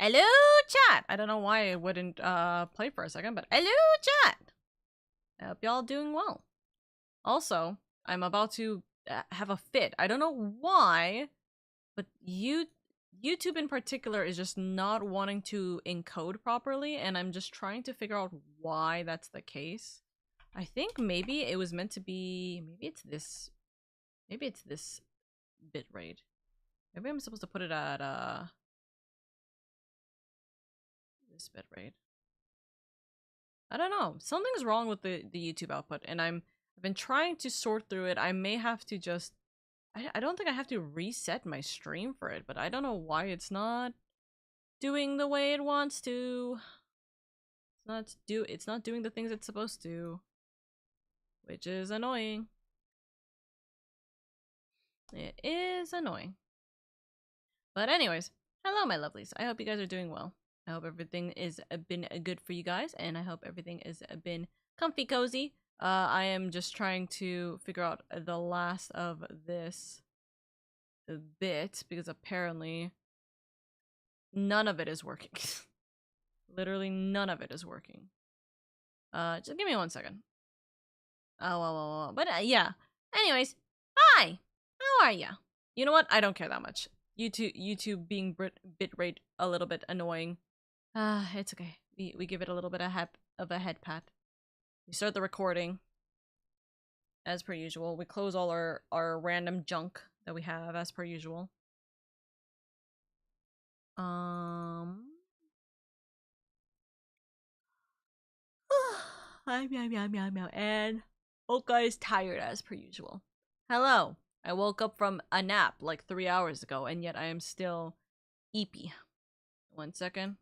Hello, chat! I don't know why it wouldn't play for a second, but hello, chat! I hope y'all doing well. Also, I'm about to have a fit. I don't know why, but YouTube in particular is just not wanting to encode properly, and I'm just trying to figure out why that's the case. I think maybe it was meant to be... Maybe it's this bitrate. Maybe I'm supposed to put it at this bitrate. I don't know. Something's wrong with the YouTube output, and I've been trying to sort through it. I may have to just... I don't think I have to reset my stream for it, but I don't know why it's not doing the way it wants to. It's not doing the things it's supposed to, which is annoying. It is annoying. But anyways, hello my lovelies. I hope you guys are doing well. I hope everything is been good for you guys, and I hope everything has been comfy cozy. I am just trying to figure out the last of this bit, because apparently none of it is working. Literally none of it is working. Just give me 1 second. But yeah. Anyways, hi! How are ya? You know what? I don't care that much. YouTube being bitrate a little bit annoying. It's okay. We give it a little bit of a head pat. We start the recording as per usual. We close all our random junk that we have as per usual. And Oka is tired as per usual. Hello. I woke up from a nap like 3 hours ago, and yet I am still eepy. 1 second.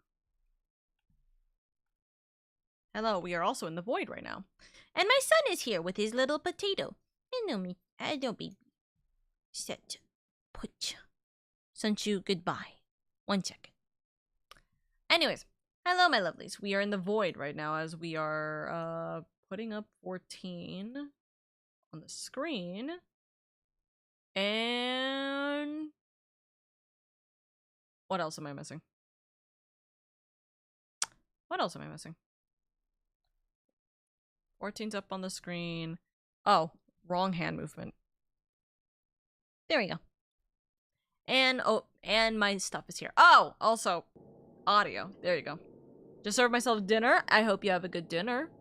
Hello, we are also in the void right now. And my son is here with his little potato. Hello, me. Hello, baby. Set. Put. Sunchu, goodbye. 1 second. Anyways, hello, my lovelies. We are in the void right now as we are putting up 14 on the screen. And what else am I missing? What else am I missing? 14's up on the screen. Oh, wrong hand movement. There we go. And oh, and my stuff is here. Oh, also audio. There you go. Just served myself dinner. I hope you have a good dinner.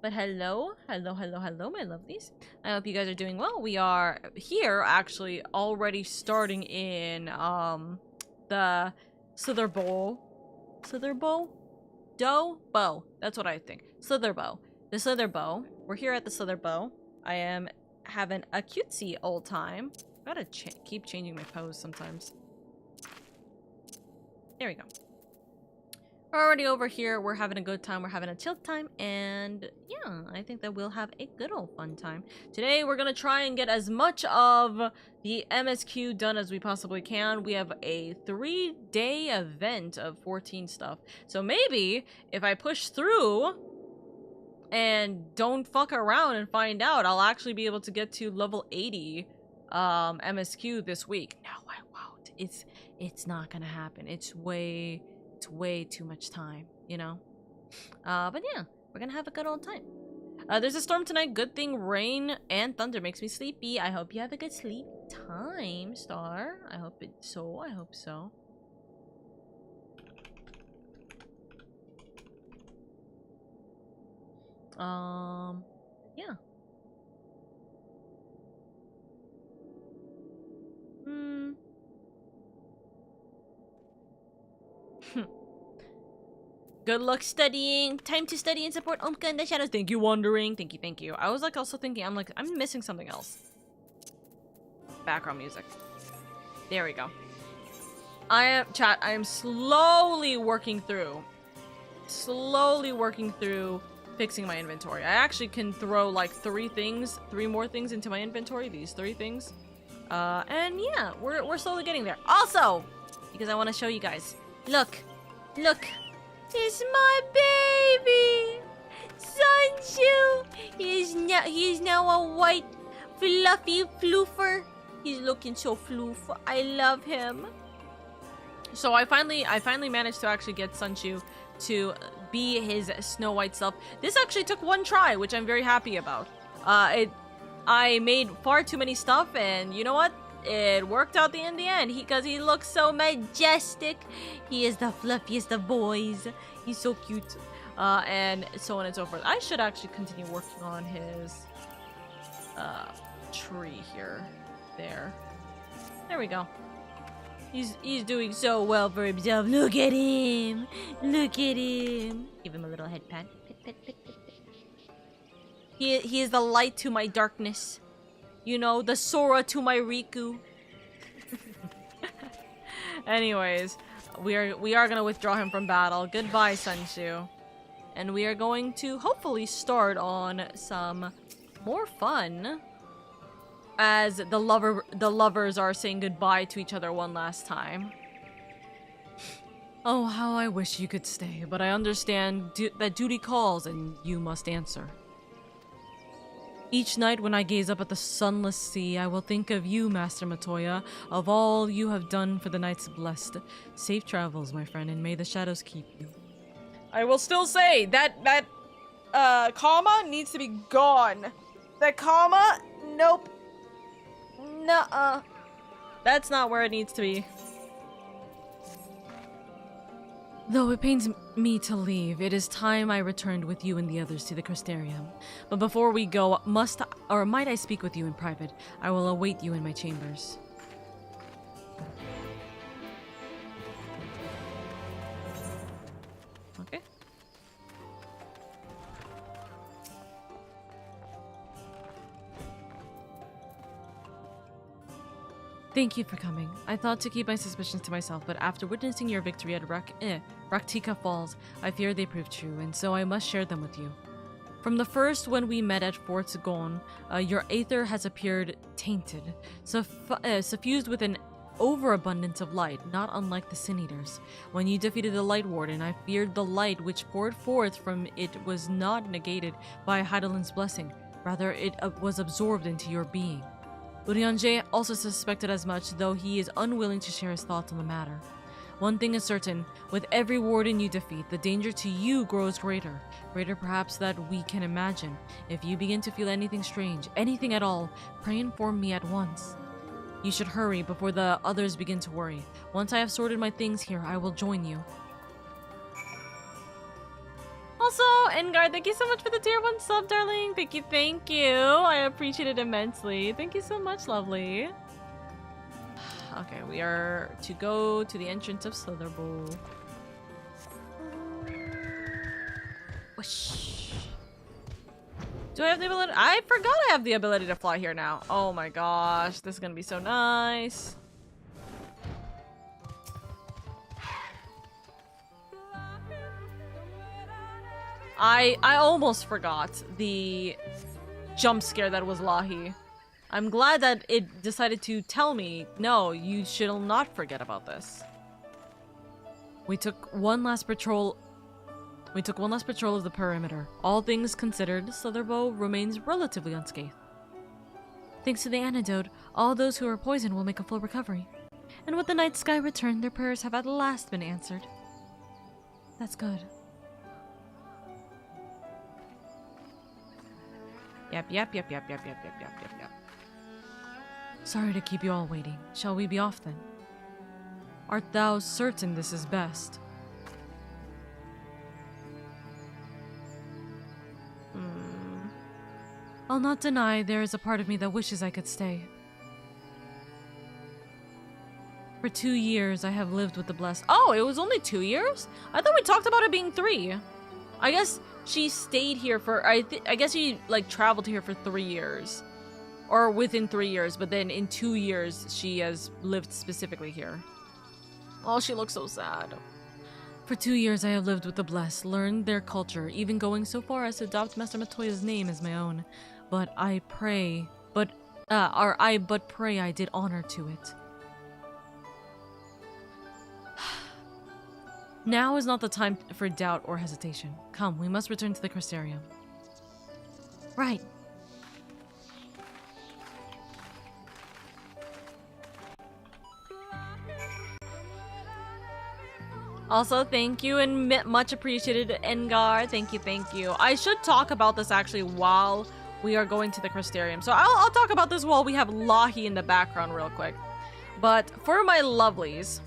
But hello, my lovelies. I hope you guys are doing well. We are here actually already starting in the Slither Bowl. Slither Bowl? Bow. That's what I think. Slither Bow. The Slither Bow. We're here at the Slither Bow. I am having a cutesy old time. Gotta keep changing my pose sometimes. There we go. We're already over here. We're having a good time. We're having a chill time. And yeah, I think that we'll have a good old fun time. Today, we're going to try and get as much of the MSQ done as we possibly can. We have a 3-day event of 14 stuff. So maybe if I push through and don't fuck around and find out, I'll actually be able to get to level 80 MSQ this week. No, I won't. It's not going to happen. It's way too much time, you know. But yeah, we're gonna have a good old time. There's a storm tonight. Good thing rain and thunder makes me sleepy. I hope you have a good sleep time, Star. I hope so. Yeah. Good luck studying. Time to study and support Omka in the shadows. Thank you, Wandering. Thank you. I was like also thinking, I'm missing something else. Background music. There we go. I am slowly working through fixing my inventory. I actually can throw like 3 more things into my inventory. These 3 things. And yeah, we're slowly getting there. Also, because I want to show you guys. Look. It's my baby! Sunchu! He is now a white, fluffy floofer. He's looking so floof. I love him. So I finally managed to actually get Sunchu to be his Snow White self. This actually took one try, which I'm very happy about. I made far too many stuff, and you know what? It worked out in the end, because he looks so majestic. He is the fluffiest of boys. He's so cute. And so on and so forth. I should actually continue working on his tree here. There we go. He's doing so well for himself. Look at him. Look at him. Give him a little head pat. Pit, pit, pit, pit, pit. He is the light to my darkness. You know, the Sora to my Riku. Anyways, we are gonna withdraw him from battle. Goodbye, Sunshu. And we are going to hopefully start on some more fun, as the lovers are saying goodbye to each other one last time. Oh, how I wish you could stay, but I understand that duty calls and you must answer. Each night when I gaze up at the sunless sea, I will think of you, Master Matoya, of all you have done for the Knights Blessed. Safe travels, my friend, and may the shadows keep you. I will still say that comma needs to be gone. That comma, nope. Nuh-uh. That's not where it needs to be. Though it pains me to leave, it is time I returned with you and the others to the Crystarium. But before we go, might I speak with you in private? I will await you in my chambers. Okay. Thank you for coming. I thought to keep my suspicions to myself, but after witnessing your victory at Raktika Falls, I fear they proved true, and so I must share them with you. From the first when we met at Fort Gon, your Aether has appeared tainted, suffused with an overabundance of light, not unlike the Sin Eaters. When you defeated the Light Warden, I feared the light which poured forth from it was not negated by Heidelin's blessing, rather it was absorbed into your being. Urianger also suspected as much, though he is unwilling to share his thoughts on the matter. One thing is certain, with every warden you defeat, the danger to you grows greater perhaps that we can imagine. If you begin to feel anything strange, anything at all, pray inform me at once. You should hurry before the others begin to worry. Once I have sorted my things here, I will join you. Also, Engar, thank you so much for the tier 1 sub, darling. Thank you. I appreciate it immensely. Thank you so much, lovely. Okay, we are to go to the entrance of Slitherbowl. Whoosh. Do I have the ability? I forgot I have the ability to fly here now. Oh my gosh, this is gonna be so nice. I almost forgot the jump scare that was Lahi. I'm glad that it decided to tell me, no, you should not forget about this. We took one last patrol of the perimeter. All things considered, Slitherbow remains relatively unscathed. Thanks to the antidote, all those who are poisoned will make a full recovery. And with the night sky returned, their prayers have at last been answered. That's good. Yep. Sorry to keep you all waiting. Shall we be off then? Art thou certain this is best? I'll not deny there is a part of me that wishes I could stay. For 2 years, I have lived with the blessed. Oh, it was only 2 years? I thought we talked about it being 3. I guess she stayed here for, I guess she, like, traveled here for 3 years. Or within 3 years, but then in 2 years, she has lived specifically here. Oh, she looks so sad. For 2 years, I have lived with the blessed, learned their culture, even going so far as to adopt Master Matoya's name as my own. But I pray I did honor to it. Now is not the time for doubt or hesitation. Come, we must return to the Crystarium. Right. Also, thank you and much appreciated, Engar. Thank you, thank you. I should talk about this actually while we are going to the Crystarium. So I'll talk about this while we have Lahi in the background real quick. But for my lovelies,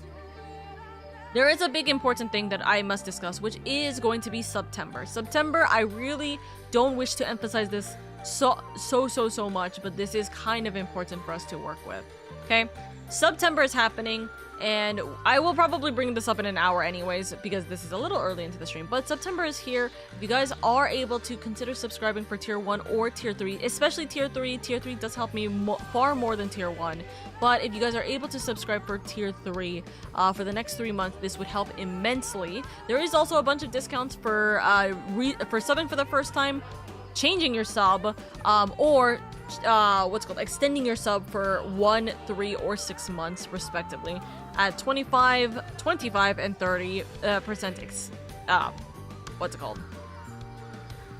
there is a big important thing that I must discuss, which is going to be September. September, I really don't wish to emphasize this so much, but this is kind of important for us to work with. Okay? September is happening, and I will probably bring this up in an hour anyways, because this is a little early into the stream, but September is here. If you guys are able to consider subscribing for tier 1 or tier 3, especially tier 3, tier 3 does help me far more than tier 1, but if you guys are able to subscribe for tier 3 for the next 3 months, this would help immensely. There is also a bunch of discounts for subbing for the first time, changing your sub, or extending your sub for 1, 3, or 6 months respectively at 25, 25, and 30%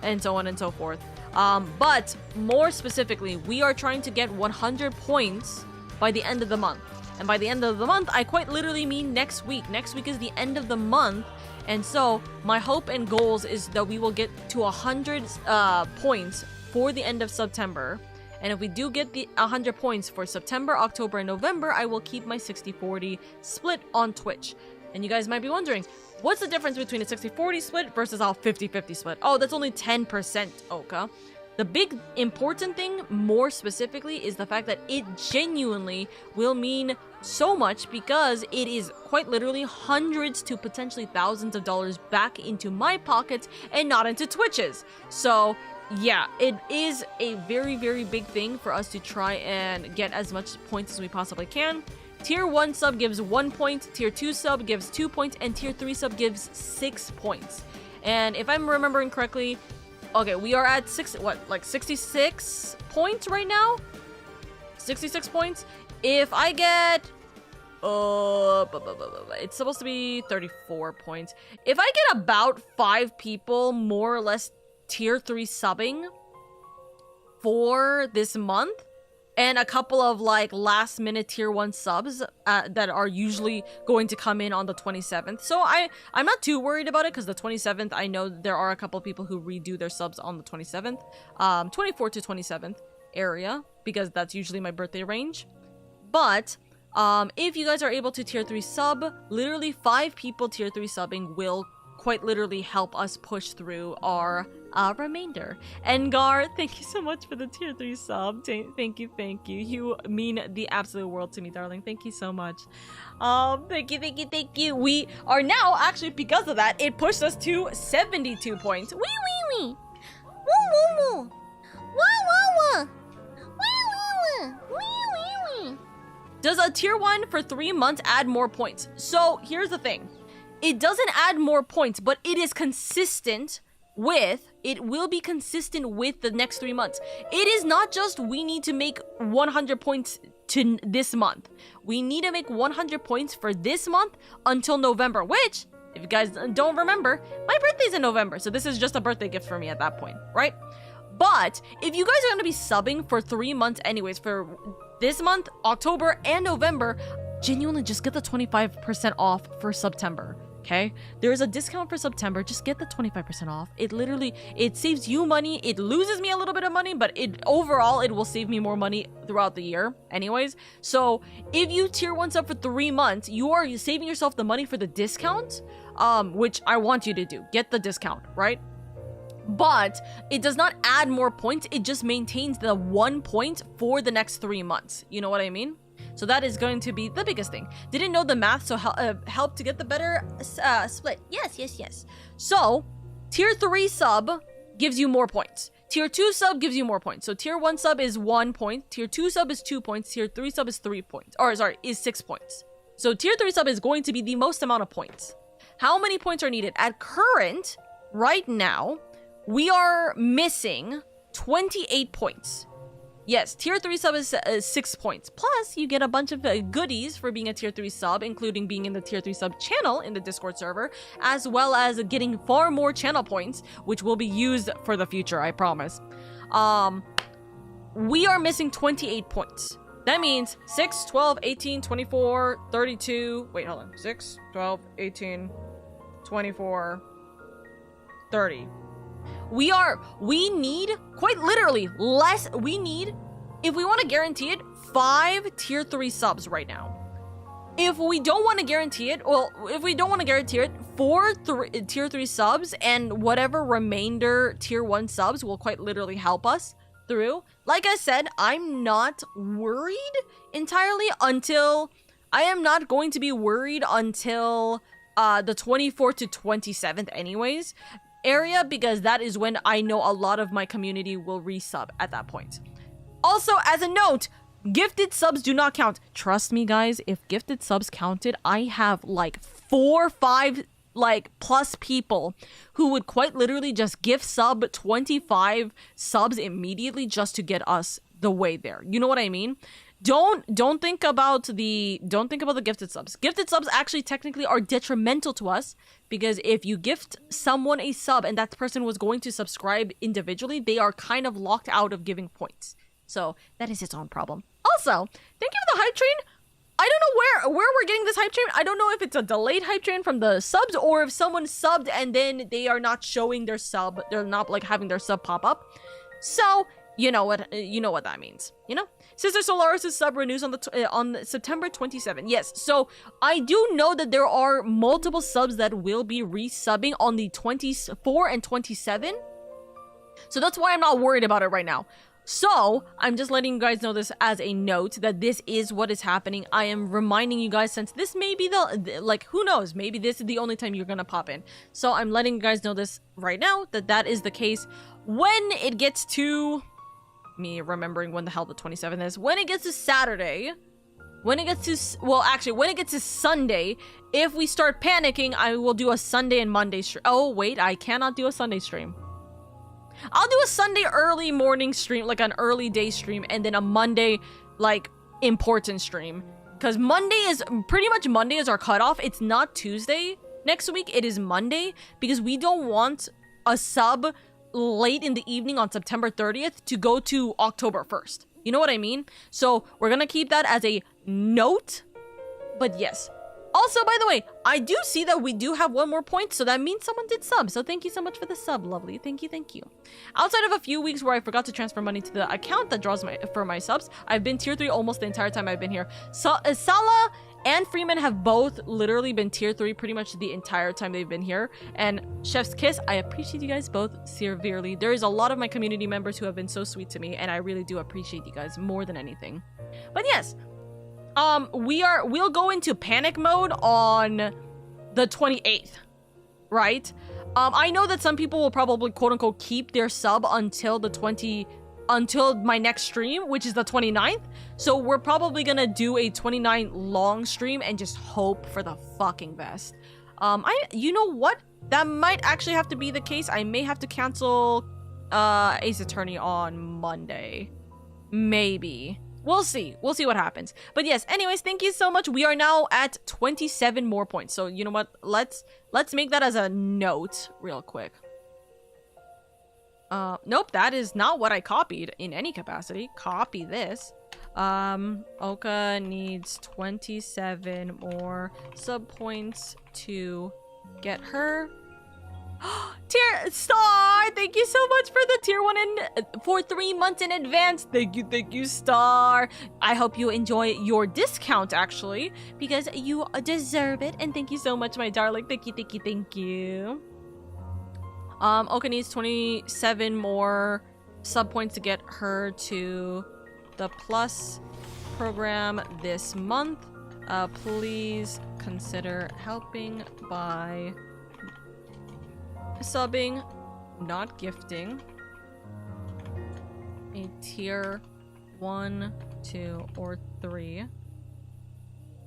and so on and so forth. But more specifically, we are trying to get 100 points by the end of the month. And by the end of the month, I quite literally mean next week. Next week is the end of the month. And so my hope and goals is that we will get to 100 points for the end of September. And if we do get the 100 points for September, October, and November, I will keep my 60-40 split on Twitch. And you guys might be wondering, what's the difference between a 60-40 split versus a 50-50 split? Oh, that's only 10%, Oka. The big important thing, more specifically, is the fact that it genuinely will mean so much because it is quite literally hundreds to potentially thousands of dollars back into my pockets and not into Twitch's. So yeah, it is a very, very big thing for us to try and get as much points as we possibly can. Tier 1 sub gives 1 point, Tier 2 sub gives 2 points, and Tier 3 sub gives 6 points. And if I'm remembering correctly, okay, we are at 66 points right now? 66 points? If I get... it's supposed to be 34 points. If I get about 5 people more or less tier 3 subbing for this month, and a couple of like last minute tier 1 subs that are usually going to come in on the 27th. So I'm not too worried about it because the 27th, I know there are a couple people who redo their subs on the 27th, 24th to 27th area, because that's usually my birthday range. But if you guys are able to tier 3 sub, literally 5 people tier 3 subbing will quite literally help us push through our remainder. Engar, thank you so much for the tier 3 sub. Thank you. You mean the absolute world to me, darling. Thank you so much. Thank you. We are now, actually, because of that, it pushed us to 72 points. Wee. Woo. Woo. Does a tier 1 for 3 months add more points? So here's the thing. It doesn't add more points, but it is consistent with, it will be consistent with the next 3 months. It is not just we need to make 100 points to this month. We need to make 100 points for this month until November, which, if you guys don't remember, my birthday's in November, so this is just a birthday gift for me at that point, right? But if you guys are going to be subbing for 3 months anyways, for this month, October, and November, genuinely just get the 25% off for September. Okay, there is a discount for September. Just get the 25% off. It saves you money. It loses me a little bit of money, but overall it will save me more money throughout the year anyways. So if you tier 1 sub for 3 months, you are saving yourself the money for the discount, which I want you to do. Get the discount, right? But it does not add more points. It just maintains the 1 point for the next 3 months. You know what I mean? So that is going to be the biggest thing. Didn't know the math, so help to get the better split. Yes. So, tier 3 sub gives you more points. Tier 2 sub gives you more points. So tier 1 sub is 1 point. Tier 2 sub is 2 points. Tier 3 sub is 3 points. Is 6 points. So tier 3 sub is going to be the most amount of points. How many points are needed? At current, right now, we are missing 28 points. Yes, tier 3 sub is 6 points. Plus, you get a bunch of goodies for being a tier 3 sub, including being in the tier 3 sub channel in the Discord server, as well as getting far more channel points, which will be used for the future, I promise. We are missing 28 points. That means 6, 12, 18, 24, 32... Wait, hold on. 6, 12, 18... 24, 30. We need, quite literally, less, we need, if we want to guarantee it, 5 tier 3 subs right now. If we don't want to guarantee it, well, if we don't want to guarantee it, 4 tier 3 subs and whatever remainder tier 1 subs will quite literally help us through. Like I said, I'm not worried entirely until, I am not going to be worried until the 24th to 27th anyways area, because that is when I know a lot of my community will resub at that point. Also, as a note, gifted subs do not count. Trust me, guys, if gifted subs counted, I have like 4 or 5 like plus people who would quite literally just gift sub 25 subs immediately just to get us the way there. You know what I mean? Don't think about the gifted subs. Gifted subs actually technically are detrimental to us, because if you gift someone a sub and that person was going to subscribe individually, they are kind of locked out of giving points. So that is its own problem. Also, thank you for the hype train. I don't know where we're getting this hype train. I don't know if it's a delayed hype train from the subs, or if someone subbed and then they are not showing their sub. They're not like having their sub pop up. So you know what that means. You know, Sister Solaris' sub renews on September 27. Yes, so I do know that there are multiple subs that will be resubbing on the 24 and 27. So that's why I'm not worried about it right now. So, I'm just letting you guys know this as a note, that this is what is happening. I am reminding you guys, since this may be like, who knows, maybe this is the only time you're gonna pop in. So, I'm letting you guys know this right now, that is the case. When it gets to, me remembering when the hell the 27th is, when it gets to Saturday, when it gets to, well, actually, when it gets to Sunday, if we start panicking, I will do a Sunday and Monday stream. Oh, wait, I cannot do a Sunday stream. I'll do a Sunday early morning stream, like an early day stream, and then a Monday, like, important stream. Because Monday is our cutoff. It's not Tuesday next week. It is Monday, because we don't want a sub late in the evening on September 30th to go to October 1st. You know what I mean? So we're going to keep that as a note. But yes. Also, by the way, I do see that we do have 1 more point, so that means someone did sub. So thank you so much for the sub, lovely. Thank you, thank you. Outside of a few weeks where I forgot to transfer money to the account that draws for my subs, I've been tier 3 almost the entire time I've been here. So Salah and Freeman have both literally been tier 3 pretty much the entire time they've been here. And Chef's Kiss, I appreciate you guys both severely. There is a lot of my community members who have been so sweet to me, and I really do appreciate you guys more than anything. But yes. We'll go into panic mode on the 28th, right? I know that some people will probably quote unquote keep their sub until my next stream, which is the 29th. So we're probably gonna do a 29 long stream and just hope for the fucking best. You know what? That might actually have to be the case. I may have to cancel Ace Attorney on Monday. Maybe. We'll see. We'll see what happens. But yes, anyways, thank you so much. We are now at 27 more points. So, you know what? Let's make that as a note real quick. Nope, that is not what I copied in any capacity. Copy this. Oka needs 27 more sub points to get her tier star. Thank you so much for the tier 1 for 3 months in advance. Thank you, star. I hope you enjoy your discount actually, because you deserve it. And thank you so much, my darling. Thank you. Oka needs 27 more sub points to get her to the plus program this month. Please consider helping by subbing, not gifting, a tier 1, 2, or 3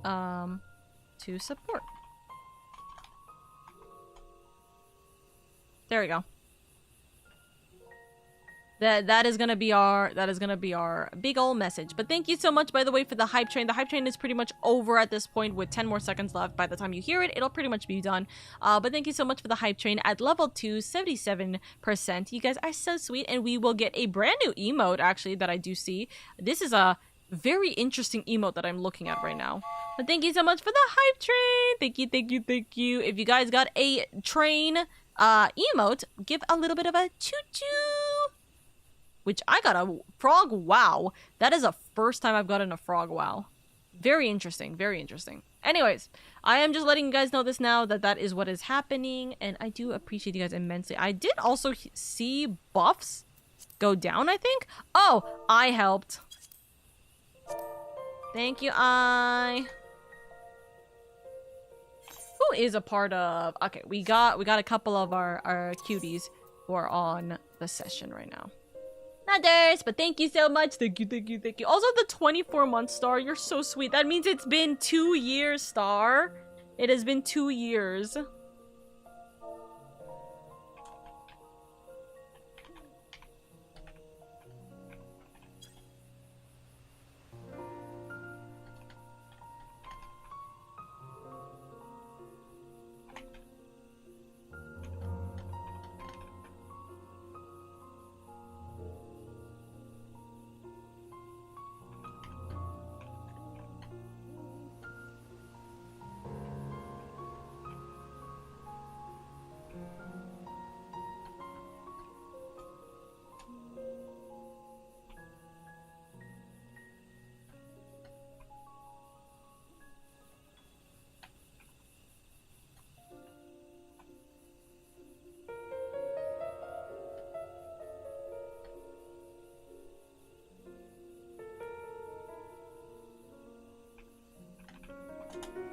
to support. There we go. That is gonna be our big ol' message. But thank you so much, by the way, for the hype train. The hype train is pretty much over at this point with 10 more seconds left. By the time you hear it, it'll pretty much be done. But thank you so much for the hype train at level 2, 77%. You guys are so sweet, and we will get a brand new emote actually that I do see. This is a very interesting emote that I'm looking at right now. But thank you so much for the hype train. Thank you, thank you, thank you. If you guys got a train emote, give a little bit of a choo-choo. Which I got a frog wow. That is the first time I've gotten a frog wow. Very interesting, very interesting. Anyways, I am just letting you guys know this now, that is what is happening, and I do appreciate you guys immensely. I did also see buffs go down, I think. Oh, I helped. Thank you, I. Who is a part of? Okay, we got a couple of our cuties who are on the session right now. Not theirs, but thank you so much. Thank you, thank you, thank you. Also, the 24-month star, you're so sweet. That means it's been 2 years, star. It has been 2 years.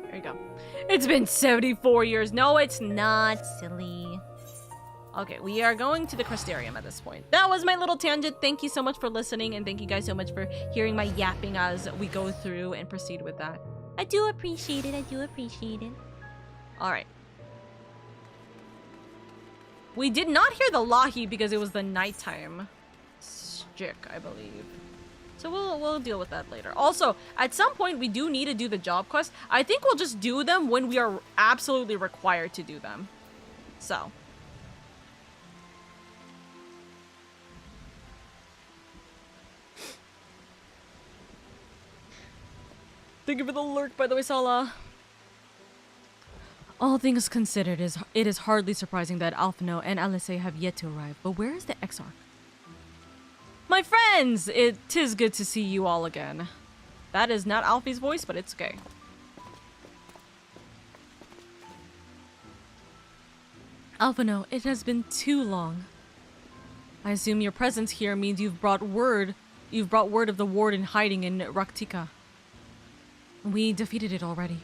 There you go. It's been 74 years. No, it's not, silly. Okay, we are going to the Crystarium at this point. That was my little tangent. Thank you so much for listening, and thank you guys so much for hearing my yapping as we go through and proceed with that. I do appreciate it. I do appreciate it. Alright. We did not hear the Lahi because it was the nighttime stick, I believe. So we'll deal with that later. Also, at some point, we do need to do the job quests. I think we'll just do them when we are absolutely required to do them. So. Thank you for the lurk, by the way, Sala. All things considered, it is hardly surprising that Alphino and LSA have yet to arrive. But where is the Exarch? My friends! Tis good to see you all again. That is not Alfie's voice, but it's okay. Alphino, it has been too long. I assume your presence here means you've brought word of the warden hiding in Raktika. We defeated it already.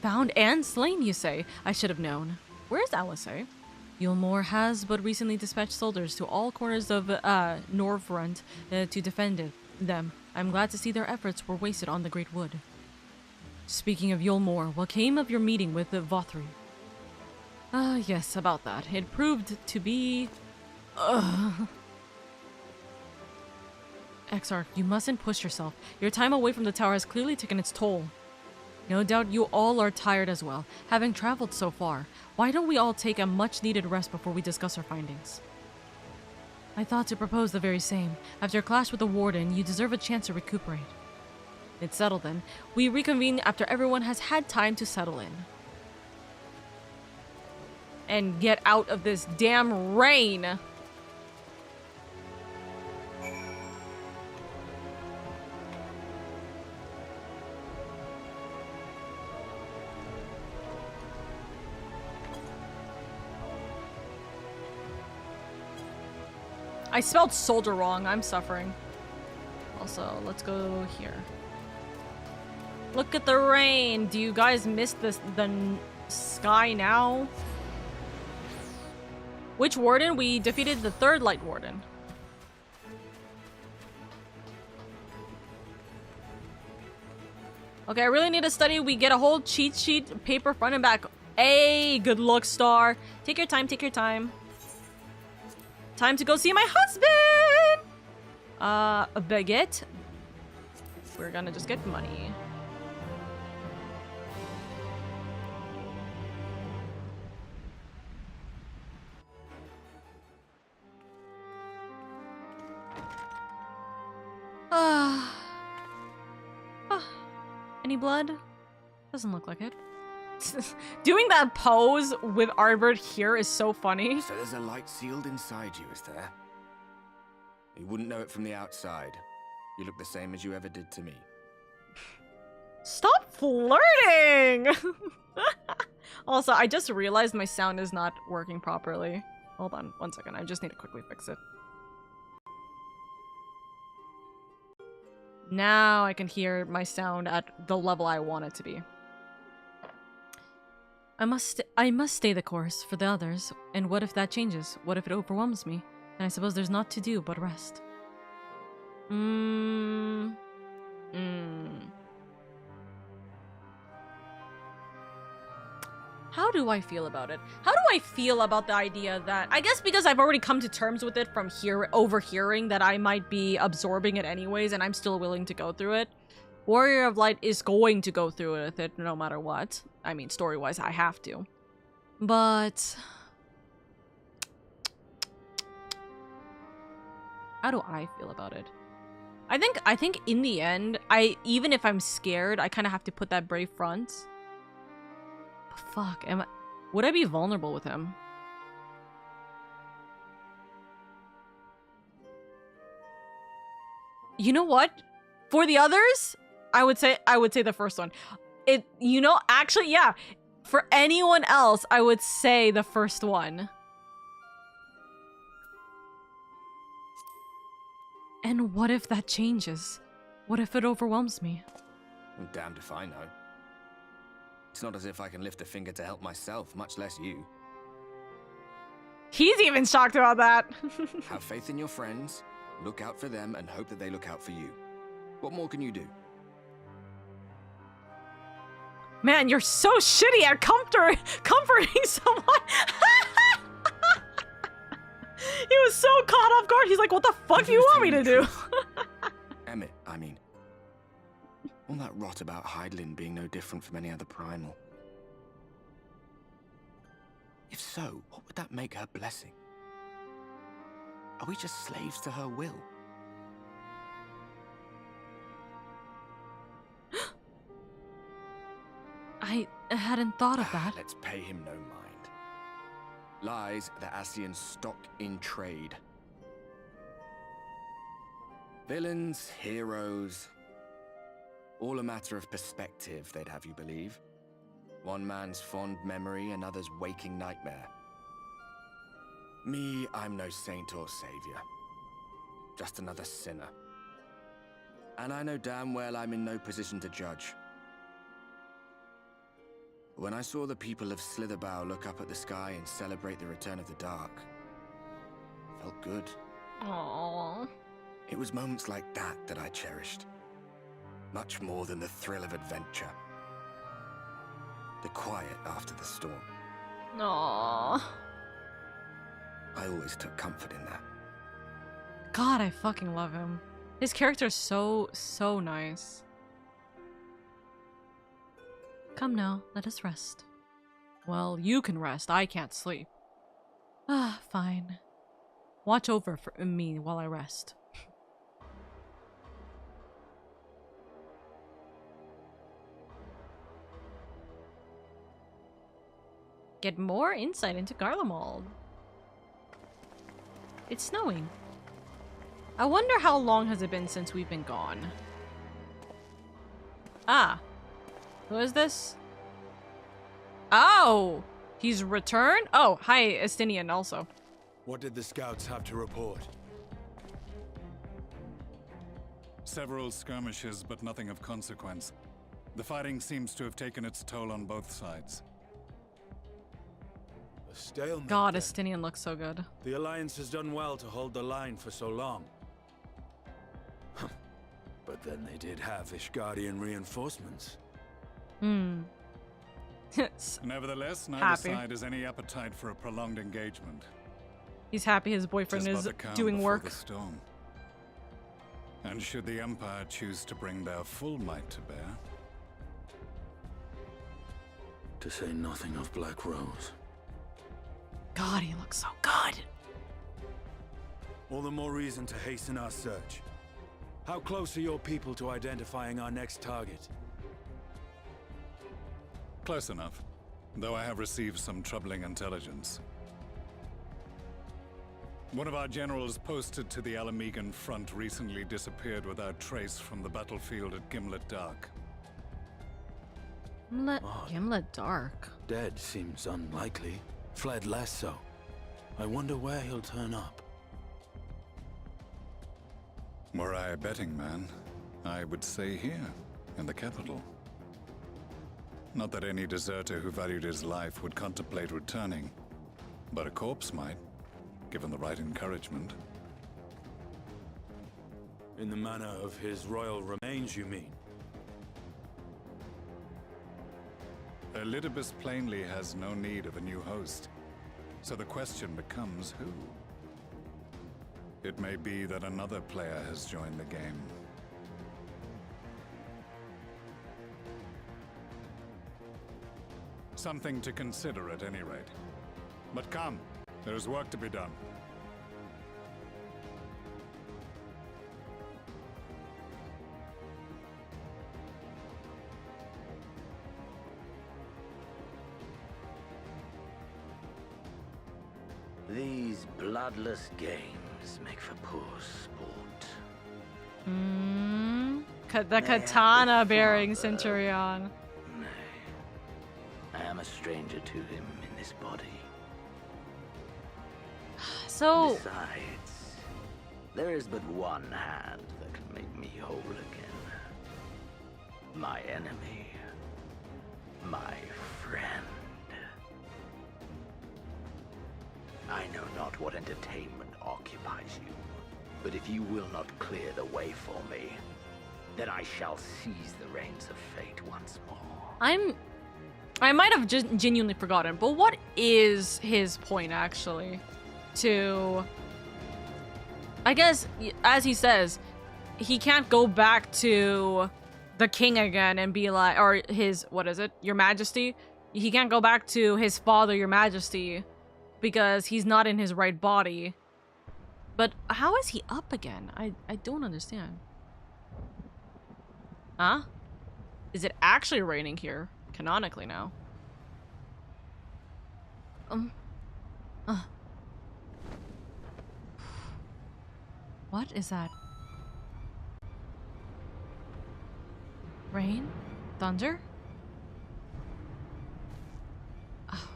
Found and slain, you say? I should have known. Where's LSA? Yulmore has but recently dispatched soldiers to all corners of Norvrund to defend them. I'm glad to see their efforts were wasted on the Great Wood. Speaking of Yulmore, what came of your meeting with Vothri? Yes, about that. It proved to be... Exarch, you mustn't push yourself. Your time away from the tower has clearly taken its toll. No doubt you all are tired as well, having traveled so far. Why don't we all take a much-needed rest before we discuss our findings? I thought to propose the very same. After your clash with the warden, you deserve a chance to recuperate. It's settled then. We reconvene after everyone has had time to settle in. And get out of this damn rain! I spelled soldier wrong. I'm suffering. Also, let's go here. Look at the rain. Do you guys miss the sky now? Which warden? We defeated the third light warden. Okay, I really need to study. We get a whole cheat sheet, paper front and back. Hey, good luck, Star. Take your time, take your time. Time to go see my husband! A baguette. We're gonna just get money. Any blood? Doesn't look like it. Doing that pose with Arbor here is so funny. So there's a light sealed inside you, is there? You wouldn't know it from the outside. You look the same as you ever did to me. Stop flirting! Also, I just realized my sound is not working properly. Hold on, 1 second. I just need to quickly fix it. Now I can hear my sound at the level I want it to be. I must stay the course for the others. And what if that changes? What if it overwhelms me? And I suppose there's naught to do but rest. How do I feel about it? How do I feel about the idea that... I guess because I've already come to terms with it from overhearing that I might be absorbing it anyways, and I'm still willing to go through it. Warrior of Light is going to go through it with it no matter what. I mean, story-wise, I have to. But... how do I feel about it? I think in the end, even if I'm scared, I kind of have to put that brave front. But fuck, would I be vulnerable with him? You know what? For the others, I would say the first one. Actually, yeah. For anyone else, I would say the first one. And what if that changes? What if it overwhelms me? I'm damned if I know. It's not as if I can lift a finger to help myself, much less you. He's even shocked about that. Have faith in your friends, look out for them, and hope that they look out for you. What more can you do? Man, you're so shitty at comforting someone. He was so caught off guard. He's like, what the fuck do you want me to do? Emmett, I mean. All that rot about Hydaelyn being no different from any other primal. If so, what would that make her blessing? Are we just slaves to her will? I hadn't thought of that. Let's pay him no mind. Lies the Ascian stock in trade. Villains, heroes, all a matter of perspective, they'd have you believe. One man's fond memory, another's waking nightmare. Me, I'm no saint or savior. Just another sinner. And I know damn well I'm in no position to judge. When I saw the people of Slitherbow look up at the sky and celebrate the return of the dark, it felt good. Aww. It was moments like that that I cherished. Much more than the thrill of adventure. The quiet after the storm. Aww. I always took comfort in that. God, I fucking love him. His character's so nice. Come now, let us rest. Well, you can rest. I can't sleep. Ah, fine. Watch over me while I rest. Get more insight into Garlemald. It's snowing. I wonder how long has it been since we've been gone. Ah. Who is this? Oh! He's returned? Oh, hi, Estinian also. What did the scouts have to report? Several skirmishes, but nothing of consequence. The fighting seems to have taken its toll on both sides. A stalemate. God, then. Estinian looks so good. The Alliance has done well to hold the line for so long. But then they did have Ishgardian reinforcements. Nevertheless, neither Happy. side has any appetite for a prolonged engagement. He's happy his boyfriend Tis is but the calm doing before work. the storm. And should the Empire choose to bring their full might to bear, To say nothing of Black Rose. God, he looks so good. All the more reason to hasten our search. How close are your people to identifying our next target? Close enough, though I have received some troubling intelligence. One of our generals posted to the Alamegan front recently disappeared without trace from the battlefield at Gimlet Dark. Gimlet Dark. Dead seems unlikely. Fled less so. I wonder where he'll turn up. Were I a betting man, I would say here, in the capital. Not that any deserter who valued his life would contemplate returning, but a corpse might, given the right encouragement. In the manner of his royal remains, you mean? Elidibus plainly has no need of a new host, so the question becomes who? It may be that another player has joined the game. Something to consider at any rate. But come, there is work to be done. These bloodless games make for poor sport. The katana bearing Centurion. Nay, I am a stranger to him in this body. So, Besides, there is but one hand that can make me whole again. My enemy. My friend. I know not what entertainment occupies you, but if you will not clear the way for me, then I shall seize the reins of fate once more. I might have just genuinely forgotten, but what is his point actually? I guess, as he says, he can't go back to the king again and be like, or his, what is it? Your Majesty? He can't go back to his father, Your Majesty, because he's not in his right body. But how is he up again? I don't understand. Huh? Is it actually raining here? Canonically now. What is that? Rain? Thunder? Oh.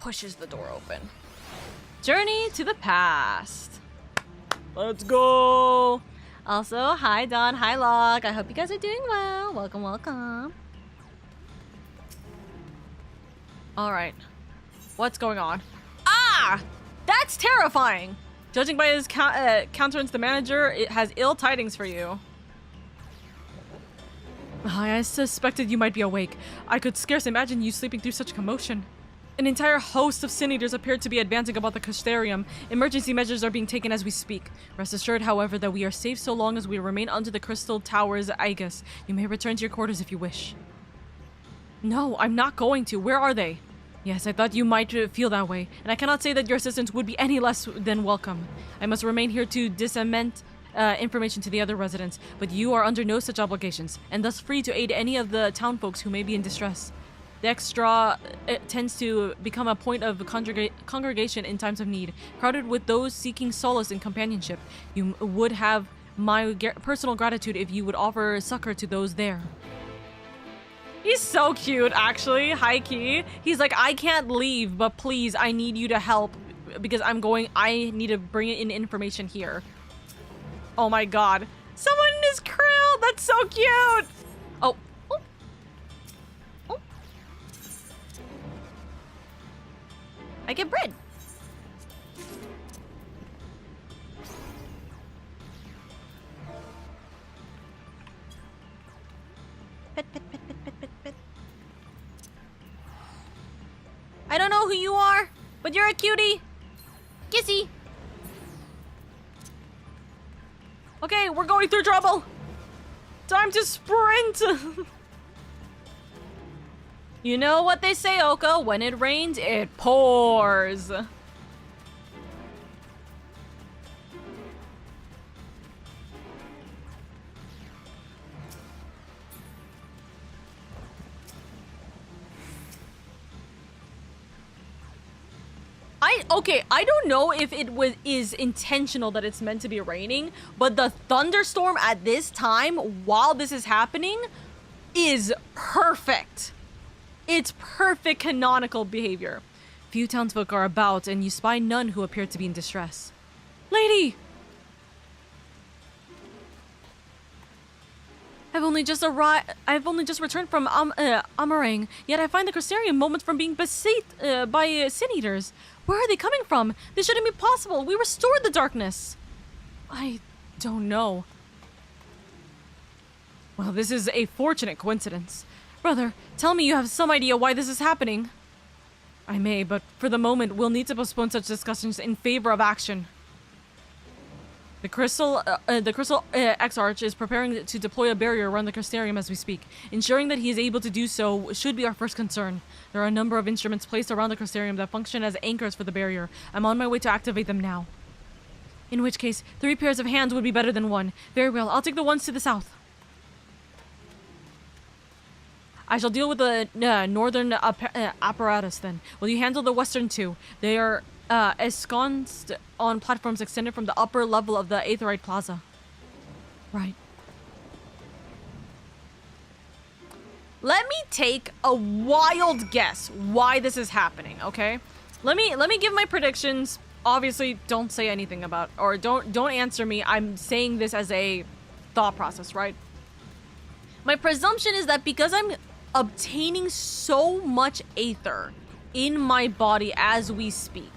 Pushes the door open. Journey to the past. Let's go. Also, hi Dawn, hi Locke. I hope you guys are doing well. Welcome, welcome. All right. What's going on? Ah! That's terrifying! Judging by his countenance, the manager has ill tidings for you. I suspected you might be awake. I could scarce imagine you sleeping through such commotion. An entire host of Sin Eaters appeared to be advancing about the Custarium. Emergency measures are being taken as we speak. Rest assured, however, that we are safe so long as we remain under the Crystal Tower's aegis. You may return to your quarters if you wish. No, I'm not going to. Where are they? Yes, I thought you might feel that way, and I cannot say that your assistance would be any less than welcome. I must remain here to disseminate information to the other residents, but you are under no such obligations, and thus free to aid any of the townfolks who may be in distress. The extra tends to become a point of congregation in times of need, crowded with those seeking solace and companionship. You would have my personal gratitude if you would offer succor to those there. He's so cute, actually. High-key. He's like, I can't leave, but please, I need you to help because I need to bring in information here. Oh my god. Someone in his krill! That's so cute! Oh. Oh. Oh. I get bread. Pet, pet, pet, pet, pet, pet, pet. I don't know who you are, but you're a cutie. Kissy. Okay, we're going through trouble. Time to sprint. You know what they say, Oka. When it rains, it pours. Okay, I don't know if it is intentional that it's meant to be raining, but the thunderstorm at this time, while this is happening, is perfect. It's perfect canonical behavior. Few townsfolk are about, and you spy none who appear to be in distress. Lady! I've only just returned from Amarang, yet I find the Crystarium moments from being beset by sin eaters. Where are they coming from? This shouldn't be possible. We restored the darkness. I don't know. Well, this is a fortunate coincidence. Brother, tell me you have some idea why this is happening. I may, but for the moment, we'll need to postpone such discussions in favor of action. The Crystal Exarch is preparing to deploy a barrier around the Crystarium as we speak. Ensuring that he is able to do so should be our first concern. There are a number of instruments placed around the Crystarium that function as anchors for the barrier. I'm on my way to activate them now. In which case, 3 pairs of hands would be better than 1. Very well, I'll take the ones to the south. I shall deal with the northern apparatus then. Will you handle the western 2? They are ensconced on platforms extended from the upper level of the Aetherite Plaza. Right. Let me take a wild guess why this is happening, okay? Let me give my predictions. Obviously, don't say anything about, or don't answer me. I'm saying this as a thought process, right? My presumption is that because I'm obtaining so much Aether in my body as we speak,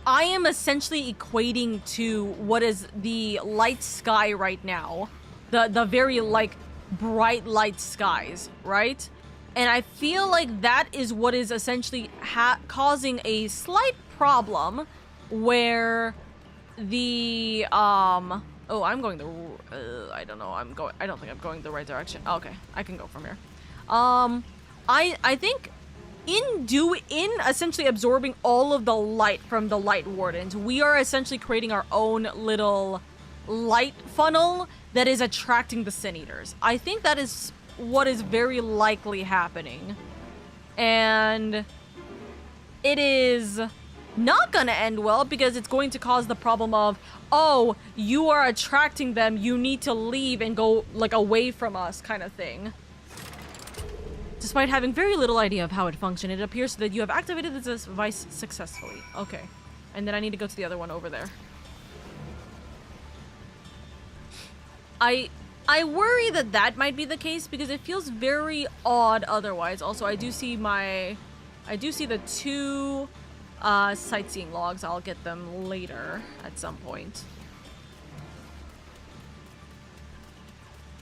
I am essentially equating to what is the light sky right now. The very, like, bright light skies, right? And I feel like that is what is essentially causing a slight problem where the, oh, I'm going the, I don't know, I don't think I'm going the right direction. Okay, I can go from here. I think in essentially absorbing all of the light from the light wardens, we are essentially creating our own little light funnel that is attracting the sin eaters. I think that is what is very likely happening. And it is not gonna end well because it's going to cause the problem of, oh, you are attracting them, you need to leave and go, like, away from us kind of thing. Despite having very little idea of how it functions, it appears that you have activated this device successfully. Okay. And then I need to go to the other one over there. I worry that that might be the case because it feels very odd otherwise. Also, I do see the 2 sightseeing logs. I'll get them later at some point.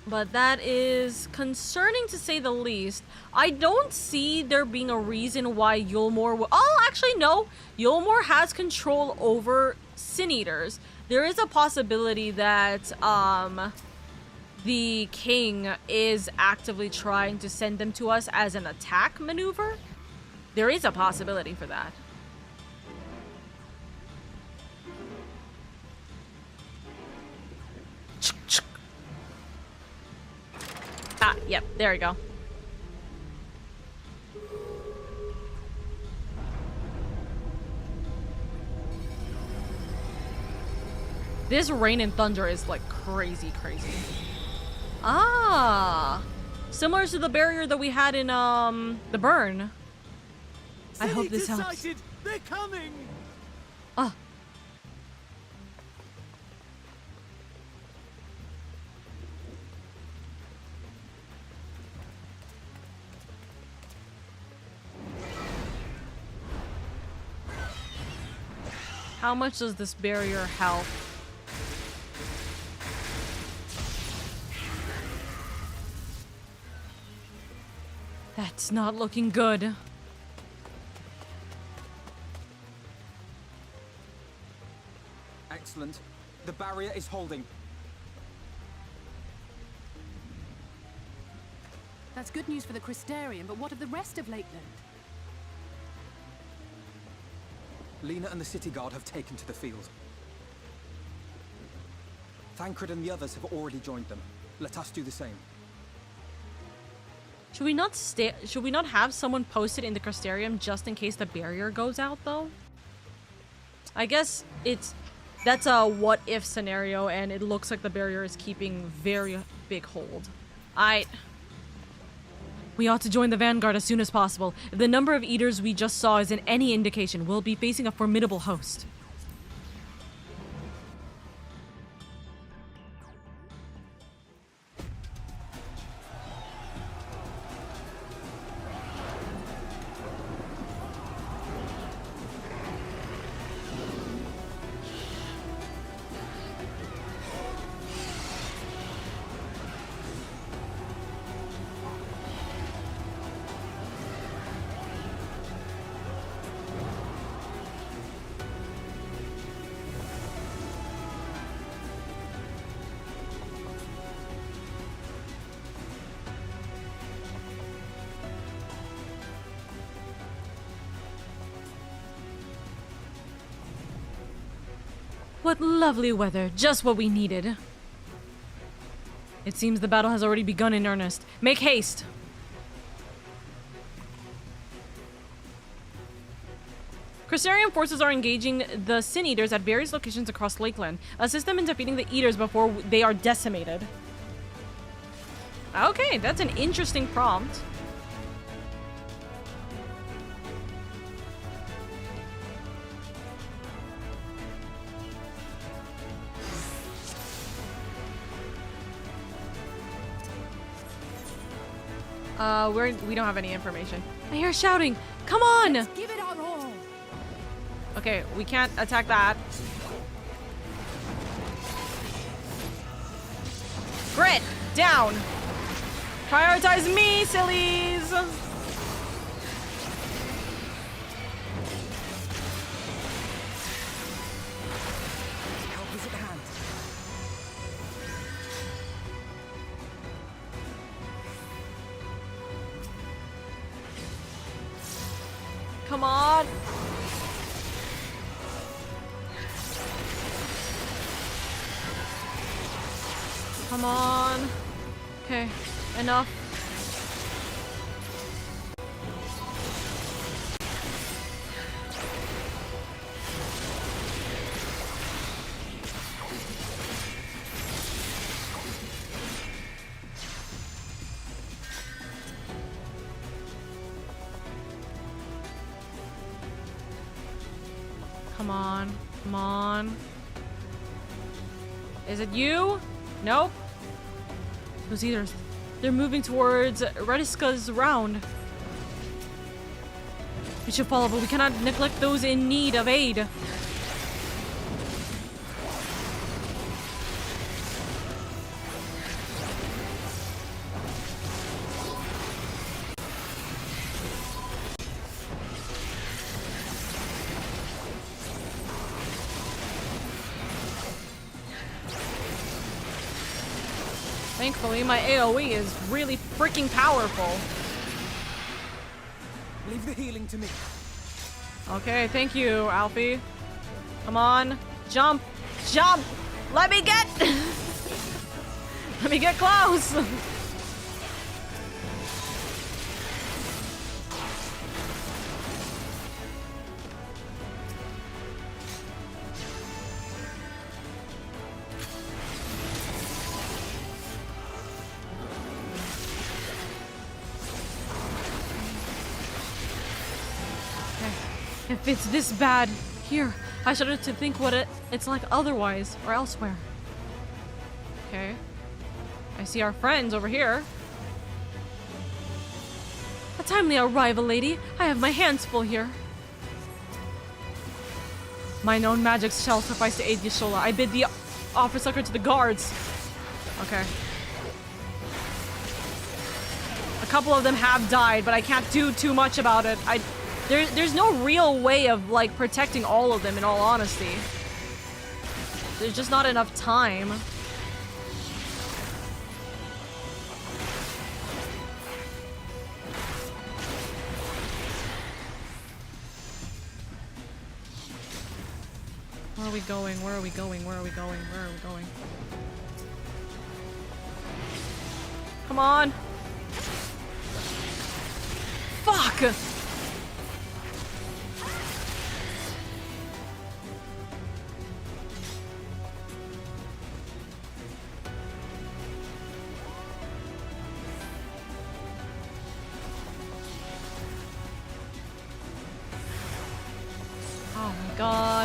But that is concerning to say the least. I don't see there being a reason why Yulmore will... Oh, actually, no. Yulmore has control over Sin Eaters. There is a possibility that the king is actively trying to send them to us as an attack maneuver. There is a possibility for that. Ah, yep, there we go. This rain and thunder is like crazy. Ah, similar to the barrier that we had in the burn. I hope this helps. They're coming. Ah. How much does this barrier help? That's not looking good. Excellent. The barrier is holding. That's good news for the Crystarium, but what of the rest of Lakeland? Lena and the city guard have taken to the field. Thancred and the others have already joined them. Let us do the same. Should we not have someone posted in the Crystarium just in case the barrier goes out, though? I guess that's a what if scenario, and it looks like the barrier is keeping very big hold. We ought to join the vanguard as soon as possible. If the number of eaters we just saw is in any indication, we'll be facing a formidable host. What lovely weather, just what we needed. It seems the battle has already begun in earnest. Make haste! Crystarian forces are engaging the Sin Eaters at various locations across Lakeland. Assist them in defeating the Eaters before they are decimated. Okay, that's an interesting prompt. We don't have any information. I hear shouting. Come on! Let's give it our all. Okay, we can't attack that. Grit! Down! Prioritize me, sillies! Help is at hand. Come on! Come on. Okay, enough. Come on. Come on. Is it you? Nope. Those eaters. They're moving towards Rediska's round. We should follow, but we cannot neglect those in need of aid. Thankfully, my AoE is really freaking powerful. Leave the healing to me. Okay, thank you, Alfie. Come on. Jump. Jump! Let me get... Let me get close! If it's this bad here, I shudder to think what it's like otherwise or elsewhere. Okay. I see our friends over here. A timely arrival, lady. I have my hands full here. Mine own magic shall suffice to aid Yashola. I bid thee offer succor to the guards. Okay. A couple of them have died, but I can't do too much about it. There's no real way of, like, protecting all of them, in all honesty. There's just not enough time. Where are we going? Where are we going? Where are we going? Where are we going? Come on! Fuck!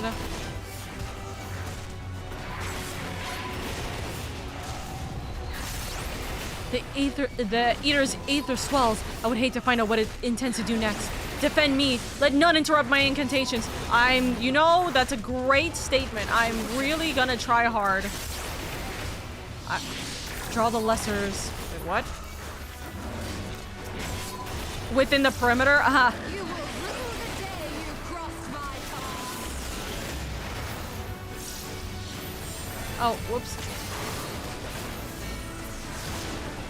god. The Eater's Aether swells. I would hate to find out what it intends to do next. Defend me. Let none interrupt my incantations. You know, that's a great statement. I'm really gonna try hard. Draw the lessers. Wait, what? Within the perimeter? Aha. You will rue the day you crossed my path. Oh, whoops.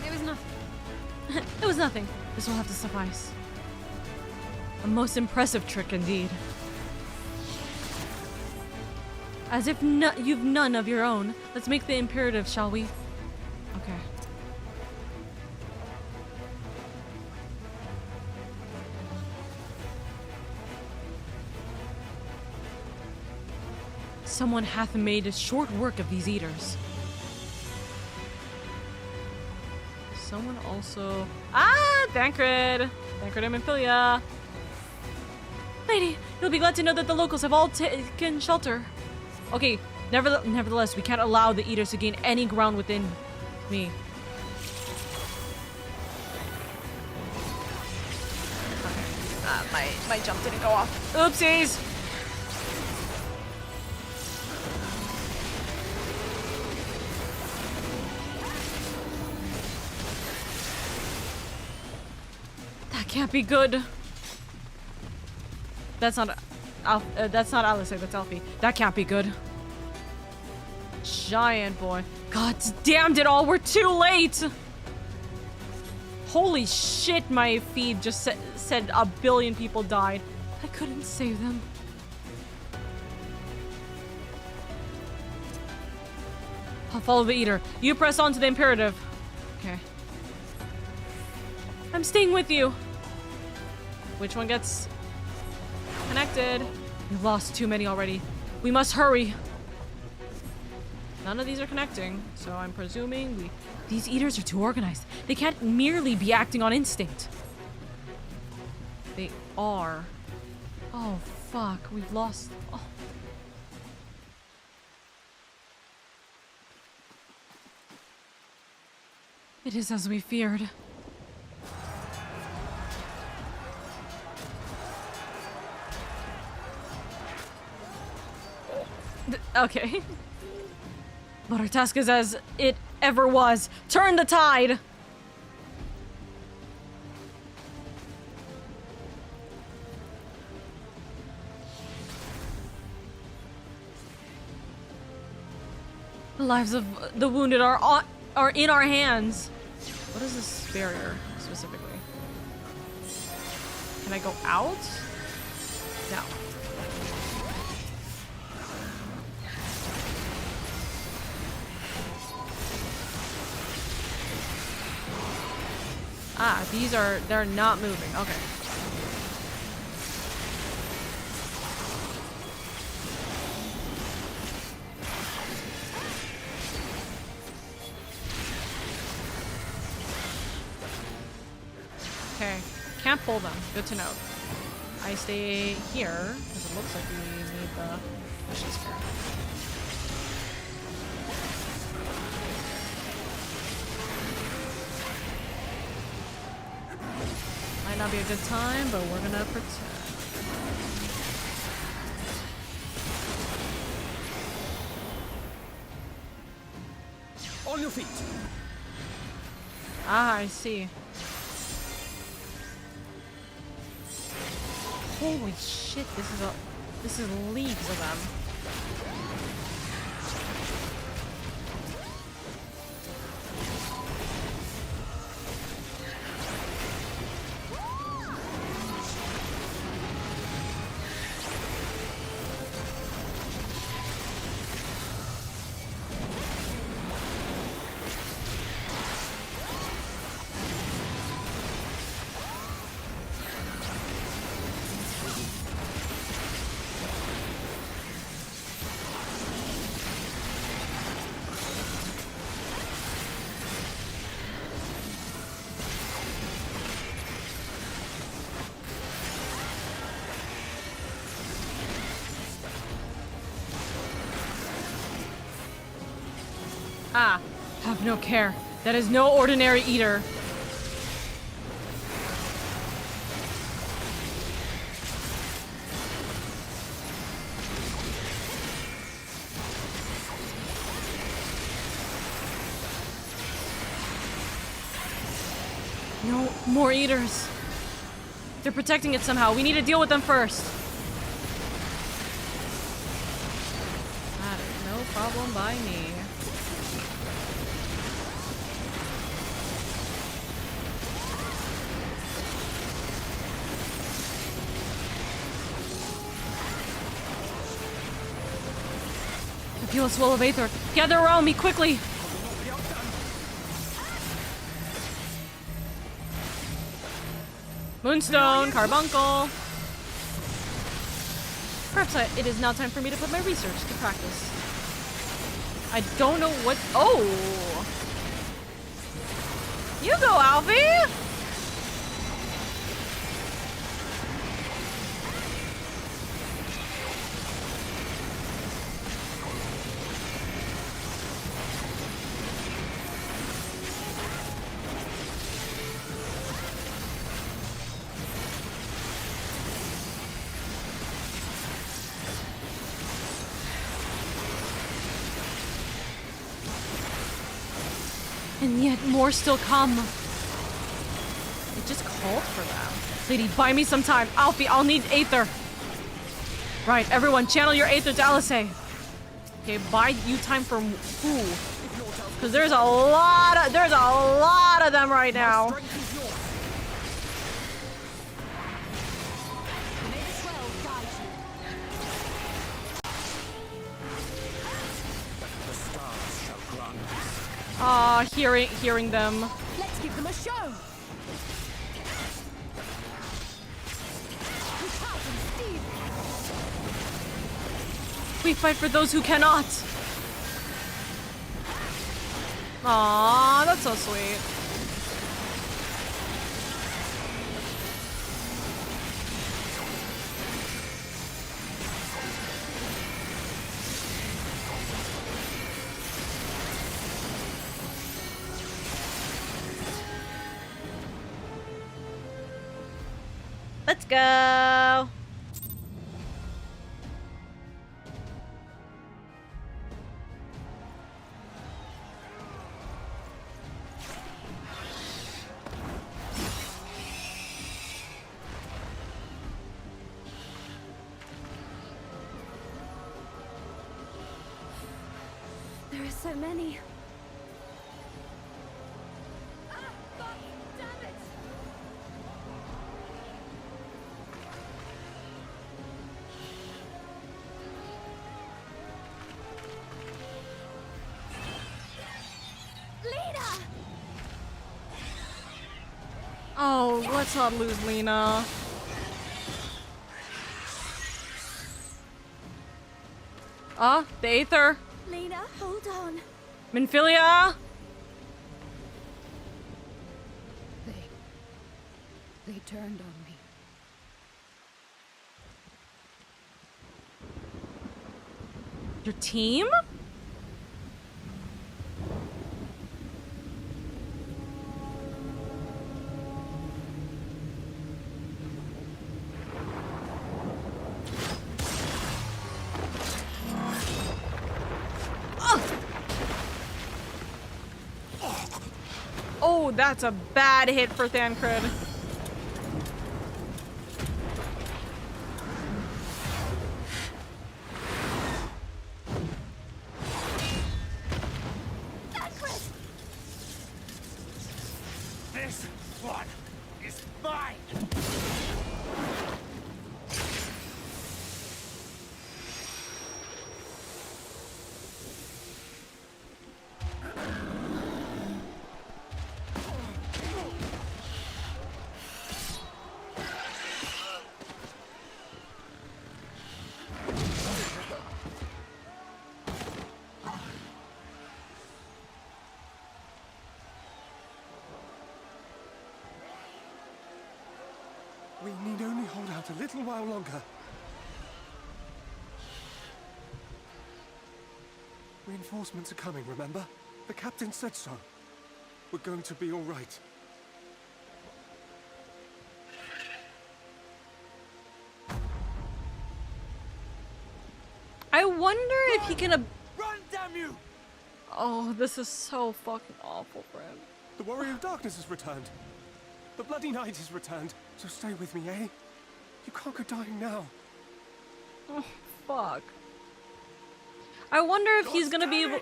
It was nothing. It was nothing. This will have to suffice. A most impressive trick indeed. As if you've none of your own. Let's make the imperative, shall we? Okay. Someone hath made a short work of these eaters. Someone also... Ah! Thancred! Thancred and Amphilia. Lady, you'll be glad to know that the locals have all taken shelter. Okay, nevertheless, we can't allow the eaters to gain any ground within me. Okay. My jump didn't go off. Oopsies! That can't be good. That's not Alistair, that's Alfie. That can't be good. Giant boy. God damn it all, we're too late! Holy shit, my feed just said a billion people died. I couldn't save them. I'll follow the eater. You press on to the imperative. Okay. I'm staying with you. Which one gets connected? We've lost too many already. We must hurry. None of these are connecting, so I'm presuming these eaters are too organized. They can't merely be acting on instinct. They are. Oh, fuck. We've lost... Oh. It is as we feared. Okay. But our task is as it ever was. Turn the tide! The lives of the wounded are in our hands. What is this barrier specifically? Can I go out? No. Ah, they're not moving. Okay. Okay, can't pull them. Good to know. I stay here, because it looks like we need the mission sphere. Might not be a good time, but we're gonna pretend. On your feet. Ah, I see. Holy shit, this is leagues of them. Ah, have no care. That is no ordinary eater. No more eaters. They're protecting it somehow. We need to deal with them first. That is no problem by me. I feel a swell of Aether. Gather around me quickly. Moonstone, Carbuncle. Perhaps it is now time for me to put my research to practice. I don't know what. Oh! You go, Alfie! And yet more still come. It just called for them. Lady, buy me some time. Alfie, I'll need Aether. Right, everyone, channel your Aether to Alice. Okay, buy you time from who? Because there's a lot of them right now. Hearing them. Let's give them a show. We fight for those who cannot. Aww, that's so sweet. Let's go. There are so many. Oh, let's not lose Lena. The Aether. Lena, hold on. Minfilia. They turned on me. Your team? Oh, that's a bad hit for Thancred. This one is mine! We need only hold out a little while longer. Reinforcements are coming, remember? The captain said so. We're going to be all right. I wonder if he can... Run, damn you! Oh, this is so fucking awful for him. The Warrior of Darkness has returned. The Bloody Knight has returned. So stay with me, eh? You can't go dying now. Oh, fuck. I wonder if he's gonna be able...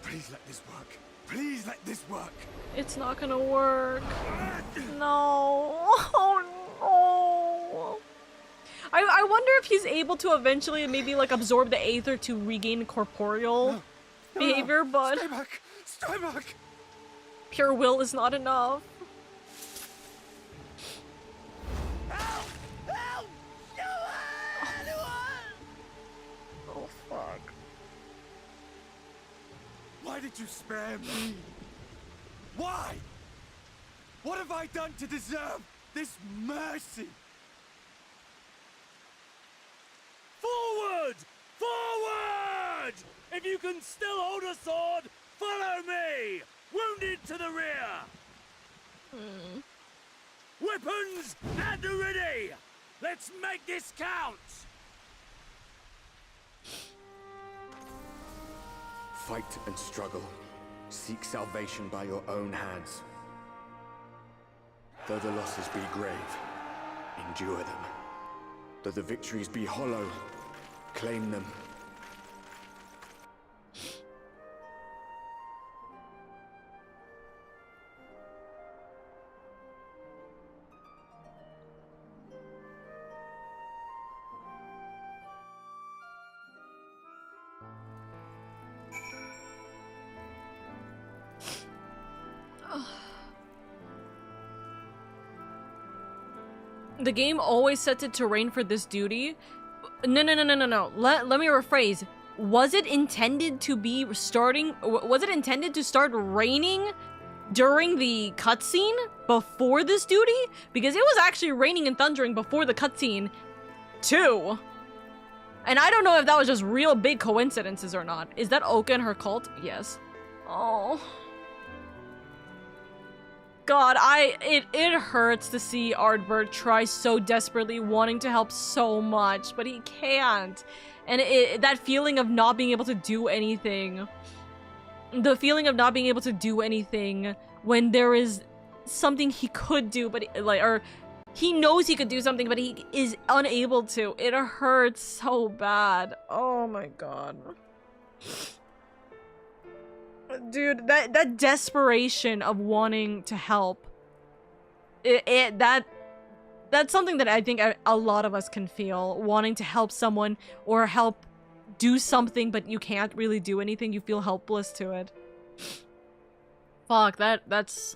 Please let this work. Please let this work. It's not gonna work. No. Oh, no. I wonder if he's able to eventually maybe like absorb the Aether to regain corporeal behavior, but... Stay back! Stay back! Pure will is not enough. Help! Help! Oh, fuck. Why did you spare me? Why? What have I done to deserve this mercy? Forward! Forward! If you can still hold a sword, follow me! Wounded to the rear! Weapons at the ready! Let's make this count! Fight and struggle. Seek salvation by your own hands. Though the losses be grave, endure them. Though the victories be hollow, claim them. The game always sets it to rain for this duty. No. Let me rephrase. Was it intended to be starting? Was it intended to start raining during the cutscene before this duty? Because it was actually raining and thundering before the cutscene, too. And I don't know if that was just real big coincidences or not. Is that Oka and her cult? Yes. Oh. God, it hurts to see Ardbert try so desperately, wanting to help so much, but he can't. And that feeling of not being able to do anything. The feeling of not being able to do anything when there is something he could do, but or he knows he could do something, but he is unable to. It hurts so bad. Oh my god. Dude, that desperation of wanting to help, that's something that I think a lot of us can feel. Wanting to help someone or help do something, but you can't really do anything. You feel helpless to it. Fuck, that's...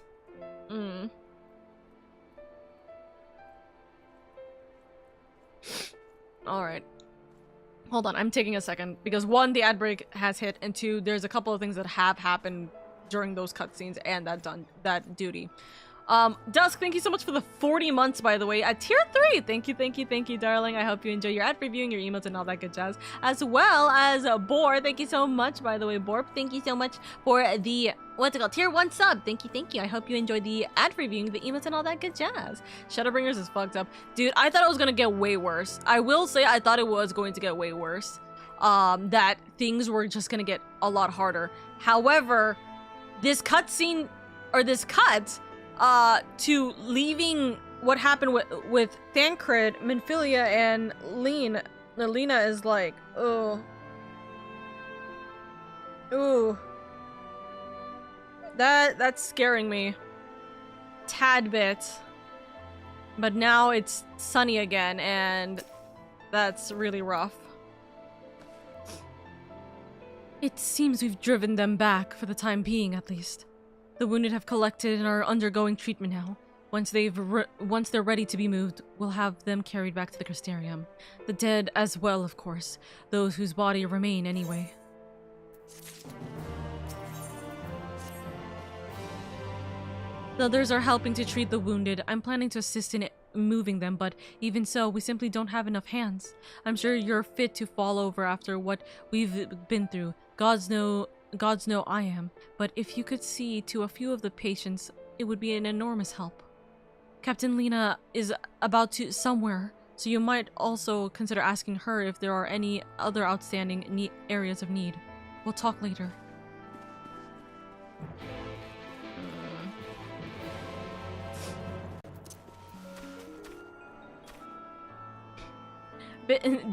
Alright. Hold on, I'm taking a second, because one, the ad break has hit, and two, there's a couple of things that have happened during those cutscenes and that duty. Dusk, thank you so much for the 40 months, by the way, at tier 3. Thank you, darling. I hope you enjoy your ad reviewing, your emotes, and all that good jazz. As well as Bor, thank you so much, by the way, Bor. Thank you so much for the, what's it called, tier 1 sub. Thank you. I hope you enjoyed the ad reviewing, the emotes, and all that good jazz. Shadowbringers is fucked up. Dude, I thought it was gonna get way worse. I will say I thought it was going to get way worse. That things were just gonna get a lot harder. However, this cutscene, or this cut, to leaving what happened with Thancred, Minfilia, and Lena is like, ooh. That's scaring me. Tad bit. But now it's sunny again, and that's really rough. It seems we've driven them back, for the time being at least. The wounded have collected and are undergoing treatment now. Once they're ready to be moved, we'll have them carried back to the Crystarium. The dead as well, of course. Those whose body remain anyway. The others are helping to treat the wounded. I'm planning to assist in moving them, but even so, we simply don't have enough hands. I'm sure you're fit to fall over after what we've been through. Gods know gods know I am, but if you could see to a few of the patients, it would be an enormous help. Captain Lena is about to somewhere, so you might also consider asking her if there are any other outstanding areas of need. We'll talk later.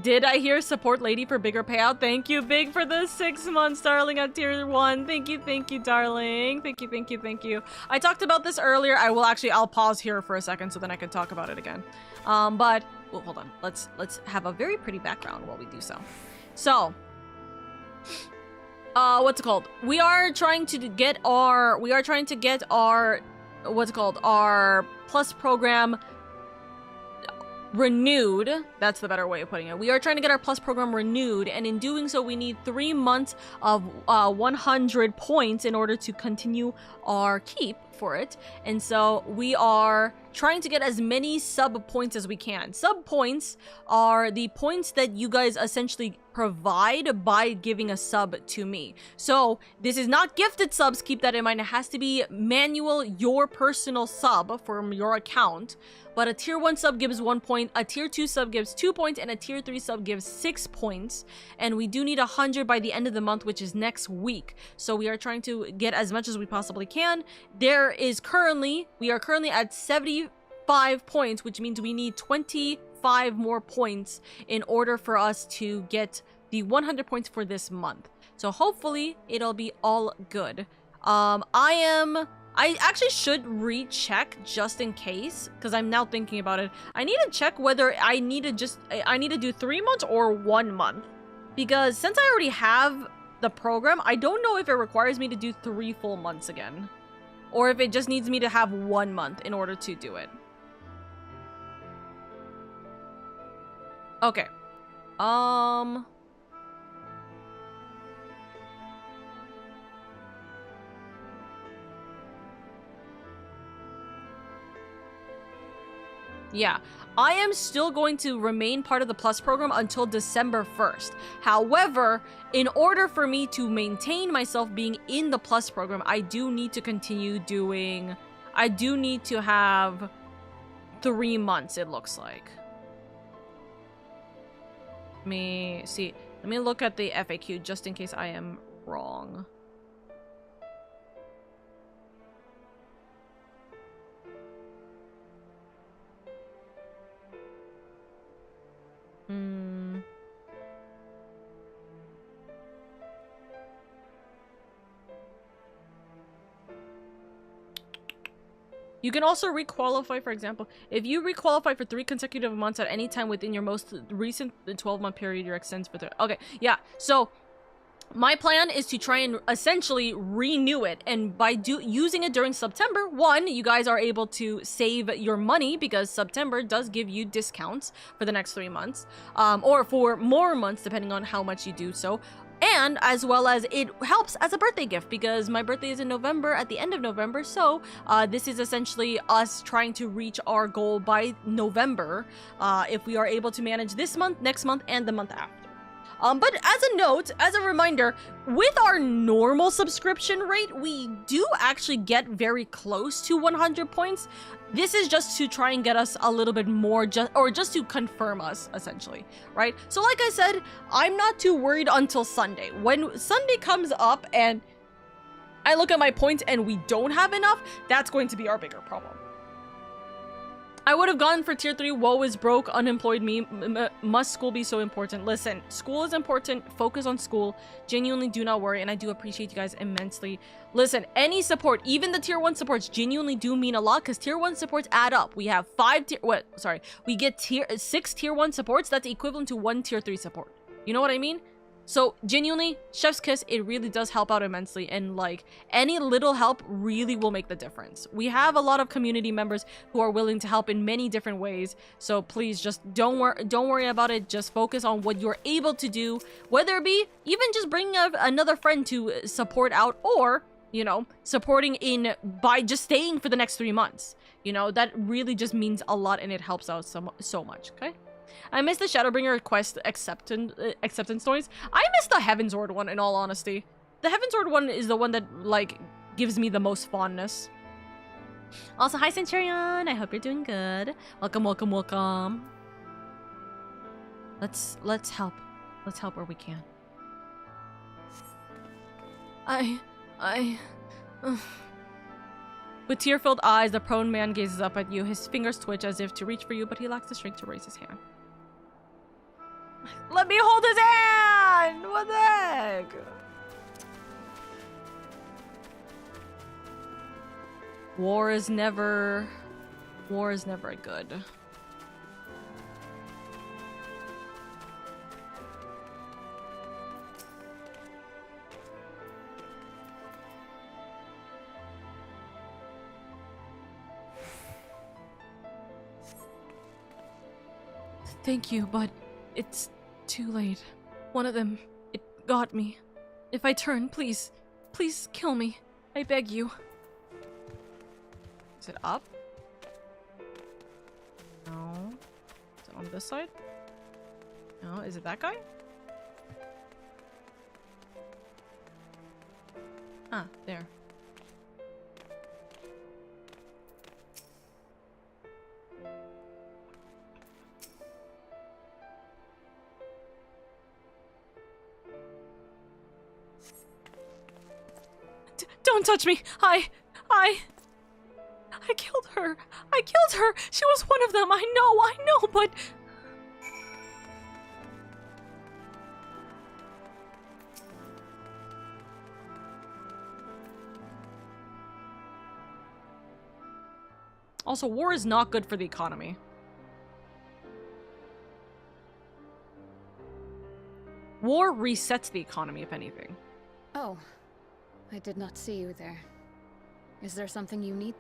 Did I hear support lady for bigger payout? Thank you, Big, for the 6 months, darling, at tier 1. Thank you, darling. Thank you. I talked about this earlier. I'll pause here for a second so then I can talk about it again. But well, hold on. Let's have a very pretty background while we do so. So, what's it called? We are trying to get our our plus program renewed. That's the better way of putting it. We are trying to get our plus program renewed, and in doing so we need 3 months of 100 points in order to continue our keep for it. And so we are trying to get as many sub points as we can. Sub points are the points that you guys essentially provide by giving a sub to me. So this is not gifted subs, keep that in mind. It has to be manual, your personal sub from your account. But a tier 1 sub gives 1 point, a tier 2 sub gives 2 points, and a tier 3 sub gives 6 points. And we do need 100 by the end of the month, which is next week. So we are trying to get as much as we possibly can. We are currently at 75 points, which means we need 25 more points in order for us to get the 100 points for this month. So hopefully it'll be all good. I actually should recheck just in case, because I'm now thinking about it. I need to check whether I need to do 3 months or 1 month. Because since I already have the program, I don't know if it requires me to do 3 full months again. Or if it just needs me to have 1 month in order to do it. Okay. Yeah, I am still going to remain part of the Plus program until December 1st. However, in order for me to maintain myself being in the Plus program, I do need to continue doing... I do need to have 3 months, it looks like. Let me see. Let me look at the FAQ just in case I am wrong. You can also requalify, for example, if you requalify for 3 consecutive months at any time within your most recent 12-month period, your extends for 3. Okay, yeah. So my plan is to try and essentially renew it, and by using it during September, 1, you guys are able to save your money because September does give you discounts for the next 3 months, or for more months depending on how much you do so. And as well as it helps as a birthday gift because my birthday is in November, at the end of November. So this is essentially us trying to reach our goal by November if we are able to manage this month, next month, and the month after. But as a note, as a reminder, with our normal subscription rate, we do actually get very close to 100 points. This is just to try and get us a little bit more, just to confirm us, essentially, right? So like I said, I'm not too worried until Sunday. When Sunday comes up and I look at my points and we don't have enough, that's going to be our bigger problem. I would have gone for tier 3. Woe is broke, unemployed me. Must school be so important? Listen, school is important. Focus on school. Genuinely do not worry, and I do appreciate you guys immensely. Listen, any support, even the tier 1 supports, genuinely do mean a lot because tier 1 supports add up. We have 5 tier... we get 6 tier 1 supports. That's equivalent to 1 tier 3 support. You know what I mean? So, genuinely, chef's kiss, it really does help out immensely, and, like, any little help really will make the difference. We have a lot of community members who are willing to help in many different ways, so please just don't worry about it. Just focus on what you're able to do, whether it be even just bringing another friend to support out, or, you know, supporting in by just staying for the next 3 months. You know, that really just means a lot, and it helps out so much, okay? I missed the Shadowbringer quest acceptance noise. I missed the Heavensward one, in all honesty. the Heavensward one is the one that, like, gives me the most fondness. Also, hi Centurion, I hope you're doing good. Welcome, welcome, welcome. Let's help. Let's help where we can. With tear-filled eyes, the prone man gazes up at you. His fingers twitch as if to reach for you, but he lacks the strength to raise his hand. Let me hold his hand! What the heck? War is never good. Thank you, but it's too late. One of them, it got me. If I turn, please kill me. I beg you. Is it up? No. Is it on this side? No. Is it that guy? Ah, there. Don't touch me! I killed her! I killed her! She was one of them! I know, but... Also, war is not good for the economy. War resets the economy, if anything. Oh. I did not see you there. Is there something you need?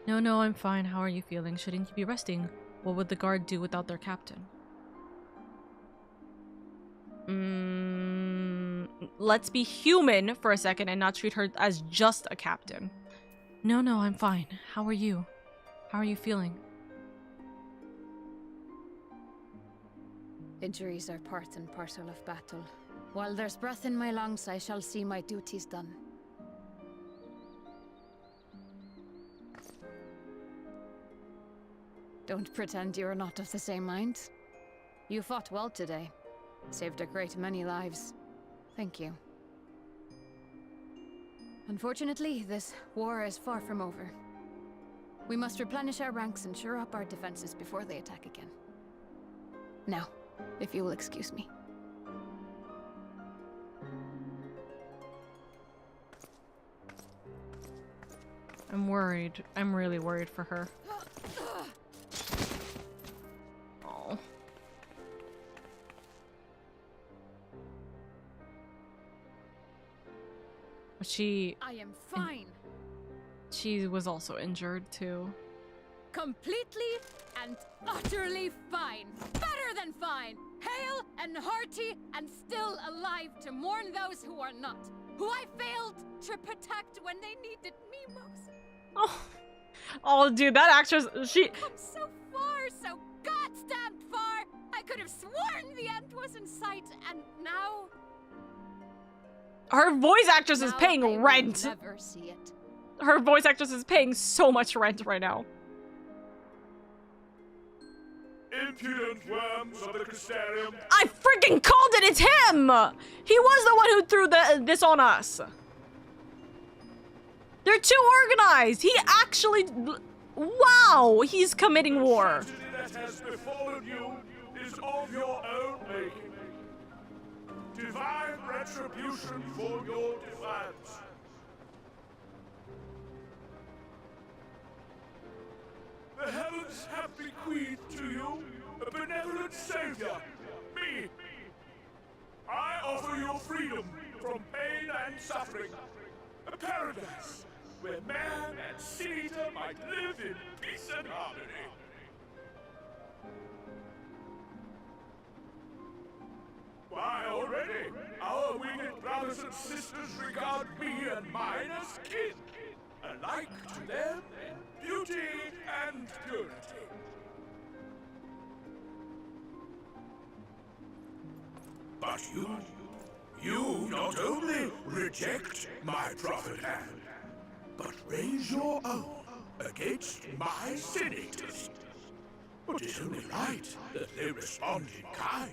No, I'm fine. How are you feeling? Shouldn't you be resting? What would the guard do without their captain? Let's be human for a second and not treat her as just a captain. No, I'm fine. How are you? How are you feeling? Injuries are part and parcel of battle. While there's breath in my lungs, I shall see my duties done. Don't pretend you're not of the same mind. You fought well today. Saved a great many lives. Thank you. Unfortunately, this war is far from over. We must replenish our ranks and shore up our defenses before they attack again. Now, if you will excuse me. I'm worried. I'm really worried for her. Oh. But I am fine. She was also injured too. Completely and utterly fine. Better than fine. Hale and hearty and still alive to mourn those who are not. Who I failed to protect when they needed me most. Oh, dude, that actress, she... Come so far, so goddamn far. I could have sworn the end was in sight, and now... Her voice actress is paying rent. Never see it. Her voice actress is paying so much rent right now. Impudent worms of the Crystarium. I freaking called it! It's him! He was the one who threw this on us. They're too organized. He actually... Wow! He's committing war. The tragedy that has befallen you is of your own making. Divine retribution for your defiance. The heavens have bequeathed to you a benevolent savior, me. I offer you freedom from pain and suffering, a paradise where man and seed-eater might live in peace and harmony. Why, already, our winged brothers and sisters regard me and mine as kin, alike to them in beauty and purity. But you not only reject my prophet hand, but raise your own against my senators. But it's only right that they respond in kind.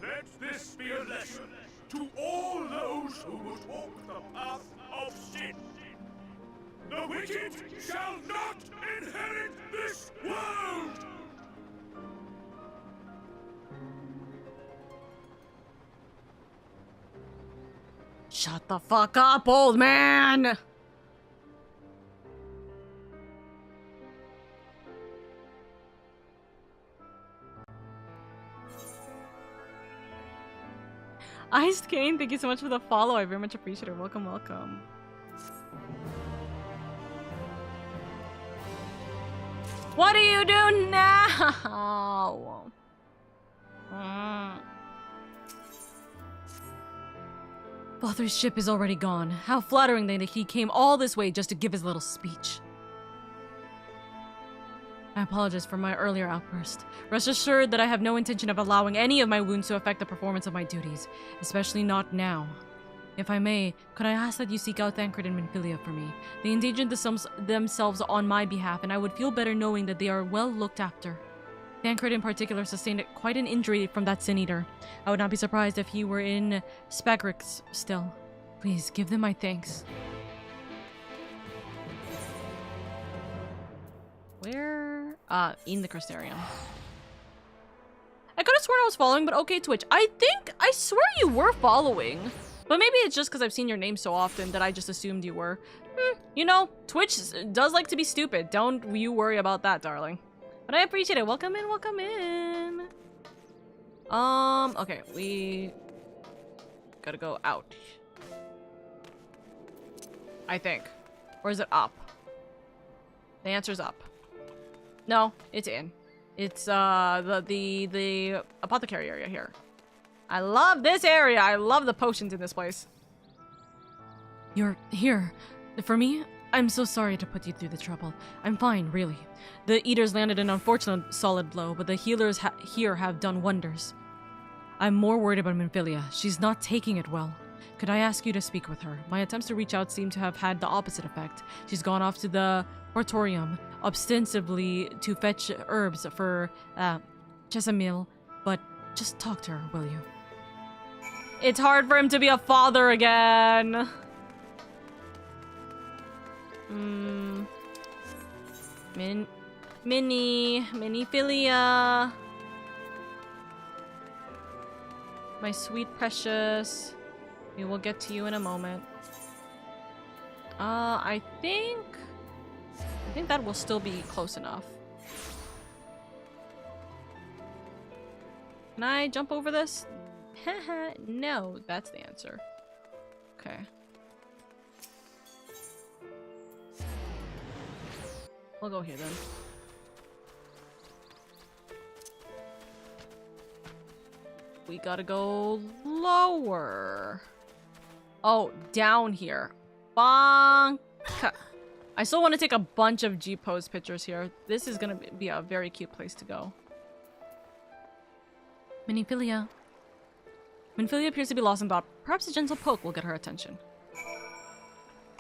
Let this be a lesson to all those who would walk the path of sin. The wicked shall not inherit this world! Shut the fuck up, old man! Iced Kane, thank you so much for the follow. I very much appreciate it. Welcome, welcome. What do you do now? Father's ship is already gone. How flattering that he came all this way just to give his little speech. I apologize for my earlier outburst. Rest assured that I have no intention of allowing any of my wounds to affect the performance of my duties, especially not now. If I may, could I ask that you seek out Thancred and Minfilia for me? They endangered themselves on my behalf, and I would feel better knowing that they are well looked after. Thancred in particular sustained quite an injury from that Sin Eater. I would not be surprised if he were in Spagrix still. Please, give them my thanks. Where? In the Crystarium. I could have sworn I was following, but okay, Twitch. I swear you were following. But maybe it's just because I've seen your name so often that I just assumed you were. You know, Twitch does like to be stupid. Don't you worry about that, darling. But I appreciate it. Welcome in, welcome in. Okay, we gotta go out. I think. Or is it up? The answer's up. No, it's in. It's the apothecary area here. I love this area. I love the potions in this place. You're here. For me, I'm so sorry to put you through the trouble. I'm fine, really. The Eaters landed an unfortunate solid blow, but the healers here have done wonders. I'm more worried about Minfilia. She's not taking it well. Could I ask you to speak with her? My attempts to reach out seem to have had the opposite effect. She's gone off to the Hortorium, ostensibly to fetch herbs for, Chesamil, but just talk to her, will you? It's hard for him to be a father again. Minfilia. My sweet precious. We will get to you in a moment. I think that will still be close enough. Can I jump over this? Haha, no, that's the answer. Okay. We'll go here then. We gotta go lower. Oh, down here. Bonk. I still want to take a bunch of G-pose pictures here. This is gonna be a very cute place to go. Minfilia. Minfilia appears to be lost in thought. Perhaps a gentle poke will get her attention.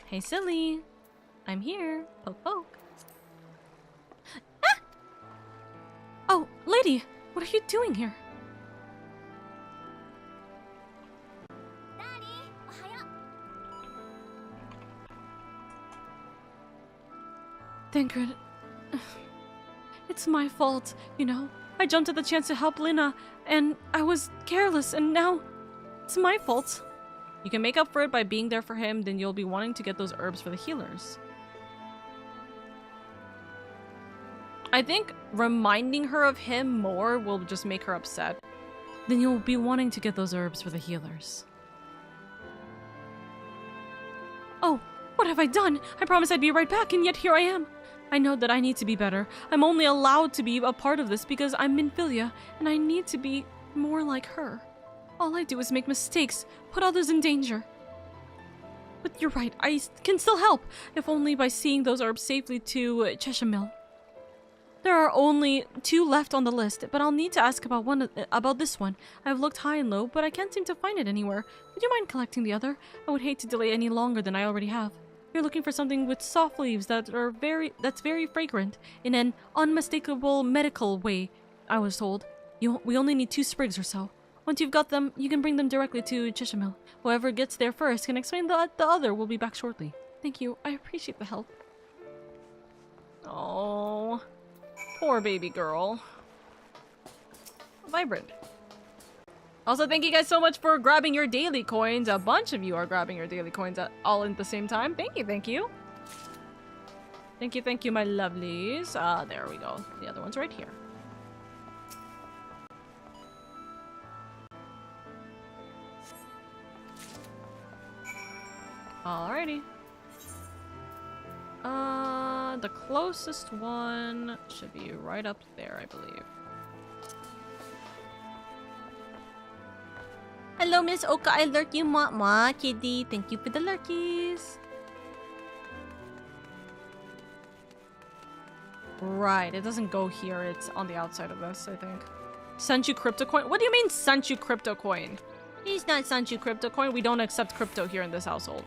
Hey, silly. I'm here. Poke, poke. Ah! Oh, lady. What are you doing here? Thancred. It's my fault, you know. I jumped at the chance to help Lina, and I was careless, and now it's my fault. You can make up for it by being there for him, then you'll be wanting to get those herbs for the healers. I think reminding her of him more will just make her upset. Then you'll be wanting to get those herbs for the healers. Oh, what have I done? I promised I'd be right back, and yet here I am. I know that I need to be better. I'm only allowed to be a part of this because I'm Minfilia, and I need to be more like her. All I do is make mistakes, put others in danger. But you're right, I can still help, if only by seeing those herbs safely to Chesamil. There are only 2 left on the list, but I'll need to ask about this one. I've looked high and low, but I can't seem to find it anywhere. Would you mind collecting the other? I would hate to delay any longer than I already have. You're looking for something with soft leaves that's very fragrant, in an unmistakable medical way, I was told. We only need 2 sprigs or so. Once you've got them, you can bring them directly to Chishamil. Whoever gets there first can explain the other. Will be back shortly. Thank you. I appreciate the help. Oh, poor baby girl. Vibrant. Also, thank you guys so much for grabbing your daily coins. A bunch of you are grabbing your daily coins all at the same time. Thank you, thank you. Thank you, my lovelies. There we go. The other one's right here. Alrighty. The closest one should be right up there, I believe. Hello, Miss Oka. I lurk you, ma, kitty. Thank you for the lurkies. Right, it doesn't go here. It's on the outside of this, I think. Sent you crypto coin? What do you mean sent you crypto coin? He's not sent you crypto coin. We don't accept crypto here in this household.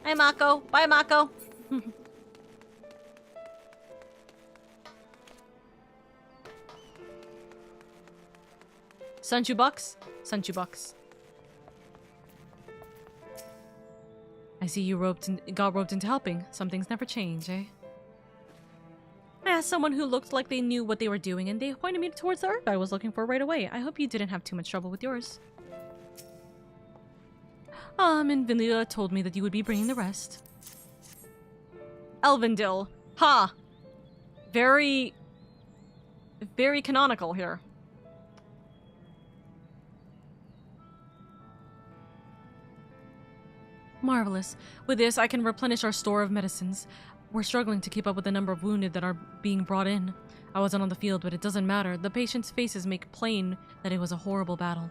Hi, Mako. Bye, Mako. Sent you bucks? Sent you bucks. I see you got roped into helping. Some things never change, eh? I asked someone who looked like they knew what they were doing, and they pointed me towards the herb I was looking for right away. I hope you didn't have too much trouble with yours. And Vinlia told me that you would be bringing the rest. Elvendil. Ha! Very canonical here. Marvelous. With this, I can replenish our store of medicines. We're struggling to keep up with the number of wounded that are being brought in. I wasn't on the field, but it doesn't matter. The patients' faces make plain that it was a horrible battle.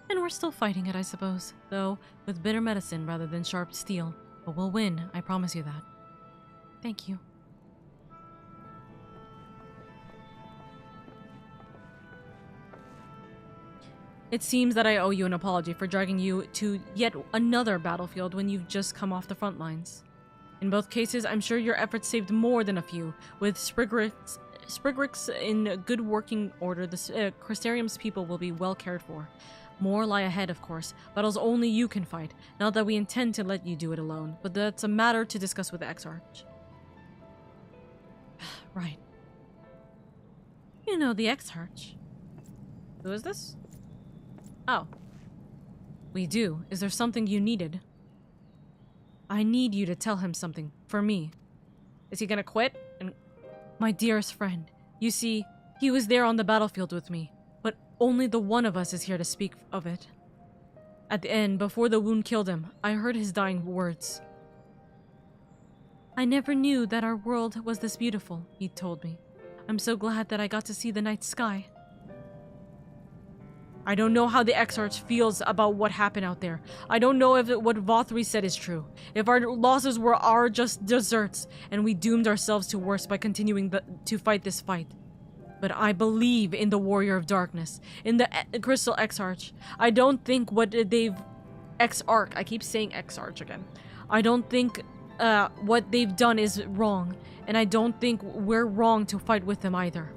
And we're still fighting it, I suppose. Though, with bitter medicine rather than sharp steel. But we'll win, I promise you that. Thank you. It seems that I owe you an apology for dragging you to yet another battlefield when you've just come off the front lines. In both cases, I'm sure your efforts saved more than a few. With Sprigrix in good working order, the Crystarium's people will be well cared for. More lie ahead, of course. Battles only you can fight. Not that we intend to let you do it alone, but that's a matter to discuss with the Exarch. Right. You know the Exarch. Who is this? Oh. We do. Is there something you needed? I need you to tell him something. For me. Is he gonna quit? My dearest friend. You see, he was there on the battlefield with me. But only the one of us is here to speak of it. At the end, before the wound killed him, I heard his dying words. I never knew that our world was this beautiful, he told me. I'm so glad that I got to see the night sky. I don't know how the Exarch feels about what happened out there. I don't know if what Vothri said is true. If our losses were just deserts, and we doomed ourselves to worse by continuing to fight this fight. But I believe in the Warrior of Darkness, in the Crystal Exarch. I don't think what they've... Exarch. I keep saying Exarch again. I don't think what they've done is wrong, and I don't think we're wrong to fight with them either.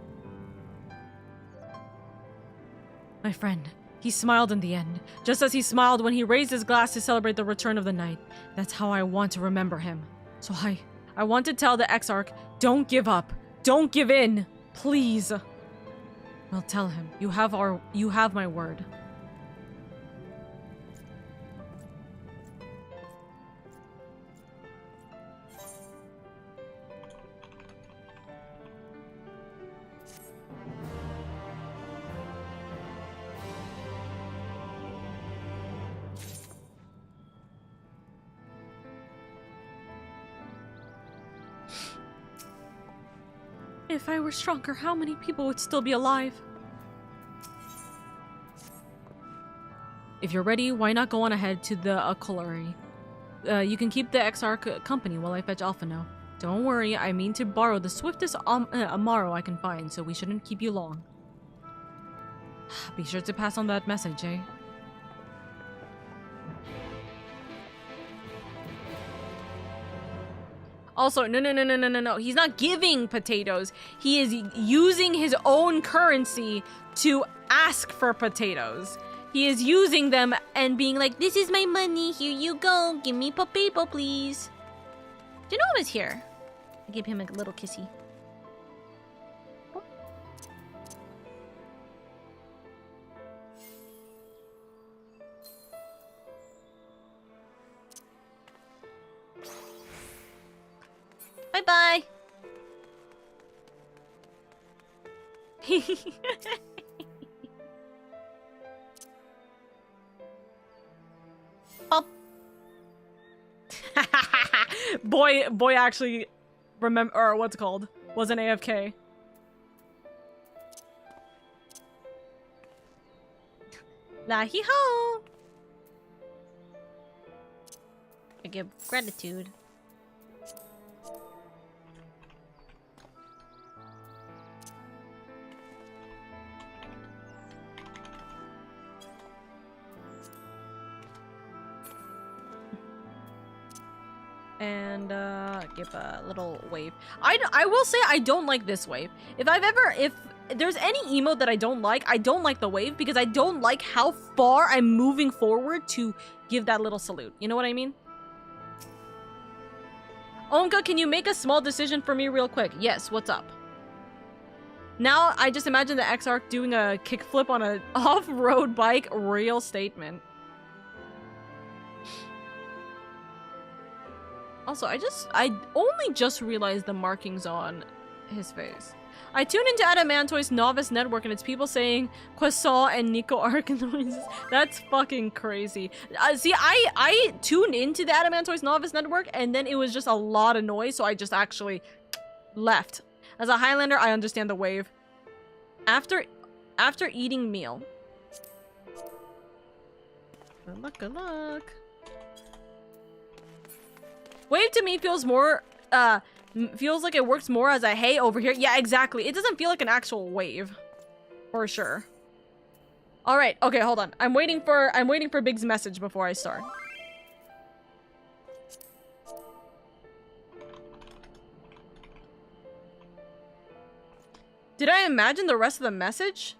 My friend, he smiled in the end, just as he smiled when he raised his glass to celebrate the return of the night. That's how I want to remember him. So I want to tell the Exarch, don't give up. Don't give in. Please. Well, tell him. You have my word. If I were stronger, how many people would still be alive? If you're ready, why not go on ahead to the colliery? You can keep the XR company while I fetch Alpha now. Don't worry, I mean to borrow the swiftest Amaro I can find, so we shouldn't keep you long. Be sure to pass on that message, eh? Also, no. He's not giving potatoes. He is using his own currency to ask for potatoes. He is using them and being like, this is my money, here you go, give me potato, please. Do you know I was here? I give him a little kissy. Bye-bye. Pop. boy actually remember, or what's it called? Was an AFK. La hee ho. I give gratitude. And give a little wave. I will say I don't like this wave. If there's any emote that I don't like the wave because I don't like how far I'm moving forward to give that little salute. You know what I mean? Onka, can you make a small decision for me real quick? Yes, what's up? Now I just imagine the XR doing a kickflip on an off-road bike. Real statement. Also, I only just realized the markings on his face. I tuned into Adamantoy's Novice Network and it's people saying Croissant and Nico Arkanoids. That's fucking crazy. See, I tuned into the Adamantoy's Novice Network and then it was just a lot of noise, so I just actually left. As a Highlander, I understand the wave. After eating meal. Good luck, good luck. Wave to me feels more, feels like it works more as a hey over here. Yeah, exactly. It doesn't feel like an actual wave. For sure. Alright, okay, hold on. I'm waiting for Big's message before I start. Did I imagine the rest of the message?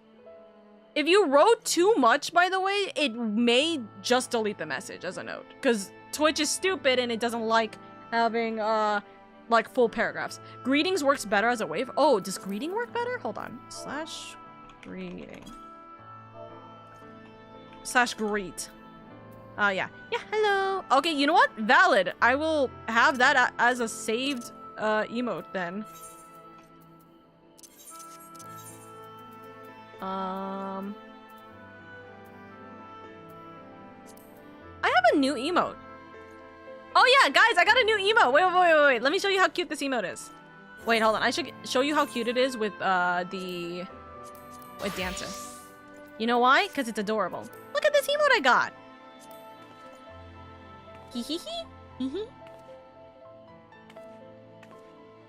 If you wrote too much, by the way, it may just delete the message as a note. Because Twitch is stupid and it doesn't like having, like, full paragraphs. Greetings works better as a wave. Oh, does greeting work better? Hold on. /greeting. /greet. Yeah. Yeah, hello. Okay, you know what? Valid. I will have that as a saved, emote then. I have a new emote. Oh yeah, guys, I got a new emote. Wait. Let me show you how cute this emote is. Wait, hold on. I should show you how cute it is with with Dancer. You know why? Because it's adorable. Look at this emote I got. Hee.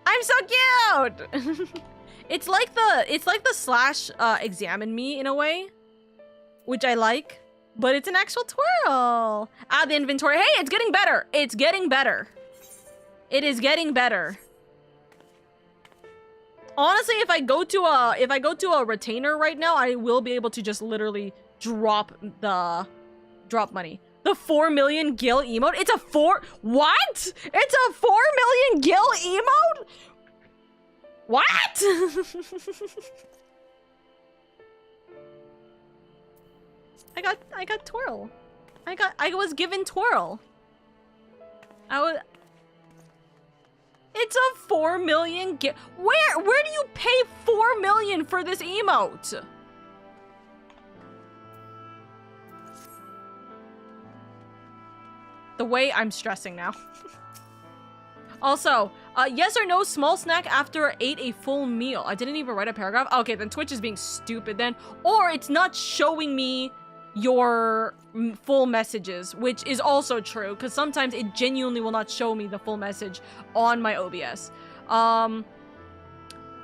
I'm so cute. It's like the slash examine me in a way, which I like. But it's an actual twirl. Ah, the inventory. Hey, it's getting better. It's getting better. It is getting better. Honestly, if I go to a retainer right now, I will be able to just literally drop money. The 4 million gil emote. It's a 4. What? It's a 4 million gil emote? What? I got twirl. I was given twirl. It's a 4 million Where do you pay 4 million for this emote? The way I'm stressing now. Also, yes or no small snack after ate a full meal. I didn't even write a paragraph. Okay, then Twitch is being stupid then. Or it's not showing me your full messages, which is also true, because sometimes it genuinely will not show me the full message on my OBS.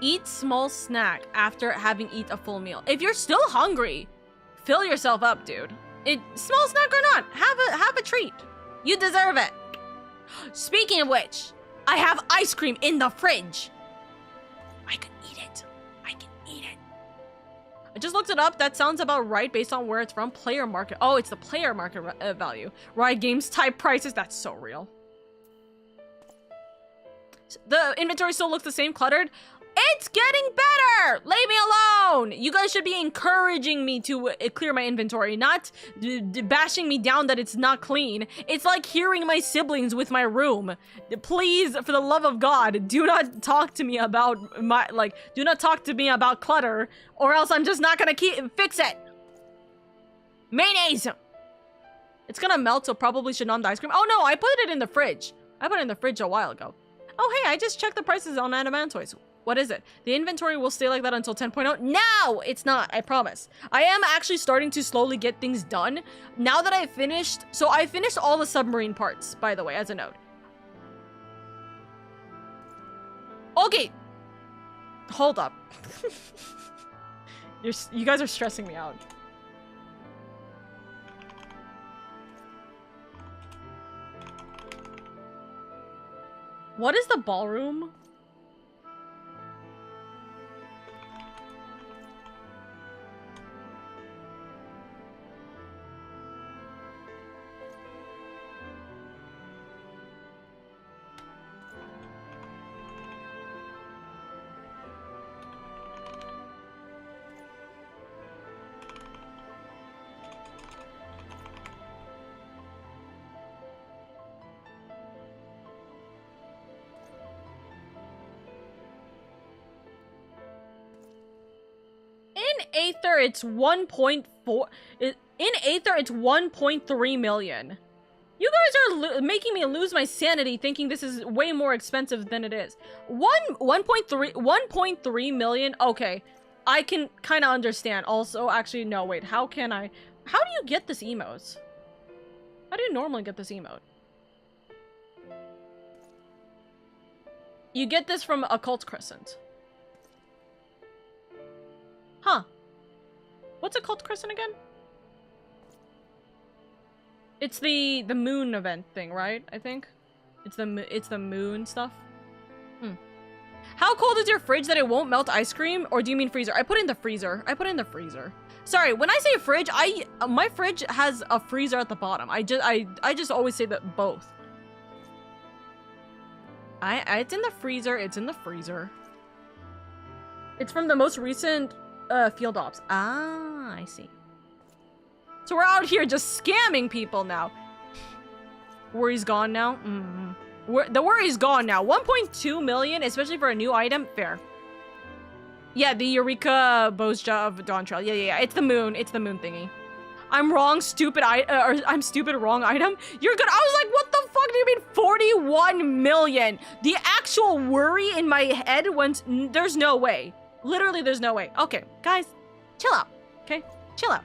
Eat small snack after having eat a full meal. If you're still hungry, fill yourself up, dude. Small snack or not, have a treat. You deserve it. Speaking of which, I have ice cream in the fridge. I could eat it. I can eat it. I just looked it up. That sounds about right based on where it's from. Player market. Oh, it's the player market value. Riot Games type prices. That's so real. The inventory still looks the same, cluttered. It's getting better! Leave me alone! You guys should be encouraging me to clear my inventory, not bashing me down that it's not clean. It's like hearing my siblings with my room. Please, for the love of God, do not talk to me about do not talk to me about clutter, or else I'm just not gonna fix it. Mayonnaise! It's gonna melt, so probably should not the ice cream. Oh no, I put it in the fridge. I put it in the fridge a while ago. Oh hey, I just checked the prices on Adamantoys. What is it? The inventory will stay like that until 10.0. No, it's not. I promise. I am actually starting to slowly get things done. Now that I've finished... So I finished all the submarine parts, by the way, as a note. Okay. Hold up. You guys are stressing me out. What is the ballroom? Aether, it's 1.4. In Aether, it's 1.3 million. You guys are making me lose my sanity thinking this is way more expensive than it is. 1.3 million? Okay. I can kind of understand. Also, actually, no, wait. How do you get this emote? How do you normally get this emote? You get this from Occult Crescent. Huh. What's Occult Crescent again? It's the moon event thing, right? I think it's the moon stuff. How cold is your fridge that it won't melt ice cream, or do you mean freezer? I put in the freezer. Sorry, when I say fridge, my fridge has a freezer at the bottom. I just always say that both. It's in the freezer. It's in the freezer. It's from the most recent field ops. Ah, I see. So we're out here just scamming people now. Worry's gone now? The worry's gone now. 1.2 million, especially for a new item? Fair. Yeah, the Eureka Bozja of Dawn Trail. Yeah. It's the moon. It's the moon thingy. I'm wrong, stupid I'm stupid, wrong item? You're good. I was like, what the fuck do you mean 41 million? The actual worry in my head went, there's no way. Literally, there's no way. Okay, guys, chill out. Okay, chill out.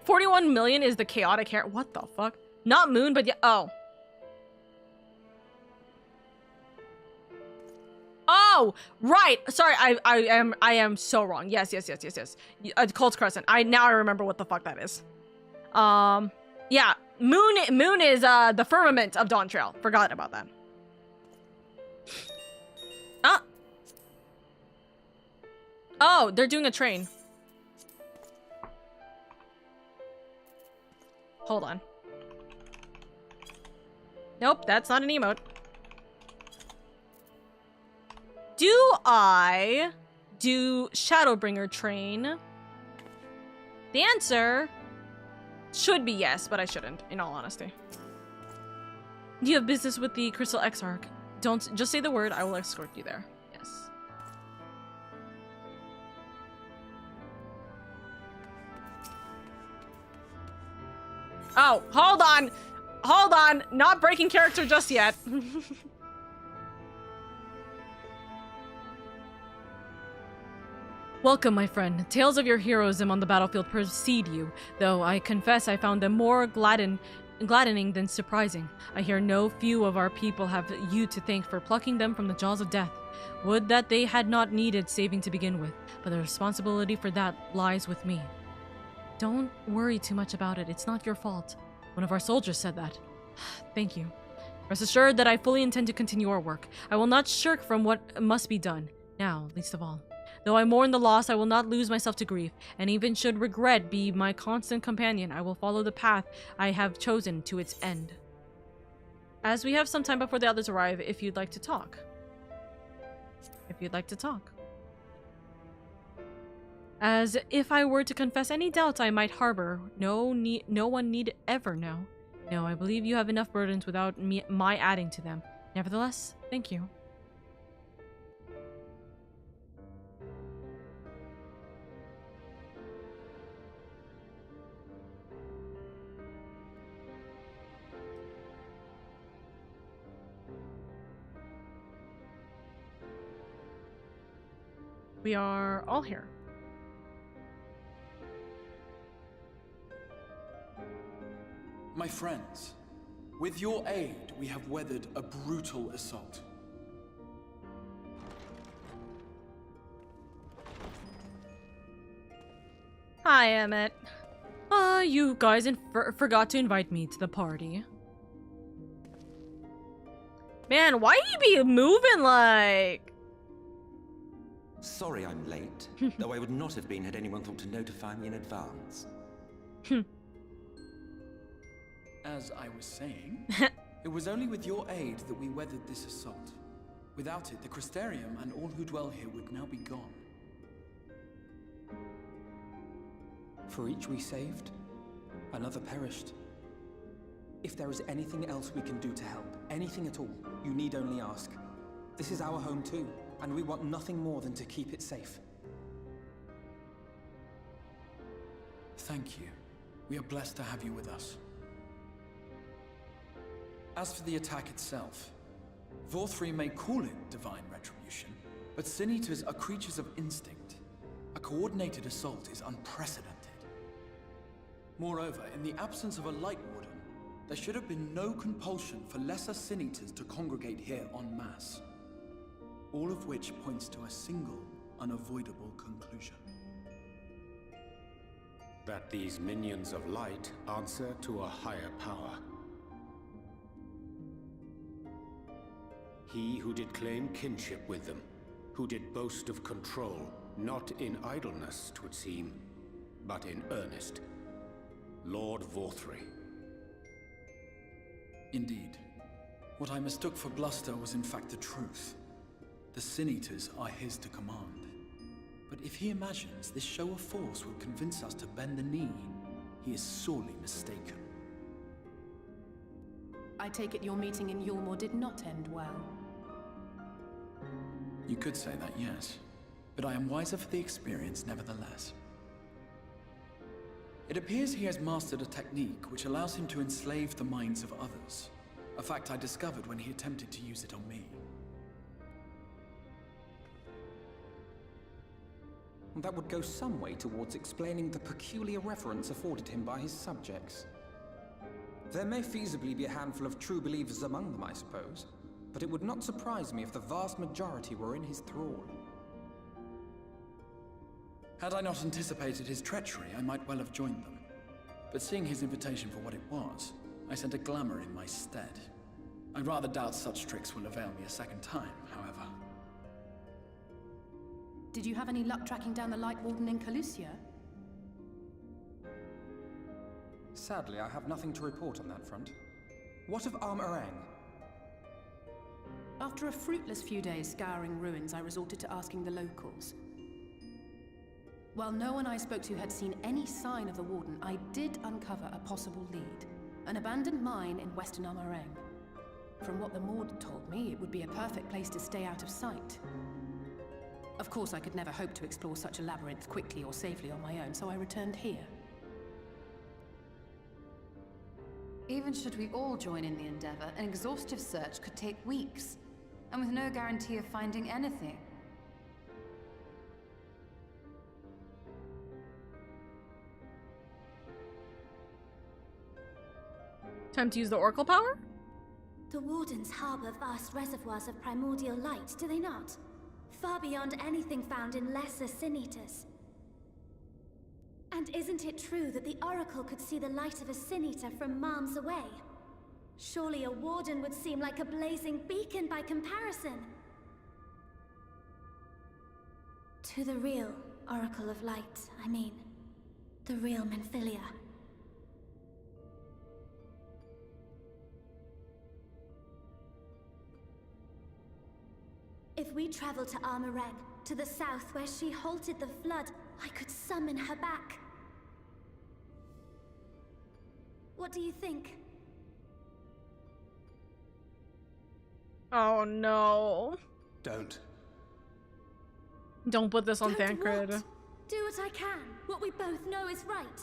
41 million is the chaotic hair. What the fuck? Not moon, but yeah. Oh. Oh, right. Sorry, I am so wrong. Yes. Cult Crescent. Now I remember what the fuck that is. Yeah. Moon is the firmament of Dawn Trail. Forgot about that. Oh, they're doing a train. Hold on. Nope, that's not an emote. Do I do Shadowbringer train? The answer should be yes, but I shouldn't, in all honesty. Do you have business with the Crystal Exarch? Don't just say the word, I will escort you there. Yes. Oh, hold on. Hold on. Not breaking character just yet. Welcome, my friend. Tales of your heroism on the battlefield precede you, though I confess I found them more gladdening than surprising. I hear no few of our people have you to thank for plucking them from the jaws of death. Would that they had not needed saving to begin with, but the responsibility for that lies with me. Don't worry too much about it. It's not your fault. One of our soldiers said that. Thank you. Rest assured that I fully intend to continue our work. I will not shirk from what must be done. Now, least of all. Though I mourn the loss, I will not lose myself to grief, and even should regret be my constant companion, I will follow the path I have chosen to its end. As we have some time before the others arrive, if you'd like to talk. As if I were to confess any doubts I might harbor, no one need ever know. No, I believe you have enough burdens without my adding to them. Nevertheless, thank you. We are all here. My friends, with your aid, we have weathered a brutal assault. Hi, Emmett. You guys forgot to invite me to the party. Man, why you be moving like... Sorry I'm late, though I would not have been had anyone thought to notify me in advance. As I was saying, it was only with your aid that we weathered this assault. Without it, the Crystarium and all who dwell here would now be gone. For each we saved, another perished. If there is anything else we can do to help, anything at all, you need only ask. This is our home too, and we want nothing more than to keep it safe. Thank you. We are blessed to have you with us. As for the attack itself, Vorthri may call it divine retribution, but Sin Eaters are creatures of instinct. A coordinated assault is unprecedented. Moreover, in the absence of a Light Warden, there should have been no compulsion for lesser Sin Eaters to congregate here en masse. All of which points to a single, unavoidable conclusion. That these minions of light answer to a higher power. He who did claim kinship with them, who did boast of control, not in idleness, 'twould seem, but in earnest. Lord Vorthri. Indeed. What I mistook for bluster was in fact the truth. The Sin Eaters are his to command. But if he imagines this show of force will convince us to bend the knee, he is sorely mistaken. I take it your meeting in Yulmore did not end well. You could say that, yes. But I am wiser for the experience nevertheless. It appears he has mastered a technique which allows him to enslave the minds of others. A fact I discovered when he attempted to use it on me. That would go some way towards explaining the peculiar reverence afforded him by his subjects. There may feasibly be a handful of true believers among them, I suppose, but it would not surprise me if the vast majority were in his thrall. Had I not anticipated his treachery, I might well have joined them. But seeing his invitation for what it was, I sent a glamour in my stead. I rather doubt such tricks will avail me a second time, however. Did you have any luck tracking down the Light Warden in Calusia? Sadly, I have nothing to report on that front. What of Armorang? After a fruitless few days scouring ruins, I resorted to asking the locals. While no one I spoke to had seen any sign of the Warden, I did uncover a possible lead. An abandoned mine in western Armorang. From what the Maud told me, it would be a perfect place to stay out of sight. Of course, I could never hope to explore such a labyrinth quickly or safely on my own, so I returned here. Even should we all join in the endeavor, an exhaustive search could take weeks, and with no guarantee of finding anything. Time to use the Oracle power? The Wardens harbor vast reservoirs of primordial light, do they not? Far beyond anything found in lesser Sin-Eaters. And isn't it true that the Oracle could see the light of a Sin-Eater from miles away? Surely a Warden would seem like a blazing beacon by comparison. To the real Oracle of Light, I mean. The real Menphilia. If we travel to Armoreng, to the south where she halted the flood, I could summon her back. What do you think? Oh no. Don't. Don't put this on Don't Thancred. what? Do what I can. What we both know is right.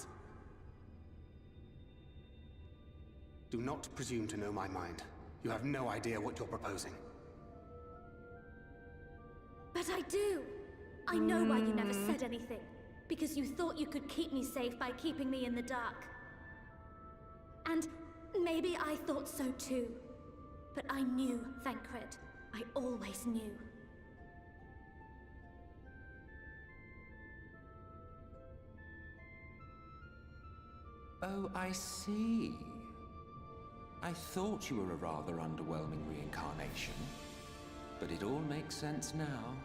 Do not presume to know my mind. You have no idea what you're proposing. But I do. I know why you never said anything. Because you thought you could keep me safe by keeping me in the dark. And maybe I thought so too. But I knew, Thancred. I always knew. Oh, I see. I thought you were a rather underwhelming reincarnation. But it all makes sense now.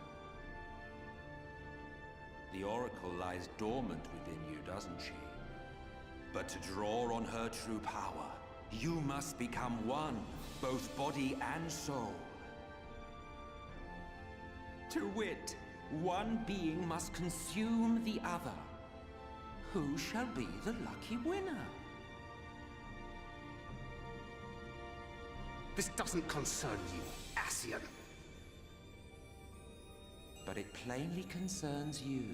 The Oracle lies dormant within you, doesn't she? But to draw on her true power, you must become one, both body and soul. To wit, one being must consume the other. Who shall be the lucky winner? This doesn't concern you, Ascian. But it plainly concerns you.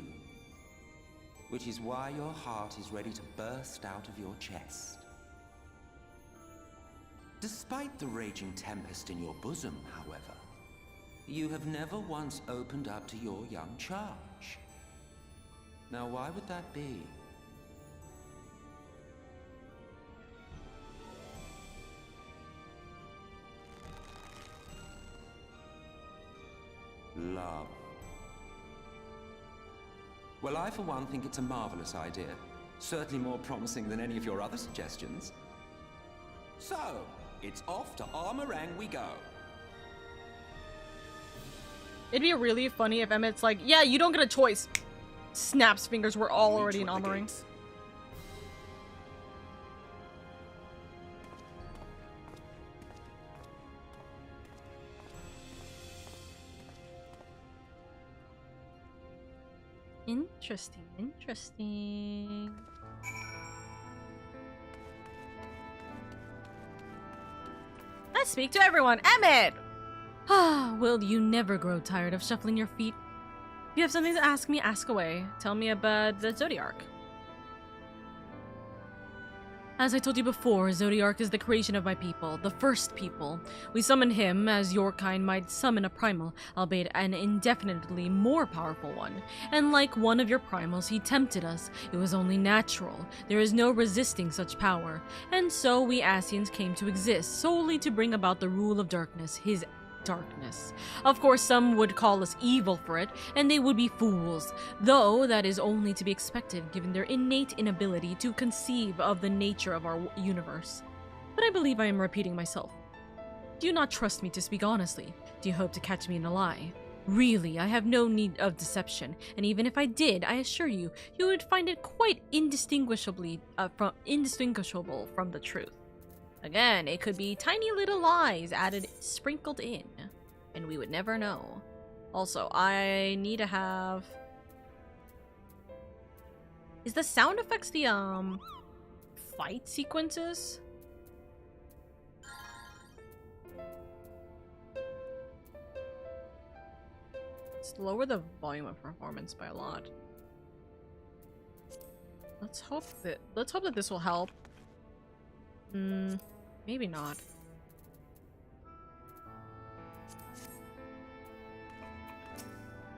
Which is why your heart is ready to burst out of your chest. Despite the raging tempest in your bosom, however, you have never once opened up to your young charge. Now, why would that be? Love. Well, I for one think it's a marvelous idea. Certainly more promising than any of your other suggestions. So, it's off to Armoreng we go. It'd be really funny if Emmett's like, yeah, you don't get a choice. Snaps fingers, we're all already in Armoreng. Interesting, interesting. Let's speak to everyone. Emmett! Ah, will you never grow tired of shuffling your feet? If you have something to ask me, ask away. Tell me about the Zodiarch. As I told you before, Zodiarch is the creation of my people, the first people. We summoned him as your kind might summon a primal, albeit an indefinitely more powerful one. And like one of your primals, he tempted us. It was only natural. There is no resisting such power. And so we Ascians came to exist, solely to bring about the rule of darkness, his darkness. Of course, some would call us evil for it, and they would be fools, though that is only to be expected given their innate inability to conceive of the nature of our universe. But I believe I am repeating myself. Do you not trust me to speak honestly? Do you hope to catch me in a lie? Really, I have no need of deception, and even if I did, I assure you, you would find it quite indistinguishable from the truth. Again, it could be tiny little lies sprinkled in, and we would never know. Also, I need to have... Is the sound effects the, fight sequences? Let's lower the volume of performance by a lot. Let's hope that this will help. Maybe not.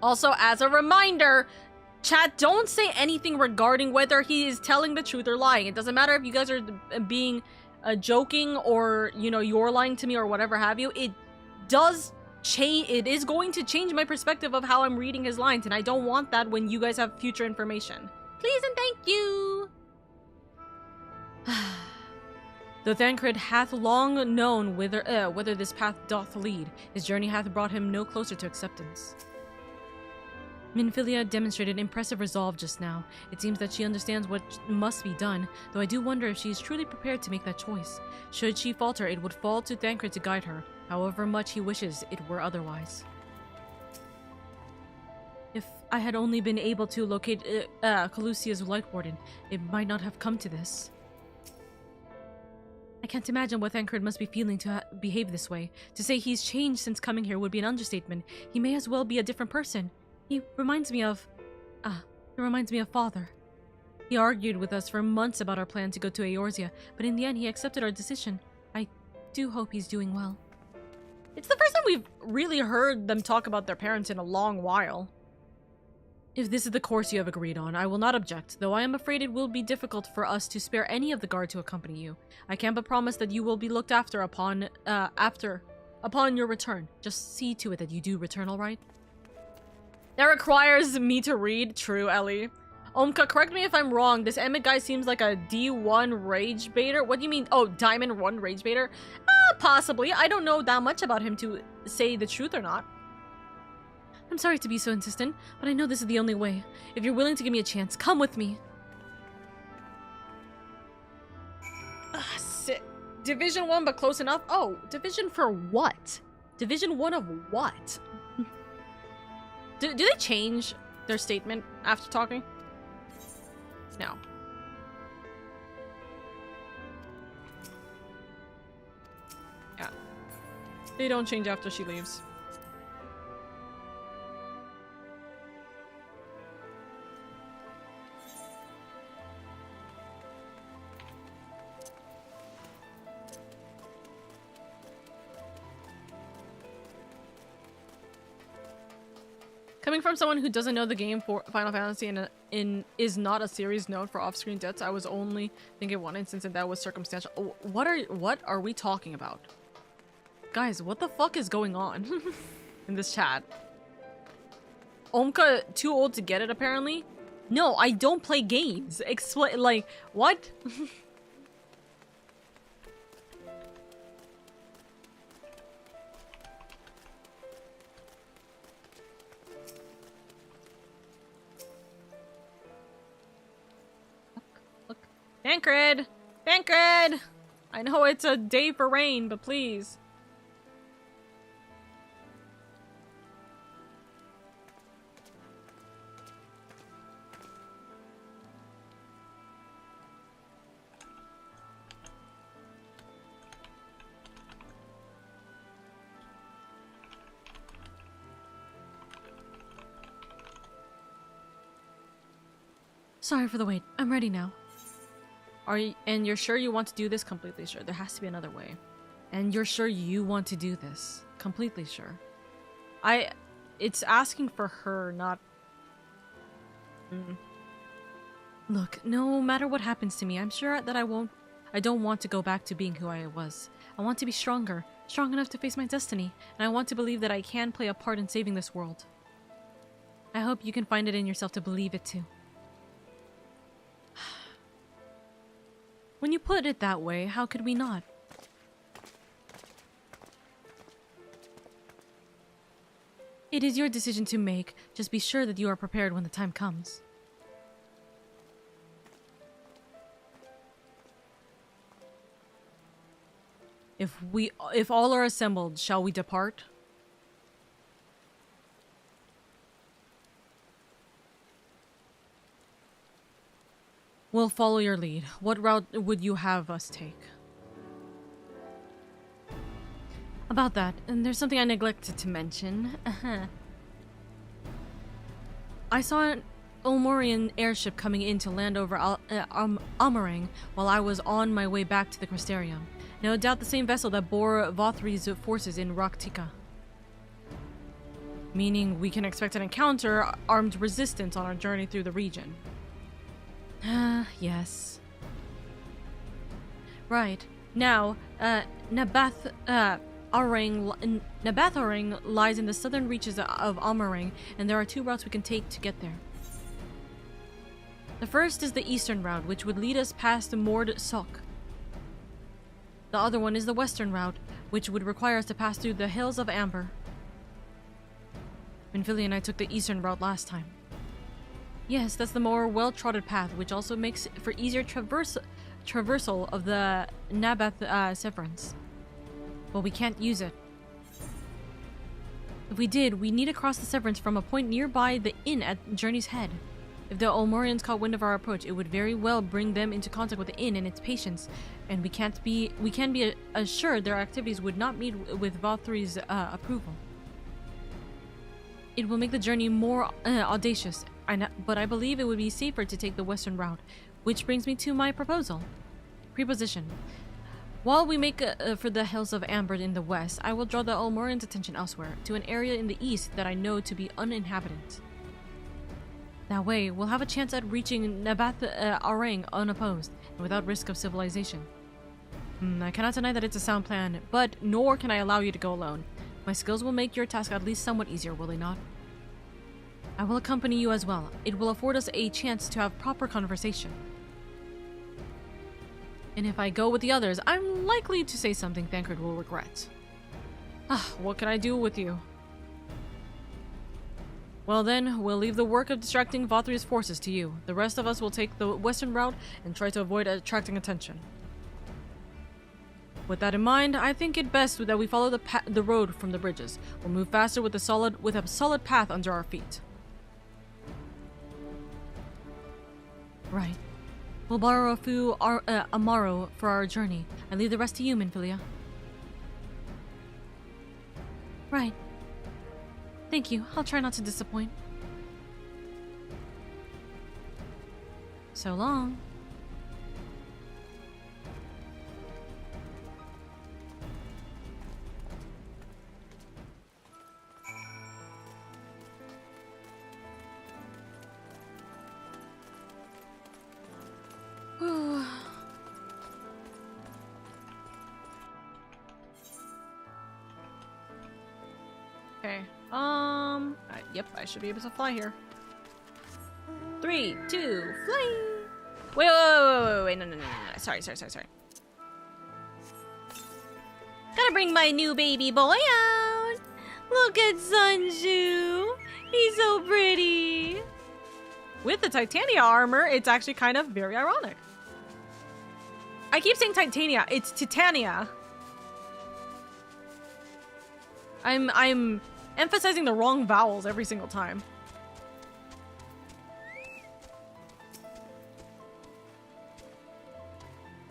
Also, as a reminder, chat, don't say anything regarding whether he is telling the truth or lying. It doesn't matter if you guys are being joking or, you know, you're lying to me or whatever have you, it does change. It is going to change my perspective of how I'm reading his lines, and I don't want that when you guys have future information. Please and thank you. The Thancred hath long known whither this path doth lead. His journey hath brought him no closer to acceptance. Minfilia demonstrated impressive resolve just now. It seems that she understands what must be done, though I do wonder if she is truly prepared to make that choice. Should she falter, it would fall to Thancred to guide her, however much he wishes it were otherwise. If I had only been able to locate Calusia's Light Warden, it might not have come to this. I can't imagine what Thancred must be feeling to behave this way. To say he's changed since coming here would be an understatement. He may as well be a different person. He reminds me of father. He argued with us for months about our plan to go to Eorzea, but in the end he accepted our decision. I do hope he's doing well. It's the first time we've really heard them talk about their parents in a long while. If this is the course you have agreed on, I will not object, though I am afraid it will be difficult for us to spare any of the guard to accompany you. I can but promise that you will be looked after upon your return. Just see to it that you do return all right. That requires me to read. True, Ellie. Omka, correct me if I'm wrong. This Emmett guy seems like a D1 rage baiter. What do you mean? Oh, Diamond 1 rage baiter? Possibly. I don't know that much about him to say the truth or not. I'm sorry to be so insistent, but I know this is the only way. If you're willing to give me a chance, come with me. Sick. Division 1, but close enough? Oh, division for what? Division 1 of what? Do they change their statement after talking? No. Yeah. They don't change after she leaves. Coming from someone who doesn't know the game for Final Fantasy and is not a series known for off-screen deaths, I was only thinking one instance and that was circumstantial. What are we talking about? Guys, what the fuck is going on in this chat? Omka too old to get it apparently? No, I don't play games. Explain, like, what? Thancred! Thancred! I know it's a day for rain, but please. Sorry for the wait. I'm ready now. And you're sure you want to do this? Completely sure. There has to be another way. And you're sure you want to do this? Completely sure. It's asking for her, not... Look, no matter what happens to me, I'm sure that I don't want to go back to being who I was. I want to be stronger, strong enough to face my destiny, and I want to believe that I can play a part in saving this world. I hope you can find it in yourself to believe it too. When you put it that way, how could we not? It is your decision to make. Just be sure that you are prepared when the time comes. If all are assembled, shall we depart? We'll follow your lead. What route would you have us take? About that, and there's something I neglected to mention. I saw an Ulmorian airship coming in to land over Amarang while I was on my way back to the Crystarium. No doubt the same vessel that bore Vothri's forces in Raktika. Meaning we can expect an encounter armed resistance on our journey through the region. Yes. Right. Now, Nabatharang lies in the southern reaches of Amarang, and there are 2 routes we can take to get there. The first is the eastern route, which would lead us past Mord Sok. The other one is the western route, which would require us to pass through the Hills of Amber. Minfilia and I took the eastern route last time. Yes, that's the more well-trodden path, which also makes for easier traversal of the Nabath Severance. But we can't use it. If we did, we need to cross the Severance from a point nearby the inn at Journey's Head. If the Olmorians caught wind of our approach, it would very well bring them into contact with the inn and its patients, and we can be assured their activities would not meet with Valthry's approval. It will make the journey more audacious, but I believe it would be safer to take the western route, which brings me to my proposal. Preposition. While we make for the Hills of Amber in the west, I will draw the Olmorians' attention elsewhere, to an area in the east that I know to be uninhabited. That way, we'll have a chance at reaching Nabath Arang unopposed, and without risk of civilization. I cannot deny that it's a sound plan, but nor can I allow you to go alone. My skills will make your task at least somewhat easier, will they not? I will accompany you as well. It will afford us a chance to have proper conversation. And if I go with the others, I'm likely to say something Thancred will regret. What can I do with you? Well then, we'll leave the work of distracting Valthry's forces to you. The rest of us will take the western route and try to avoid attracting attention. With that in mind, I think it best that we follow the road from the bridges. We'll move faster with a solid path under our feet. Right. We'll borrow a few Amaro for our journey, and leave the rest to you, Minfilia. Right. Thank you. I'll try not to disappoint. So long. Okay. Yep, I should be able to fly here. 3, 2, flying! Wait, no. Sorry. Gotta bring my new baby boy out! Look at Sunju! He's so pretty! With the Titania armor, it's actually kind of very ironic. I keep saying Titania, it's Titania. I'm emphasizing the wrong vowels every single time.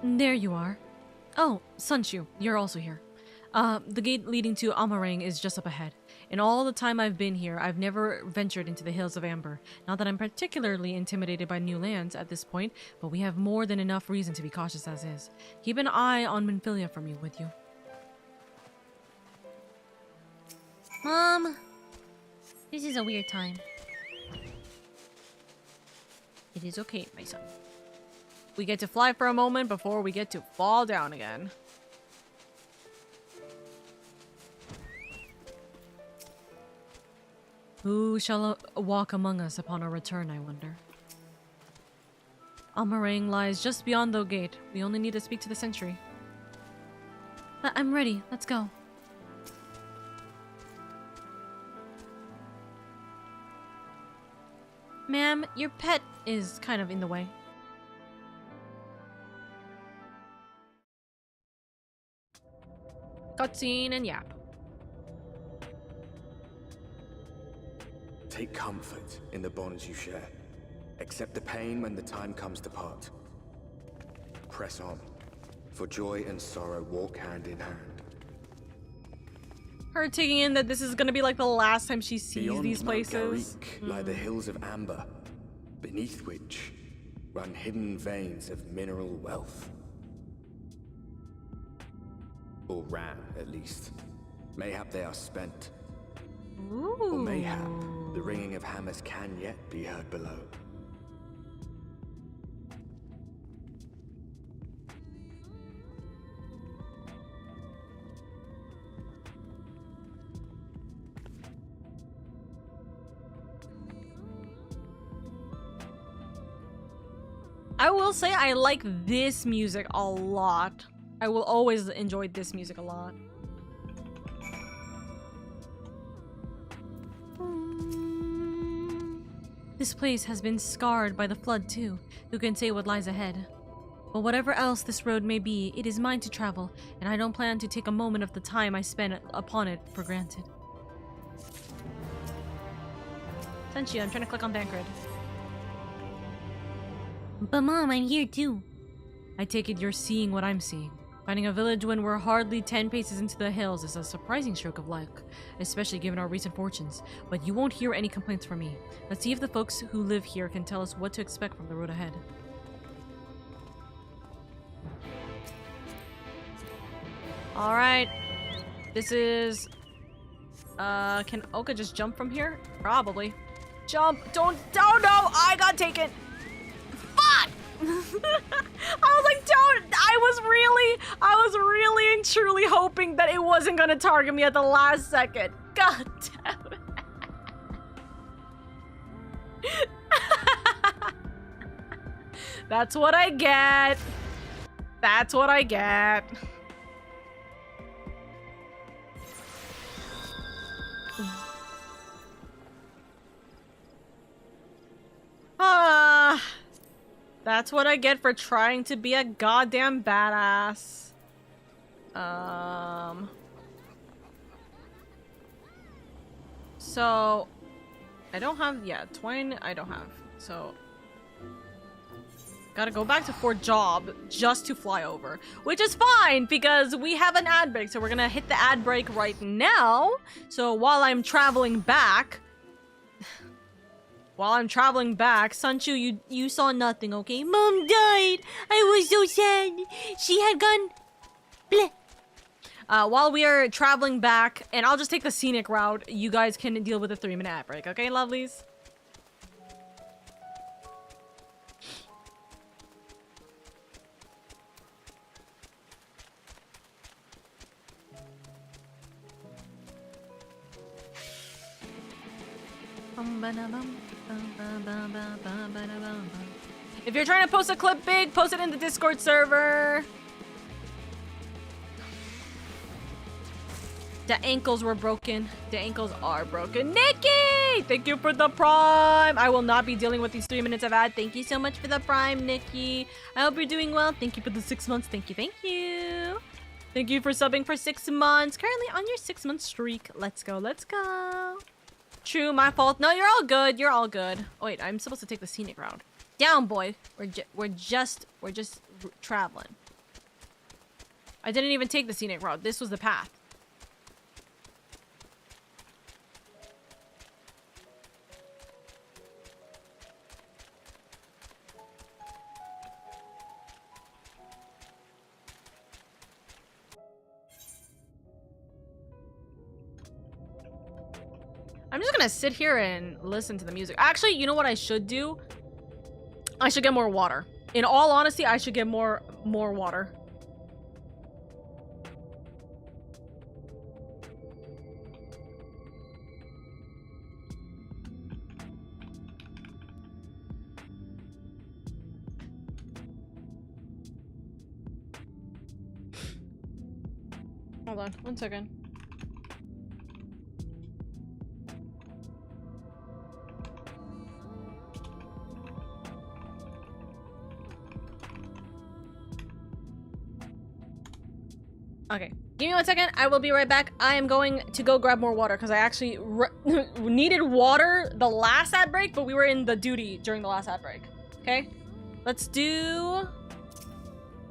There you are. Oh, Sunshu, you're also here. The gate leading to Amarang is just up ahead. In all the time I've been here, I've never ventured into the Hills of Amber. Not that I'm particularly intimidated by new lands at this point, but we have more than enough reason to be cautious as is. Keep an eye on Minfilia for me, with you. Mom! This is a weird time. It is okay, my son. We get to fly for a moment before we get to fall down again. Who shall walk among us upon our return, I wonder? Amarang lies just beyond the gate. We only need to speak to the sentry. I'm ready. Let's go. Ma'am, your pet is kind of in the way. Cutscene and yap. Take comfort in the bonds you share. Accept the pain when the time comes to part. Press on, for joy and sorrow walk hand in hand. Her taking in that this is gonna be like the last time she sees Beyond these places. Lie the hills of Amber, beneath which run hidden veins of mineral wealth. Or ran, at least. Mayhap they are spent. Ooh. Or mayhap the ringing of hammers can yet be heard below. I will say I like this music a lot. I will always enjoy this music a lot. This place has been scarred by the flood too. Who can say what lies ahead? But whatever else this road may be, it is mine to travel, and I don't plan to take a moment of the time I spend upon it for granted. Senshi, I'm trying to click on Bankred. But Mom, I'm here too. I take it you're seeing what I'm seeing. Finding a village when we're hardly 10 paces into the hills is a surprising stroke of luck, especially given our recent fortunes. But you won't hear any complaints from me. Let's see if the folks who live here can tell us what to expect from the road ahead. Alright. This is... can Oka just jump from here? Probably. Jump! Don't no! I got taken! Fuck! I was like, don't! I was really and truly hoping that it wasn't gonna target me at the last second. God damn it. That's what I get. That's what I get. That's what I get for trying to be a goddamn badass. So I don't have, yeah, Twine I don't have. So gotta go back to Fort Job just to fly over, which is fine because we have an ad break. So we're gonna hit the ad break right now. So while I'm traveling back, Sanchu, you saw nothing, okay? Mom died! I was so sad! She had gone... bleh. While we are traveling back, and I'll just take the scenic route, you guys can deal with the 3-minute ad break, okay, lovelies? If you're trying to post a clip big, post it in the Discord server. The ankles were broken. The ankles are broken. Nikki! Thank you for the prime. I will not be dealing with these 3 minutes of ad. Thank you so much for the prime, Nikki. I hope you're doing well. Thank you for the 6 months. Thank you, thank you. Thank you for subbing for 6 months. Currently on your 6-month streak. Let's go, let's go. True, my fault. No, you're all good. You're all good. Oh, wait, I'm supposed to take the scenic route. Down, boy. We're just traveling. I didn't even take the scenic route. This was the path. I'm just gonna sit here and listen to the music. Actually, you know what I should do? I should get more water. In all honesty, I should get more water. Hold on, 1 second. Okay, give me 1 second. I will be right back. I am going to go grab more water because I actually needed water the last ad break, but we were in the duty during the last ad break. Okay, let's do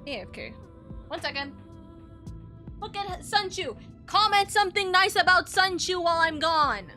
AFK. 1 second. Look at Sunchu. Comment something nice about Sunchu while I'm gone.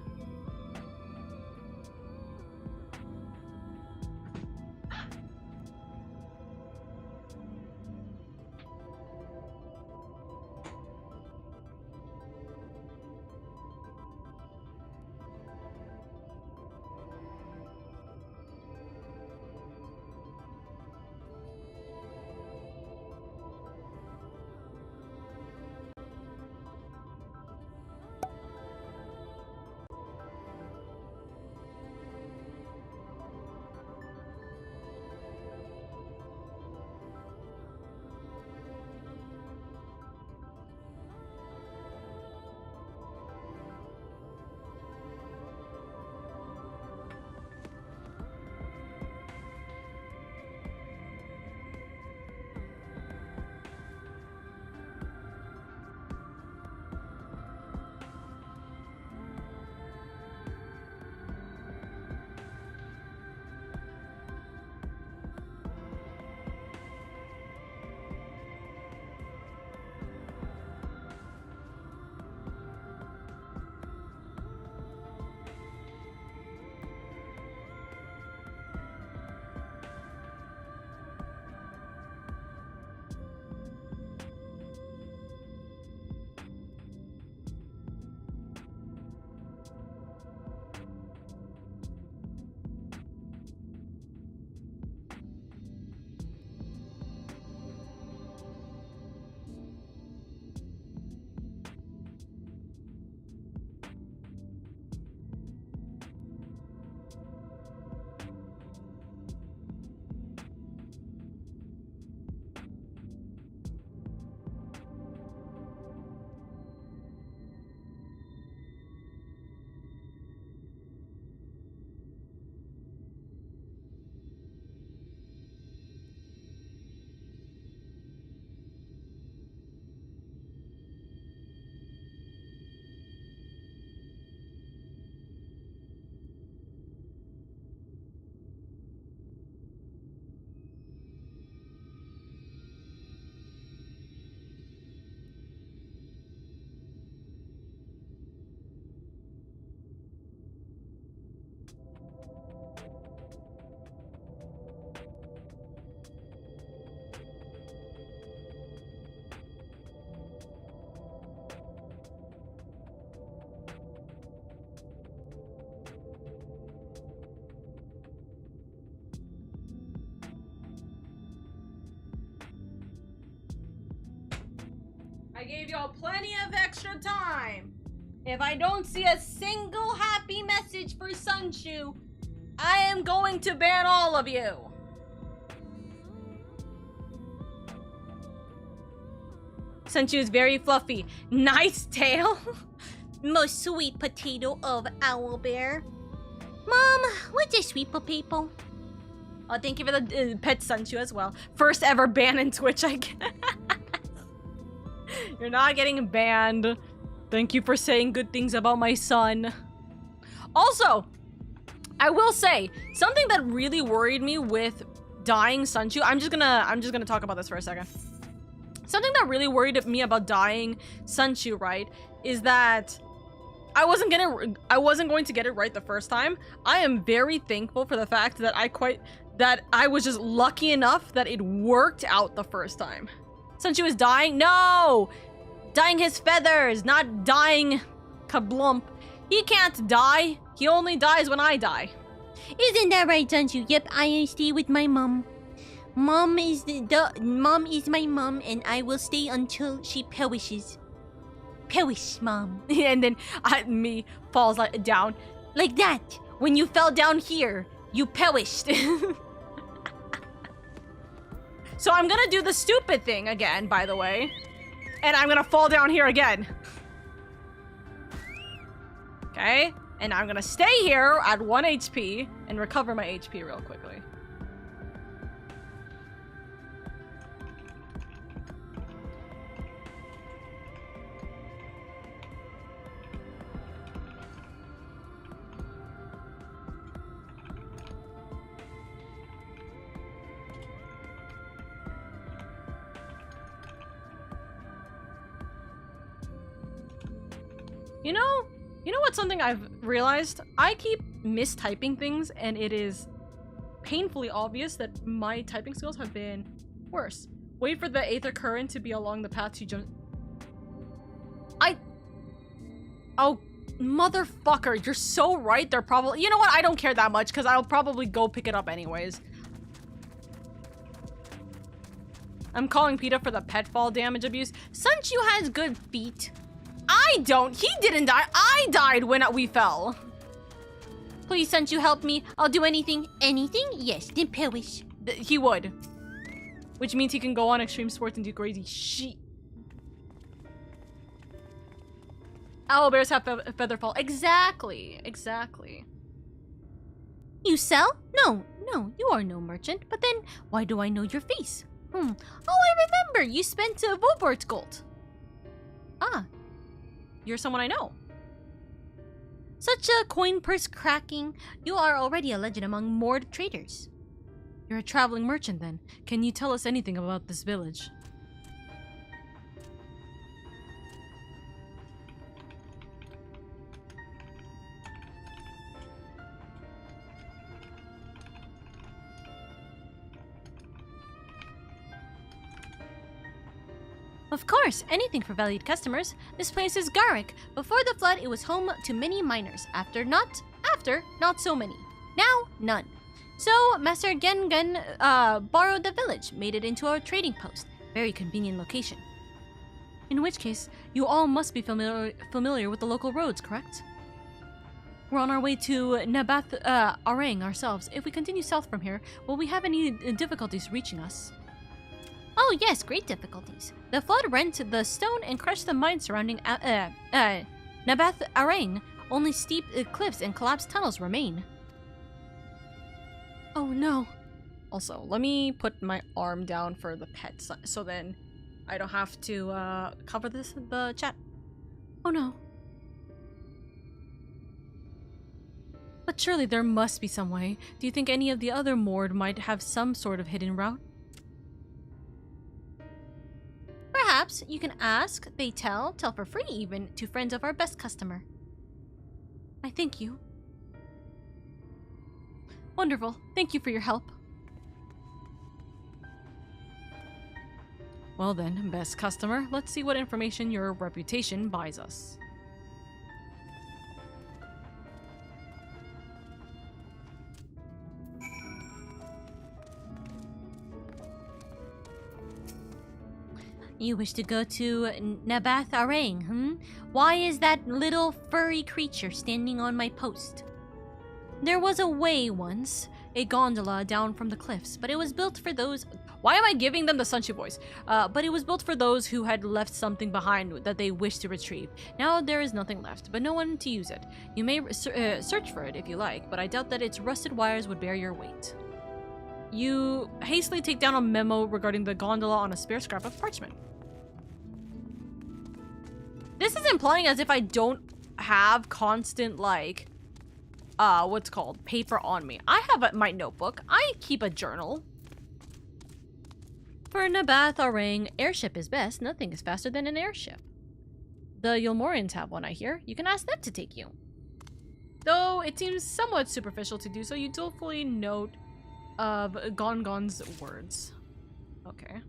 gave y'all plenty of extra time. If I don't see a single happy message for Sunshu, I am going to ban all of you. Sunshu is very fluffy. Nice tail. Most sweet potato of Owlbear. Mom, what's a sweet potato? Oh, thank you for the pet Sunshu as well. First ever ban in Twitch, I guess. You're not getting banned. Thank you for saying good things about my son. Also, I will say something that really worried me with dying Sunshu. I'm just gonna talk about this for a second. Something that really worried me about dying Sunshu, right, is that I wasn't going to get it right the first time. I am very thankful for the fact that I was just lucky enough that it worked out the first time. Sunshu is dying. No! Dyeing his feathers, not dying kablump. He can't die. He only dies when I die. Isn't that right, Sunshu? Yep, I stay with my mom. Mom is my mom, and I will stay until she perishes. Perish, mom. And then me falls down like that. When you fell down here, you perished. So I'm gonna do the stupid thing again, by the way. And I'm gonna fall down here again. Okay, and I'm gonna stay here at 1 HP and recover my HP real quickly. You know what's something I've realized? I keep mistyping things, and it is painfully obvious that my typing skills have been worse. Wait for the Aether current to be along the path to jump. Oh, motherfucker, you're so right. They're probably... You know what? I don't care that much, because I'll probably go pick it up anyways. I'm calling PETA for the pet fall damage abuse. Sunshu has good feet. I don't. He didn't die. I died when we fell. Please, Sunshu, help me. I'll do anything. Anything? Yes, then perish. He would. Which means he can go on extreme sports and do crazy shit. Owlbears have featherfall. Exactly. Exactly. You sell? No, you are no merchant. But then, why do I know your face? Oh, I remember. You spent Vobort's gold. Ah. You're someone I know. Such a coin purse cracking. You are already a legend among moored traders. You're a traveling merchant then. Can you tell us anything about this village? Of course, anything for valued customers. This place is Garrick. Before the flood, it was home to many miners. After, not so many. Now, none. So, Master Gengun borrowed the village, made it into a trading post. Very convenient location. In which case, you all must be familiar with the local roads, correct? We're on our way to Nabath Arang ourselves. If we continue south from here, will we have any difficulties reaching us? Oh yes, great difficulties. The flood rent the stone and crushed the mine surrounding Nabath Arang. Only steep cliffs and collapsed tunnels remain. Oh no. Also, let me put my arm down for the pets so then I don't have to cover the chat. Oh no. But surely there must be some way. Do you think any of the other moored might have some sort of hidden route? Perhaps you can ask, they tell for free even, to friends of our best customer. I thank you. Wonderful. Thank you for your help. Well then, best customer, let's see what information your reputation buys us. You wish to go to Nabath Arang, Why is that little furry creature standing on my post? There was a way once, a gondola down from the cliffs, but it was built for those... Why am I giving them the Sunshu voice? But it was built for those who had left something behind that they wished to retrieve. Now there is nothing left, but no one to use it. You may search for it if you like, but I doubt that its rusted wires would bear your weight. You hastily take down a memo regarding the gondola on a spare scrap of parchment. This is implying as if I don't have constant, like, what's called paper on me. I have my notebook. I keep a journal. For Nabath Arang, airship is best. Nothing is faster than an airship. The Yulmorians have one, I hear. You can ask them to take you. Though it seems somewhat superficial to do so, you dolefully note of Gongon's words. Okay.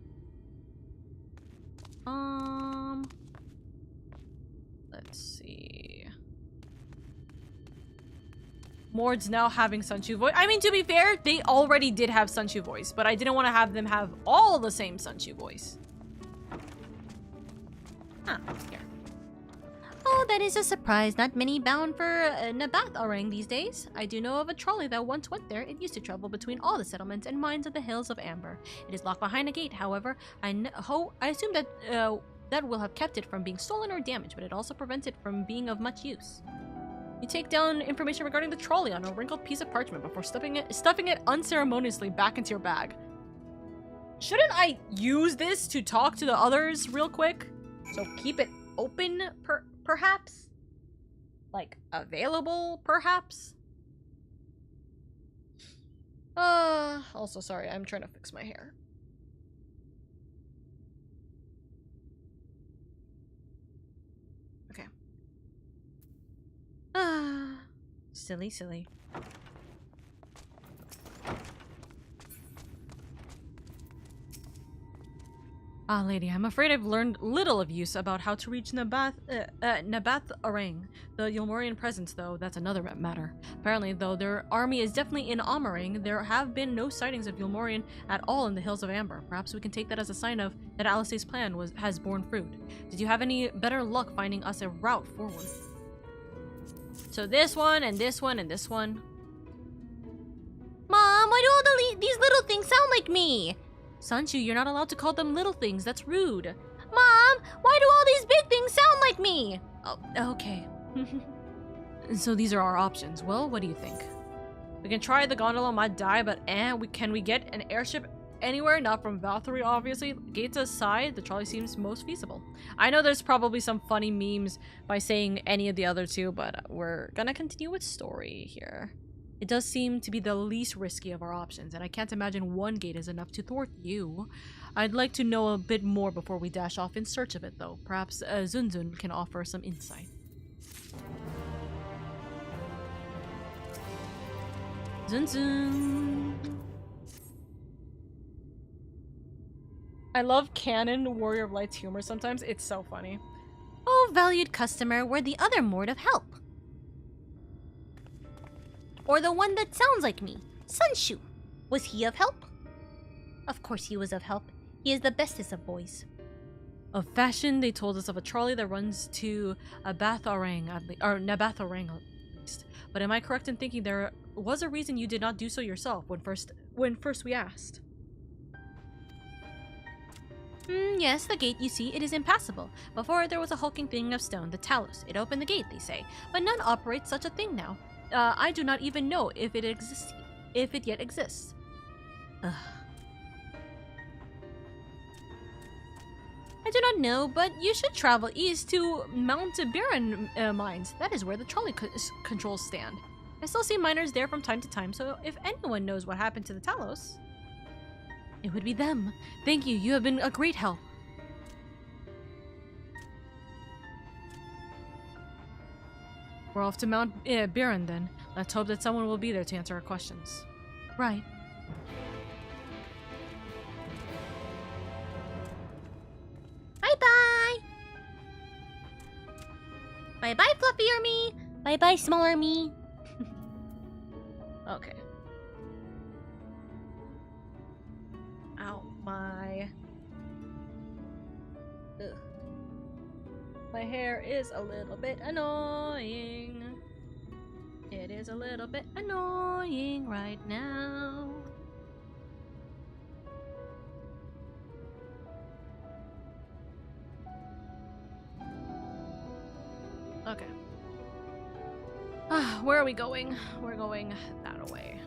Let's see. Mord's now having Sunshu voice. I mean, to be fair, they already did have Sunshu voice, but I didn't want to have them have all the same Sunshu voice. Here. Oh, that is a surprise. Not many bound for Nabath Arang these days. I do know of a trolley that once went there. It used to travel between all the settlements and mines of the hills of Amber. It is locked behind a gate, however. I assume that that will have kept it from being stolen or damaged, but it also prevents it from being of much use. You take down information regarding the trolley on a wrinkled piece of parchment before stuffing it unceremoniously back into your bag. Shouldn't I use this to talk to the others real quick? So keep it open, perhaps? Like, available, perhaps? Also, sorry, I'm trying to fix my hair. Okay. Silly. Lady, I'm afraid I've learned little of use about how to reach Nabath Arang. The Yulmorian presence, though, that's another matter. Apparently, though their army is definitely in Amarang, there have been no sightings of Yulmorian at all in the Hills of Amber. Perhaps we can take that as a sign of that Alice's plan has borne fruit. Did you have any better luck finding us a route forward? So this one, and this one, and this one. Mom, why do all these little things sound like me? Sunshu, you're not allowed to call them little things. That's rude. Mom, why do all these big things sound like me? Oh, okay. So these are our options. Well, what do you think? We can try the gondola, might die, but can we get an airship anywhere? Not from Valkyrie, obviously. Gates aside, the trolley seems most feasible. I know there's probably some funny memes by saying any of the other two, but we're gonna continue with story here. It does seem to be the least risky of our options, and I can't imagine one gate is enough to thwart you. I'd like to know a bit more before we dash off in search of it, though. Perhaps Zunzun can offer some insight. Zunzun! I love Canon Warrior of Light's humor sometimes. It's so funny. Oh, valued customer, we're the other Mord of help. Or the one that sounds like me, Sunshu. Was he of help? Of course he was of help. He is the bestest of boys. Of fashion, they told us of a trolley that runs to Nabath Arang, at least. But am I correct in thinking there was a reason you did not do so yourself when first we asked? Yes, the gate, you see, it is impassable. Before, there was a hulking thing of stone, the Talos. It opened the gate, they say. But none operates such a thing now. I do not even know if it yet exists. Ugh. I do not know, but you should travel east to Multistreaming mines. That is where the trolley controls stand. I still see miners there from time to time, so if anyone knows what happened to the Talos, it would be them. Thank you, you have been a great help. We're off to Mount Biran then. Let's hope that someone will be there to answer our questions. Right. Bye-bye! Bye-bye, fluffier me! Bye-bye, smaller me! Okay. Ow, my... Ugh. My hair is a little bit annoying. It is a little bit annoying right now. Okay. Where are we going? We're going that way.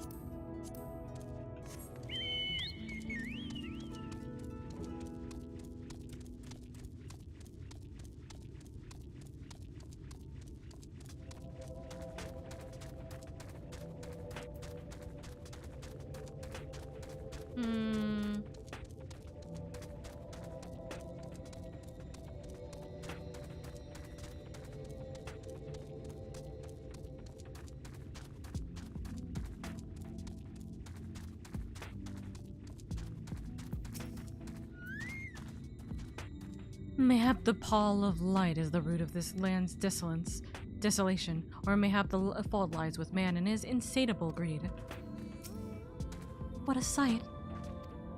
Mayhap the pall of light is the root of this land's desolation, or mayhap the fault lies with man and his insatiable greed. What a sight!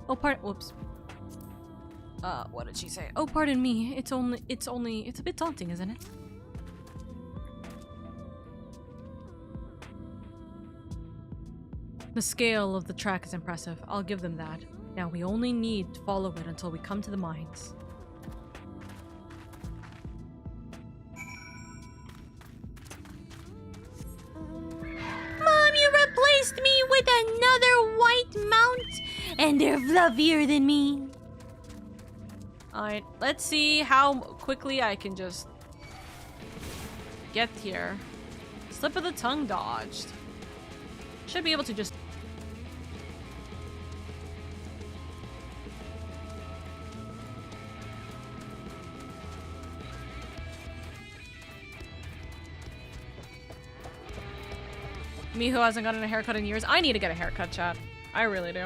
Oh, whoops. What did she say? Oh, pardon me. It's a bit daunting, isn't it? The scale of the track is impressive. I'll give them that. Now we only need to follow it until we come to the mines. Me with another white mount, and they're fluffier than me. Alright, let's see how quickly I can just get here. Slip of the tongue dodged. Should be able to just... Me who hasn't gotten a haircut in years. I need to get a haircut, chat. I really do.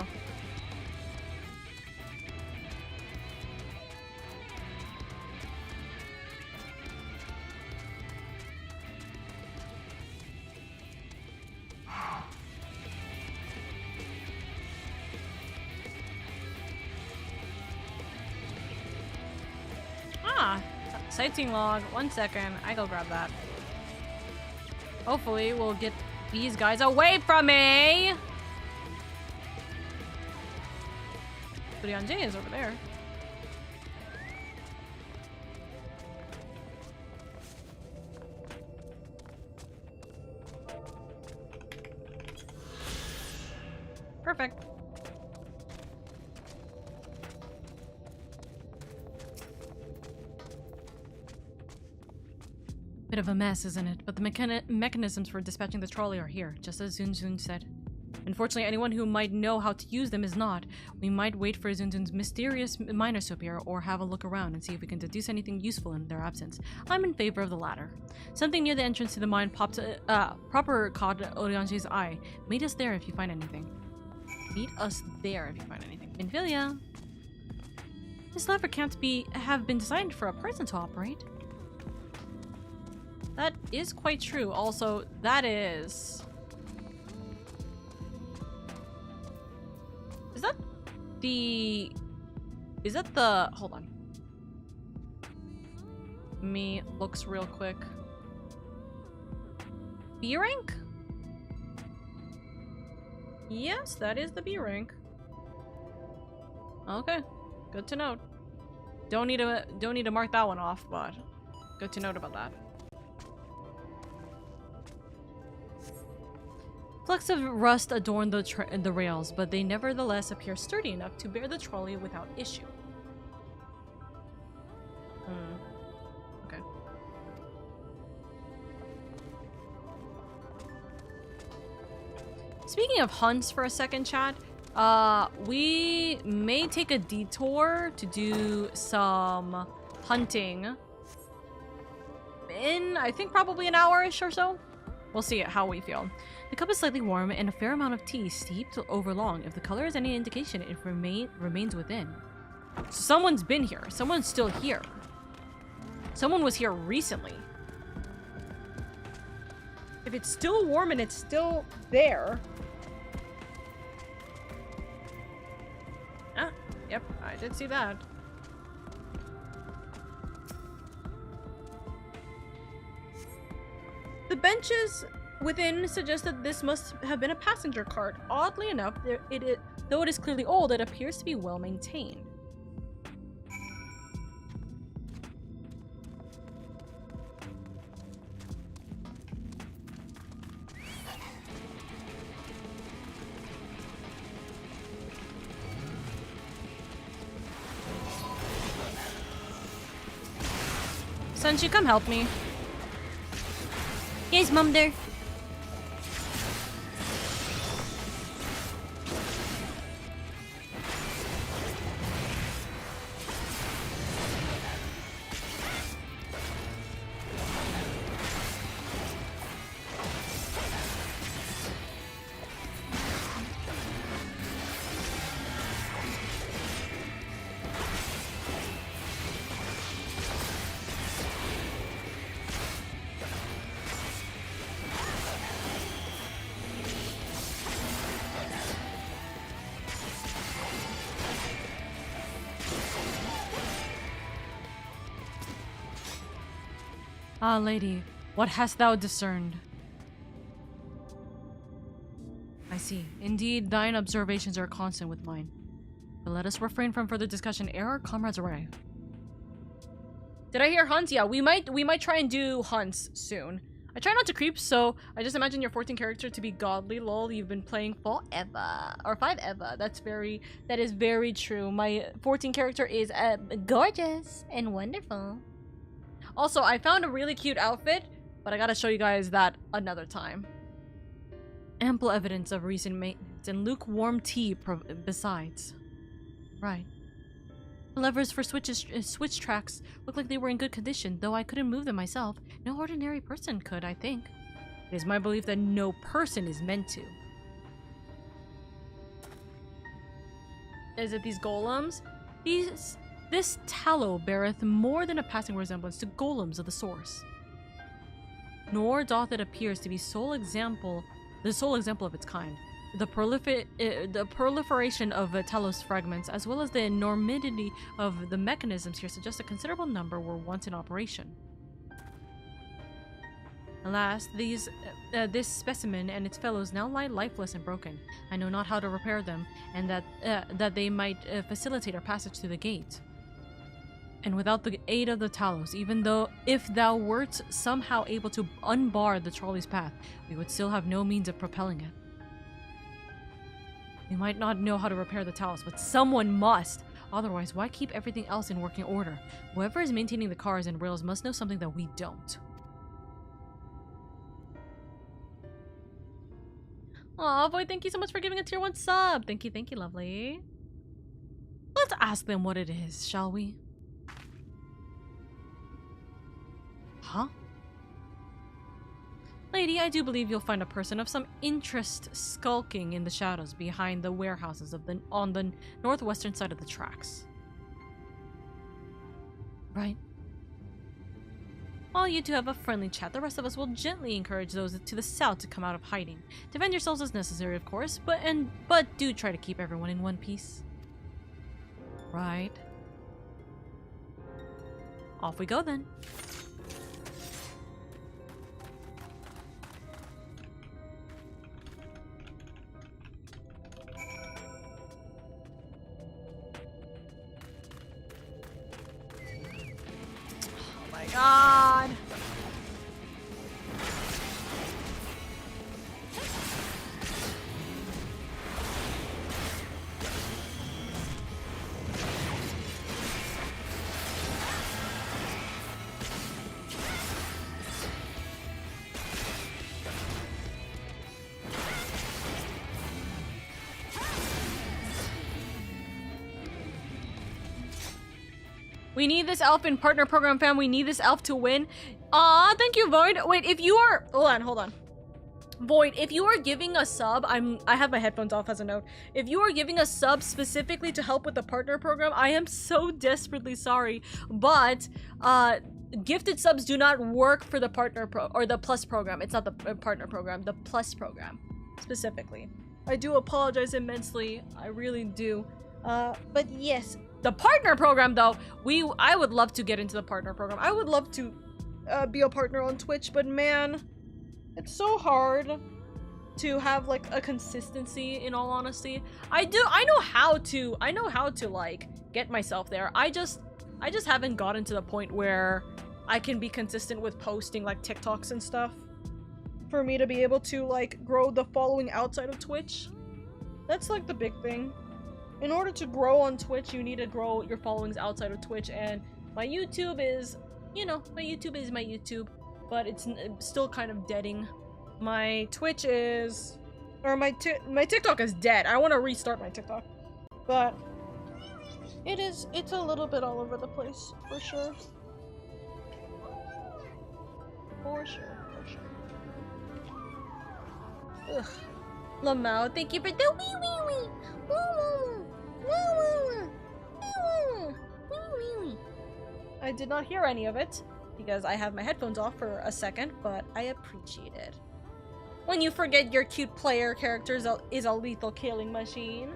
Sightseeing log. 1 second. I go grab that. Hopefully we'll get these guys away from me! But Yonjay is over there. Perfect. Bit of a mess, isn't it? But the mechanisms for dispatching the trolley are here, just as Zunzun said. Unfortunately, anyone who might know how to use them is not. We might wait for Zunzun's mysterious miners to appear, or have a look around and see if we can deduce anything useful in their absence. I'm in favor of the latter. Something near the entrance to the mine proper caught Orianji's eye. Meet us there if you find anything. Meet us there if you find anything. Infilia. This lever can't have been designed for a person to operate. That is quite true. Also, that is... Is that the... Hold on. Me looks real quick. B rank? Yes, that is the B rank. Okay, good to note. Don't need to mark that one off, but good to note about that. Flecks of rust adorn the rails, but they nevertheless appear sturdy enough to bear the trolley without issue. Okay. Speaking of hunts for a second, chat, we may take a detour to do some hunting in, I think, probably an hour-ish or so. We'll see how we feel. The cup is slightly warm and a fair amount of tea steeped over long. If the color is any indication, it remains within. So someone's been here. Someone's still here. Someone was here recently. If it's still warm and it's still there... Ah, yep, I did see that. The benches within suggest that this must have been a passenger cart. Oddly enough, though it is clearly old, it appears to be well maintained. Sunshi, come help me. Yes, Mom there. Ah, lady, what hast thou discerned? I see. Indeed, thine observations are constant with mine. But let us refrain from further discussion ere our comrades arrive. Did I hear hunts? Yeah, we might try and do hunts soon. I try not to creep, so I just imagine your 14 character to be godly. Lol, you've been playing forever. Or 5 that is very true. My 14 character is gorgeous and wonderful. Also, I found a really cute outfit, but I gotta show you guys that another time. Ample evidence of recent maintenance and lukewarm tea besides. Right. The levers for switch tracks look like they were in good condition, though I couldn't move them myself. No ordinary person could, I think. It is my belief that no person is meant to. Is it these golems? This tallow beareth more than a passing resemblance to golems of the source. Nor doth it appears to be the sole example of its kind. The proliferation of Talos fragments, as well as the enormity of the mechanisms here, suggest a considerable number were once in operation. Alas, this specimen and its fellows now lie lifeless and broken. I know not how to repair them, and that they might facilitate our passage through the gate. And without the aid of the Talos, even though if thou wert somehow able to unbar the trolley's path, we would still have no means of propelling it. We might not know how to repair the Talos, but someone must. Otherwise, why keep everything else in working order? Whoever is maintaining the cars and rails must know something that we don't. Aw, boy, thank you so much for giving a tier 1 sub. Thank you, lovely. Let's ask them what it is, shall we? Huh? Lady, I do believe you'll find a person of some interest skulking in the shadows behind the warehouses on the northwestern side of the tracks. Right. While you two have a friendly chat, the rest of us will gently encourage those to the south to come out of hiding. Defend yourselves as necessary, of course, but do try to keep everyone in one piece. Right. Off we go then. God. We need this elf in partner program, fam. We need this elf to win. Aw, thank you, Void. Wait, if you are... Hold on. Void, if you are giving a sub... I have my headphones off as a note. If you are giving a sub specifically to help with the partner program, I am so desperately sorry. But, gifted subs do not work for the partner or the plus program. It's not the partner program, the plus program, specifically. I do apologize immensely. I really do. But yes... The partner program, though, I would love to get into the partner program. I would love to be a partner on Twitch, but man, It's so hard to have like a consistency, in all honesty. I know how to like get myself there. I just haven't gotten to the point where I can be consistent with posting like TikToks and stuff for me to be able to like grow the following outside of Twitch. That's like the big thing. In order to grow on Twitch, you need to grow your followings outside of Twitch, and my YouTube is, you know, my YouTube is my YouTube, but it's still kind of deading. My Twitch is, or my TikTok is dead. I want to restart my TikTok, but it's a little bit all over the place, for sure. For sure. Ugh. Lamau, thank you for the wee wee wee. Woo woo woo. Woo woo woo. Woo wee wee. I did not hear any of it because I have my headphones off for a second, but I appreciate it. When you forget your cute player character is a lethal killing machine.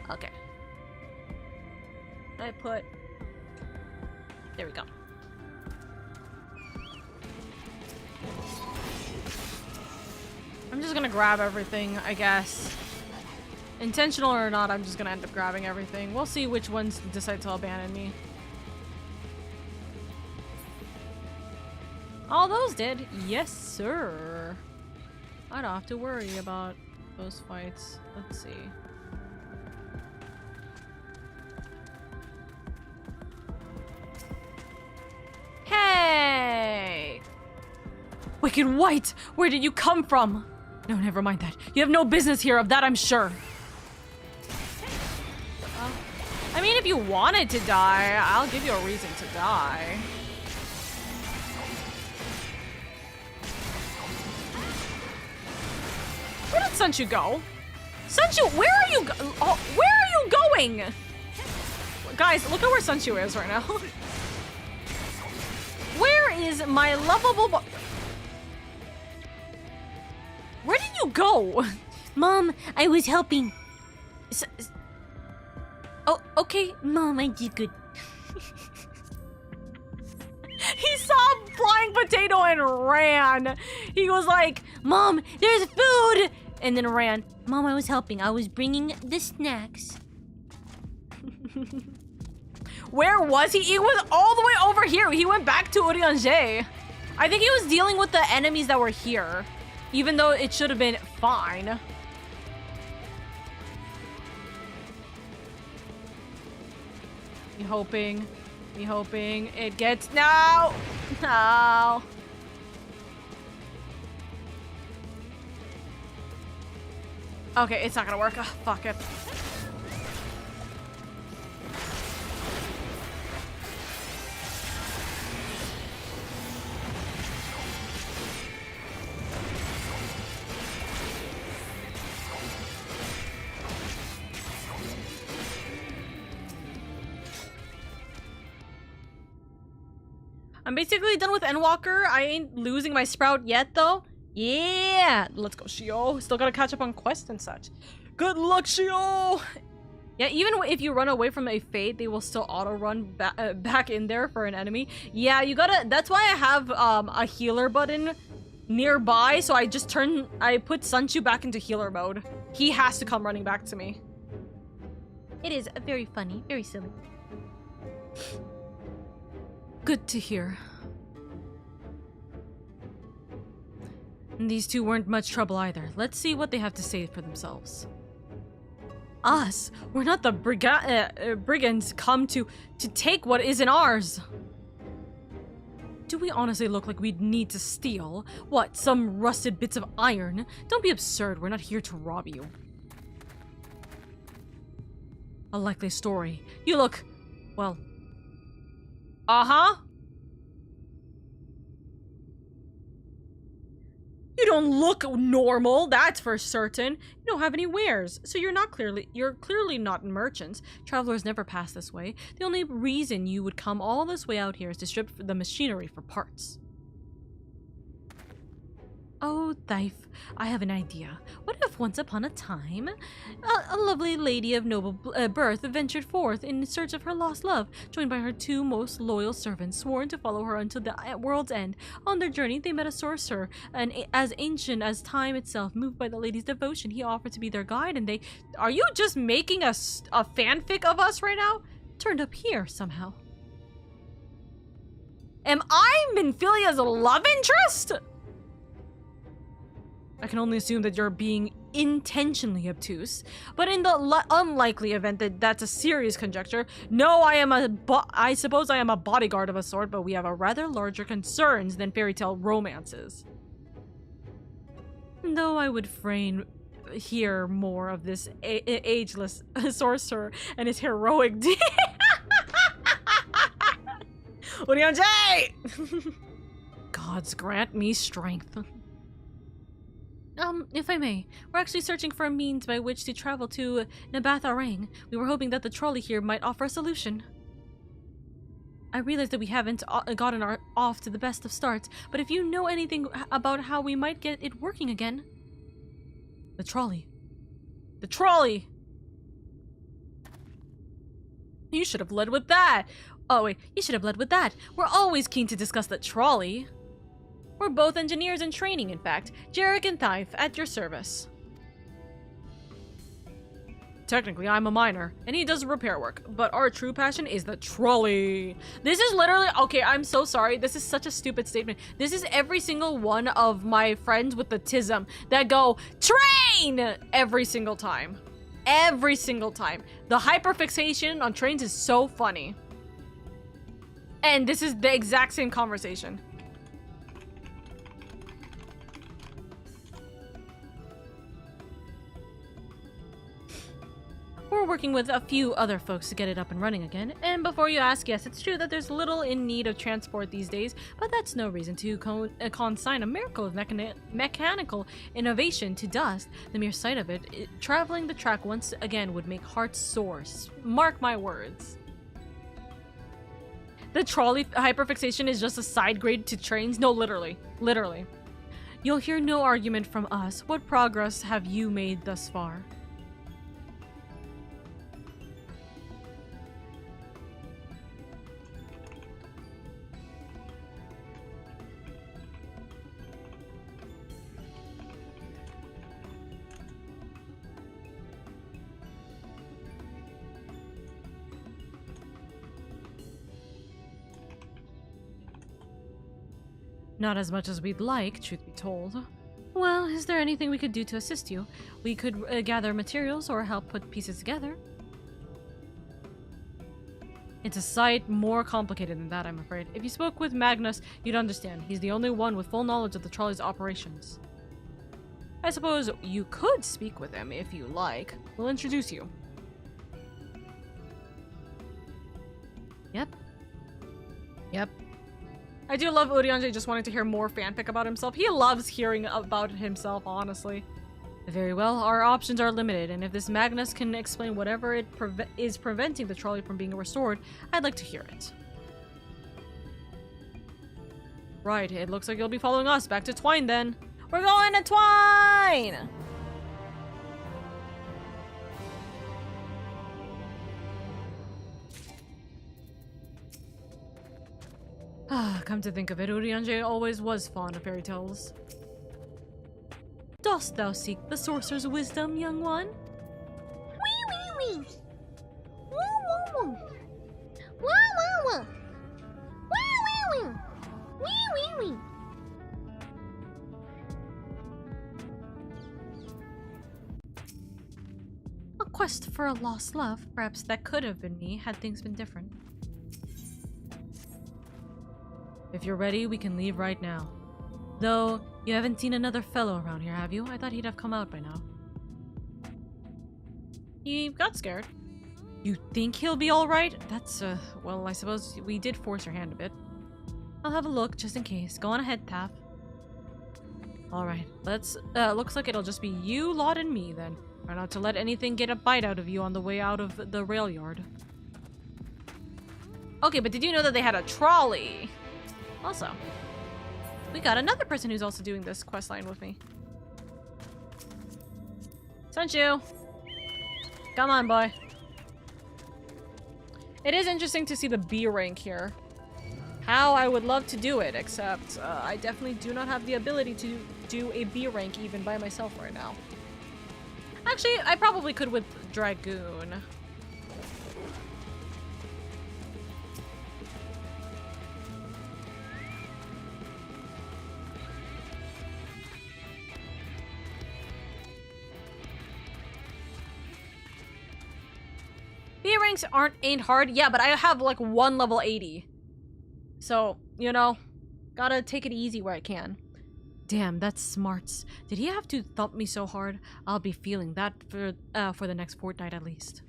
Okay. There we go. I'm just gonna grab everything, I guess. Intentional or not, I'm just gonna end up grabbing everything. We'll see which ones decide to abandon me. All those did. Yes, sir. I don't have to worry about those fights. Let's see. Hey! Wicked White! Where did you come from? No, never mind that. You have no business here, of that I'm sure. I mean, if you wanted to die, I'll give you a reason to die. Where did Sunchu go? Sunchu, where are you where are you going? Guys, look at where Sunchu is right now. Where is my lovable Where did you go? Mom, I was helping. Oh, okay, Mom, I did good. He saw a flying potato and ran. He was like, Mom, there's food! And then ran. Mom, I was helping. I was bringing the snacks. Where was he? He was all the way over here. He went back to Urianger. I think he was dealing with the enemies that were here. Even though it should have been fine. Me hoping it gets... No! No! Okay, it's not gonna work. Ugh, fuck it. I'm basically done with Endwalker. I ain't losing my Sprout yet, though. Yeah! Let's go, Shio. Still gotta catch up on quests and such. Good luck, Shio! Yeah, even if you run away from a Fate, they will still auto-run back in there for an enemy. Yeah, you gotta... That's why I have a healer button nearby, so I put Sunchu back into healer mode. He has to come running back to me. It is very funny, very silly. Good to hear. And these two weren't much trouble either. Let's see what they have to say for themselves. Us? We're not the brigands come to take what isn't ours. Do we honestly look like we'd need to steal? What, some rusted bits of iron? Don't be absurd, we're not here to rob you. A likely story. You look... well... uh-huh. You don't look normal, that's for certain. You don't have any wares, so you're clearly not merchants. Travelers never pass this way. The only reason you would come all this way out here is to strip the machinery for parts. Oh, Thief, I have an idea. What if once upon a time, a lovely lady of noble birth ventured forth in search of her lost love, joined by her 2 most loyal servants, sworn to follow her until the world's end. On their journey, they met a sorcerer, as ancient as time itself. Moved by the lady's devotion, he offered to be their guide, and they— Are you just making a fanfic of us right now? Turned up here somehow. Am I Minfilia's love interest? I can only assume that you're being intentionally obtuse, but in the unlikely event that that's a serious conjecture, no, I suppose I am a bodyguard of a sort, but we have a rather larger concerns than fairy tale romances. Though I would hear more of this ageless sorcerer and his heroic deed. Orianjay! Gods grant me strength. If I may, we're actually searching for a means by which to travel to Nabatharang. We were hoping that the trolley here might offer a solution. I realize that we haven't gotten off to the best of starts, but if you know anything about how we might get it working again... The trolley. The trolley! You should have led with that! Oh wait, you should have led with that. We're always keen to discuss the trolley. We're both engineers in training, in fact. Jarek and Thief, at your service. Technically, I'm a miner, and he does repair work, but our true passion is the trolley. This is literally— okay, I'm so sorry. This is such a stupid statement. This is every single one of my friends with the tism that go, train! Every single time. Every single time. The hyperfixation on trains is so funny. And this is the exact same conversation. We're working with a few other folks to get it up and running again. And before you ask, yes, it's true that there's little in need of transport these days, but that's no reason to consign a miracle of mechanical innovation to dust. The mere sight of it, traveling the track once again would make hearts sore. Mark my words. The trolley hyperfixation is just a side grade to trains? No, literally. Literally. You'll hear no argument from us. What progress have you made thus far? Not as much as we'd like, truth be told. Well, is there anything we could do to assist you? We could gather materials or help put pieces together. It's a sight more complicated than that, I'm afraid. If you spoke with Magnus, you'd understand. He's the only one with full knowledge of the trolley's operations. I suppose you could speak with him if you like. We'll introduce you. Yep. Yep. I do love Urianger just wanting to hear more fanfic about himself. He loves hearing about himself, honestly. Very well, our options are limited, and if this Magnus can explain whatever it is preventing the trolley from being restored, I'd like to hear it. Right, it looks like you'll be following us back to Twine then. We're going to Twine! Ah, come to think of it, Urianger always was fond of fairy tales. Dost thou seek the sorcerer's wisdom, young one? Wee wee wee! Woo woo woo! Wah wah wah! Wee wee wee! Wee wee wee! A quest for a lost love. Perhaps that could have been me had things been different. If you're ready, we can leave right now. Though, you haven't seen another fellow around here, have you? I thought he'd have come out by now. He got scared. You think he'll be alright? That's, well, I suppose we did force your hand a bit. I'll have a look, just in case. Go on ahead, Taff. Alright, let's, looks like it'll just be you, Lot, and me, then. Try not to let anything get a bite out of you on the way out of the rail yard. Okay, but did you know that they had a trolley? Also. We got another person who's also doing this quest line with me. Sanchu! Come on, boy. It is interesting to see the B rank here. How I would love to do it, except I definitely do not have the ability to do a B rank even by myself right now. Actually, I probably could with Dragoon. B ranks ain't hard. Yeah, but I have like 1 level 80. So, you know, gotta take it easy where I can. Damn, that's smarts. Did he have to thump me so hard? I'll be feeling that for the next fortnight at least.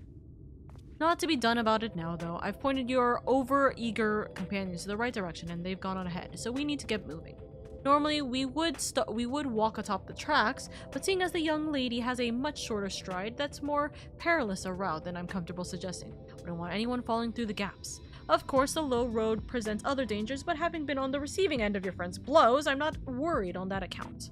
Not to be done about it now, though. I've pointed your over-eager companions to the right direction, and they've gone on ahead, so we need to get moving. Normally, we would walk atop the tracks, but seeing as the young lady has a much shorter stride, that's more perilous a route than I'm comfortable suggesting. Wouldn't want anyone falling through the gaps. Of course, the low road presents other dangers, but having been on the receiving end of your friend's blows, I'm not worried on that account.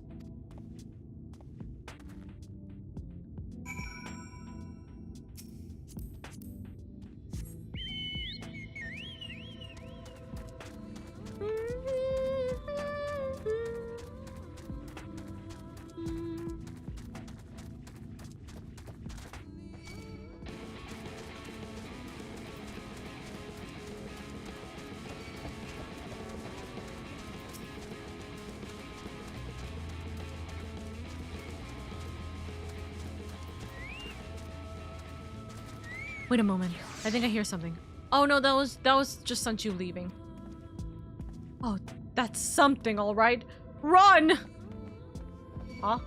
Wait a moment. I think I hear something. Oh no, that was just Sanchu leaving. Oh, that's something, all right. Run! Huh?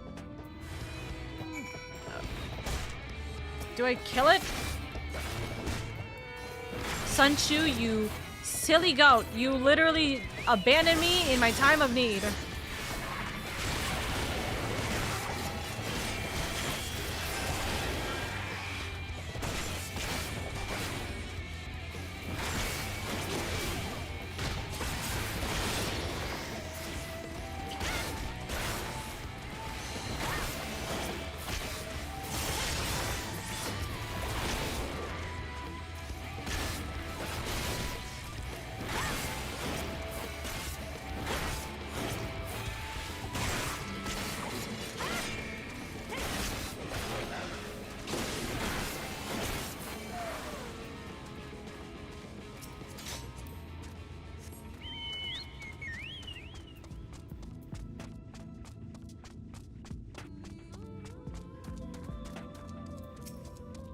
Do I kill it? Sanchu, you silly goat. You literally abandoned me in my time of need.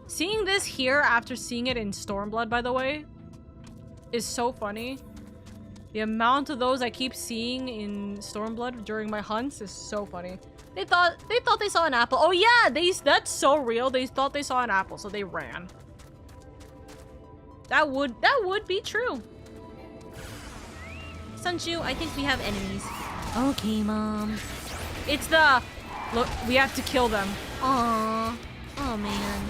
Seeing this here after seeing it in Stormblood, by the way, is so funny. The amount of those I keep seeing in Stormblood during my hunts is so funny. They thought they saw an apple. Oh yeah, that's so real. They thought they saw an apple, so they ran. That would be true. Sanchu, I think we have enemies. Okay, Mom. It's the look. We have to kill them. Aww. Oh man.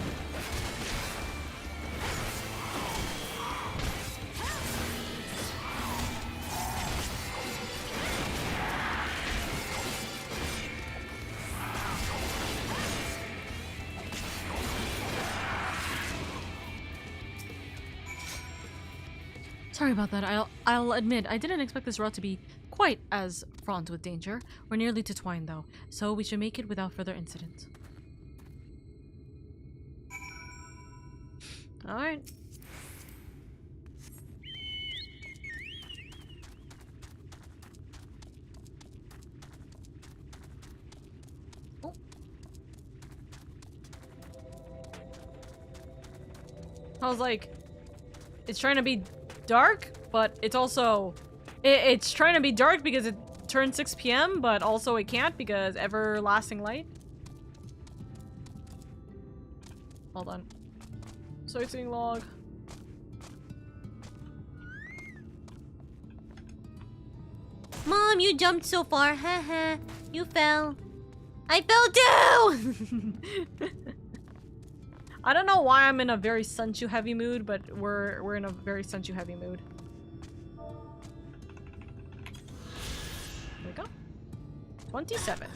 Sorry about that. I'll admit, I didn't expect this route to be quite as fraught with danger. We're nearly to Twine, though, so we should make it without further incident. Alright. Oh. I was like, it's trying to be dark, but it's also it's trying to be dark because it turned 6 p.m, but also it can't because everlasting light. Hold on. Sightseeing log. Mom, you jumped so far. Haha. You fell. I fell too! I don't know why I'm in a very Sanchu heavy mood, but we're in a very Sanchu heavy mood. 27.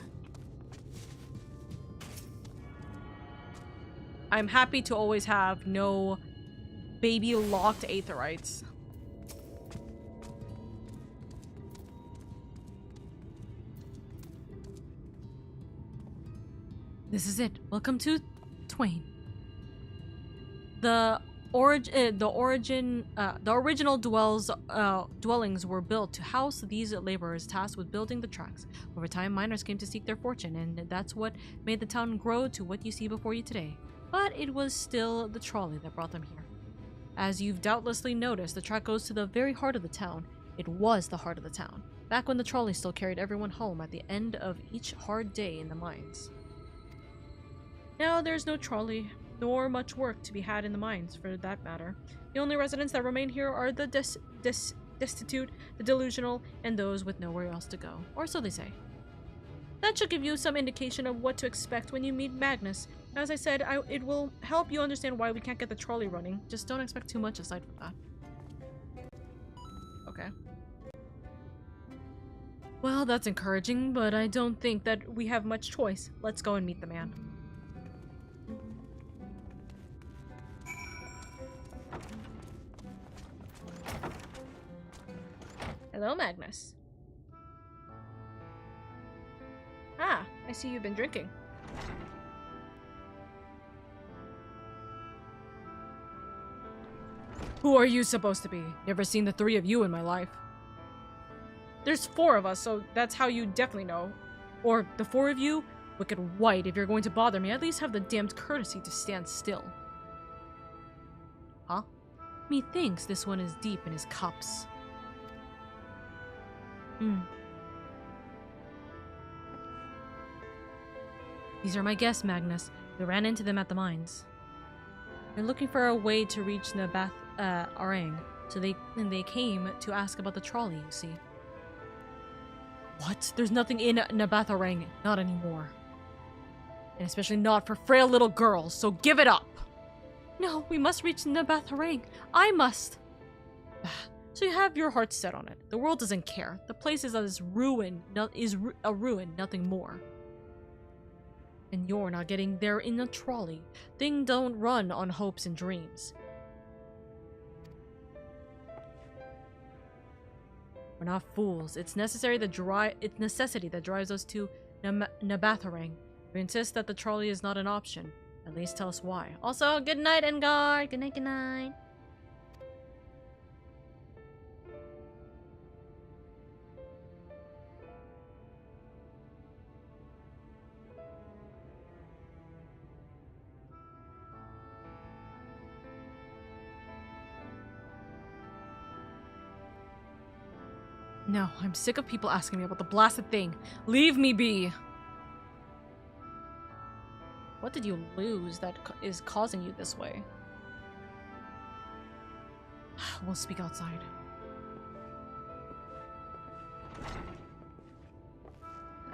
I'm happy to always have no baby locked aetherites. This is it. Welcome to Twain. The original dwellings were built to house these laborers tasked with building the tracks. Over time, miners came to seek their fortune, and that's what made the town grow to what you see before you today. But it was still the trolley that brought them here. As you've doubtlessly noticed, the track goes to the very heart of the town. It was the heart of the town, back when the trolley still carried everyone home at the end of each hard day in the mines. Now there's no trolley, nor much work to be had in the mines, for that matter. The only residents that remain here are the destitute, the delusional, and those with nowhere else to go. Or so they say. That should give you some indication of what to expect when you meet Magnus. As I said, it will help you understand why we can't get the trolley running. Just don't expect too much aside from that. Okay. Well, that's encouraging, but I don't think that we have much choice. Let's go and meet the man. Hello, Magnus. Ah, I see you've been drinking. Who are you supposed to be? Never seen the three of you in my life. There's 4 of us, so that's how you definitely know. Or the 4 of you? Wicked white, if you're going to bother me, at least have the damned courtesy to stand still. Huh? Methinks this one is deep in his cups. These are my guests, Magnus. We ran into them at the mines. They're looking for a way to reach Nabath-Arang, so they came to ask about the trolley, you see. What? There's nothing in Nabath-Arang. Not anymore. And especially not for frail little girls, so give it up! No, we must reach Nabath-Arang. I must! So you have your heart set on it. The world doesn't care. The place is a ruin, nothing more. And you're not getting there in a trolley. Things don't run on hopes and dreams. We're not fools. It's necessity that drives us to Nabath-Arang. We insist that the trolley is not an option. At least tell us why. Also, good night, Engar. Good night, good night. No, I'm sick of people asking me about the blasted thing. Leave me be! What did you lose that is causing you this way? We'll speak outside.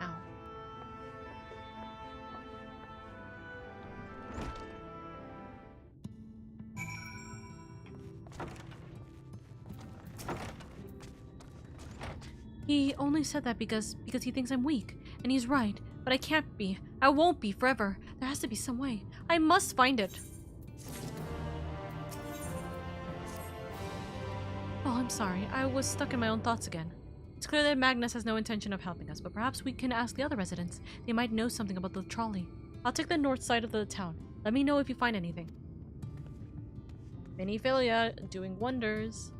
Ow. He only said that because he thinks I'm weak, and he's right, but I can't be. I won't be forever. There has to be some way. I must find it. Oh, I'm sorry. I was stuck in my own thoughts again. It's clear that Magnus has no intention of helping us, but perhaps we can ask the other residents. They might know something about the trolley. I'll take the north side of the town. Let me know if you find anything. Miniphilia, doing wonders.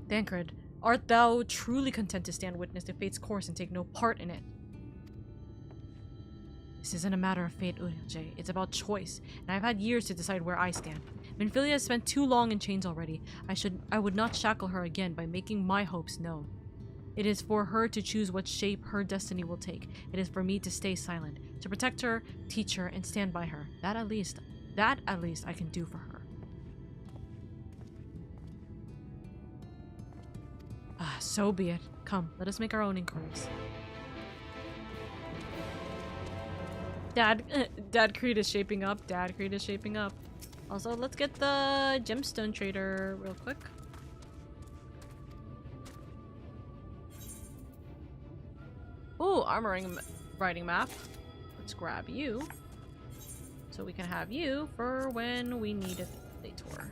Thancred, art thou truly content to stand witness to fate's course and take no part in it? This isn't a matter of fate, Urjay. It's about choice, and I've had years to decide where I stand. Minphilia has spent too long in chains already. I would not shackle her again by making my hopes known. It is for her to choose what shape her destiny will take. It is for me to stay silent, to protect her, teach her, and stand by her. That at least I can do for her. So be it. Come, let us make our own inquiries. Dad Creed is shaping up. Dad Creed is shaping up. Also, let's get the gemstone trader real quick. Oh, armoring writing map. Let's grab you. So we can have you for when we need it later.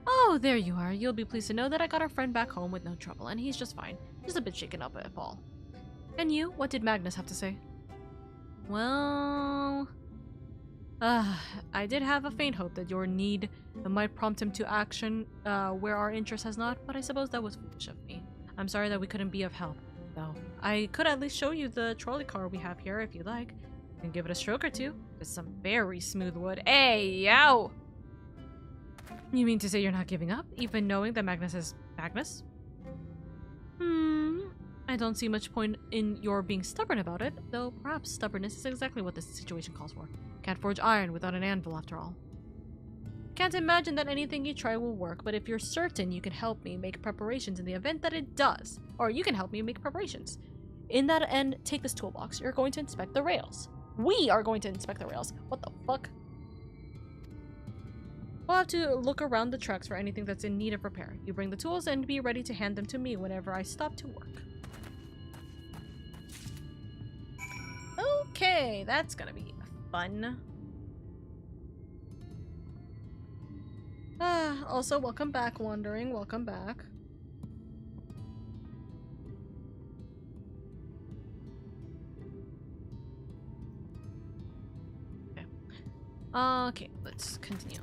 Oh, there you are. You'll be pleased to know that I got our friend back home with no trouble, and he's just fine. Just a bit shaken up at Paul. And you? What did Magnus have to say? Well... I did have a faint hope that your need might prompt him to action where our interest has not, but I suppose that was foolish of me. I'm sorry that we couldn't be of help, though. I could at least show you the trolley car we have here if you like. You can give it a stroke or two. It's some very smooth wood. Hey, yow! You mean to say you're not giving up, even knowing that Magnus is Magnus? I don't see much point in your being stubborn about it, though perhaps stubbornness is exactly what this situation calls for. Can't forge iron without an anvil, after all. Can't imagine that anything you try will work, but if you're certain you can help me make preparations in the event that it does, or you can help me make preparations. In that end, take this toolbox. You're going to inspect the rails. We are going to inspect the rails. What the fuck? We'll have to look around the tracks for anything that's in need of repair. You bring the tools and be ready to hand them to me whenever I stop to work. Okay, that's gonna be fun. Also, welcome back, Wandering. Welcome back. Okay. Okay, let's continue.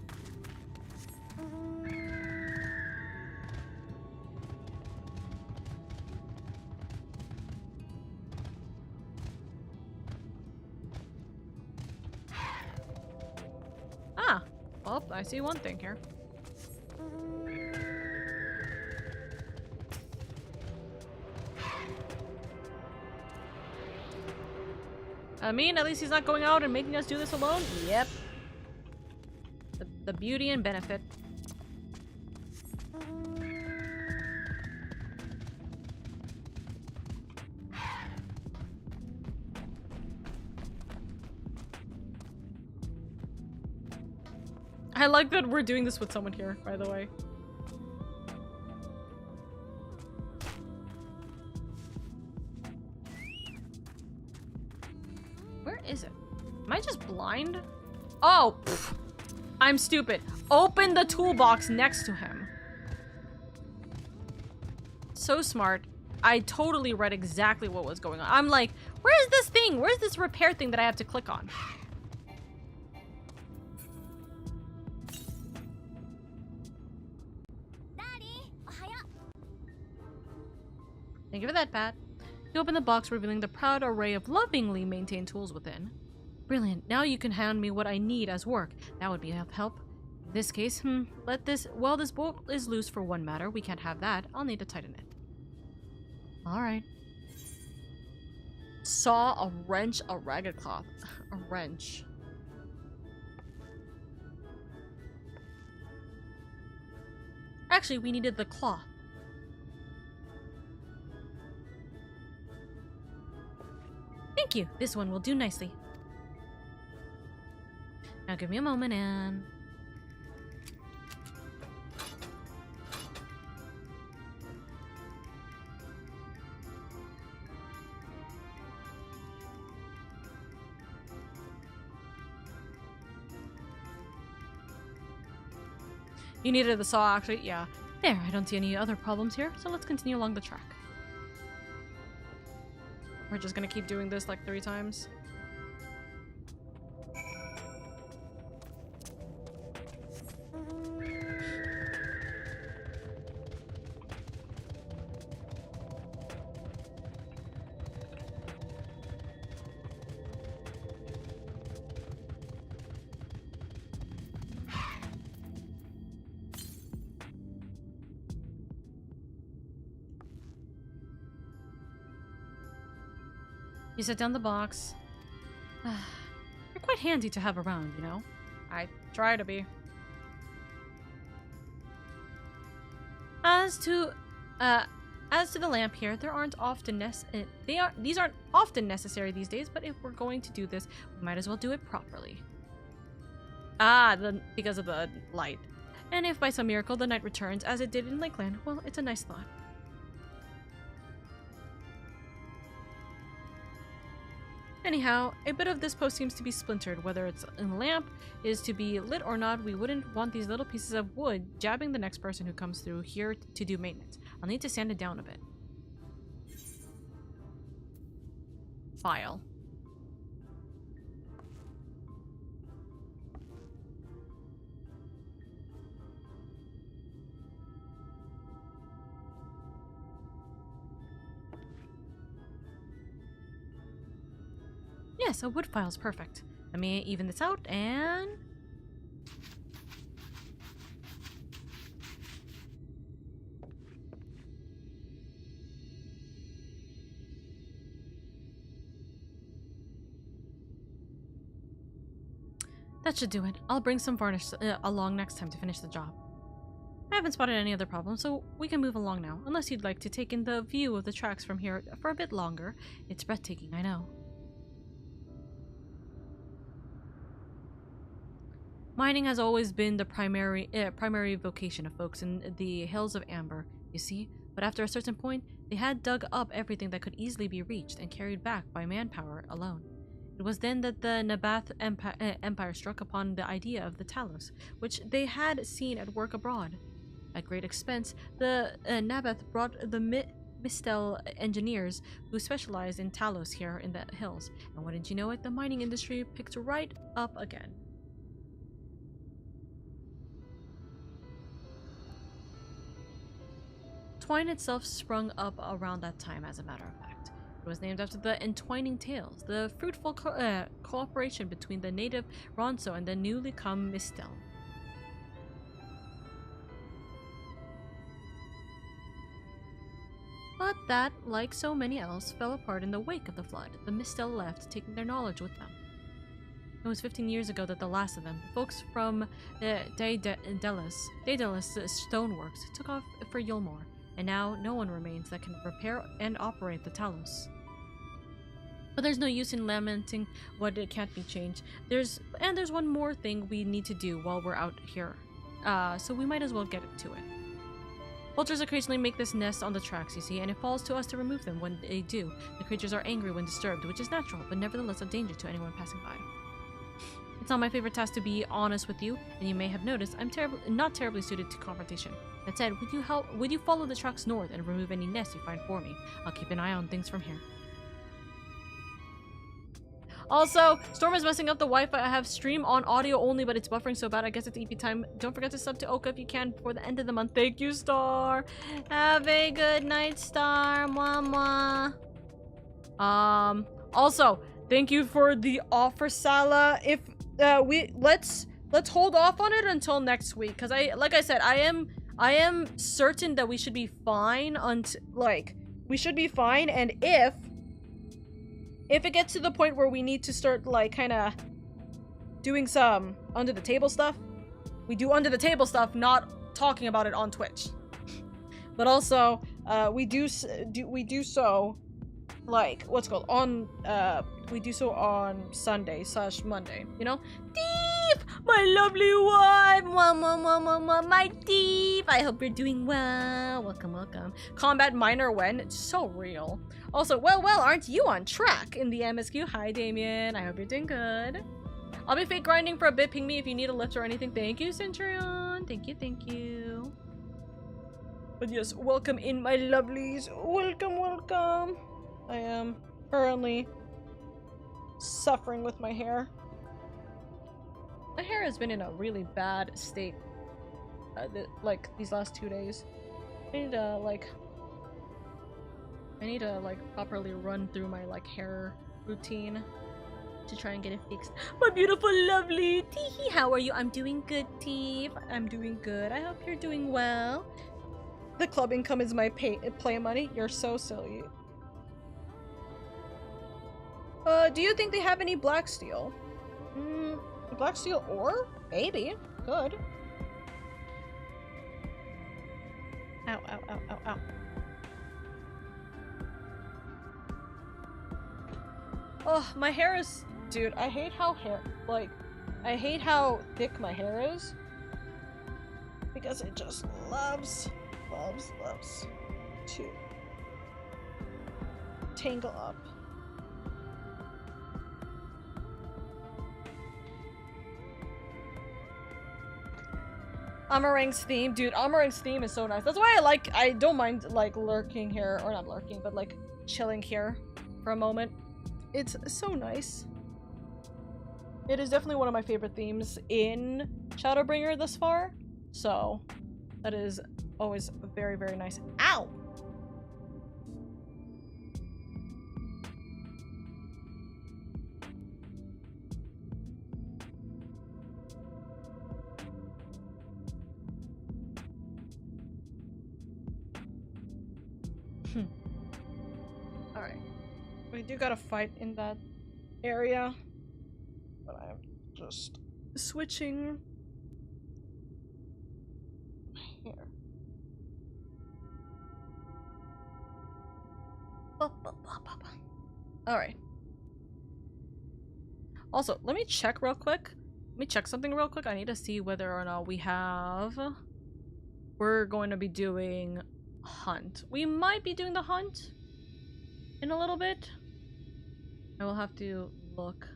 Well, I see one thing here. I mean, at least he's not going out and making us do this alone. Yep. The beauty and benefit. I like that we're doing this with someone here, by the way. Where is it? Am I just blind? Oh, pff, I'm stupid. Open the toolbox next to him. So smart. I totally read exactly what was going on. I'm like, where's this thing? Where's this repair thing that I have to click on? Thank you for that, Pat. You open the box, revealing the proud array of lovingly maintained tools within. Brilliant. Now you can hand me what I need as work. That would be of help. In this case, this bolt is loose for one matter. We can't have that. I'll need to tighten it. Alright. Saw, a wrench, a ragged cloth. A wrench. Actually, we needed the cloth. Thank you. This one will do nicely. Now give me a moment and... You needed the saw, actually? Yeah. There, I don't see any other problems here, so let's continue along the track. We're just gonna keep doing this like 3 times. You set down the box. You're quite handy to have around, you know? I try to be. As to the lamp here, these aren't often necessary these days, but if we're going to do this, we might as well do it properly. Because of the light. And if by some miracle the night returns as it did in Lakeland, well, it's a nice thought. Anyhow, a bit of this post seems to be splintered. Whether it's in the lamp is to be lit or not, we wouldn't want these little pieces of wood jabbing the next person who comes through here to do maintenance. I'll need to sand it down a bit. File. Yes, a wood file's perfect. Let me even this out and... that should do it. I'll bring some varnish along next time to finish the job. I haven't spotted any other problems, so we can move along now. Unless you'd like to take in the view of the tracks from here for a bit longer. It's breathtaking, I know. Mining has always been the primary vocation of folks in the Hills of Amber, you see, but after a certain point, they had dug up everything that could easily be reached and carried back by manpower alone. It was then that the Nabath Empire struck upon the idea of the Talos, which they had seen at work abroad. At great expense, the Nabath brought the Mistel engineers who specialized in Talos here in the hills, and wouldn't you know it, the mining industry picked right up again. Twine itself sprung up around that time, as a matter of fact. It was named after the Entwining Tales, the fruitful cooperation between the native Ronso and the newly come Mistel. But that, like so many else, fell apart in the wake of the flood. The Mistel left, taking their knowledge with them. It was 15 years ago that the last of them, the folks from Daedalus Stoneworks, took off for Yulmore. And now no one remains that can repair and operate the Talos. But there's no use in lamenting what it can't be changed. There's one more thing we need to do while we're out here. So we might as well get to it. Vultures occasionally make this nest on the tracks, you see, and it falls to us to remove them when they do. The creatures are angry when disturbed, which is natural, but nevertheless a danger to anyone passing by. It's not my favorite task, to be honest with you, and you may have noticed I'm not terribly suited to confrontation. That said, would you follow the tracks north and remove any nests you find for me? I'll keep an eye on things from here. Also, Storm is messing up the Wi-Fi. I have stream on audio only, but it's buffering so bad I guess it's EP time. Don't forget to sub to Oka if you can before the end of the month. Thank you, Star. Have a good night, Star. Mwah mwah. Also, thank you for the offer, Sala. If let's hold off on it until next week, because like I said, I am certain that we should be fine we should be fine, and if it gets to the point where we need to start kind of doing some under the table stuff, we do under the table stuff, not talking about it on Twitch. But also, we do so we do so on Sunday/Monday, you know? Thief! My lovely wife! Mwah, mwah, mwah, mwah, mwah, my thief! I hope you're doing well. Welcome, welcome. Combat Miner when? It's so real. Also, well, aren't you on track in the MSQ? Hi, Damien. I hope you're doing good. I'll be fake grinding for a bit. Ping me if you need a lift or anything. Thank you, Centurion. Thank you, thank you. But yes, welcome in, my lovelies. Welcome, welcome. I am currently suffering with my hair. My hair has been in a really bad state these last 2 days. I need to properly run through my hair routine to try and get it fixed. My beautiful lovely Teehee, how are you? I'm doing good, Teef. I'm doing good. I hope you're doing well. The club income is my play money. You're so silly. Do you think they have any black steel? Black steel ore? Maybe. Good. Ow, ow, ow, ow, ow. Oh, my hair is... Dude, I hate how I hate how thick my hair is. Because it just loves to tangle up. Amarang's theme, dude. Amarang's theme is so nice. That's why I don't mind like lurking here, or not lurking, but like chilling here for a moment. It's so nice. It is definitely one of my favorite themes in Shadowbringer thus far. So that is always very, very nice. Ow! Alright. We do gotta fight in that area. But I am just switching here. Alright. Also, let me check real quick. Let me check something real quick. I need to see whether or not we're going to be doing hunt. We might be doing the hunt in a little bit. I will have to look.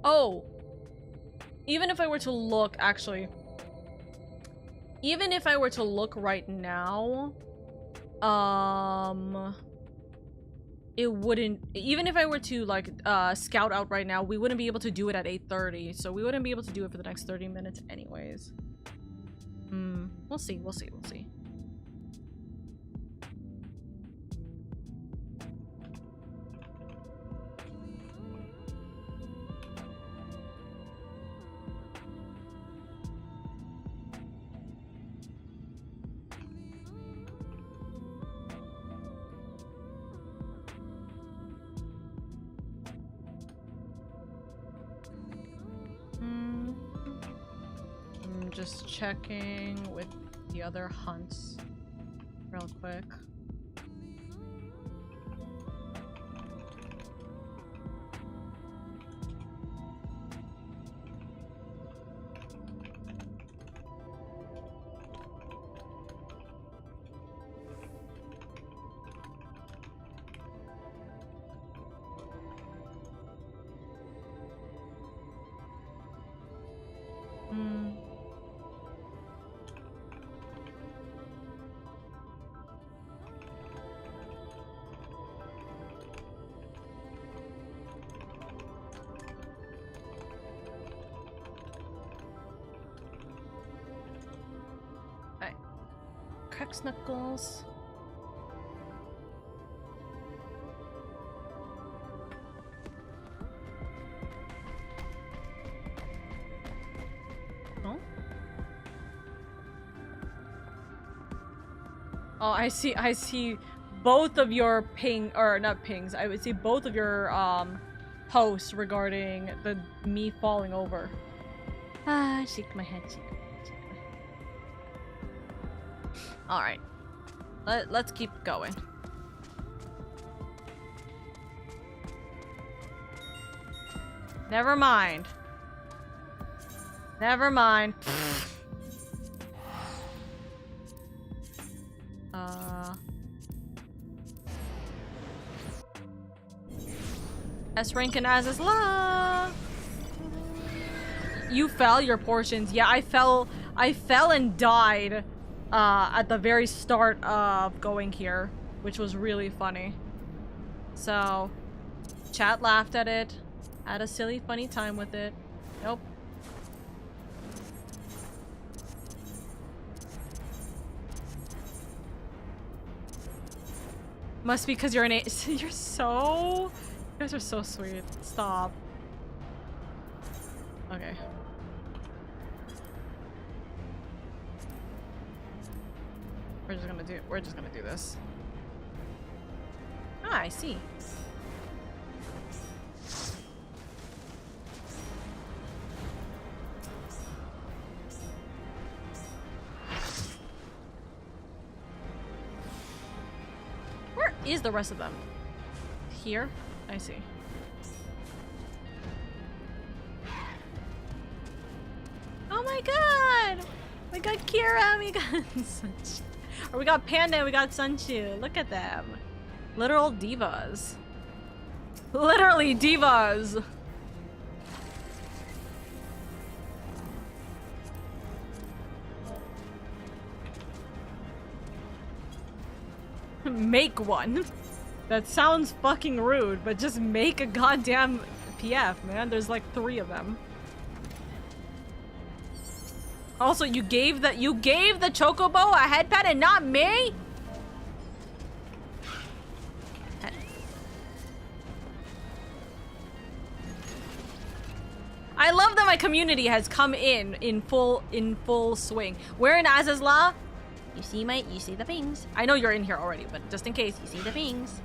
Oh! Even if I were to look, actually. Even if I were to look right now, it wouldn't, even if I were to like scout out right now, we wouldn't be able to do it at 8:30, so we wouldn't be able to do it for the next 30 minutes anyways. We'll see, we'll see, we'll see. Just checking with the other hunts real quick. Knuckles. Oh? Oh, I see both of your not pings. I would see both of your posts regarding me falling over. Ah, shake my head, shake. All right, let's keep going. Never mind. Never mind. S rank and as is la. You fell your portions. Yeah, I fell and died. At the very start of going here, which was really funny. So, chat laughed at it, had a silly, funny time with it. Nope. Must be because you're an you guys are so sweet. Stop. Okay. We're just gonna do this. Ah, I see. Where is the rest of them? Here? I see. Oh my god! We got Kira, we got such. Or we got Panda and we got Sunchu. Look at them. Literal divas. Literally divas. Make one. That sounds fucking rude, but just make a goddamn PF, man. There's like 3 of them. Also, you gave the chocobo a head pet and not me? I love that my community has come in full swing. We're in Azazla. You see the pings. I know you're in here already, but just in case, you see the pings.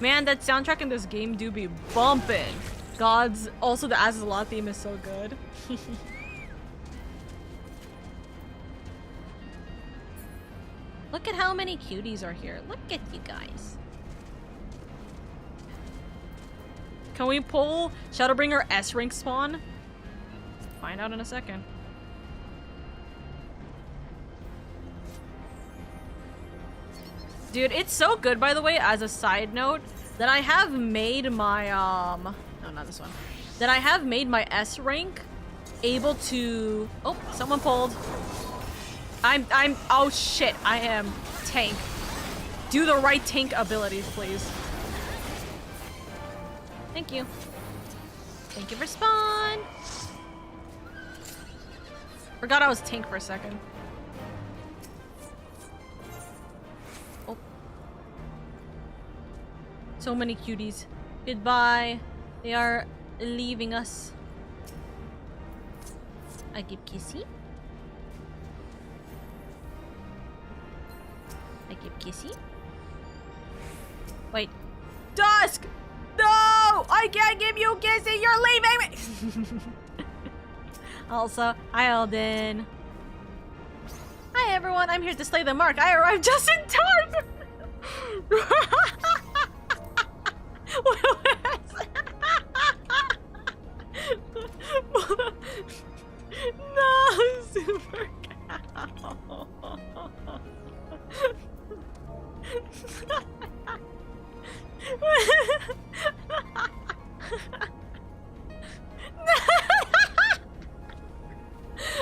Man, that soundtrack in this game do be bumping. Gods. Also, the Azazla theme is so good. Look at how many cuties are here. Look at you guys. Can we pull Shadowbringer S rank spawn? Find out in a second. Dude, it's so good, by the way, as a side note, that I have made my, no, not this one. That I have made my S rank able to... Oh, someone pulled. Oh shit, I am tank. Do the right tank abilities, please. Thank you. Thank you for spawn. Forgot I was tank for a second. Oh. So many cuties. Goodbye. They are leaving us. I give kissy. I give kissy. Wait. Dusk! No! I can't give you kissy! You're leaving me! Also, hi Alden. Hi everyone, I'm here to slay the mark. I arrived just in time! No, super cow.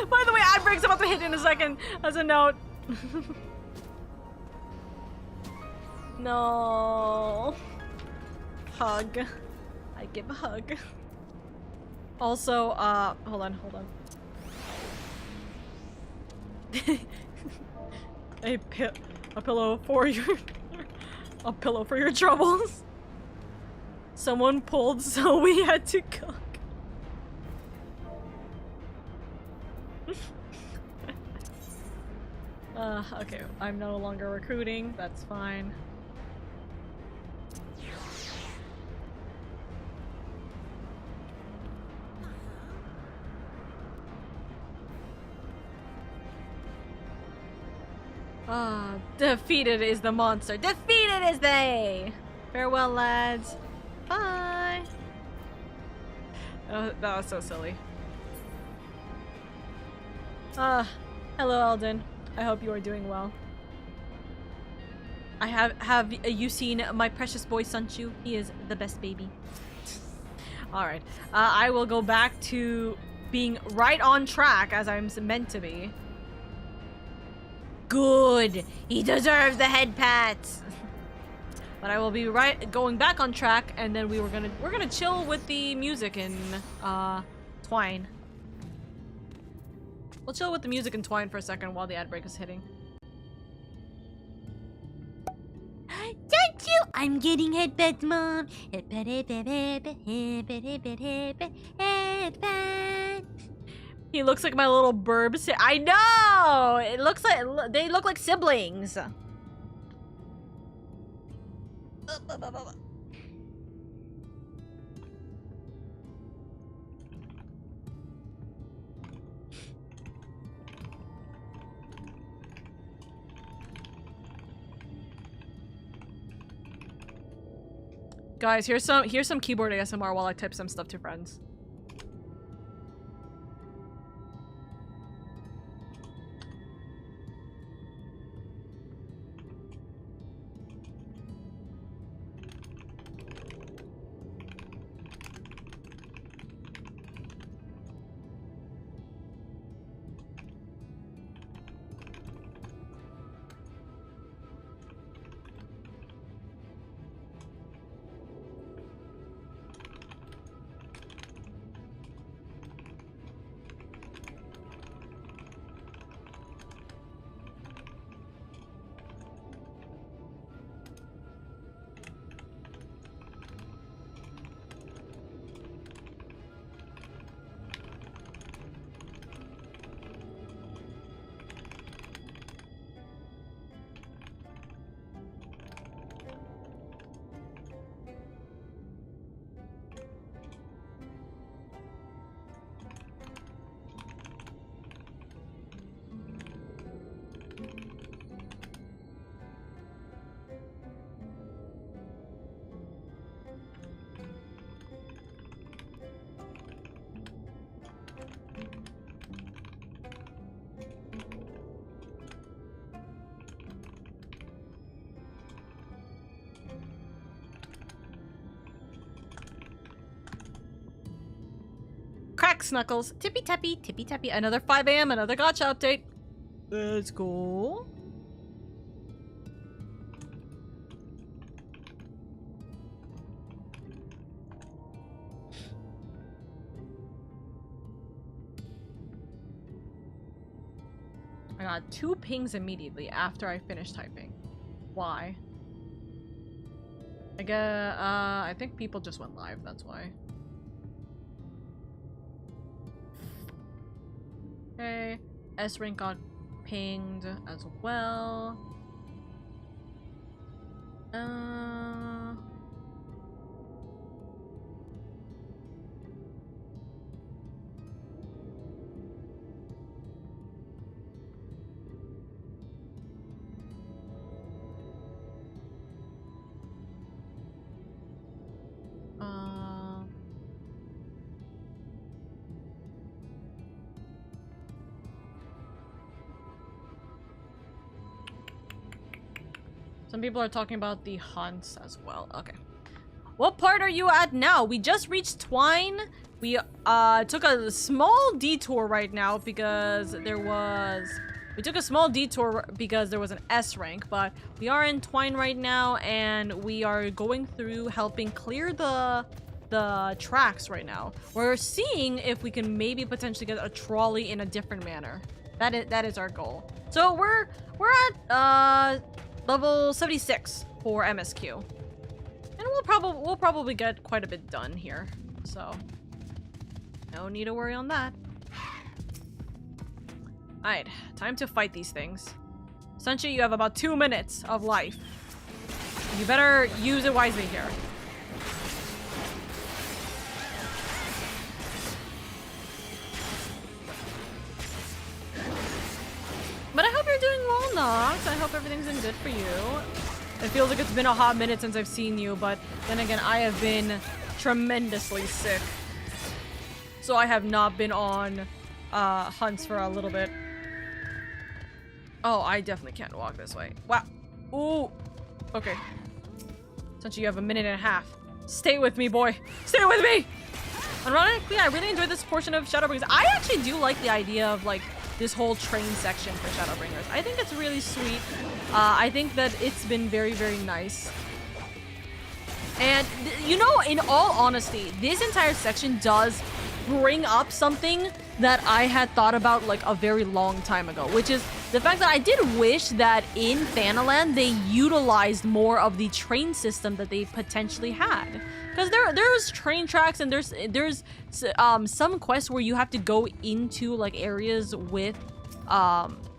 By the way, Adbrick's about to hit in a second as a note. No. Hug. I give a hug. Also, hold on. a pillow for your a pillow for your troubles. Someone pulled, so we had to cook. Okay, I'm no longer recruiting. That's fine. Defeated is the monster. Defeated is they! Farewell, lads. Bye! Oh, that was so silly. Hello, Alden. I hope you are doing well. Have you seen my precious boy Sunchu? He is the best baby. Alright. I will go back to being right on track as I'm meant to be. Good! He deserves the head pats! But I will be going back on track, and then we're gonna chill with the music in Twine. We'll chill with the music in Twine for a second while the ad break is hitting. Don't you? I'm getting headbeds, Mom. Headbed. He looks like my little burb. I know! It looks like they look like siblings. Guys, here's some keyboard ASMR while I type some stuff to friends. Relax, Knuckles. Tippy tappy, tippy tappy. Another 5 a.m., another gotcha update. Let's go. I got 2 pings immediately after I finished typing. Why? I think people just went live, that's why. Okay, S-Rank got pinged as well. Some people are talking about the hunts as well. Okay. What part are you at now? We just reached Twine. We took a small detour right now because there was... We took a small detour because there was an S rank, but we are in Twine right now and we are going through helping clear the tracks right now. We're seeing if we can maybe potentially get a trolley in a different manner. That is our goal. So we're at level 76 for MSQ. And we'll probably get quite a bit done here. So no need to worry on that. Alright, time to fight these things. Sunshine, you have about 2 minutes of life. You better use it wisely here. But I hope you're doing well, Nox. I hope everything's been good for you. It feels like it's been a hot minute since I've seen you, but then again, I have been tremendously sick. So I have not been on hunts for a little bit. Oh, I definitely can't walk this way. Wow. Ooh. Okay. Since you have a minute and a half. Stay with me, boy. Stay with me! Ironically, I really enjoyed this portion of Shadowbringers. I actually do like the idea of, like, this whole train section for Shadowbringers. I think it's really sweet. I think that it's been very, very nice. And, you know, in all honesty, this entire section does bring up something that I had thought about, like, a very long time ago, which is the fact that I did wish that in Thanaland they utilized more of the train system that they potentially had. Because there's train tracks and there's some quests where you have to go into, like, areas with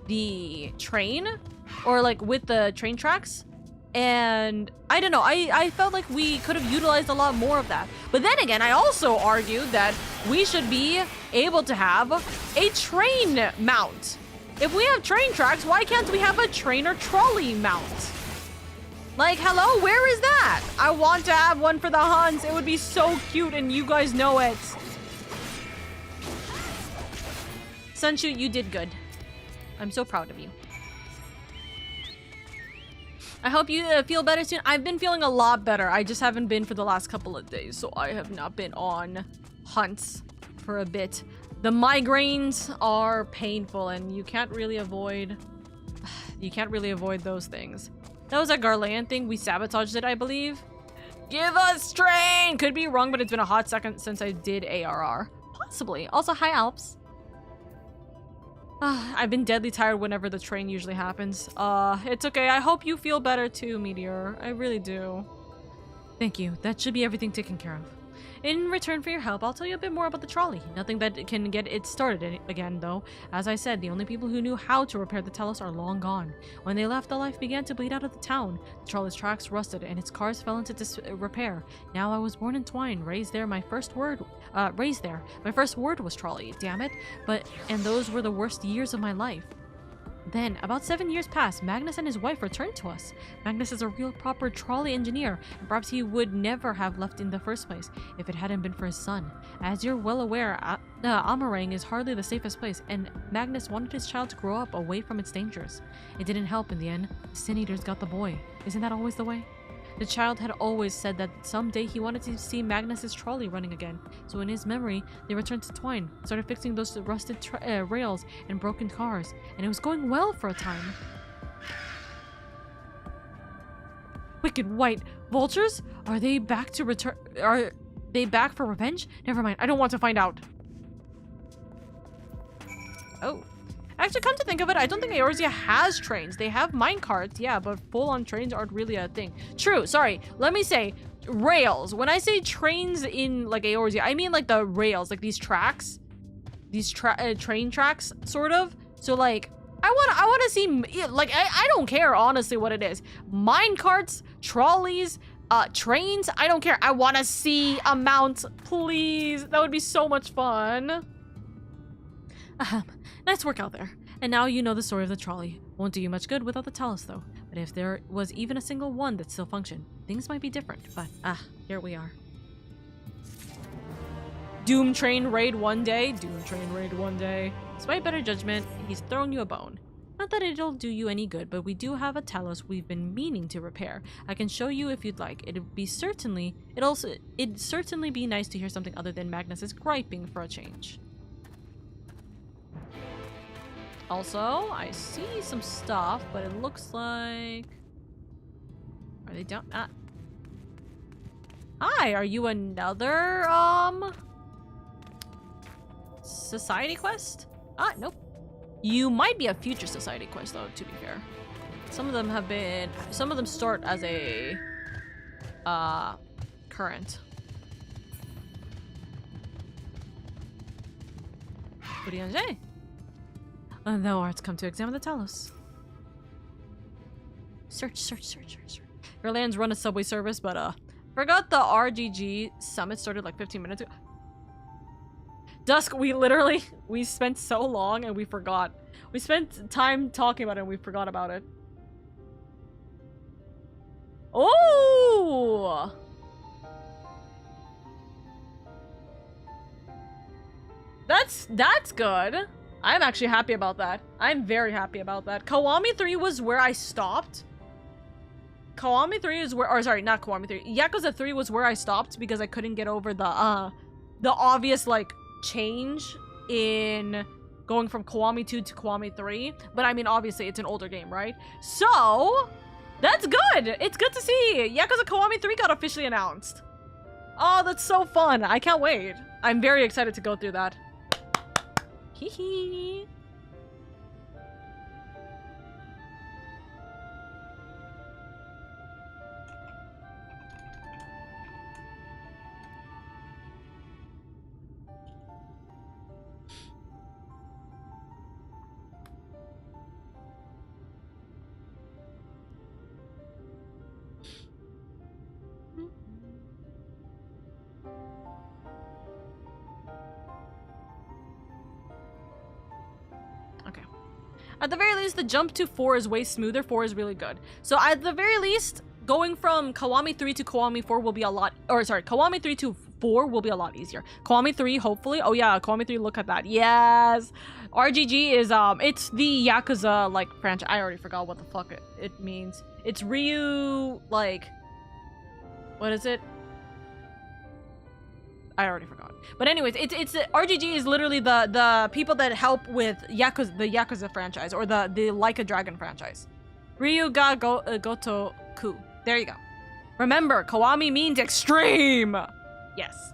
the train or, like, with the train tracks. And I don't know, I felt like we could have utilized a lot more of that. But then again, I also argued that we should be able to have a train mount. If we have train tracks, why can't we have a train or trolley mount? Like, hello, where is that? I want to have one for the hunts. It would be so cute and you guys know it. Sunshoot, you did good. I'm so proud of you. I hope you feel better soon. I've been feeling a lot better. I just haven't been for the last couple of days, so I have not been on hunts for a bit. The migraines are painful, and you can't really avoid those things. That was a Garland thing. We sabotaged it, I believe. Give us train! Could be wrong, but it's been a hot second since I did ARR. Possibly. Also, hi, Alps. I've been deadly tired whenever the train usually happens. It's okay. I hope you feel better too, Meteor. I really do. Thank you. That should be everything taken care of. In return for your help, I'll tell you a bit more about the trolley. Nothing that can get it started again, though. As I said, the only people who knew how to repair the Telos are long gone. When they left, the life began to bleed out of the town. The trolley's tracks rusted, and its cars fell into disrepair. Now I was born in Twine, raised there. My first word was trolley, damn it. And those were the worst years of my life. Then, about 7 years passed, Magnus and his wife returned to us. Magnus is a real proper trolley engineer, and perhaps he would never have left in the first place if it hadn't been for his son. As you're well aware, Amarang is hardly the safest place, and Magnus wanted his child to grow up away from its dangers. It didn't help in the end. The Sin Eaters got the boy. Isn't that always the way? The child had always said that someday he wanted to see Magnus's trolley running again. So in his memory, they returned to Twine, started fixing those rusted rails and broken cars, and it was going well for a time. Wicked white vultures? Are they back to return? Are they back for revenge? Never mind, I don't want to find out. Oh. Actually, come to think of it, I don't think Eorzea has trains. They have minecarts, yeah, but full-on trains aren't really a thing. True, sorry. Let me say, rails. When I say trains in, like, Eorzea, I mean, like, the rails. Like, these tracks. These train tracks, sort of. So, like, I want to see, like, I don't care, honestly, what it is. Minecarts, trolleys, trains, I don't care. I want to see a mount, please. That would be so much fun. Nice work out there. And now you know the story of the trolley. Won't do you much good without the talus, though. But if there was even a single one that still functioned, things might be different. But, here we are. Doom train raid one day. Doom train raid one day. Despite better judgment, he's thrown you a bone. Not that it'll do you any good, but we do have a talus we've been meaning to repair. I can show you if you'd like. It'd certainly be nice to hear something other than Magnus's griping for a change. Also, I see some stuff, but it looks like... Are they down? Hi, are you another, society quest? Nope. You might be a future society quest, though, to be fair. Some of them have been... Some of them start as a... current. What are you gonna say? Thou art come to examine the talus. Search. Your lands run a subway service, but forgot the RGG summit started like 15 minutes ago. Dusk, we spent so long and we forgot. We spent time talking about it and we forgot about it. Oh! That's good. I'm actually happy about that. I'm very happy about that. Kiwami 3 was where I stopped. Kiwami 3 is where, or sorry, not Kiwami 3. Yakuza 3 was where I stopped because I couldn't get over the obvious, like, change in going from Kiwami 2 to Kiwami 3. But I mean, obviously, it's an older game, right? So, that's good. It's good to see. Yakuza Kiwami 3 got officially announced. Oh, that's so fun. I can't wait. I'm very excited to go through that. Hee hee. At the very least, the jump to 4 is way smoother. 4 is really good. So at the very least, going from Kiwami 3 to Kiwami 4 will be a lot... Or sorry, Kiwami 3 to 4 will be a lot easier. Kiwami 3, hopefully... Oh yeah, Kiwami 3, look at that. Yes! RGG is, it's the Yakuza, like, franchise. I already forgot what the fuck it means. It's Ryu, like... What is it? I already forgot. But anyways, it's RGG is literally the people that help with Yakuza, the Yakuza franchise, or the Like a Dragon franchise. Ryu ga Gotoku. There you go. Remember, Kiwami means extreme. Yes.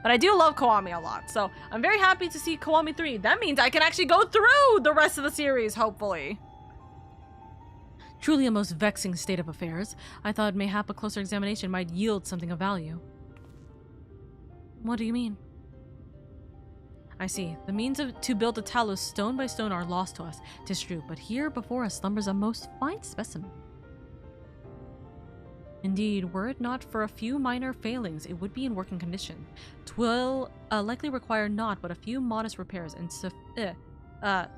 But I do love Kiwami a lot, so I'm very happy to see Kiwami 3. That means I can actually go through the rest of the series, hopefully. Truly a most vexing state of affairs. I thought mayhap a closer examination might yield something of value. What do you mean? I see. The means to build a talus stone by stone are lost to us, 'tis true, but here before us slumbers a most fine specimen. Indeed, were it not for a few minor failings, it would be in working condition. 'Twill likely require naught but a few modest repairs and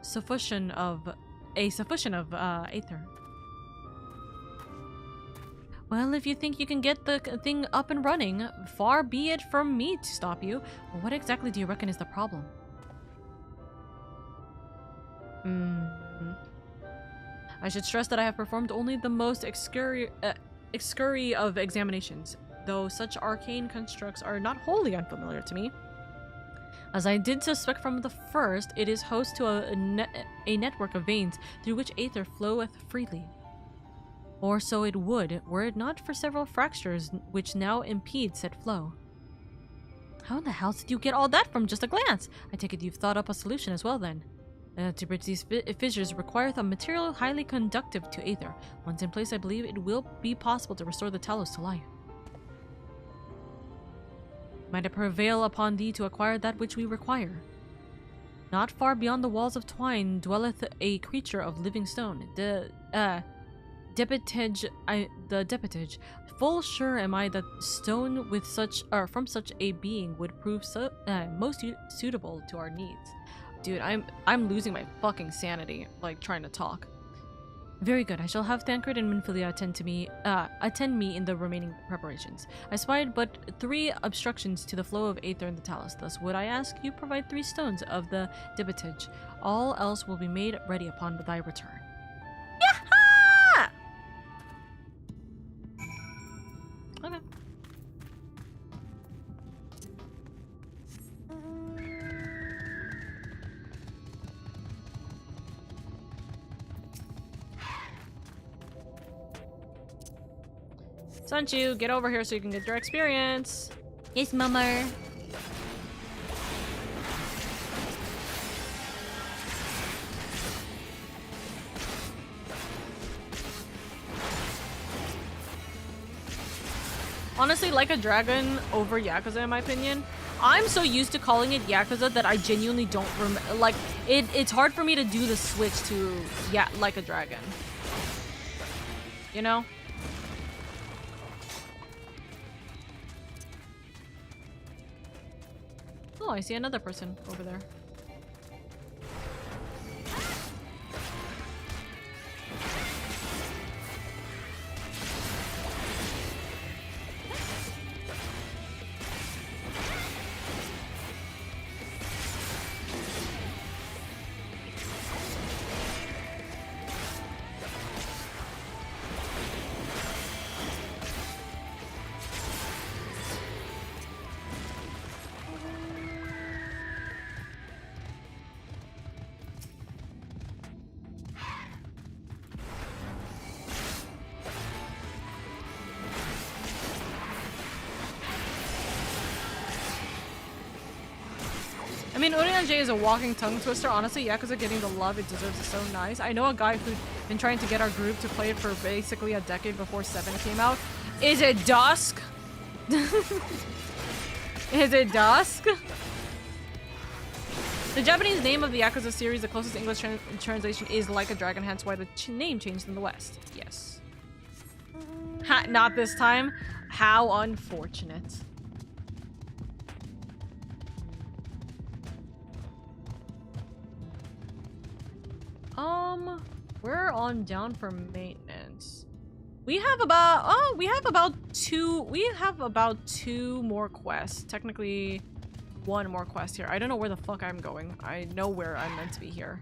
sufficient of Aether. Well, if you think you can get the thing up and running, far be it from me to stop you. Well, what exactly do you reckon is the problem? I should stress that I have performed only the most scurry of examinations, though such arcane constructs are not wholly unfamiliar to me. As I did suspect from the first, it is host to a network of veins through which Aether floweth freely. Or so it would, were it not for several fractures which now impede said flow. How in the hell did you get all that from just a glance? I take it you've thought up a solution as well then. To bridge these fissures requireth a material highly conductive to Aether. Once in place, I believe it will be possible to restore the Talos to life. Might it prevail upon thee to acquire that which we require? Not far beyond the walls of twine dwelleth a creature of living stone. The debitage. Full sure am I that stone with such, or from such a being would prove most suitable to our needs. Dude, I'm losing my fucking sanity, like, trying to talk. Very good. I shall have Thancred and Minfilia attend me in the remaining preparations. I spied but 3 obstructions to the flow of Aether in the Talos. Thus would I ask you provide 3 stones of the debitage. All else will be made ready upon thy return. Yaha! Okay. Sunchu, get over here so you can get your experience. Yes, mama. Honestly, like a dragon over Yakuza, in my opinion. I'm so used to calling it Yakuza that I genuinely don't remember. Like, it's hard for me to do the switch to like a dragon. You know? Oh, I see another person over there. I mean, J is a walking tongue twister. Honestly, Yakuza getting the love it deserves is so nice. I know a guy who'd been trying to get our group to play it for basically a decade before 7 came out. Is it dusk? Is it dusk? The Japanese name of the Yakuza series, the closest English translation is Like a Dragon, hence why the name changed in the West. Yes. Ha, not this time. How unfortunate. We're on down for maintenance. We have about two more quests. Technically, 1 more quest here. I don't know where the fuck I'm going. I know where I'm meant to be here.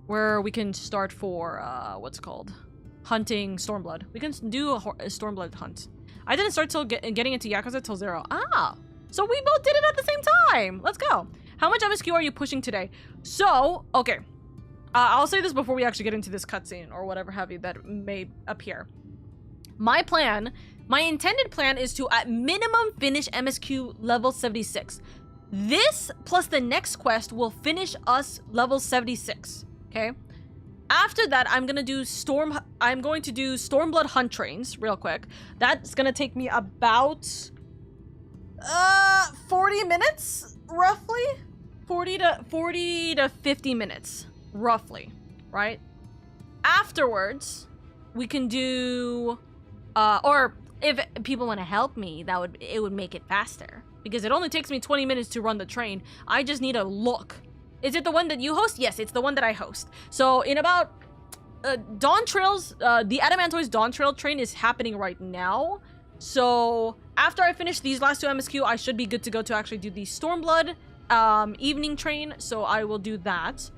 Where we can start for, what's it called? Hunting Stormblood. We can do a Stormblood hunt. I didn't start till getting into Yakuza till 0. Ah! So we both did it at the same time! Let's go! How much MSQ are you pushing today? So, okay. I'll say this before we actually get into this cutscene or whatever have you that may appear. My intended plan is to at minimum finish MSQ level 76. This plus the next quest will finish us level 76, okay? After that, I'm going to do Stormblood hunt trains real quick. That's going to take me about 40 minutes roughly. 40 to 50 minutes. Roughly, right? Afterwards, we can do, or if people want to help me, it would make it faster. Because it only takes me 20 minutes to run the train. I just need a look. Is it the one that you host? Yes, it's the one that I host. So in about, Dawn Trails, the Adamantoise Dawn Trail train is happening right now. So after I finish these last 2 MSQ, I should be good to go to actually do the Stormblood, evening train. So I will do that.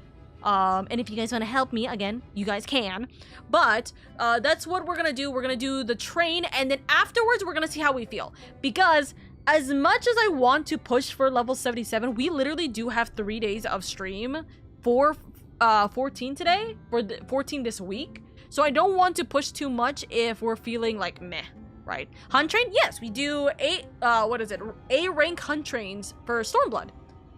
And if you guys want to help me, again, you guys can. But that's what we're gonna do. We're gonna do the train, and then afterwards, we're gonna see how we feel. Because as much as I want to push for level 77, we literally do have 3 days of stream for 14 today, for 14 this week. So I don't want to push too much if we're feeling like meh, right? Hunt train, yes, we do A rank hunt trains for Stormblood.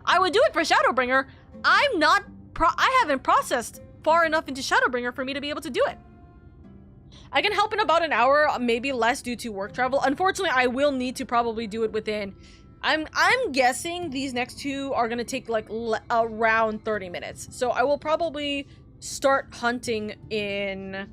I would do it for Shadowbringer. I haven't processed far enough into Shadowbringer for me to be able to do it. I can help in about an hour, maybe less due to work travel. Unfortunately, I will need to probably do it within... I'm guessing these next two are gonna take like around 30 minutes. So I will probably start hunting in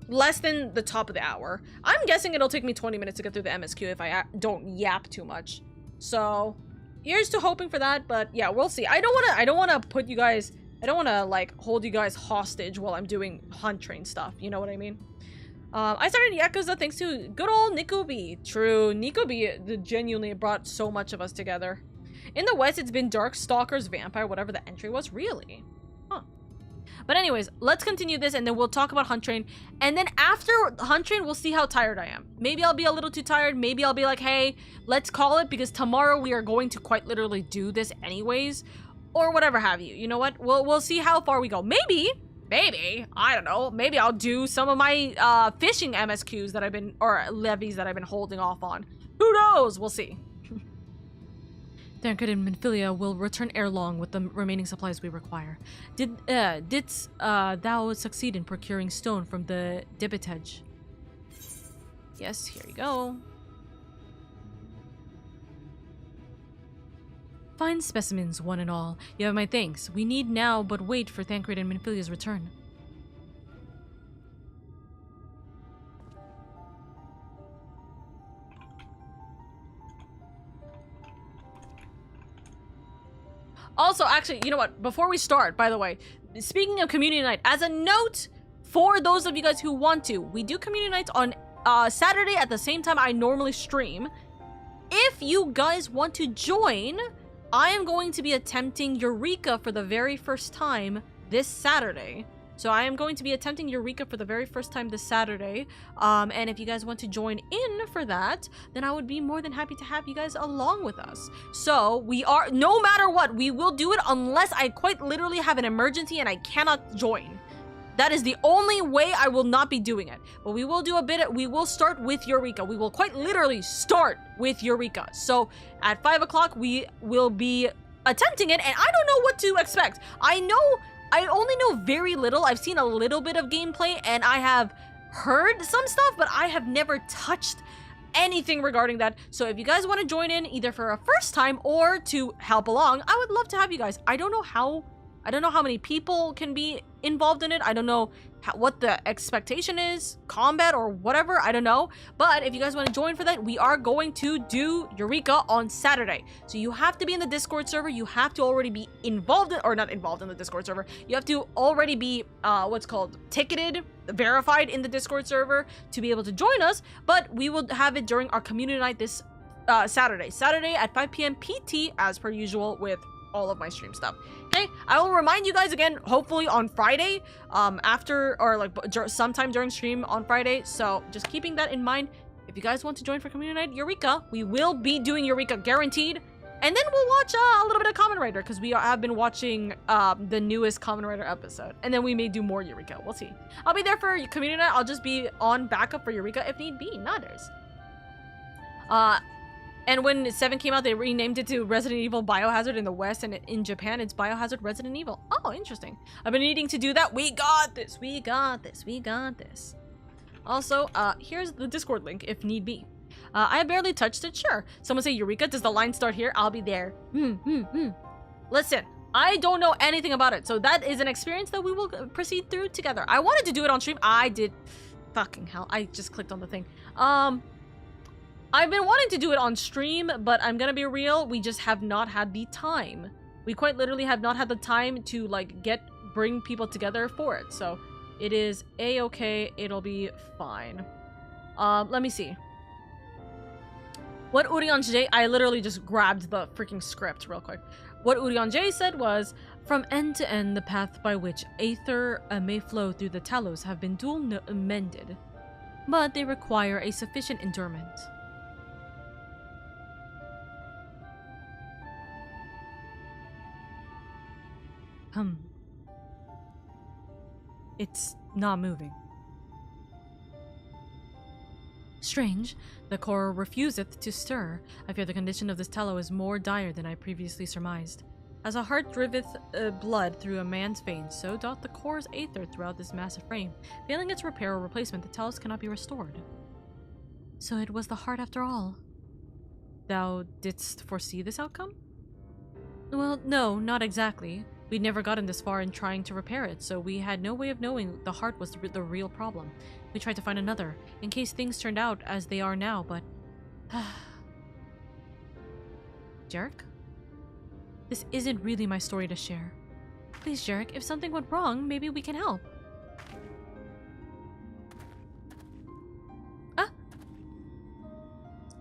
less than the top of the hour. I'm guessing it'll take me 20 minutes to get through the MSQ if I don't yap too much. So here's to hoping for that, but yeah, we'll see. I don't wanna put you guys... I don't want to, like, hold you guys hostage while I'm doing hunt train stuff. You know what I mean? I started Yakuza thanks to good old Nikobe. True, Nikobe genuinely brought so much of us together. In the West, it's been Dark Stalkers, Vampire, whatever the entry was. Really? Huh. But anyways, let's continue this, and then we'll talk about hunt train. And then after hunt train, we'll see how tired I am. Maybe I'll be a little too tired. Maybe I'll be like, hey, let's call it, because tomorrow we are going to quite literally do this anyways. Or whatever have you. You know what? We'll see how far we go. Maybe, I don't know. Maybe I'll do some of my fishing MSQs that I've been, or levies that I've been holding off on. Who knows? We'll see. Thancred and Minfilia will return ere long with the remaining supplies we require. Didst thou succeed in procuring stone from the Dibitej? Yes, here you go. Fine specimens, one and all. You have my thanks. We need now but wait for Thancred and Minfilia's return. Also, actually, you know what? Before we start, by the way, speaking of community night, as a note for those of you guys who want to, we do community nights on Saturday at the same time I normally stream. If you guys want to join, I am going to be attempting Eureka for the very first time this Saturday. So I am going to be attempting Eureka for the very first time this Saturday. And if you guys want to join in for that, then I would be more than happy to have you guys along with us. So we are, no matter what, we will do it unless I quite literally have an emergency and I cannot join. That is the only way I will not be doing it. But we will do a bit, we will start with Eureka. We will quite literally start with Eureka. So at 5 o'clock, we will be attempting it, and I don't know what to expect. I only know very little. I've seen a little bit of gameplay, and I have heard some stuff, but I have never touched anything regarding that. So if you guys want to join in, either for a first time or to help along, I would love to have you guys. I don't know how many people can be involved in it. I don't know what the expectation is, combat or whatever, I don't know. But if you guys want to join for that, we are going to do Eureka on Saturday. So you have to be in the Discord server. You have to already be involved in, or not involved in the Discord server. You have to already be, what's called, ticketed, verified in the Discord server to be able to join us. But we will have it during our community night this Saturday at 5 p.m. PT, as per usual with all of my stream stuff. Okay, I will remind you guys again, hopefully on Friday, after, or like sometime during stream on Friday. So just keeping that in mind. If you guys want to join for community night Eureka, we will be doing Eureka guaranteed. And then we'll watch a little bit of Kamen Rider, because we have been watching the newest Kamen Rider episode. And then we may do more Eureka. We'll see. I'll be there for community night. I'll just be on backup for Eureka if need be. Nodders. And when 7 came out, they renamed it to Resident Evil Biohazard in the West, and in Japan, it's Biohazard Resident Evil. Oh, interesting. I've been needing to do that. We got this. We got this. We got this. Also, here's the Discord link if need be. I barely touched it. Sure. Someone say, Eureka, does the line start here? I'll be there. Listen, I don't know anything about it, so that is an experience that we will proceed through together. I wanted to do it on stream. I did. Fucking hell. I just clicked on the thing. I've been wanting to do it on stream, but I'm gonna be real, we just have not had the time. We quite literally have not had the time to, like, bring people together for it. So, it is a-okay, it'll be fine. Let me see. What Urion today? I literally just grabbed the freaking script real quick. What Urianger said was, from end to end, the path by which Aether may flow through the Talos have been mended, but they require a sufficient endurement. It's not moving. Strange, the core refuseth to stir. I fear the condition of this tallow is more dire than I previously surmised. As a heart driveth blood through a man's veins, so doth the core's aether throughout this massive frame. Failing its repair or replacement, the talos cannot be restored. So it was the heart after all. Thou didst foresee this outcome? Well, no, not exactly. We'd never gotten this far in trying to repair it, so we had no way of knowing the heart was the real problem. We tried to find another, in case things turned out as they are now, but... Jarek? This isn't really my story to share. Please, Jarek, if something went wrong, maybe we can help.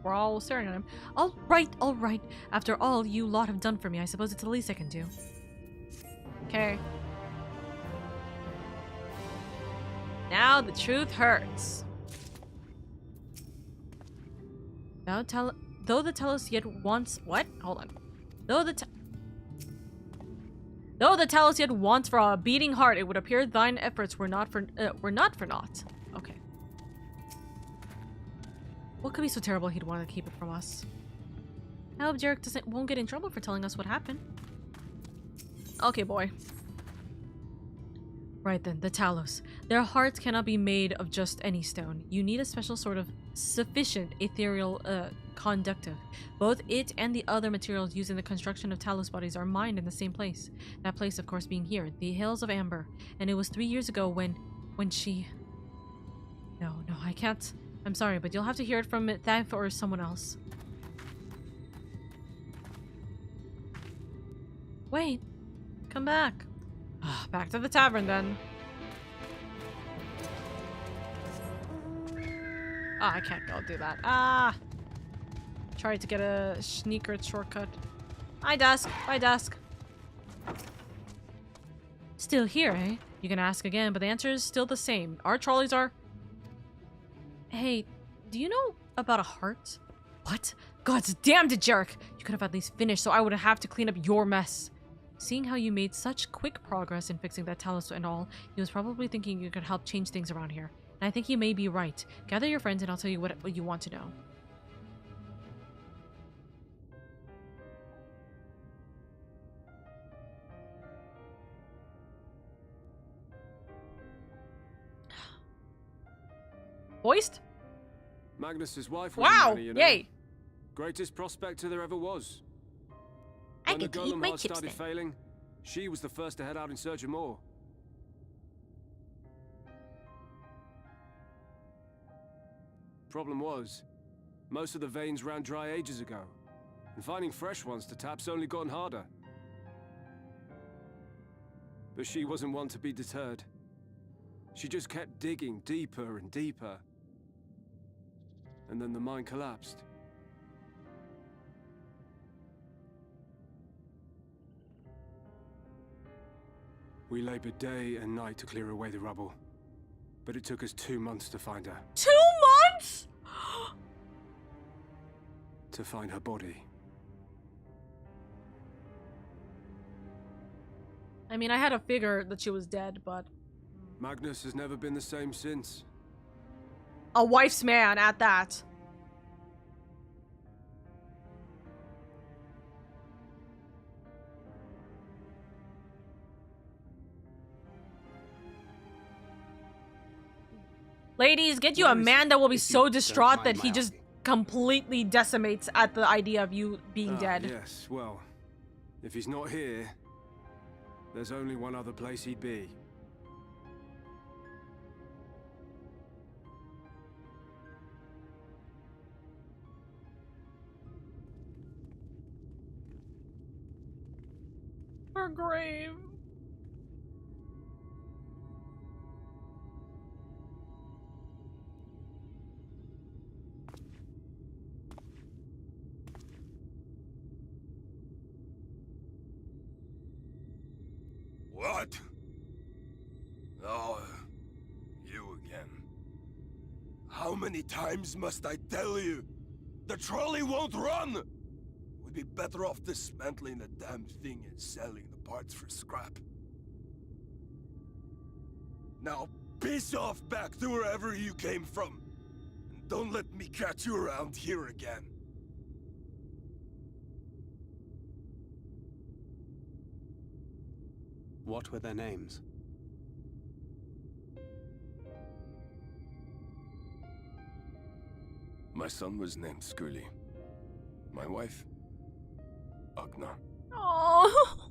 We're all staring at him. All right. After all you lot have done for me, I suppose it's the least I can do. Okay. Now the truth hurts. Though the Talos yet wants what? Hold on. Though the Talos yet wants for a beating heart, it would appear thine efforts were not for naught. Okay. What could be so terrible he'd want to keep it from us? I hope Jarek won't get in trouble for telling us what happened. Okay, boy. Right then, the Talos. Their hearts cannot be made of just any stone. You need a special sort of sufficient ethereal conductive. Both it and the other materials used in the construction of Talos bodies are mined in the same place. That place, of course, being here, the Hills of Amber. And it was 3 years ago when she... No, I can't. I'm sorry, but you'll have to hear it from Thaf or someone else. Wait. Come back. Back to the tavern, then. I can't go do that. Tried to get a sneaker shortcut. Bye, desk. Still here, eh? You can ask again, but the answer is still the same. Our trolleys are... Hey, do you know about a heart? What? God's damned it, Jarek! You could have at least finished so I wouldn't have to clean up your mess. Seeing how you made such quick progress in fixing that Talos and all, he was probably thinking you could help change things around here. And I think he may be right. Gather your friends and I'll tell you what you want to know. Hoist? Magnus's wife was wow! a nanny, you know. Yay! Greatest prospector there ever was. I When the get to eat golem my heart chips started then. failing, she was the first to head out in search of more. Problem was, most of the veins ran dry ages ago, and finding fresh ones to tap's only gotten harder. But she wasn't one to be deterred. She just kept digging deeper and deeper. And then the mine collapsed. We labored day and night to clear away the rubble. But it took us 2 months to find her. 2 months?! To find her body. I mean, I had a figure that she was dead, but... Magnus has never been the same since. A wife's man at that. Ladies, get you a man that will be so distraught that he just completely decimates at the idea of you being dead. Yes, well, if he's not here, there's only one other place he'd be. Her grave. What? Oh, you again. How many times must I tell you? The trolley won't run! We'd be better off dismantling the damn thing and selling the parts for scrap. Now, piss off back to wherever you came from. And don't let me catch you around here again. What were their names? My son was named Skuli. My wife, Agna. Oh.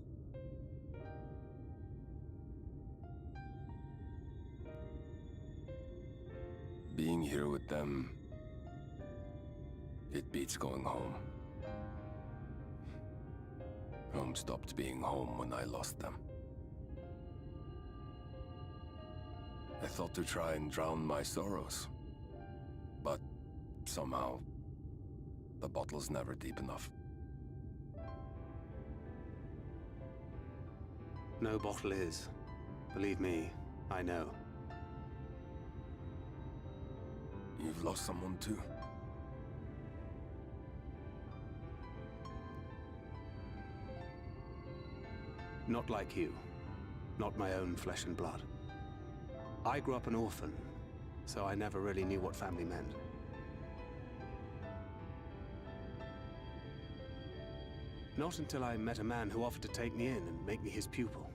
Being here with them, it beats going home. Home stopped being home when I lost them. I thought to try and drown my sorrows, but somehow, the bottle's never deep enough. No bottle is. Believe me, I know. You've lost someone too? Not like you. Not my own flesh and blood. I grew up an orphan, so I never really knew what family meant. Not until I met a man who offered to take me in and make me his pupil.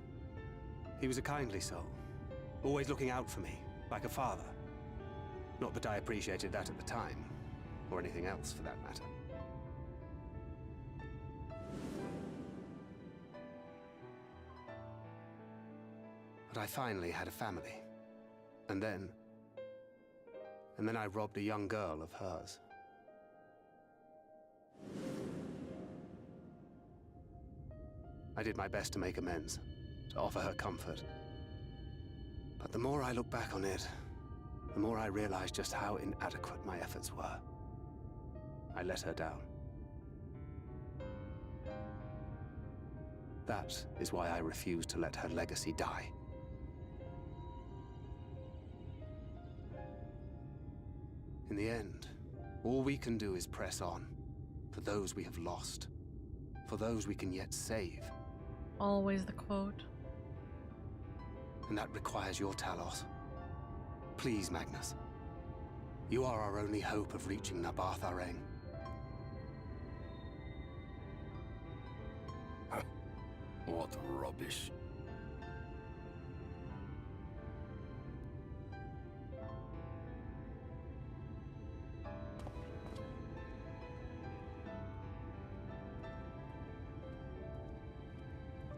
He was a kindly soul, always looking out for me, like a father. Not that I appreciated that at the time, or anything else for that matter. But I finally had a family. And then I robbed a young girl of hers. I did my best to make amends, to offer her comfort. But the more I look back on it, the more I realize just how inadequate my efforts were. I let her down. That is why I refuse to let her legacy die. In the end, all we can do is press on, for those we have lost, for those we can yet save. Always the quote. And that requires your Talos. Please, Magnus. You are our only hope of reaching Nabarth Areng. What rubbish.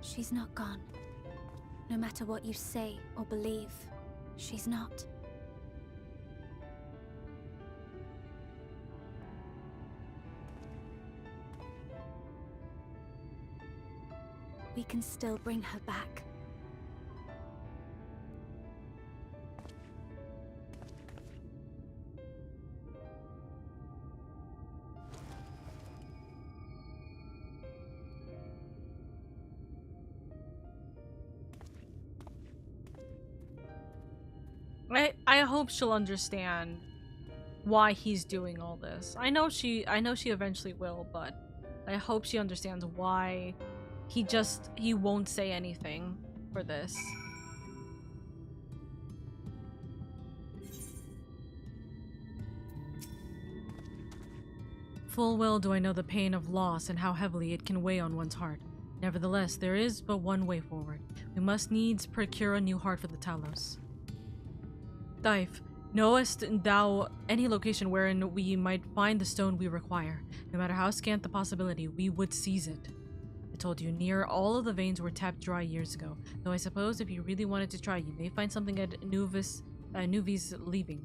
She's not gone. No matter what you say or believe, she's not. We can still bring her back. I hope she'll understand why he's doing all this. I know she eventually will, but I hope she understands why he won't say anything for this. Full well do I know the pain of loss and how heavily it can weigh on one's heart. Nevertheless, there is but one way forward. We must needs procure a new heart for the Talos. Dive, knowest thou any location wherein we might find the stone we require? No matter how scant the possibility, we would seize it. I told you, near all of the veins were tapped dry years ago, though I suppose if you really wanted to try, you may find something at Nuvi's leaving.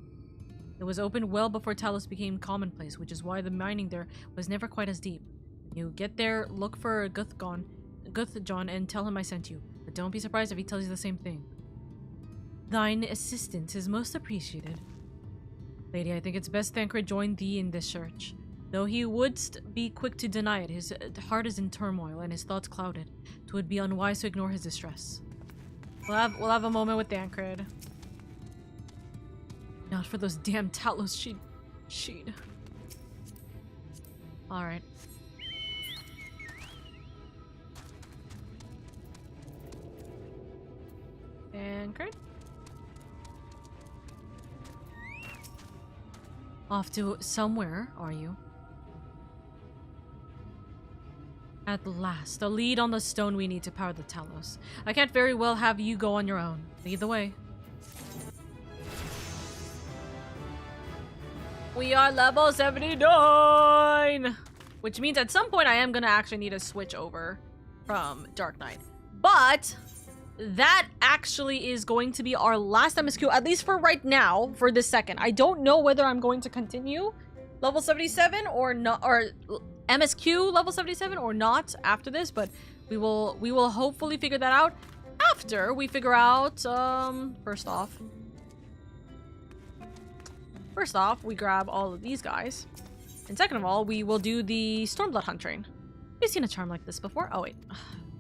It was opened well before Talos became commonplace, which is why the mining there was never quite as deep. When you get there, look for Guthjon and tell him I sent you, but don't be surprised if he tells you the same thing. Thine assistance is most appreciated. Lady, I think it's best Thancred join thee in this search. Though he would be quick to deny it, his heart is in turmoil and his thoughts clouded. 'Twould be unwise to ignore his distress. We'll have a moment with Dancred. Not for those damn Talos sheet. Alright. Dancred. Off to somewhere, are you? At last, the lead on the stone we need to power the Talos. I can't very well have you go on your own. Lead the way. We are level 79! Which means at some point I am gonna actually need to switch over from Dark Knight. But that actually is going to be our last MSQ, at least for right now, for this second. I don't know whether I'm going to continue level 77 or not, or MSQ level 77 or not after this, but we will hopefully figure that out after we figure out, first off, we grab all of these guys. And second of all, we will do the Stormblood Hunt train. We've seen a charm like this before. Oh wait,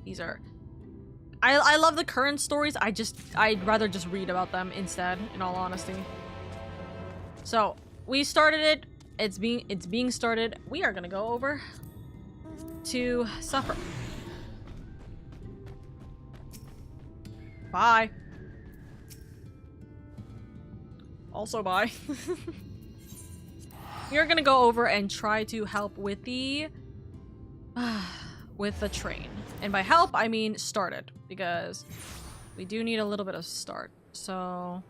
these are... I love the current stories. I'd rather just read about them instead, in all honesty. So, we started it. It's being started. We are gonna go over to Suffer. Bye. Also bye. We are gonna go over and try to help with the train. And by help, I mean start it, because we do need a little bit of start. So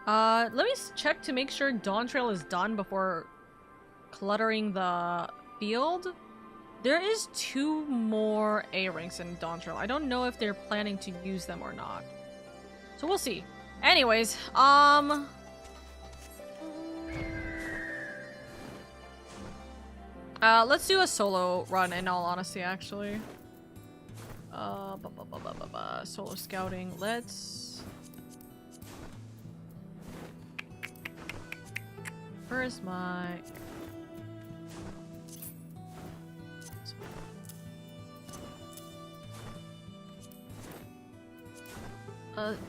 let me check to make sure Dawn Trail is done before cluttering the field. There is 2 more A-ranks in Dawn Trail. I don't know if they're planning to use them or not. So we'll see. Anyways, let's do a solo run, in all honesty, actually. Solo scouting. Let's... Where's my...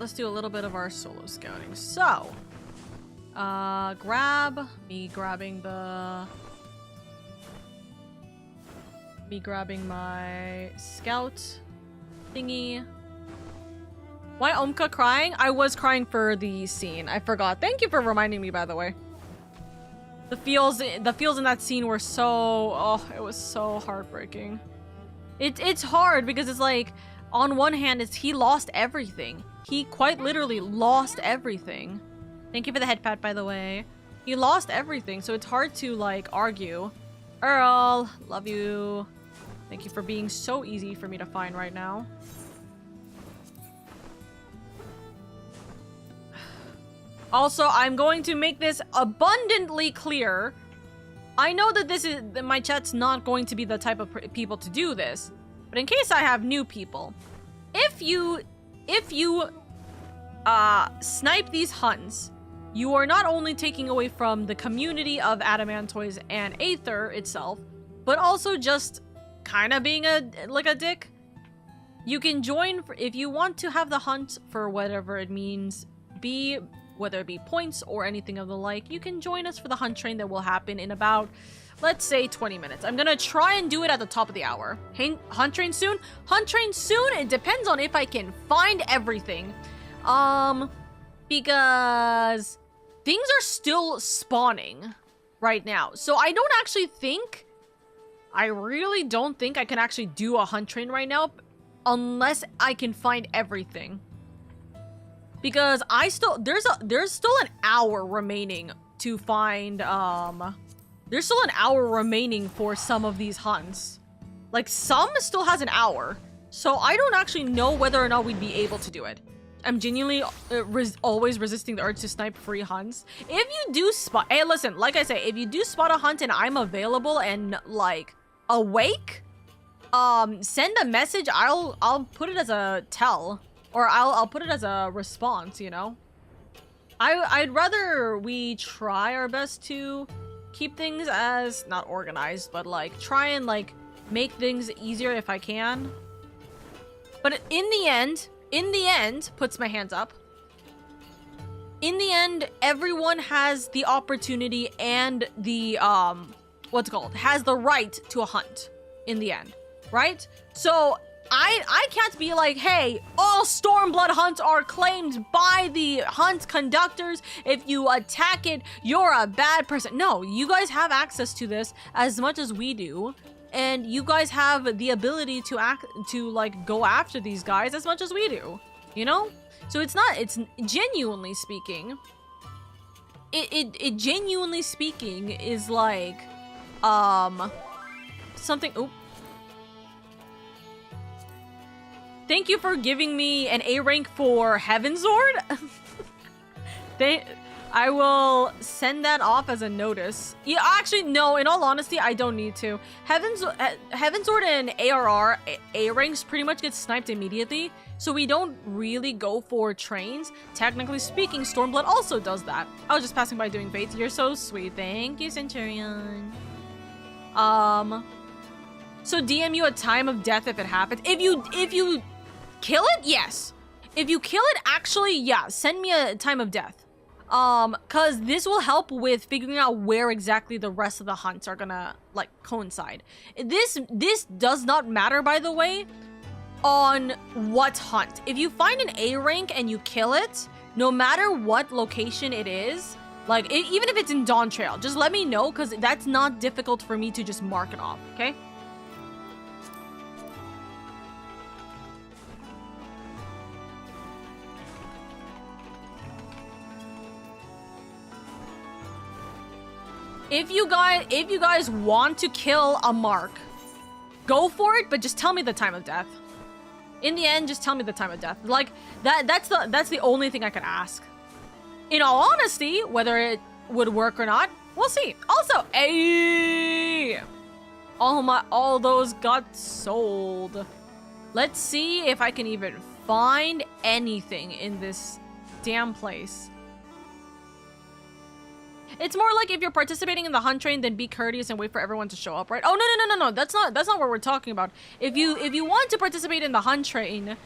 let's do a little bit of our solo scouting. So, grabbing my scout thingy. Why Omka crying? I was crying for the scene. I forgot. Thank you for reminding me, by the way. The feels in that scene were so... Oh, it was so heartbreaking. It's hard because it's like, on one hand, he lost everything. He quite literally lost everything. Thank you for the head pat, by the way. He lost everything, so it's hard to, like, argue. Earl, love you. Thank you for being so easy for me to find right now. Also, I'm going to make this abundantly clear. I know that my chat's not going to be the type of people to do this, but in case I have new people, if you snipe these hunts, you are not only taking away from the community of Adamantoys and Aether itself, but also just kind of being a dick. You can join if you want to have the hunt for whatever it means, whether it be points or anything of the like. You can join us for the hunt train that will happen in about, let's say, 20 minutes. I'm gonna try and do it at the top of the hour. Hunt train soon? Hunt train soon? It depends on if I can find everything. Because things are still spawning right now. So I really don't think I can actually do a hunt train right now unless I can find everything. Because there's still an hour remaining to find, there's still an hour remaining for some of these hunts. Like, some still has an hour. So I don't actually know whether or not we'd be able to do it. I'm genuinely always resisting the urge to snipe free hunts. If you do spot... Hey, listen, like I say, if you do spot a hunt and I'm available and, like, awake, send a message. I'll put it as a tell. Or I'll put it as a response, you know? I'd rather we try our best to keep things as, not organized, but like try and like make things easier if I can. But in the end, puts my hands up. In the end, everyone has the opportunity and the, has the right to a hunt in the end, right? So I can't be like, hey, all Stormblood hunts are claimed by the hunt conductors. If you attack it, you're a bad person. No, you guys have access to this as much as we do. And you guys have the ability to like go after these guys as much as we do, you know? So it's genuinely speaking, it genuinely speaking is like, something, oop. Thank you for giving me an A rank for Heavenzord. I will send that off as a notice. Yeah, actually, no, in all honesty, I don't need to. Heavenzord and ARR, A ranks pretty much get sniped immediately, so we don't really go for trains. Technically speaking, Stormblood also does that. I was just passing by doing Fates. You're so sweet. Thank you, Centurion. So DM you a time of death if it happens. If you kill it, yes. If you kill it, actually, yeah, send me a time of death. Cause this will help with figuring out where exactly the rest of the hunts are gonna, like, coincide. This does not matter, by the way, on what hunt. If you find an A rank and you kill it, no matter what location it is, like, even if it's in Dawn Trail, just let me know, cause that's not difficult for me to just mark it off, okay? If you guys want to kill a mark, go for it, but just tell me the time of death. In the end, just tell me the time of death. Like, that's the only thing I could ask. In all honesty, whether it would work or not, we'll see. Also, all those got sold. Let's see if I can even find anything in this damn place. It's more like if you're participating in the hunt train, then be courteous and wait for everyone to show up, right? Oh, no. That's not what we're talking about. If you want to participate in the hunt train,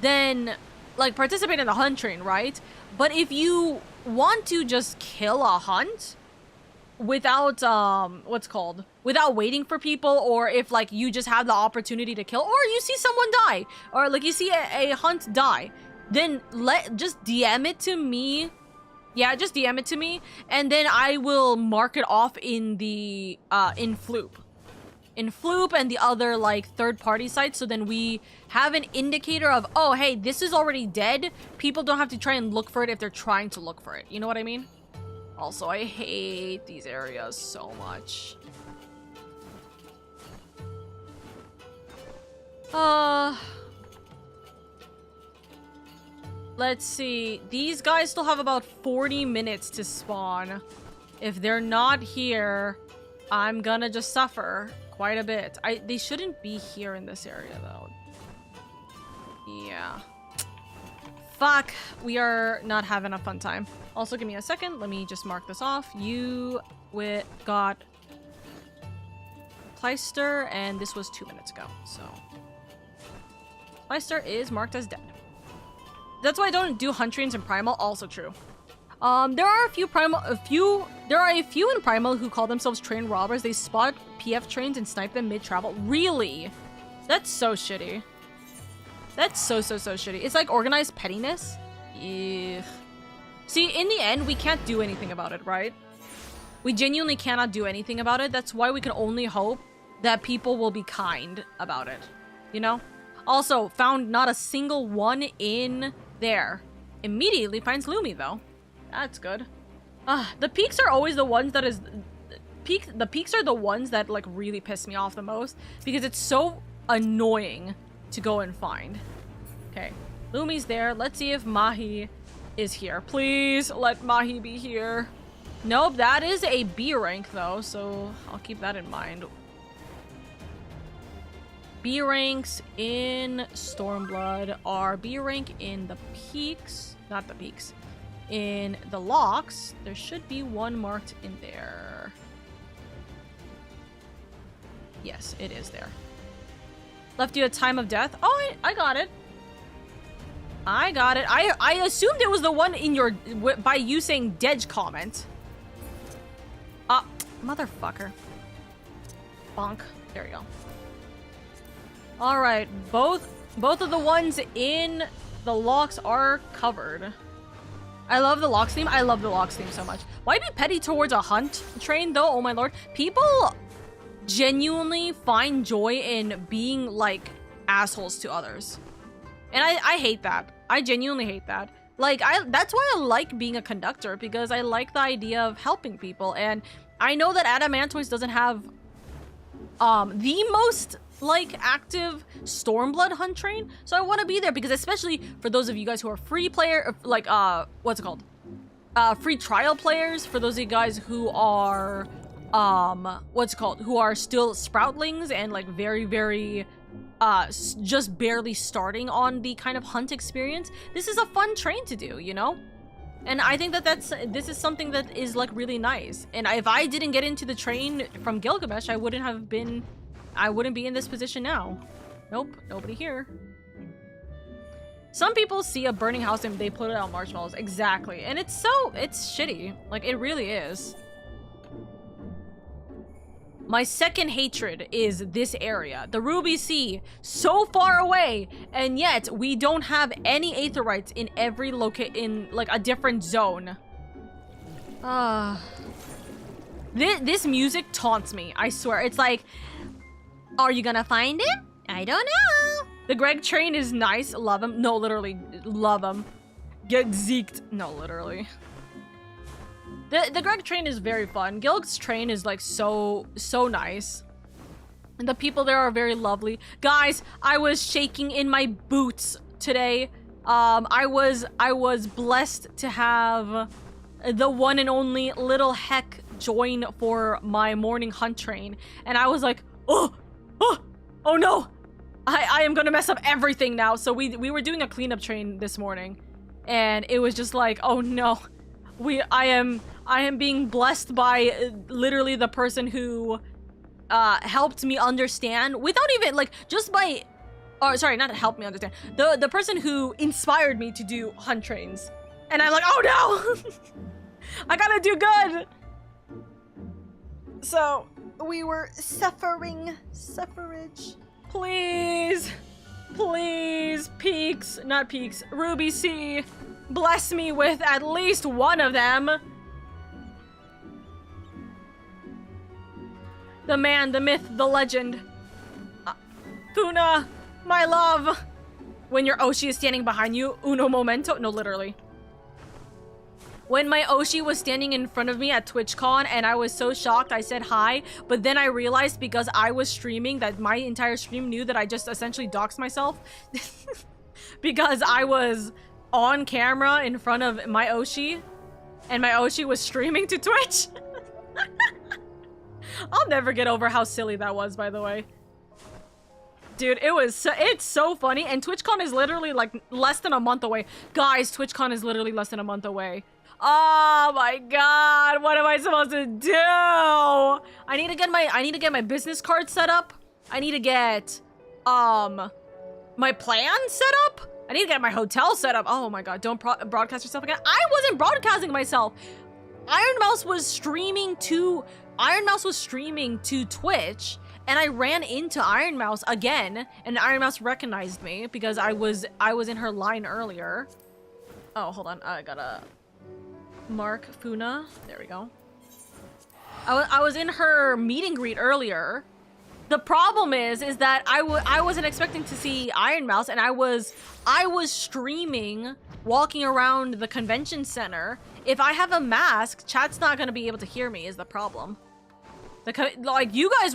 then, like, participate in the hunt train, right? But if you want to just kill a hunt without, without waiting for people, or if, like, you just have the opportunity to kill, or you see someone die, or, like, you see a hunt die, then just DM it to me. Yeah, just DM it to me, and then I will mark it off in the, in Floop. In Floop and the other, like, third-party sites, so then we have an indicator of, oh, hey, this is already dead. People don't have to try and look for it if they're trying to look for it. You know what I mean? Also, I hate these areas so much. Let's see. These guys still have about 40 minutes to spawn. If they're not here, I'm gonna just suffer quite a bit. They shouldn't be here in this area, though. Yeah. Fuck. We are not having a fun time. Also, give me a second. Let me just mark this off. You got Kleister, and this was 2 minutes ago, so. Kleister is marked as dead. That's why I don't do hunt trains in Primal. Also true. There are a few in Primal who call themselves train robbers. They spot PF trains and snipe them mid-travel. Really? That's so shitty. That's so shitty. It's like organized pettiness. Ugh. See, in the end, we can't do anything about it, right? We genuinely cannot do anything about it. That's why we can only hope that people will be kind about it. You know? Also, found not a single one in there. Immediately finds Lumi, though. That's good. The peaks are always the ones that the peaks are the ones that, like, really piss me off the most, because it's so annoying to go and find. Okay, Lumi's there. Let's see if Mahi is here. Please let Mahi be here. Nope, that is a B rank, though, so I'll keep that in mind. B ranks in Stormblood are B rank in the peaks, not the peaks, in the locks. There should be one marked in there. Yes, it is there. Left you a time of death. Oh, I got it. I got it. I assumed it was the one in your by you saying Dej comment. Motherfucker. Bonk. There we go. All right, both of the ones in the locks are covered. I love the locks theme. I love the locks theme so much. Why be petty towards a hunt train though? Oh my lord. People genuinely find joy in being like assholes to others. And I hate that. I genuinely hate that. Like, that's why I like being a conductor, because I like the idea of helping people. And I know that Adamantoise doesn't have the most like active Stormblood hunt train, so I want to be there, because especially for those of you guys who are free player, like what's it called, free trial players, for those of you guys who are what's it called, who are still sproutlings and like very just barely starting on the kind of hunt experience, this is a fun train to do, you know? And I think that this is something that is like really nice. And if I didn't get into the train from Gilgamesh, I wouldn't be in this position now. Nope, nobody here. Some people see a burning house and they put it out marshmallows. Exactly. And it's shitty. Like, it really is. My second hatred is this area. The Ruby Sea. So far away. And yet, we don't have any Aetherites in every in like a different zone. This music taunts me. I swear. It's like, are you gonna find him? I don't know. The Greg train is nice. Love him. No, literally. Love him. Get zeeked. No, literally. The Greg train is very fun. Gilg's train is like so nice. And the people there are very lovely. Guys, I was shaking in my boots today. I was blessed to have the one and only Little Heck join for my morning hunt train. And I was like, oh no. I am gonna mess up everything now. So we were doing a cleanup train this morning. And it was just like, oh no. I am being blessed by literally the person who helped me understand without even like just by, oh sorry, not to help me understand, the person who inspired me to do hunt trains. And I'm like, oh no. I gotta do good. So we were suffrage. Please Peaks, not Peaks, Ruby Sea, bless me with at least one of them. The man, the myth, the legend. Funa, my love. When your Oshi is standing behind you, uno momento. No, literally. When my Oshi was standing in front of me at TwitchCon and I was so shocked, I said hi. But then I realized because I was streaming that my entire stream knew that I just essentially doxed myself. Because I was on camera in front of my Oshi. And my Oshi was streaming to Twitch. I'll never get over how silly that was, by the way. Dude, it's so funny. And TwitchCon is literally like less than a month away. Guys, TwitchCon is literally less than a month away. Oh my god, what am I supposed to do? I need to get my business card set up. I need to get my plan set up. I need to get my hotel set up. Oh my god, don't broadcast yourself again. I wasn't broadcasting myself. Iron Mouse was streaming to Twitch, and I ran into Iron Mouse again, and Iron Mouse recognized me because I was in her line earlier. Oh, hold on, I gotta mark Funa. There we go. I was in her meet and greet earlier. The problem is that I wasn't expecting to see Iron Mouse, and I was streaming, walking around the convention center. If I have a mask, chat's not gonna be able to hear me is the problem. Like, you guys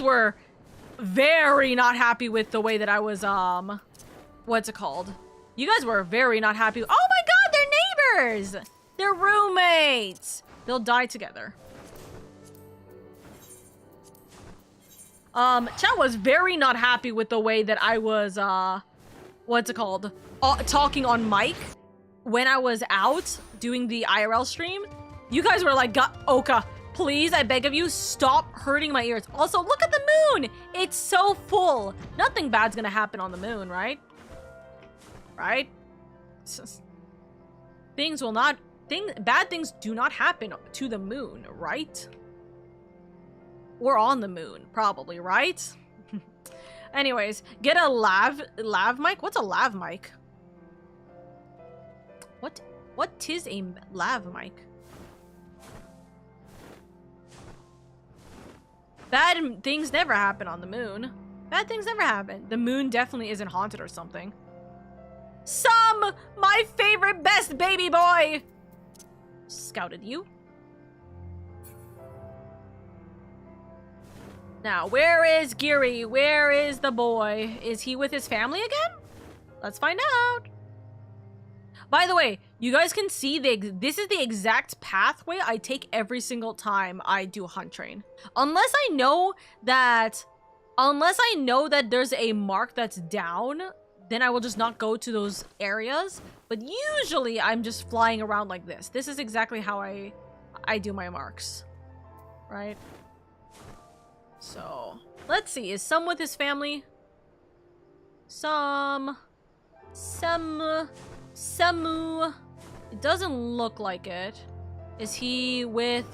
were very not happy with the way that I was, what's it called? You guys were very not happy. Oh my god, they're neighbors! They're roommates! They'll die together. Chat was very not happy with the way that I was, what's it called? Talking on mic when I was out doing the IRL stream. You guys were like, Oka, please, I beg of you, stop hurting my ears. Also, look at the moon! It's so full. Nothing bad's gonna happen on the moon, right? right? Things will not... bad things do not happen to the moon, right? Or on the moon, probably, right? Anyways, get a lav mic? What's a lav mic? What is a lav mic? Bad things never happen on the moon. Bad things never happen. The moon definitely isn't haunted or something. My favorite best baby boy! Scouted you. Now, where is Geary? Where is the boy? Is he with his family again? Let's find out. By the way, you guys can see this is the exact pathway I take every single time I do Hunt Train. Unless I know that there's a mark that's down, then I will just not go to those areas. But usually I'm just flying around like this. This is exactly how I do my marks. Right? So, let's see. Is Sam with his family? Samu. It doesn't look like it. Is he with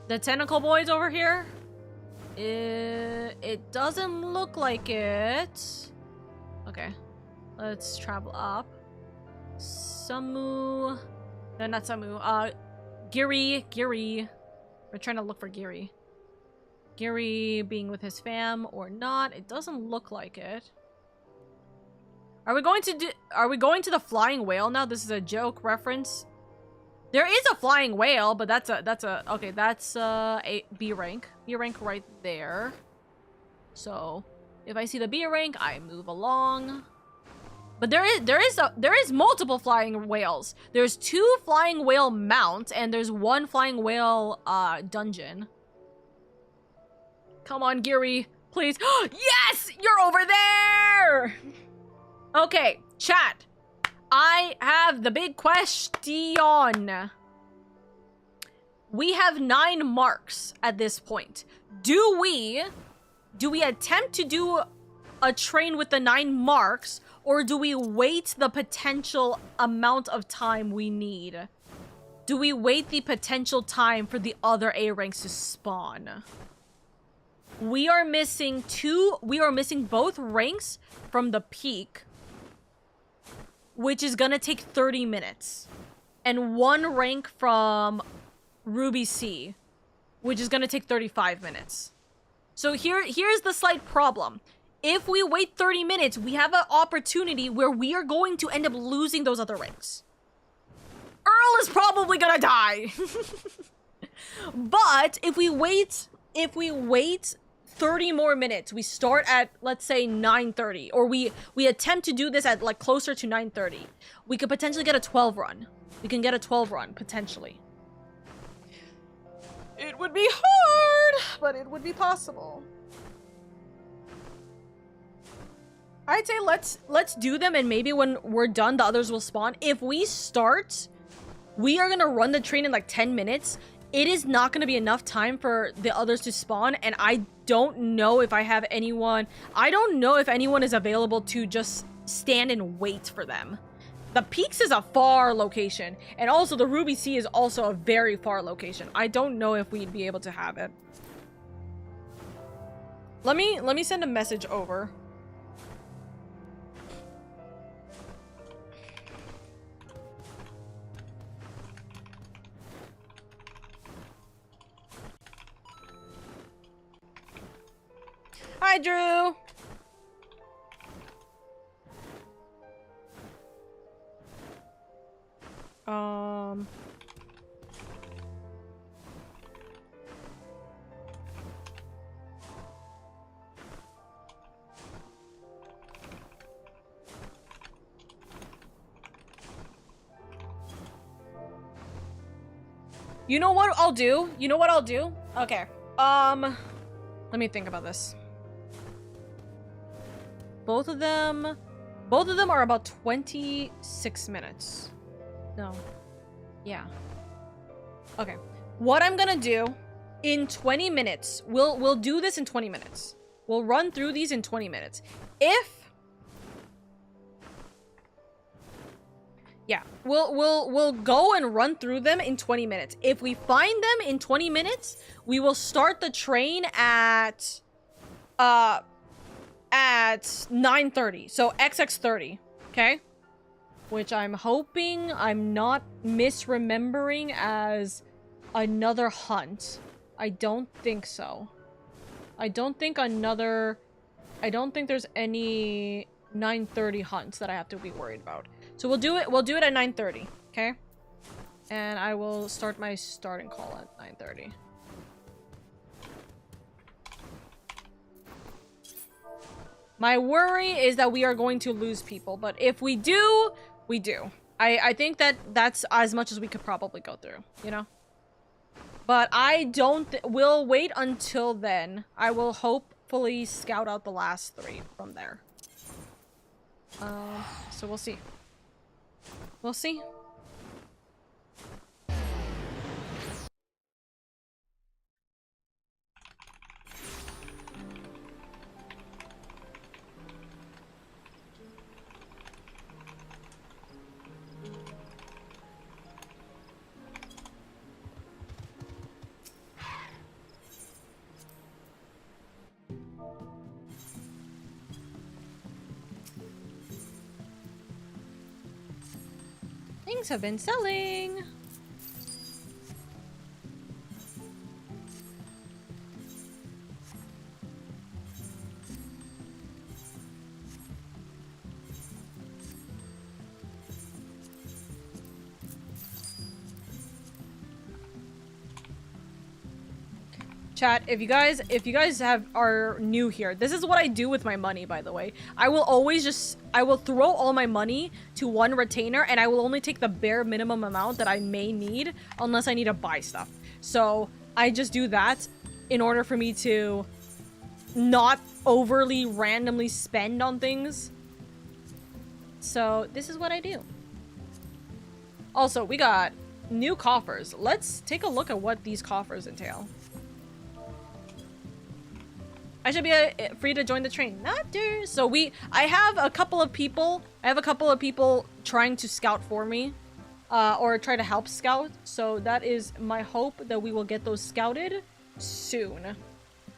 the tentacle boys over here? It doesn't look like it. Okay. Let's travel up. Samu. No, not Samu. Geary. We're trying to look for Geary. Geary being with his fam or not. It doesn't look like it. Are we going to the flying whale now? This is a joke reference. There is a flying whale, but that's a B rank. B rank right there. So, if I see the B rank, I move along. But there is multiple flying whales. There's 2 flying whale mounts and there's 1 flying whale dungeon. Come on, Geary, please. Yes! You're over there! Okay, chat. I have the big question. We have 9 marks at this point. Do we attempt to do a train with the 9 marks, or do we wait the potential amount of time we need? Do we wait the potential time for the other A ranks to spawn? We are missing both ranks from the peak, which is gonna take 30 minutes. And 1 rank from Ruby C, which is gonna take 35 minutes. So here's the slight problem. If we wait 30 minutes, we have an opportunity where we are going to end up losing those other ranks. Earl is probably gonna die. But if we wait 30 more minutes, we start at, let's say, 9:30, or we attempt to do this at like closer to 9:30, we could potentially get a 12 run. We can get a 12 run, potentially. It would be hard, but it would be possible. I'd say let's do them, and maybe when we're done, the others will spawn. If we start, we are gonna run the train in like 10 minutes. It is not gonna be enough time for the others to spawn, and I don't know if I have anyone. I don't know if anyone is available to just stand and wait for them. The Peaks is a far location, and also the Ruby Sea is also a very far location. I don't know if we'd be able to have it. Let me send a message over. Hi, Drew. You know what I'll do? You know what I'll do? Okay. Let me think about this. Both of them are about 26 minutes. No. Yeah. Okay. What I'm gonna do in 20 minutes, we'll do this in 20 minutes. We'll run through these in 20 minutes. Yeah, we'll go and run through them in 20 minutes. If we find them in 20 minutes, we will start the train at 9:30. So XX30, okay? Which I'm hoping I'm not misremembering as another hunt. I don't think so. I don't think there's any 9:30 hunts that I have to be worried about. So we'll do it at 9:30, okay? And I will start my starting call at 9:30. My worry is that we are going to lose people, but if we do, we do. I think that's as much as we could probably go through, you know? But I don't we'll wait until then. I will hopefully scout out the last 3 from there. So we'll see. We'll see. Things have been selling. Chat, if you guys are new here, this is what I do with my money, by the way. I will throw all my money to one retainer, and I will only take the bare minimum amount that I may need unless I need to buy stuff. So I just do that in order for me to not overly randomly spend on things. So this is what I do. Also, we got new coffers. Let's take a look at what these coffers entail. I should be free to join the train. Not there. So I have a couple of people trying to scout for me, or try to help scout. So that is my hope that we will get those scouted soon.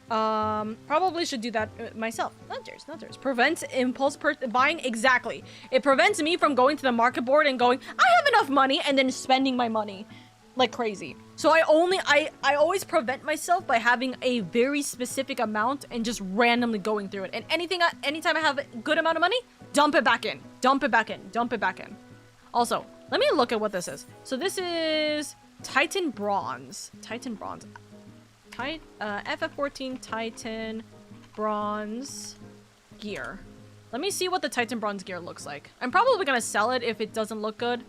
Probably should do that myself. Not theirs. Prevents impulse buying. Exactly. It prevents me from going to the market board and going, I have enough money, and then spending my money like crazy. So I always prevent myself by having a very specific amount and just randomly going through it. And anytime I have a good amount of money, dump it back in. Dump it back in. Dump it back in. Also, let me look at what this is. So this is Titan Bronze. Titan Bronze. FF14 Titan Bronze gear. Let me see what the Titan Bronze gear looks like. I'm probably gonna sell it if it doesn't look good.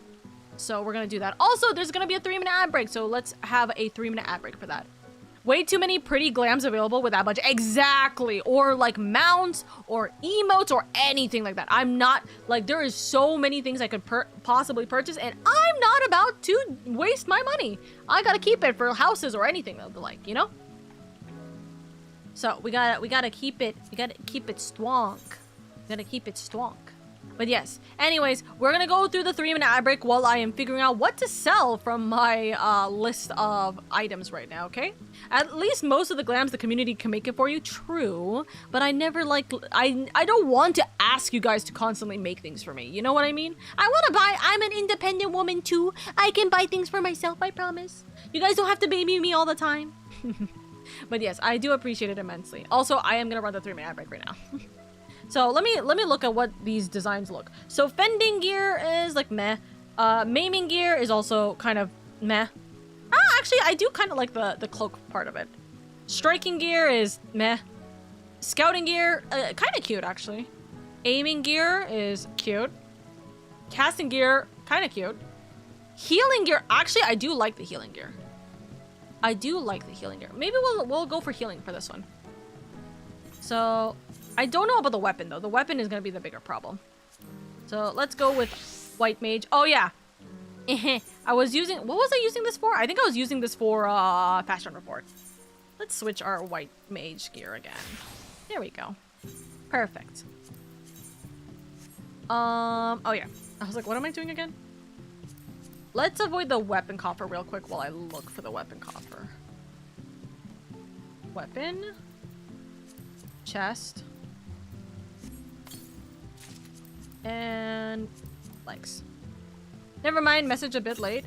So we're gonna do that. Also, there's gonna be a 3-minute ad break, so let's have a 3-minute ad break for that. Way too many pretty glams available with that budget. Exactly. Or like mounts or emotes or anything like that. I'm not like, there is so many things I could possibly purchase, and I'm not about to waste my money. I gotta keep it for houses or anything of the like, you know? So we gotta keep it strong. We gotta keep it strong. But yes, anyways, we're gonna go through the 3-minute ad break while I am figuring out what to sell from my list of items right now, okay? At least most of the glams the community can make it for you, true, but I never like, I don't want to ask you guys to constantly make things for me, you know what I mean? I want to buy, I'm an independent woman too, I can buy things for myself, I promise. You guys don't have to baby me all the time. But yes, I do appreciate it immensely. Also, I am gonna run the 3-minute ad break right now. So let me look at what these designs look. So fending gear is like meh. Maiming gear is also kind of meh. Actually, I do kind of like the cloak part of it. Striking gear is meh. Scouting gear, kind of cute actually. Aiming gear is cute. Casting gear, kind of cute. Healing gear, actually, I do like the healing gear. I do like the healing gear. Maybe we'll go for healing for this one. So I don't know about the weapon though. The weapon is gonna be the bigger problem. So let's go with white mage. Oh yeah. I was using, what was I using this for? I think I was using this for fast run report. Let's switch our white mage gear again. There we go. Perfect. Oh yeah. I was like, what am I doing again? Let's avoid the weapon coffer real quick while I look for the weapon coffer. Weapon. Chest. And legs. Never mind, message a bit late.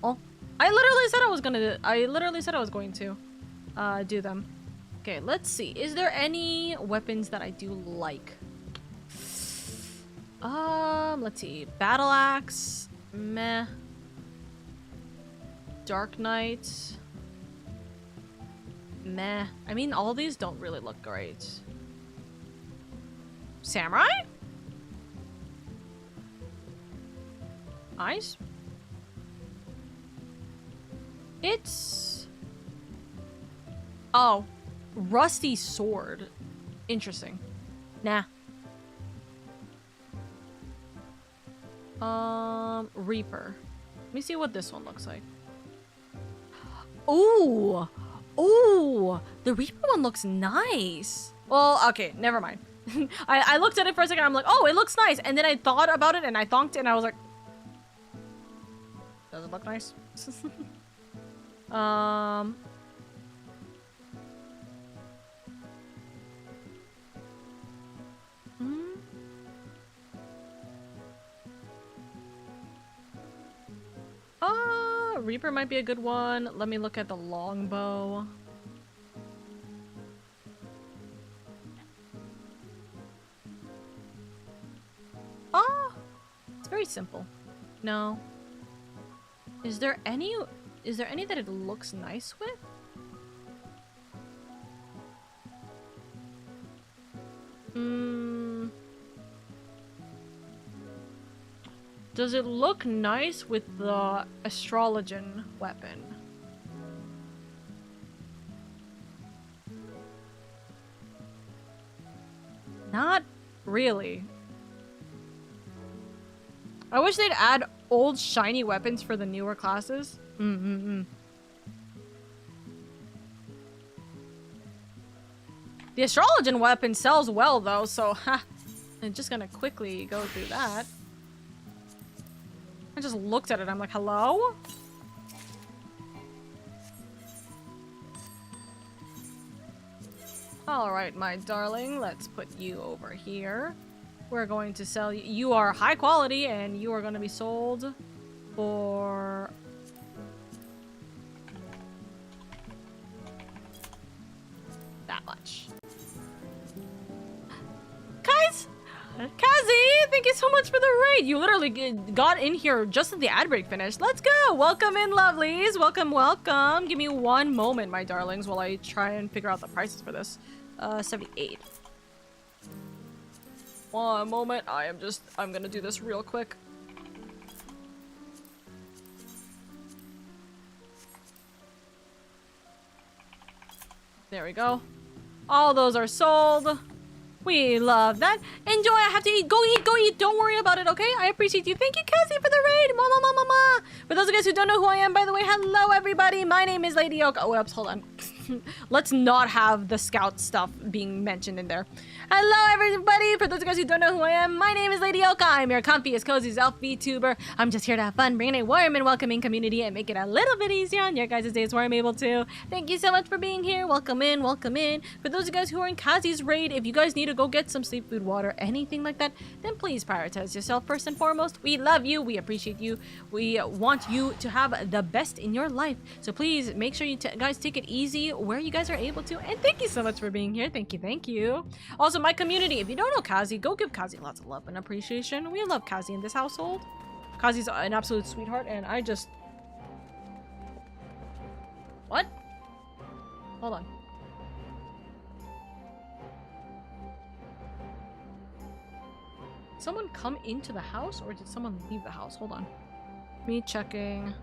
Oh, I literally said I was going to do them. Okay, let's see. Is there any weapons that I do like? Let's see. Battle axe, meh. Dark Knight, meh. I mean, all these don't really look great. Samurai? Nice. It's... Oh. Rusty sword. Interesting. Nah. Reaper. Let me see what this one looks like. Ooh! Ooh! The Reaper one looks nice! Well, okay, never mind. I looked at it for a second, I'm like, oh, it looks nice! And then I thought about it, and I thonked it, and I was like... Does it look nice? Reaper might be a good one. Let me look at the longbow. It's very simple. No. Is there any that it looks nice with? Does it look nice with the astrologian weapon? Not really. I wish they'd add old shiny weapons for the newer classes. The astrologian weapon sells well though, so I'm just gonna quickly go through that. I just looked at it, I'm like, hello? Alright, my darling, let's put you over here. We're going to sell you. You are high quality, and you are going to be sold for... that much. Guys! Kazi, thank you so much for the raid. You literally got in here just as the ad break finished. Let's go. Welcome in, lovelies. Welcome, welcome. Give me one moment, my darlings, while I try and figure out the prices for this. 78. One moment. I'm gonna do this real quick. There we go. All those are sold. We love that. Enjoy. I have to eat. Go eat. Go eat. Don't worry about it, okay? I appreciate you. Thank you, Cassie, for the raid. Mama, mama, mama. For those of you guys who don't know who I am, by the way, hello, everybody. My name is LadyOka. Oh, whoops, hold on. Let's not have the scout stuff being mentioned in there. Hello, everybody. For those of you guys who don't know who I am, my name is LadyOka. I'm your comfiest, coziest elf Vtuber. I'm just here to have fun, bring in a warm and welcoming community and make it a little bit easier on your guys' days where I'm able to. Thank you so much for being here. Welcome in, welcome in. For those of you guys who are in Kazi's raid, if you guys need to go get some sleep, food, water, anything like that, then please prioritize yourself first and foremost. We love you. We appreciate you. We want you to have the best in your life. So please make sure you guys take it easy where you guys are able to. And thank you so much for being here. Thank you, thank you. Also, my community, if you don't know Kazi, go give Kazi lots of love and appreciation. We love Kazi in this household. Kazi's an absolute sweetheart, and I just... What? Hold on. Someone come into the house, or did someone leave the house? Hold on. Me checking.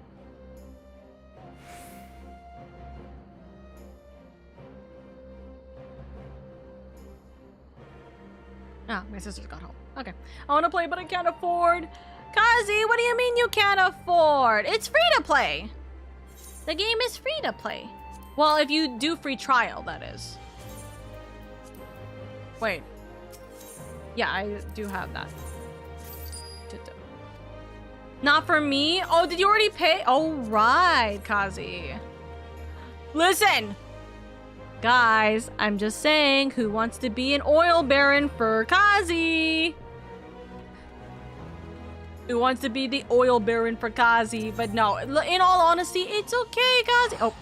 Ah, my sister's got home. Okay. I want to play, but I can't afford. Kazi, what do you mean you can't afford? It's free to play. The game is free to play. Well, if you do free trial, that is. Wait. Yeah, I do have that. Not for me? Oh, did you already pay? Oh, right, Kazi. Listen! Guys, I'm just saying, who wants to be an oil baron for Kazi? Who wants to be the oil baron for Kazi? But no, in all honesty, it's okay, Kazi. Oh,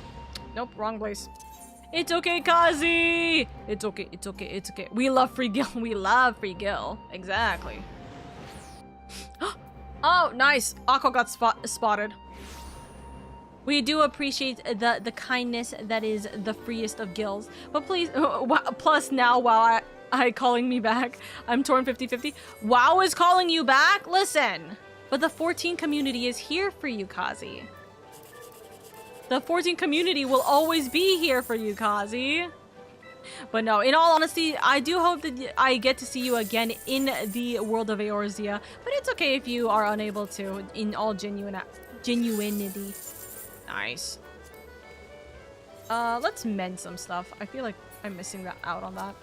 nope, wrong place. It's okay, Kazi. It's okay, it's okay, it's okay. We love free Gil. We love free Gil. Exactly. Oh, nice. Aqua got spotted. We do appreciate the kindness that is the freest of gills. But please, plus now, WoW I calling me back. I'm torn 50-50. WoW is calling you back? Listen. But the 14 community is here for you, Kazi. The 14 community will always be here for you, Kazi. But no, in all honesty, I do hope that I get to see you again in the world of Eorzea. But it's okay if you are unable to, in all genuinity. Nice. Let's mend some stuff. I feel like I'm missing out on that.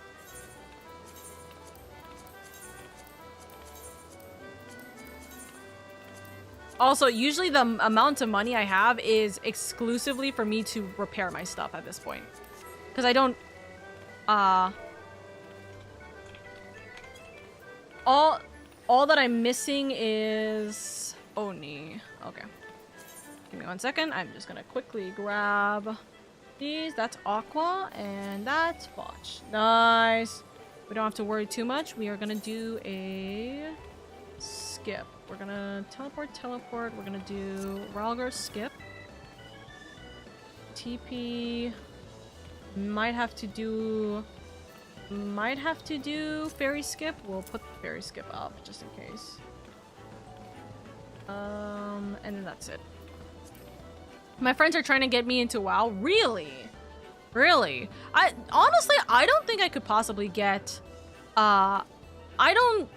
Also, usually the amount of money I have is exclusively for me to repair my stuff at this point. Because I don't... All that I'm missing is... Oni. Okay. Give me 1 second. I'm just gonna quickly grab these. That's Aqua, and that's Botch. Nice. We don't have to worry too much. We are gonna do a skip. We're gonna teleport. We're gonna do Ralgar skip. TP. Might have to do fairy skip. We'll put the fairy skip up just in case. And then that's it. My friends are trying to get me into WoW. Really? Really? Honestly, I don't think I could possibly get... I don't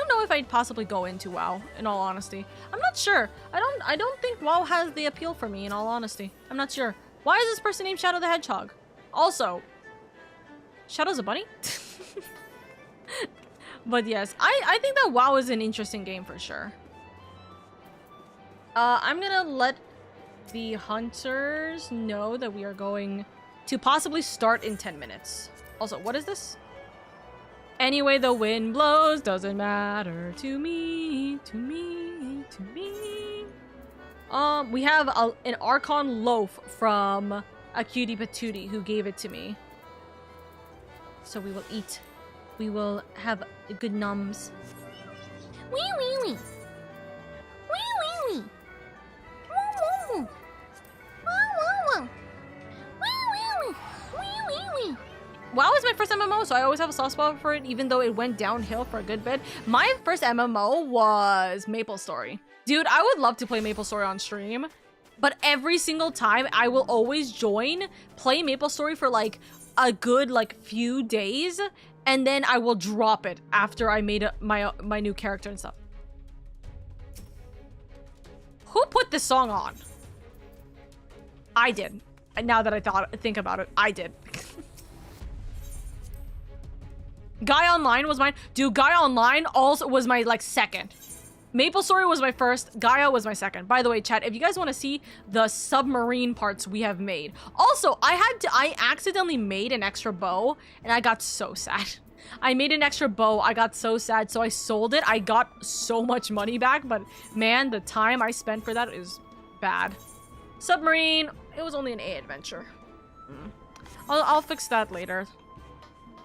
know if I'd possibly go into WoW, in all honesty. I'm not sure. I don't think WoW has the appeal for me, in all honesty. I'm not sure. Why is this person named Shadow the Hedgehog? Also, Shadow's a bunny? But yes, I think that WoW is an interesting game for sure. I'm gonna let the hunters know that we are going to possibly start in 10 minutes. Also, what is this? Anyway, the wind blows, doesn't matter to me, to me, to me. We have an Archon loaf from a cutie patootie who gave it to me. So we will eat. We will have good nums. Wee wee wee. Wee wee wee. Woo woo woo. Woo woo woo. Wee wee wee. Wee wee wee. WoW is my first MMO, so I always have a soft spot for it, even though it went downhill for a good bit. My first MMO was MapleStory. Dude, I would love to play MapleStory on stream, but every single time I will always join, play MapleStory for like a good few days, and then I will drop it after I made my new character and stuff. Who put this song on? I did. Now that I think about it, I did. Gaia Online was mine. Dude, Gaia Online also was my second. MapleStory was my first. Gaia was my second. By the way, chat, if you guys want to see the submarine parts we have made. Also, I accidentally made an extra bow and I got so sad. I made an extra bow. I got so sad. So I sold it. I got so much money back, but man, the time I spent for that is bad. Submarine. It was only an A adventure. I'll fix that later.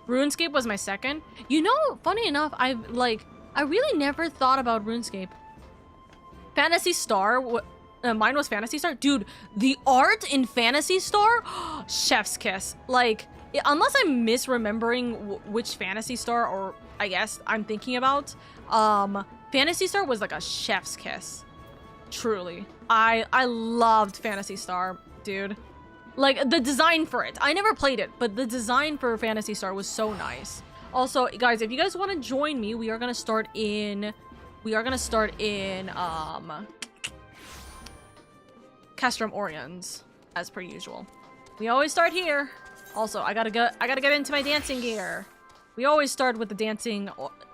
RuneScape was my second. You know, funny enough, I really never thought about RuneScape. Phantasy Star, mine was Phantasy Star. Dude, the art in Phantasy Star, chef's kiss. Unless I'm misremembering which Phantasy Star, or I guess I'm thinking about, Phantasy Star was like a chef's kiss. Truly. I loved Phantasy Star, dude. Like, the design for it. I never played it, but the design for Phantasy Star was so nice. Also, guys, if you guys want to join me, we are going to start in... Castrum Orions, as per usual. We always start here. Also, I gotta get into my dancing gear. We always start with the dancing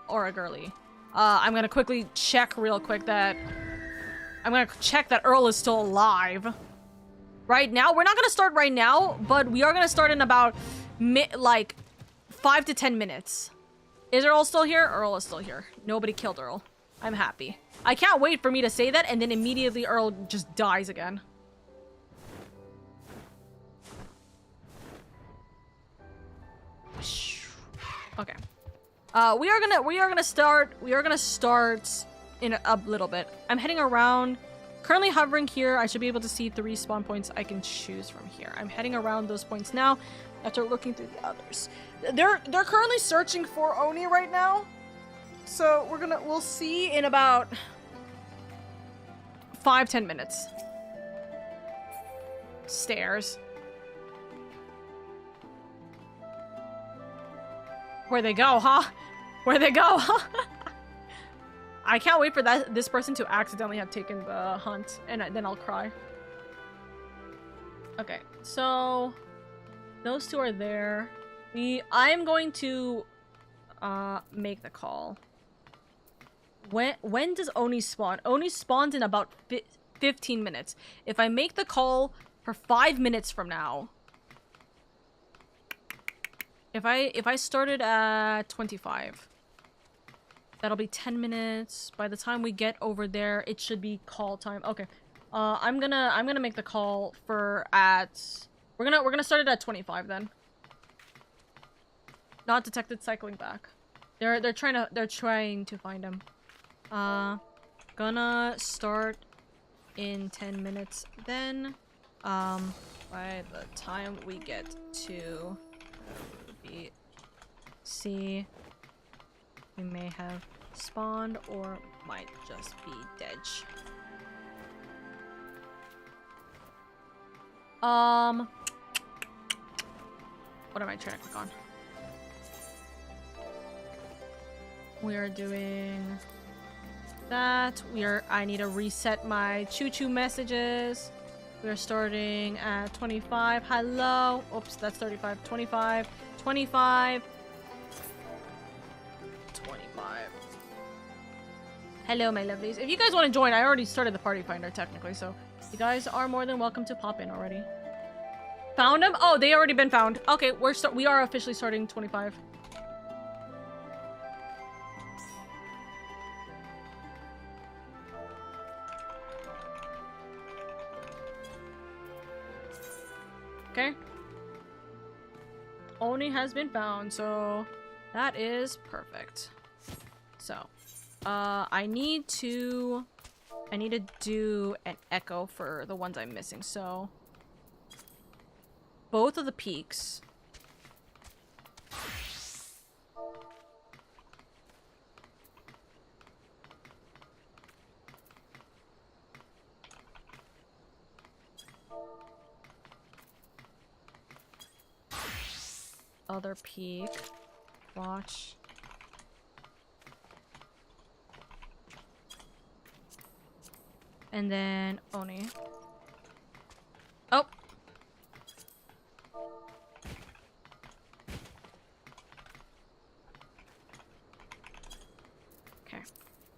aura girly. I'm gonna quickly check real quick that... I'm gonna check that Earl is still alive. Right now? We're not gonna start right now, but we are gonna start in about, like, 5 to 10 minutes. Is Earl still here? Earl is still here. Nobody killed Earl. I'm happy. I can't wait for me to say that, and then immediately Earl just dies again. Okay. We are gonna start in a little bit. I'm heading around. Currently hovering here. I should be able to see 3 spawn points I can choose from here. I'm heading around those points now after looking through the others. They're currently searching for Oni right now. So we'll see in about 5-10 minutes. Stairs. Where'd they go, huh? Where'd they go, huh? I can't wait for this person to accidentally have taken the hunt, and then I'll cry. Okay, so those 2 are there. I'm going to make the call. When does Oni spawn? Oni spawns in about 15 minutes. If I make the call for 5 minutes from now, if I started at 25, that'll be 10 minutes. By the time we get over there, it should be call time. Okay. I'm gonna make the call for we're gonna start it at 25 then. Not detected, cycling back. They're trying to find him. Gonna start in 10 minutes then. By the time we get to C, we may have spawned or might just be dead. What am I trying to click on? We are doing that. I need to reset my choo-choo messages. We are starting at 25. Hello. Oops, that's 35. 25. 25. 25. Hello, my lovelies. If you guys want to join, I already started the party finder technically, so you guys are more than welcome to pop in already. Found them? Oh, they already been found. Okay, we are officially starting 25. Okay. Oni has been found, so that is perfect. So, I need to do an echo for the ones I'm missing. So, both of the peaks. Other peak. Watch. And then Oni. Oh! Okay.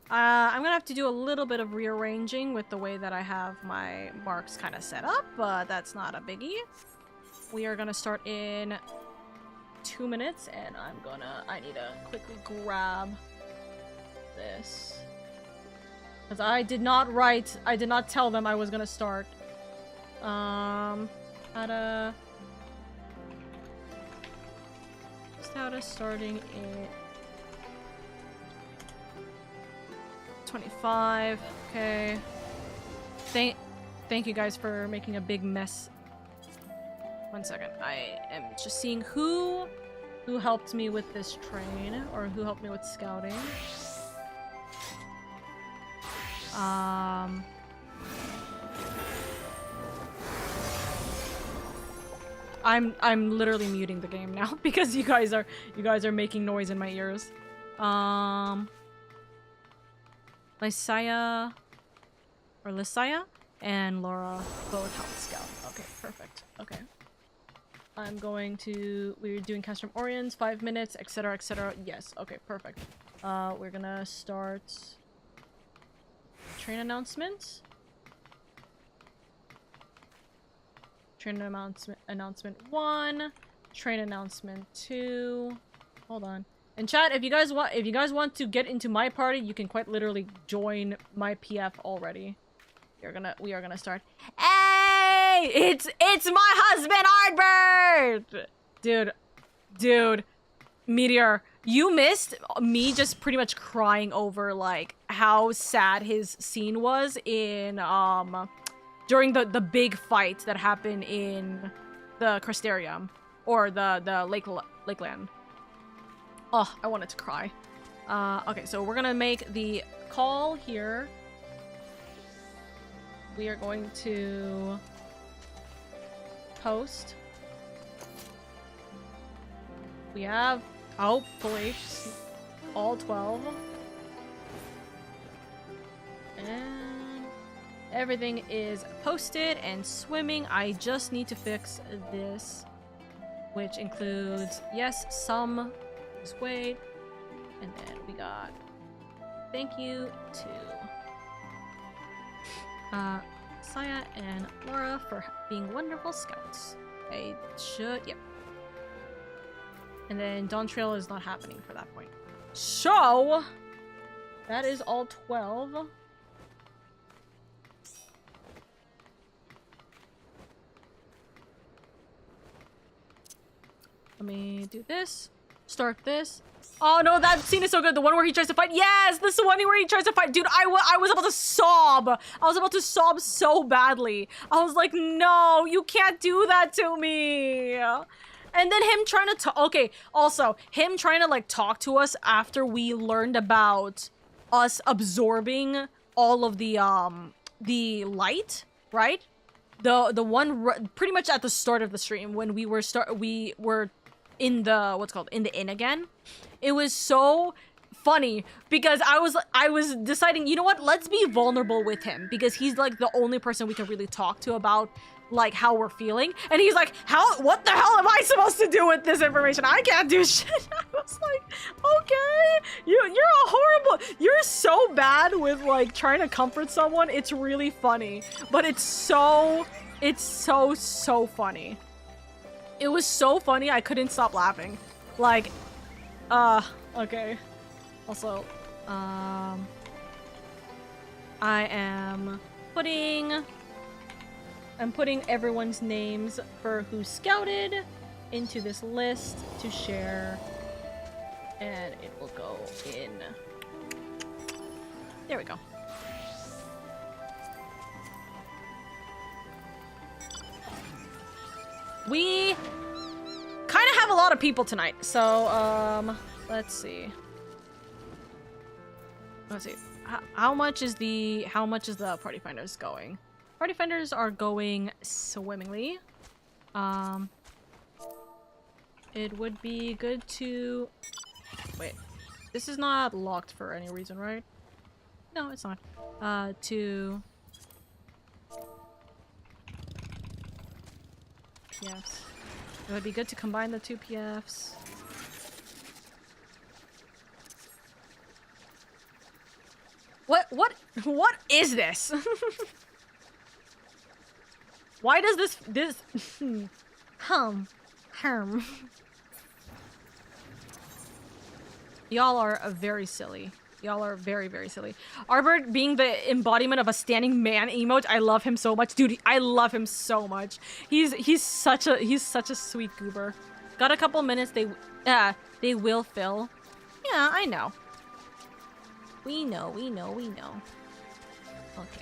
I'm gonna have to do a little bit of rearranging with the way that I have my marks kind of set up, but that's not a biggie. We are gonna start in 2 minutes, and I need to quickly grab this. Because I did not tell them I was gonna start. Starting in 25. Okay. Thank you guys for making a big mess. 1 second. I am just seeing who helped me with this train, or who helped me with scouting. I'm literally muting the game now because you guys are making noise in my ears. Lysaya and Laura both helped scout. Okay, perfect. Okay. We're doing cast from Orions, 5 minutes, etc, etc. Yes, okay, perfect. We're gonna start train announcement. Train announcement 1. Train announcement 2. Hold on. And chat, if you guys want to get into my party, you can quite literally join my PF already. We are gonna start. Hey! It's my husband, Ardbert! Dude. Meteor, you missed me just pretty much crying over, like, how sad his scene was in, during the big fight that happened in the Crystarium. Or the Lakeland. Oh, I wanted to cry. Okay, so we're gonna make the call here. We are going to post. We have, hopefully, all 12. And everything is posted and swimming. I just need to fix this, which includes, yes, some just wait. And then we got thank you to Saya and Laura for being wonderful scouts. I should, yep. And then Dawn Trail is not happening for that point. So, that is all 12. Let me do this. Start this. Oh no, that scene is so good. The one where he tries to fight. Yes, this one where he tries to fight. Dude, I was about to sob. I was about to sob so badly. I was like, no, you can't do that to me. And then him trying to talk. Okay, also, him trying to, like, talk to us after we learned about us absorbing all of the light, right? The one pretty much at the start of the stream when we were in the in the inn again. It was so funny because I was deciding, you know what, let's be vulnerable with him because he's like the only person we can really talk to about like how we're feeling. And he's like, what the hell am I supposed to do with this information? I can't do shit. I was like, okay, you're so bad with like trying to comfort someone. It's really funny, but it's so funny. It was so funny, I couldn't stop laughing. Like, okay. Also, I'm putting everyone's names for who scouted into this list to share. And it will go in. There we go. We kind of have a lot of people tonight, so let's see. How much is the party finders going? Party finders are going swimmingly. It would be good to wait. This is not locked for any reason, right? No, it's not. To PFs. It would be good to combine the two PFs. What is this? Why does this Y'all are very silly. Y'all are very, very silly. Arbert being the embodiment of a standing man emote. I love him so much. Dude, I love him so much. He's such a sweet goober. Got a couple minutes, they will fill. Yeah, I know. We know. Okay.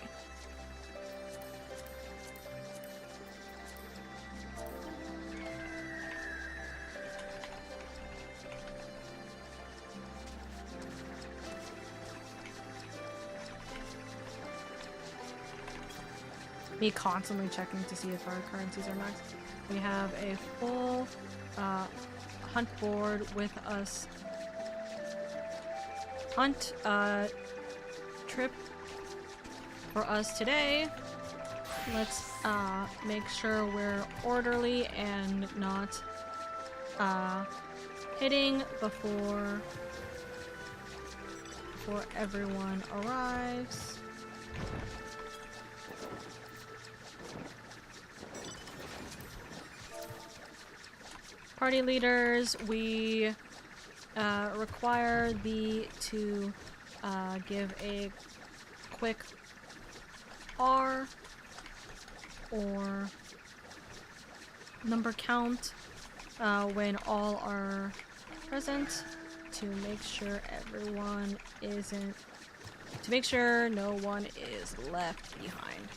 Me constantly checking to see if our currencies are maxed. We have a full hunt board with us. Hunt trip for us today. Let's make sure we're orderly and not hitting before before everyone arrives. Party leaders, we require thee to give a quick R or number count when all are present to make sure everyone isn't, to make sure no one is left behind.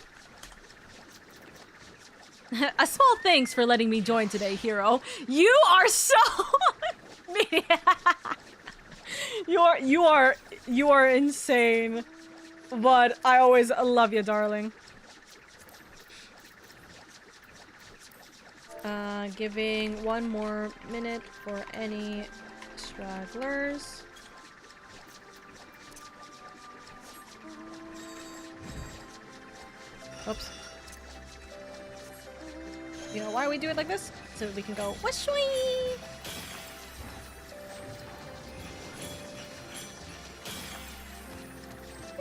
A small thanks for letting me join today, hero. You are so you are insane. But I always love you, darling. Giving 1 more minute for any stragglers. Oops. You know why we do it like this? So we can go whooshwee!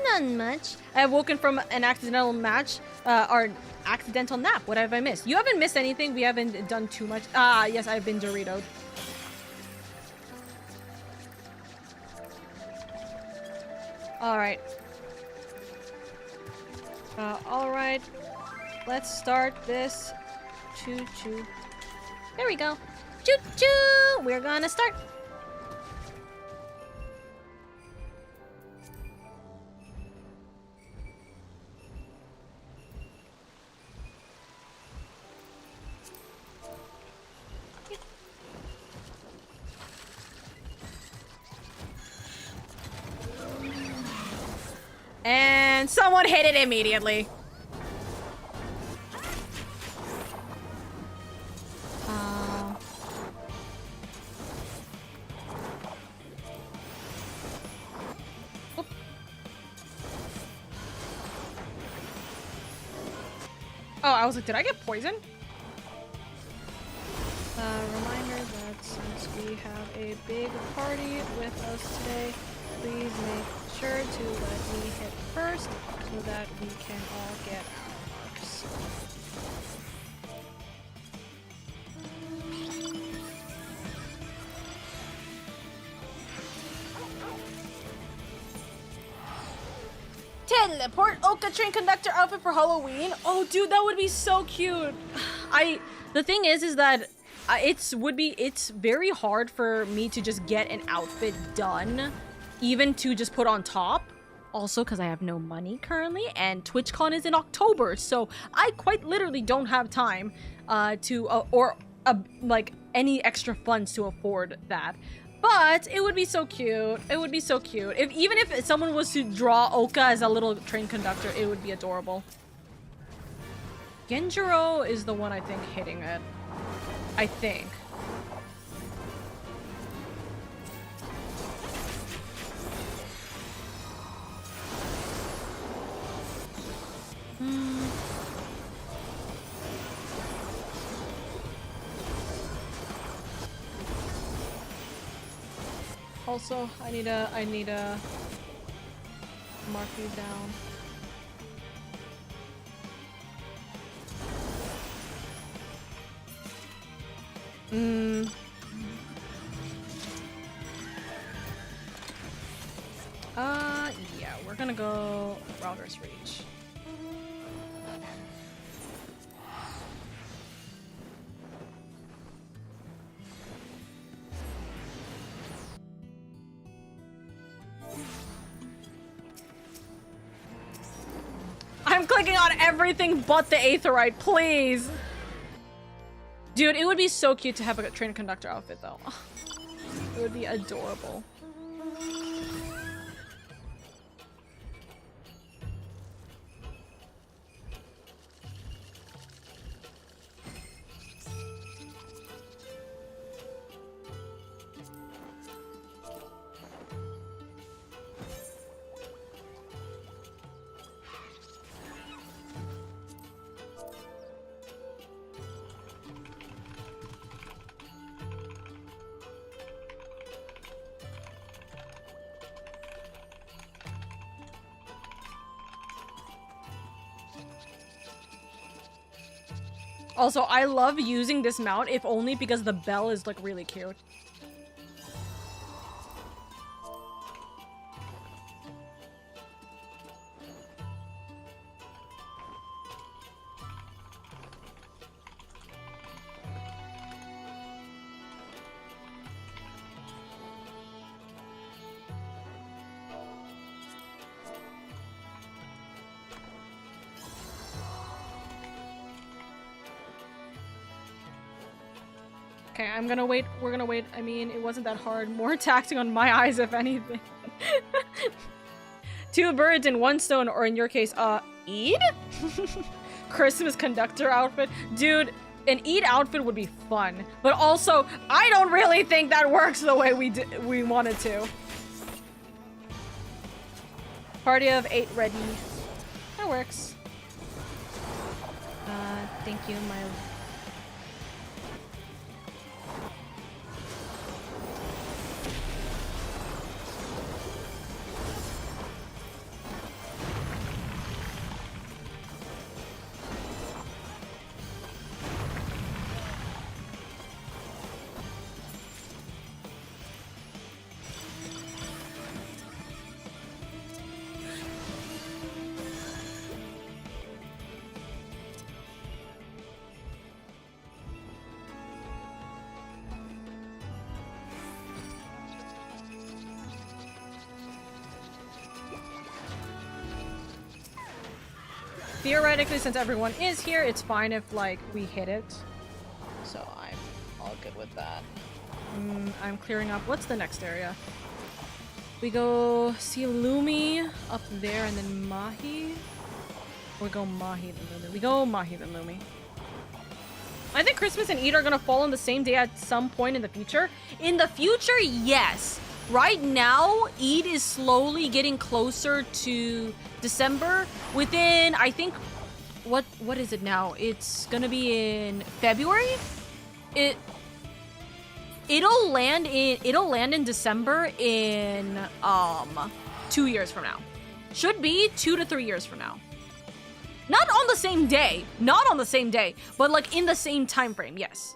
None much. I have woken from an accidental match, or accidental nap. What have I missed? You haven't missed anything. We haven't done too much. Ah, yes, I've been Doritoed. Alright. Alright. Let's start this. Choo-choo. There we go. Choo-choo! We're gonna start. And someone hit it immediately. Oh, I was like, did I get poisoned? Reminder that since we have a big party with us today, please make sure to let me hit first so that we can all get ours. Teleport Oka train conductor outfit for Halloween. Oh, dude, that would be so cute. The thing is that it's very hard for me to just get an outfit done, even to just put on top. Also, because I have no money currently, and TwitchCon is in October, so I quite literally don't have time like any extra funds to afford that. But it would be so cute. It would be so cute. Even if someone was to draw Oka as a little train conductor, it would be adorable. Genjiro is the one I think hitting it. I think. Also, I need a mark these down. Yeah, we're gonna go Router's Reach. I'm clicking on everything but the Aetherite, please! Dude, it would be so cute to have a train conductor outfit, though. It would be adorable. Also, I love using this mount, if only because the bell is like really cute. Okay, I'm gonna wait. We're gonna wait. I mean, it wasn't that hard. More taxing on my eyes, if anything. 2 birds in 1 stone, or in your case, Eid? Christmas conductor outfit. Dude, an Eid outfit would be fun. But also, I don't really think that works the way we wanted to. Party of 8 ready. That works. Thank you, my... Theoretically, since everyone is here, it's fine if, like, we hit it. So I'm all good with that. I'm clearing up. What's the next area? We go see Lumi up there and then Mahi. We go Mahi then Lumi. We go Mahi then Lumi. I think Christmas and Eid are gonna fall on the same day at some point in the future. In the future, yes. Right now, Eid is slowly getting closer to December. Within, I think, what is it now? It's gonna be in February. It'll land in December in 2 years from now. Should be 2 to 3 years from now. Not on the same day. Not on the same day, but like in the same time frame. Yes.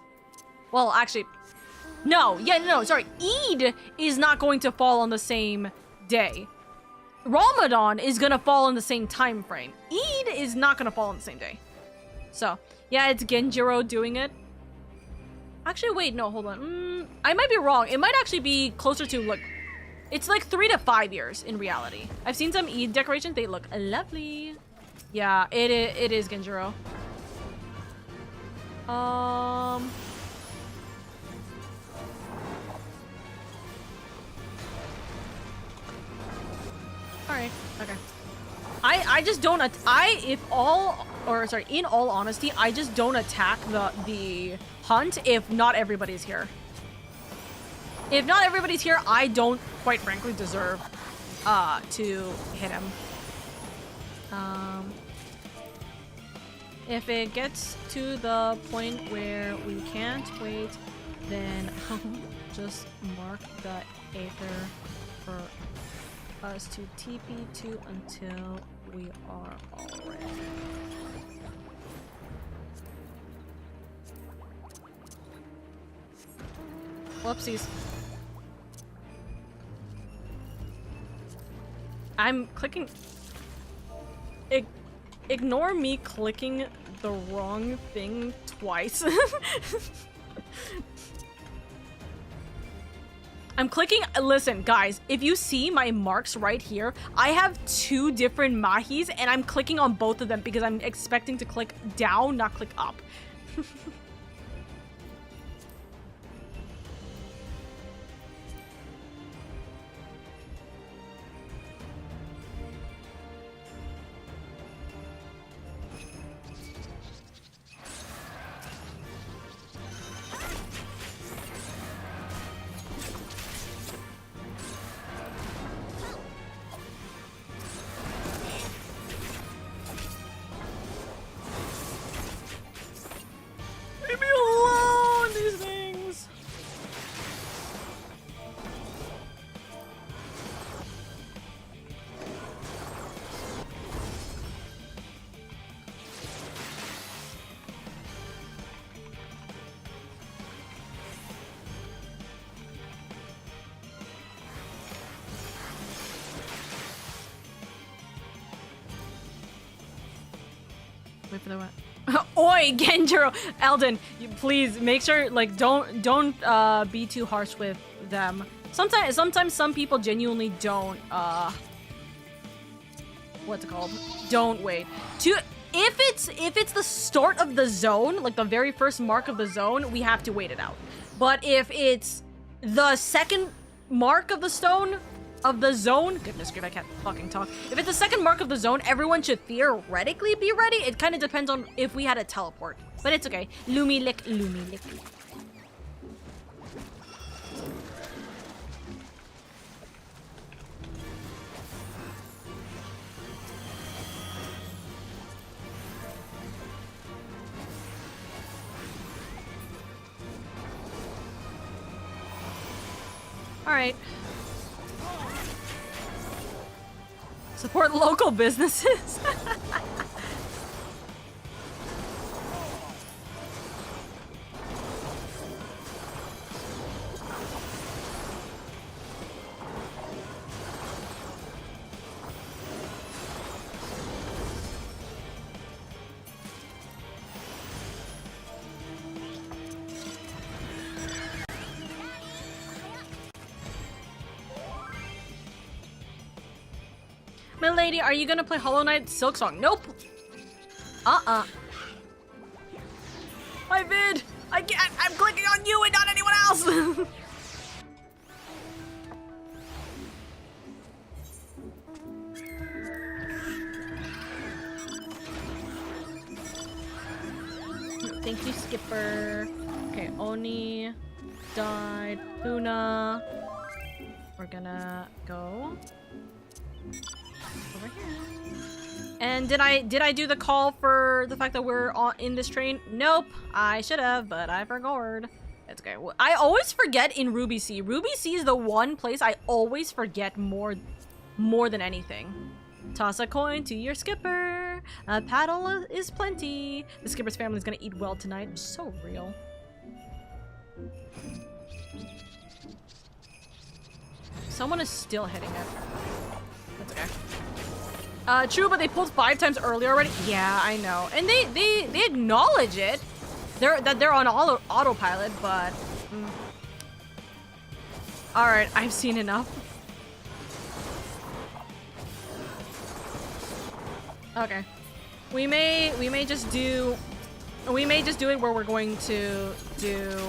Well, actually. No, sorry. Eid is not going to fall on the same day. Ramadan is gonna fall in the same time frame. Eid is not gonna fall on the same day. So, yeah, it's Genjiro doing it. Actually, wait, no, hold on. I might be wrong. It might actually be closer to, like, it's like 3 to 5 years in reality. I've seen some Eid decorations. They look lovely. Yeah, it is Genjiro. Alright, okay. I just don't, in all honesty, I just don't attack the hunt if not everybody's here. If not everybody's here, I don't, quite frankly, deserve to hit him. If it gets to the point where we can't wait, then I'll just mark the Aether for us to TP to until we are all ready. Whoopsies. I'm clicking... Ignore me clicking the wrong thing twice. I'm clicking... Listen, guys, if you see my marks right here, I have 2 different mahis, and I'm clicking on both of them because I'm expecting to click down, not click up. Wait for the what? Oi, Genjiro! Eldon, you please make sure, like, don't be too harsh with them. Sometimes some people genuinely don't, what's it called? Don't wait. If it's the start of the zone, like the very first mark of the zone, we have to wait it out. But if it's the second mark of the zone, goodness grief, I can't fucking talk. If it's the second mark of the zone, everyone should theoretically be ready. It kind of depends on if we had a teleport, but it's okay. Lumi lick, Lumi lick. All right. Support local businesses. My lady, are you gonna play Hollow Knight Silksong? Nope. Hi vid. I'm clicking on you and not anyone else. Thank you, Skipper. Okay, Oni died. Luna. We're gonna go over here. And did I do the call for the fact that we're in this train? Nope. I should have, but I forgot. It's okay. I always forget in Ruby Sea. Ruby Sea is the one place I always forget more than anything. Toss a coin to your skipper. A paddle is plenty. The skipper's family's gonna eat well tonight. So real. Someone is still hitting it. That's okay. True, but they pulled 5 times earlier already. Yeah, I know, and they acknowledge it. They're on autopilot, but all right, I've seen enough. Okay, we may just do it where we're going to do,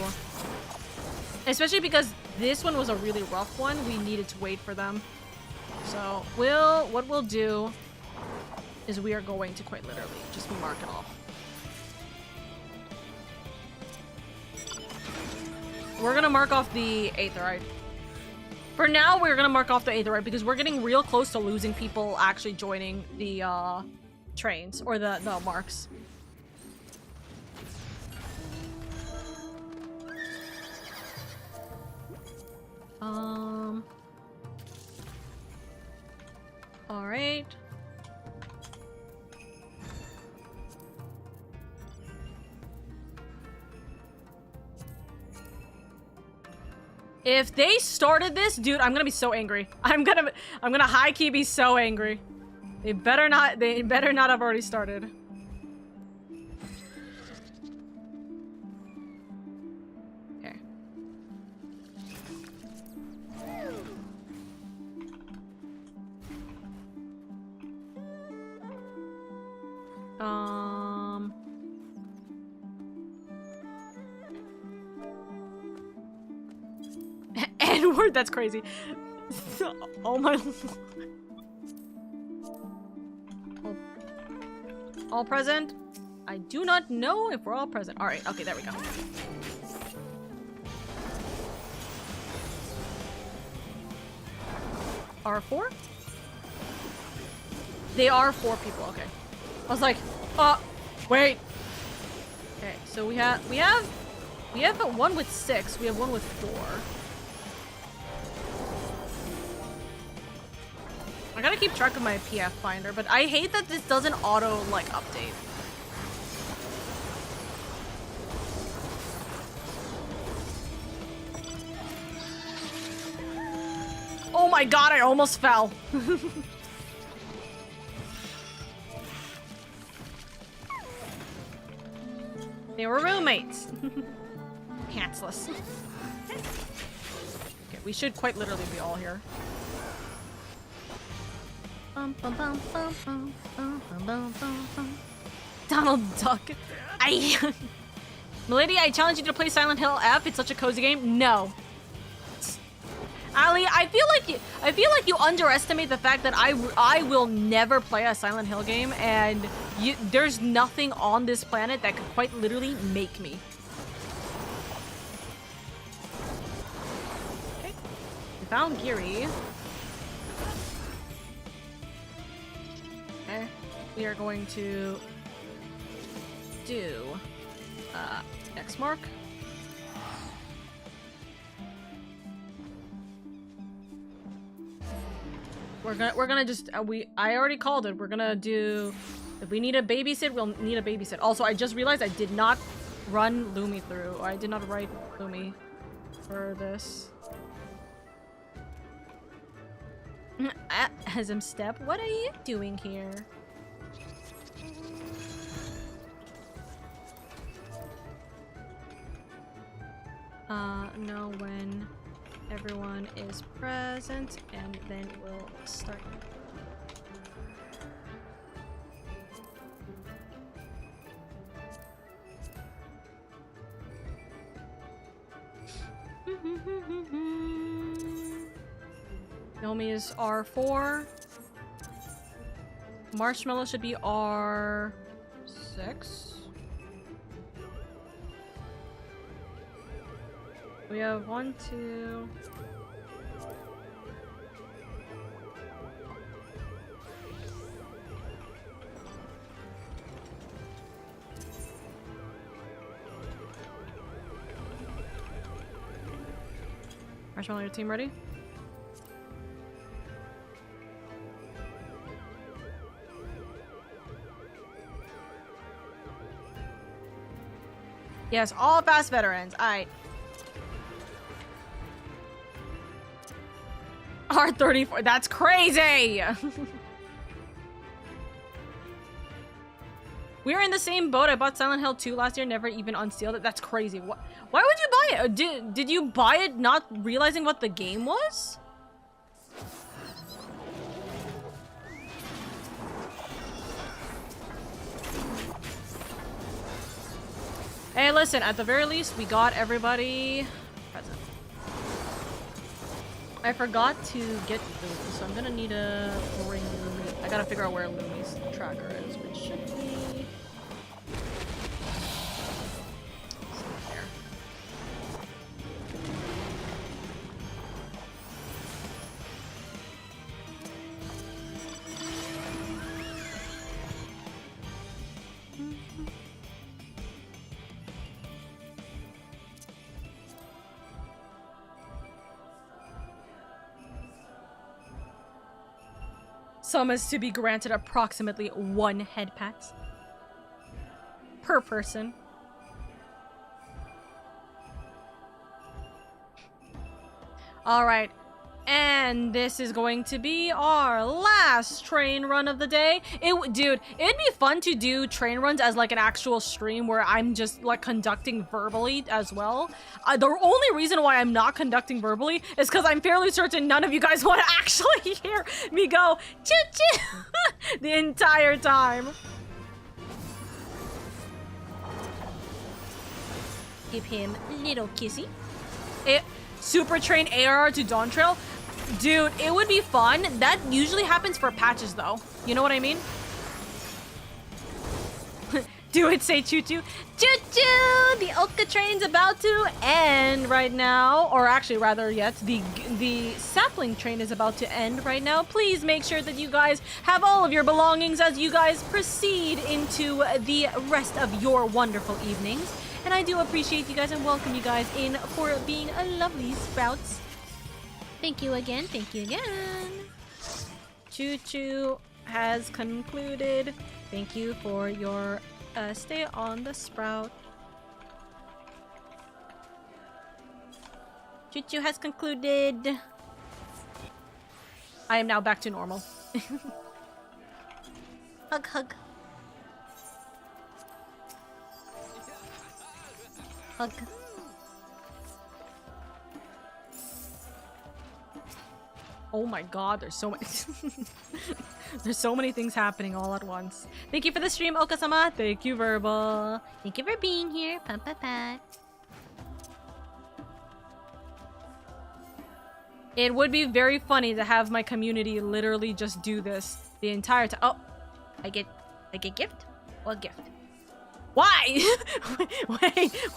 especially because this one was a really rough one. We needed to wait for them. So what we'll do is we are going to quite literally just mark it off. We're gonna mark off the Aetherite. For now, we're gonna mark off the Aetherite because we're getting real close to losing people actually joining the trains or the marks. All right. If they started this, dude, I'm gonna be so angry. I'm gonna high-key be so angry. They better not have already started. Okay. N-word, that's crazy. Oh my lord. All present? I do not know if we're all present. Alright, okay, there we go. R4? They are 4 people, okay. I was like, wait. Okay, so we have one with 6, we have one with 4. I gotta keep track of my PF finder, but I hate that this doesn't auto, like, update. Oh my god, I almost fell. They were roommates. Pantsless. Okay, we should quite literally be all here. Donald Duck. Milady, I challenge you to play Silent Hill F. It's such a cozy game. No. Ali, I feel like you underestimate the fact that I will never play a Silent Hill game, and there's nothing on this planet that could quite literally make me. Okay. We found Geary. Okay. We are going to do X mark. We're gonna just I already called it. We're gonna do, if we need a babysit, we'll need a babysit. Also, I just realized I did not run Lumi through, or I did not write Lumi for this. Asm Step, what are you doing here? Know when everyone is present, and then we'll start. Nomi is R4. Marshmallow should be R6. We have 1, 2. Marshmallow, your team ready? Yes, all fast veterans. Alright. R34. That's crazy! We were in the same boat. I bought Silent Hill 2 last year, never even unsealed it. That's crazy. Why would you buy it? Did you buy it not realizing what the game was? Hey, listen, at the very least, we got everybody present. I forgot to get Lumi, so I'm gonna need to bring Lumi. I gotta figure out where Lumi's tracker is, which should be there. Some is to be granted approximately 1 head pat per person. Alright, and this is going to be our last train run of the day. Dude, it'd be fun to do train runs as like an actual stream where I'm just like conducting verbally as well. The only reason why I'm not conducting verbally is because I'm fairly certain none of you guys want to actually hear me go choo-choo the entire time. Give him a little kissy. Super train ARR to Dawn Trail. Dude, it would be fun. That usually happens for patches though. You know what I mean? Do it, say choo-choo. Choo-choo! The Oka train's about to end right now. Or actually, rather yet, the sapling train is about to end right now. Please make sure that you guys have all of your belongings as you guys proceed into the rest of your wonderful evenings. And I do appreciate you guys and welcome you guys in for being a lovely sprouts. Thank you again. Thank you again. Choo-choo has concluded. Thank you for your stay on the sprout. Choo-choo has concluded. I am now back to normal. Hug, hug. hug. Oh my god, there's so many there's so many things happening all at once. Thank you for the stream, Oka-sama. Thank you, Verbal. Thank you for being here. Pat, pat, pat. It would be very funny to have my community literally just do this the entire time. Oh, I get gift? What gift? Why?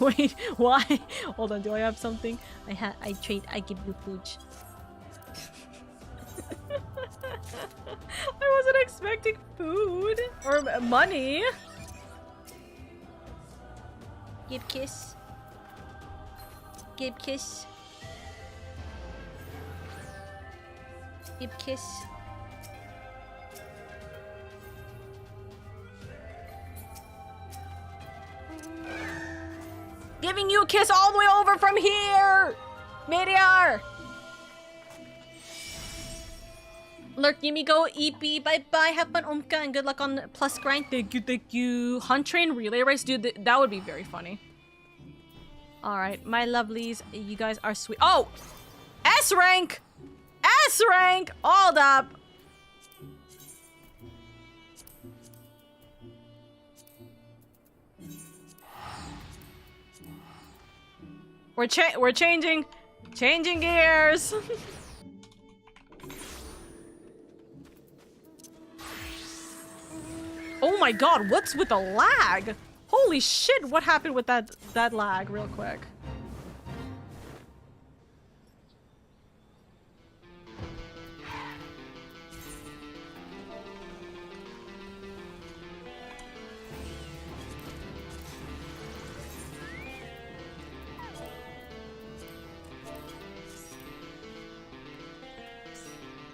wait, why? Hold on, do I have something? I give you food. I wasn't expecting food or money. Give kiss. Give kiss. Give kiss. Giving you a kiss all the way over from here! Meteor! Lurk, Yumiko, EP, bye-bye, have fun, Umka, and good luck on plus grind. Thank you. Hunt train relay race, dude, that would be very funny. Alright, my lovelies, you guys are sweet. Oh! S rank! S rank! Hold up! We're changing gears. Oh my god, what's with the lag? Holy shit, what happened with that lag real quick?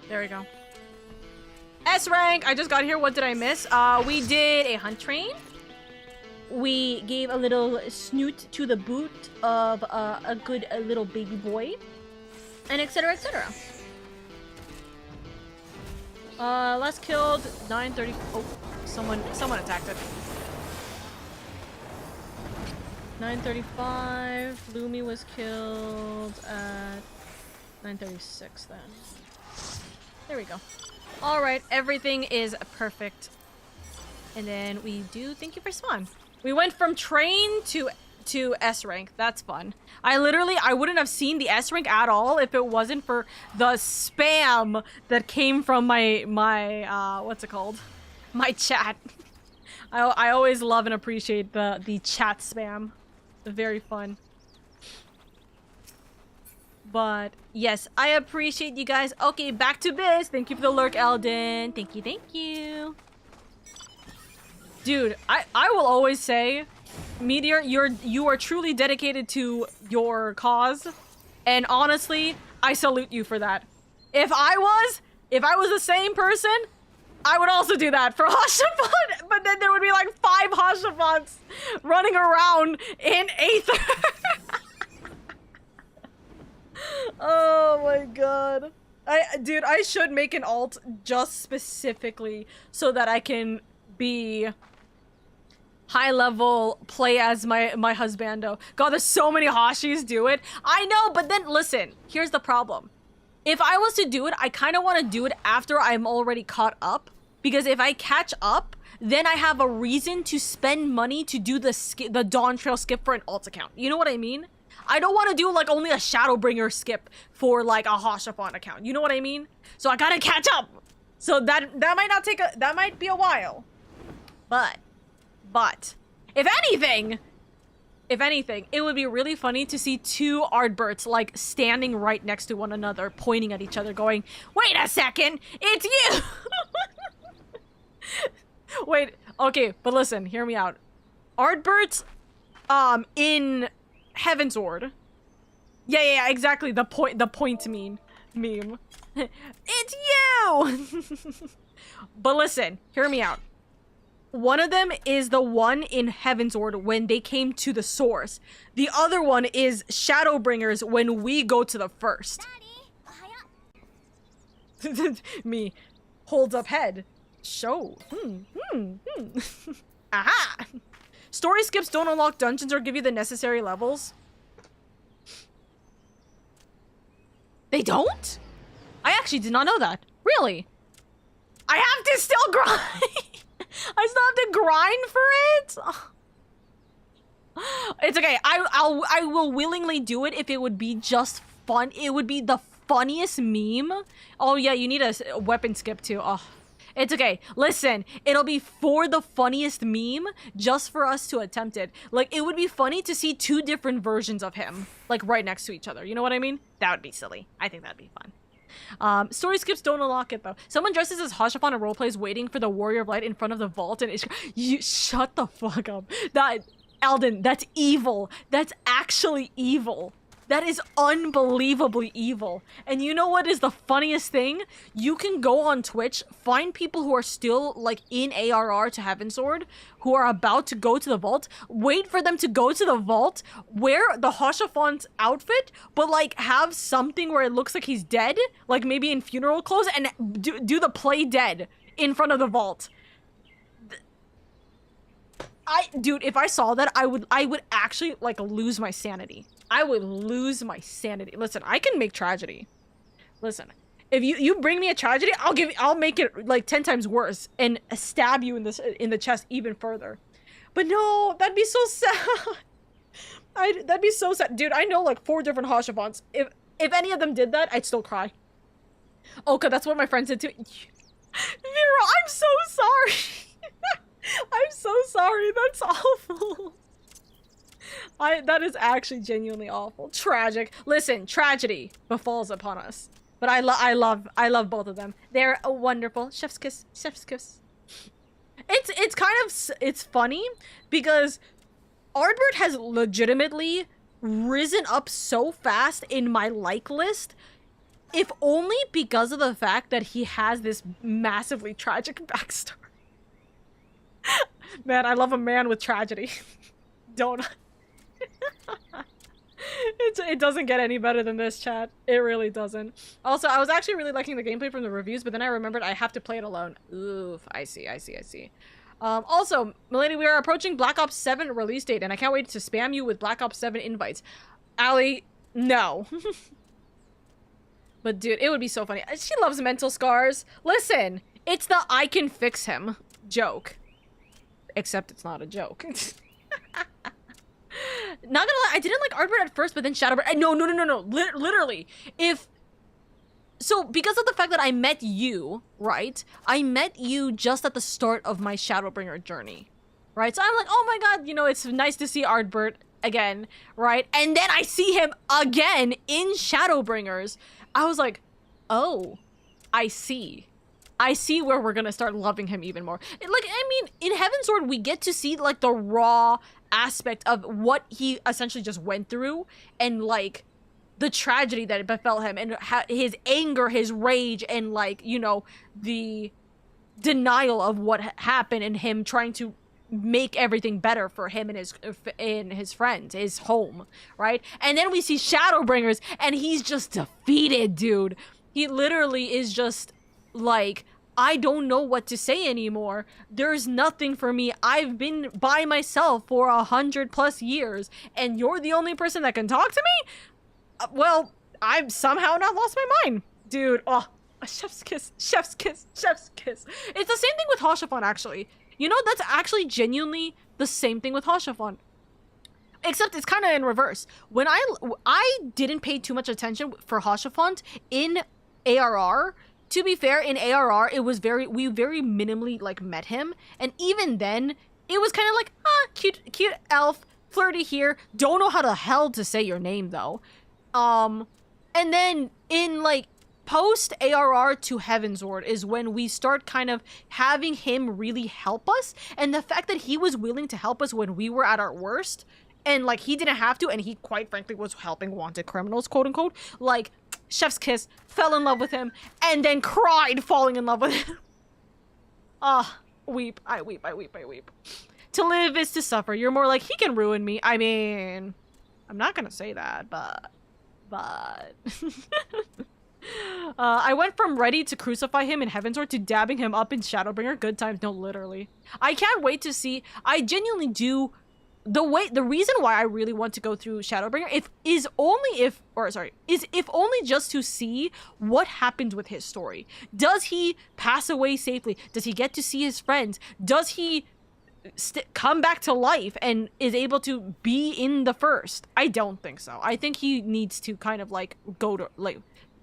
There we go. S rank! I just got here. What did I miss? We did a hunt train. We gave a little snoot to the boot of a good little baby boy. And etc, etc. Last killed 9:30. Oh, someone attacked it. 9:35. Lumi was killed at 9:36 then. There we go. Alright, everything is perfect. And then we do thank you for spawn. We went from train to S rank. That's fun. I wouldn't have seen the S rank at all if it wasn't for the spam that came from my what's it called? My chat. I always love and appreciate the chat spam. Very fun. But yes, I appreciate you guys. Okay, back to biz. Thank you for the lurk, Eldon. Thank you. Dude, I will always say, Meteor, you are truly dedicated to your cause. And honestly, I salute you for that. If I was the same person, I would also do that for Hashafon. But then there would be like 5 Hashafons running around in Aether. Oh my god. Dude, I should make an alt just specifically so that I can be high level, play as my husbando. God, there's so many Hashis do it. I know, but then listen, here's the problem. If I was to do it, I kind of want to do it after I'm already caught up. Because if I catch up, then I have a reason to spend money to do the Dawn Trail skip for an alt account. You know what I mean? I don't want to do like only a Shadowbringer skip for like a Hashafon account. You know what I mean? So I gotta catch up. So that might be a while. But if anything, it would be really funny to see 2 Ardberts like standing right next to one another, pointing at each other, going, "Wait a second, it's you!" Wait, okay, but listen, hear me out. Ardberts, in Heaven's Ward. Yeah, exactly. The point meme. It's you! But listen, hear me out. One of them is the one in Heaven's Ward when they came to the source. The other one is Shadowbringers when we go to the first. Me holds up head. Show. Aha! Story skips don't unlock dungeons or give you the necessary levels. They don't? I actually did not know that. Really? I have to still grind. I still have to grind for it. It's okay. I will willingly do it if it would be just fun. It would be the funniest meme. Oh yeah, you need a weapon skip too. Oh, it's okay. Listen, it'll be for the funniest meme, just for us to attempt it. Like, it would be funny to see 2 different versions of him, like, right next to each other. You know what I mean? That would be silly. I think that'd be fun. Story skips don't unlock it though. Someone dresses as Hashafon and roleplays waiting for the Warrior of Light in front of the vault, and it's you shut the fuck up. That Alden, that's evil. That's actually evil. That is unbelievably evil. And you know what is the funniest thing? You can go on Twitch, find people who are still like in ARR to Heavensward, who are about to go to the vault, wait for them to go to the vault, wear the Hashafon's outfit, but like have something where it looks like he's dead, like maybe in funeral clothes, and do the play dead in front of the vault. Dude, if I saw that, I would actually like lose my sanity. I would lose my sanity. Listen, I can make tragedy. Listen, if you bring me a tragedy, I'll make it like 10 times worse and stab you in the chest even further. But no, that'd be so sad. That'd be so sad, dude. I know like 4 different Hashafons. If any of them did that, I'd still cry. Oka, that's what my friend said too. Vera, I'm so sorry. I'm so sorry. That's awful. That is actually genuinely awful. Tragic. Listen, tragedy befalls upon us. But I love both of them. They're wonderful. Chef's kiss. Chef's kiss. It's kind of, it's funny because Ardbert has legitimately risen up so fast in my like list, if only because of the fact that he has this massively tragic backstory. Man, I love a man with tragedy. Don't I? It doesn't get any better than this, chat. It really doesn't. Also, I was actually really liking the gameplay from the reviews, but then I remembered I have to play it alone. Oof, I see. Also, Milady, we are approaching Black Ops 7 release date, and I can't wait to spam you with Black Ops 7 invites. Allie, no. But dude, it would be so funny. She loves mental scars. Listen, it's the I can fix him joke. Except it's not a joke. Not gonna lie, I didn't like Ardbert at first, but then Shadowbringer. No. Literally, so because of the fact that I met you, right? I met you just at the start of my Shadowbringer journey, right? So I'm like, oh my god, you know, it's nice to see Ardbert again, right? And then I see him again in Shadowbringers. I was like, oh, I see where we're gonna start loving him even more. Like, I mean, in Heavensward, we get to see like the raw aspect of what he essentially just went through, and like the tragedy that befell him, and his anger, his rage, and like, you know, the denial of what happened, and him trying to make everything better for him and his friends, his home, right? And then we see Shadowbringers, and he's just defeated, dude. He literally is just like, I don't know what to say anymore. There's nothing for me. I've been by myself for 100+ years, and you're the only person that can talk to me? Well, I've somehow not lost my mind. Dude, oh, a chef's kiss, chef's kiss, chef's kiss. It's the same thing with Hashafon, actually. You know, that's actually genuinely the same thing with Hashafon. Except it's kind of in reverse. When I didn't pay too much attention for Hashafon in ARR. To be fair, in ARR, it was we very minimally, like, met him. And even then, it was kind of like, cute elf, flirty here. Don't know how the hell to say your name, though. And then in, like, post-ARR to Heavensward is when we start kind of having him really help us. And the fact that he was willing to help us when we were at our worst, and, like, he didn't have to, and he, quite frankly, was helping wanted criminals, quote-unquote, like, chef's kiss, fell in love with him, and then cried falling in love with him. Ah, weep. I weep. To live is to suffer. You're more like, he can ruin me. I mean, I'm not gonna say that, but... I went from ready to crucify him in Heavensward to dabbing him up in Shadowbringer. Good times. No, literally. I can't wait to see... I genuinely do the reason why I really want to go through Shadowbringer is if only just to see what happened with his story. Does he pass away safely? Does he get to see his friends? Does he come back to life and is able to be in the first? I don't think so. I think he needs to kind of like go to like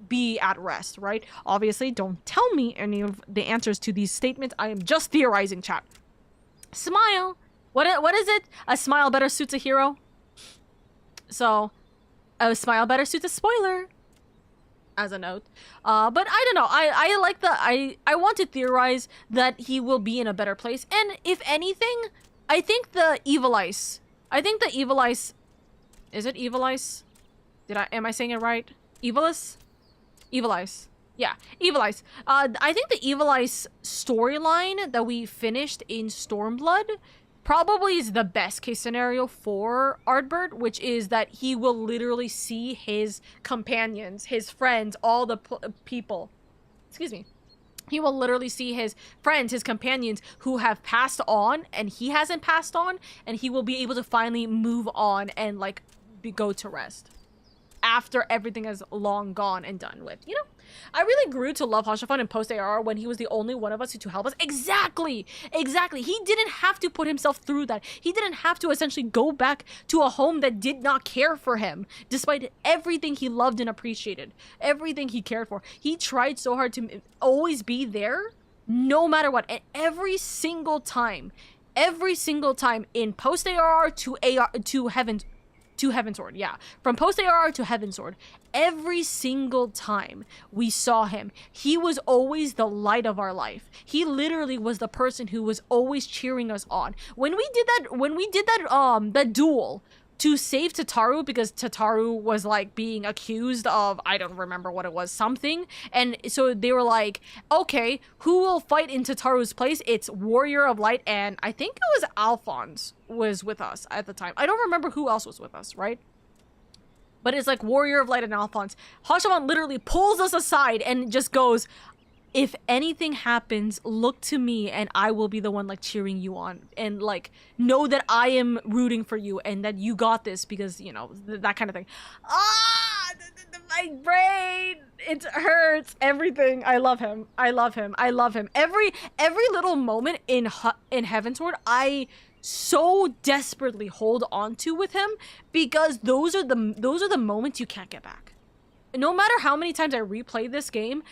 be at rest, right? Obviously, don't tell me any of the answers to these statements. I am just theorizing, chat. Smile. What is it? A smile better suits a hero. So, a smile better suits a spoiler. As a note. But I don't know. I like I want to theorize that he will be in a better place. And if anything, I think the Evil Ice. Is it Evil Ice? Am I saying it right? Evilis? Evil Ice. Yeah, Evil Ice. I think the Evil Ice storyline that we finished in Stormblood probably is the best case scenario for Ardbert, which is that he will literally see his companions, his friends, all the people. Excuse me. He will literally see his friends, his companions who have passed on and he hasn't passed on, and he will be able to finally move on and like go to rest after everything is long gone and done with, you know? I really grew to love Hashafan in post-AR when he was the only one of us to help us. Exactly! Exactly! He didn't have to put himself through that. He didn't have to essentially go back to a home that did not care for him, despite everything he loved and appreciated. Everything he cared for. He tried so hard to always be there, no matter what. And every single time in post-AR to Heavensward, yeah. From post-AR to Heavensward, every single time we saw him, he was always the light of our life. He literally was the person who was always cheering us on. When we did that duel to save Tataru, because Tataru was like being accused of, I don't remember what it was, something, and so they were like, okay, who will fight in Tataru's place? It's Warrior of Light, and I think it was Alphonse was with us at the time. I don't remember who else was with us, right? But it's like Warrior of Light and Alphonse. Hashafan literally pulls us aside and just goes, if anything happens, look to me and I will be the one like cheering you on, and like know that I am rooting for you and that you got this, because you know that kind of thing. My brain, it hurts. Everything. I love him. Every little moment in Heavensward, I so desperately hold on to with him, because those are the moments you can't get back. No matter how many times I replay this game,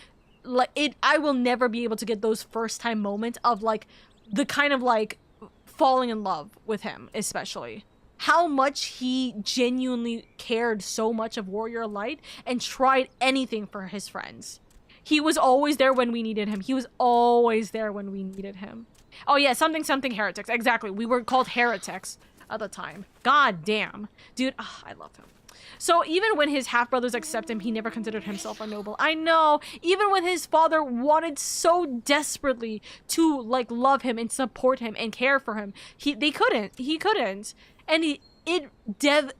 I will never be able to get those first time moments of like the kind of like falling in love with him, especially how much he genuinely cared so much of Warrior Light and tried anything for his friends. He was always there when we needed him. Oh yeah, something heretics. Exactly. We were called heretics at the time. God damn. Dude, I love him. So even when his half-brothers accept him, he never considered himself a noble. I know. Even when his father wanted so desperately to like love him and support him and care for him, he couldn't. And it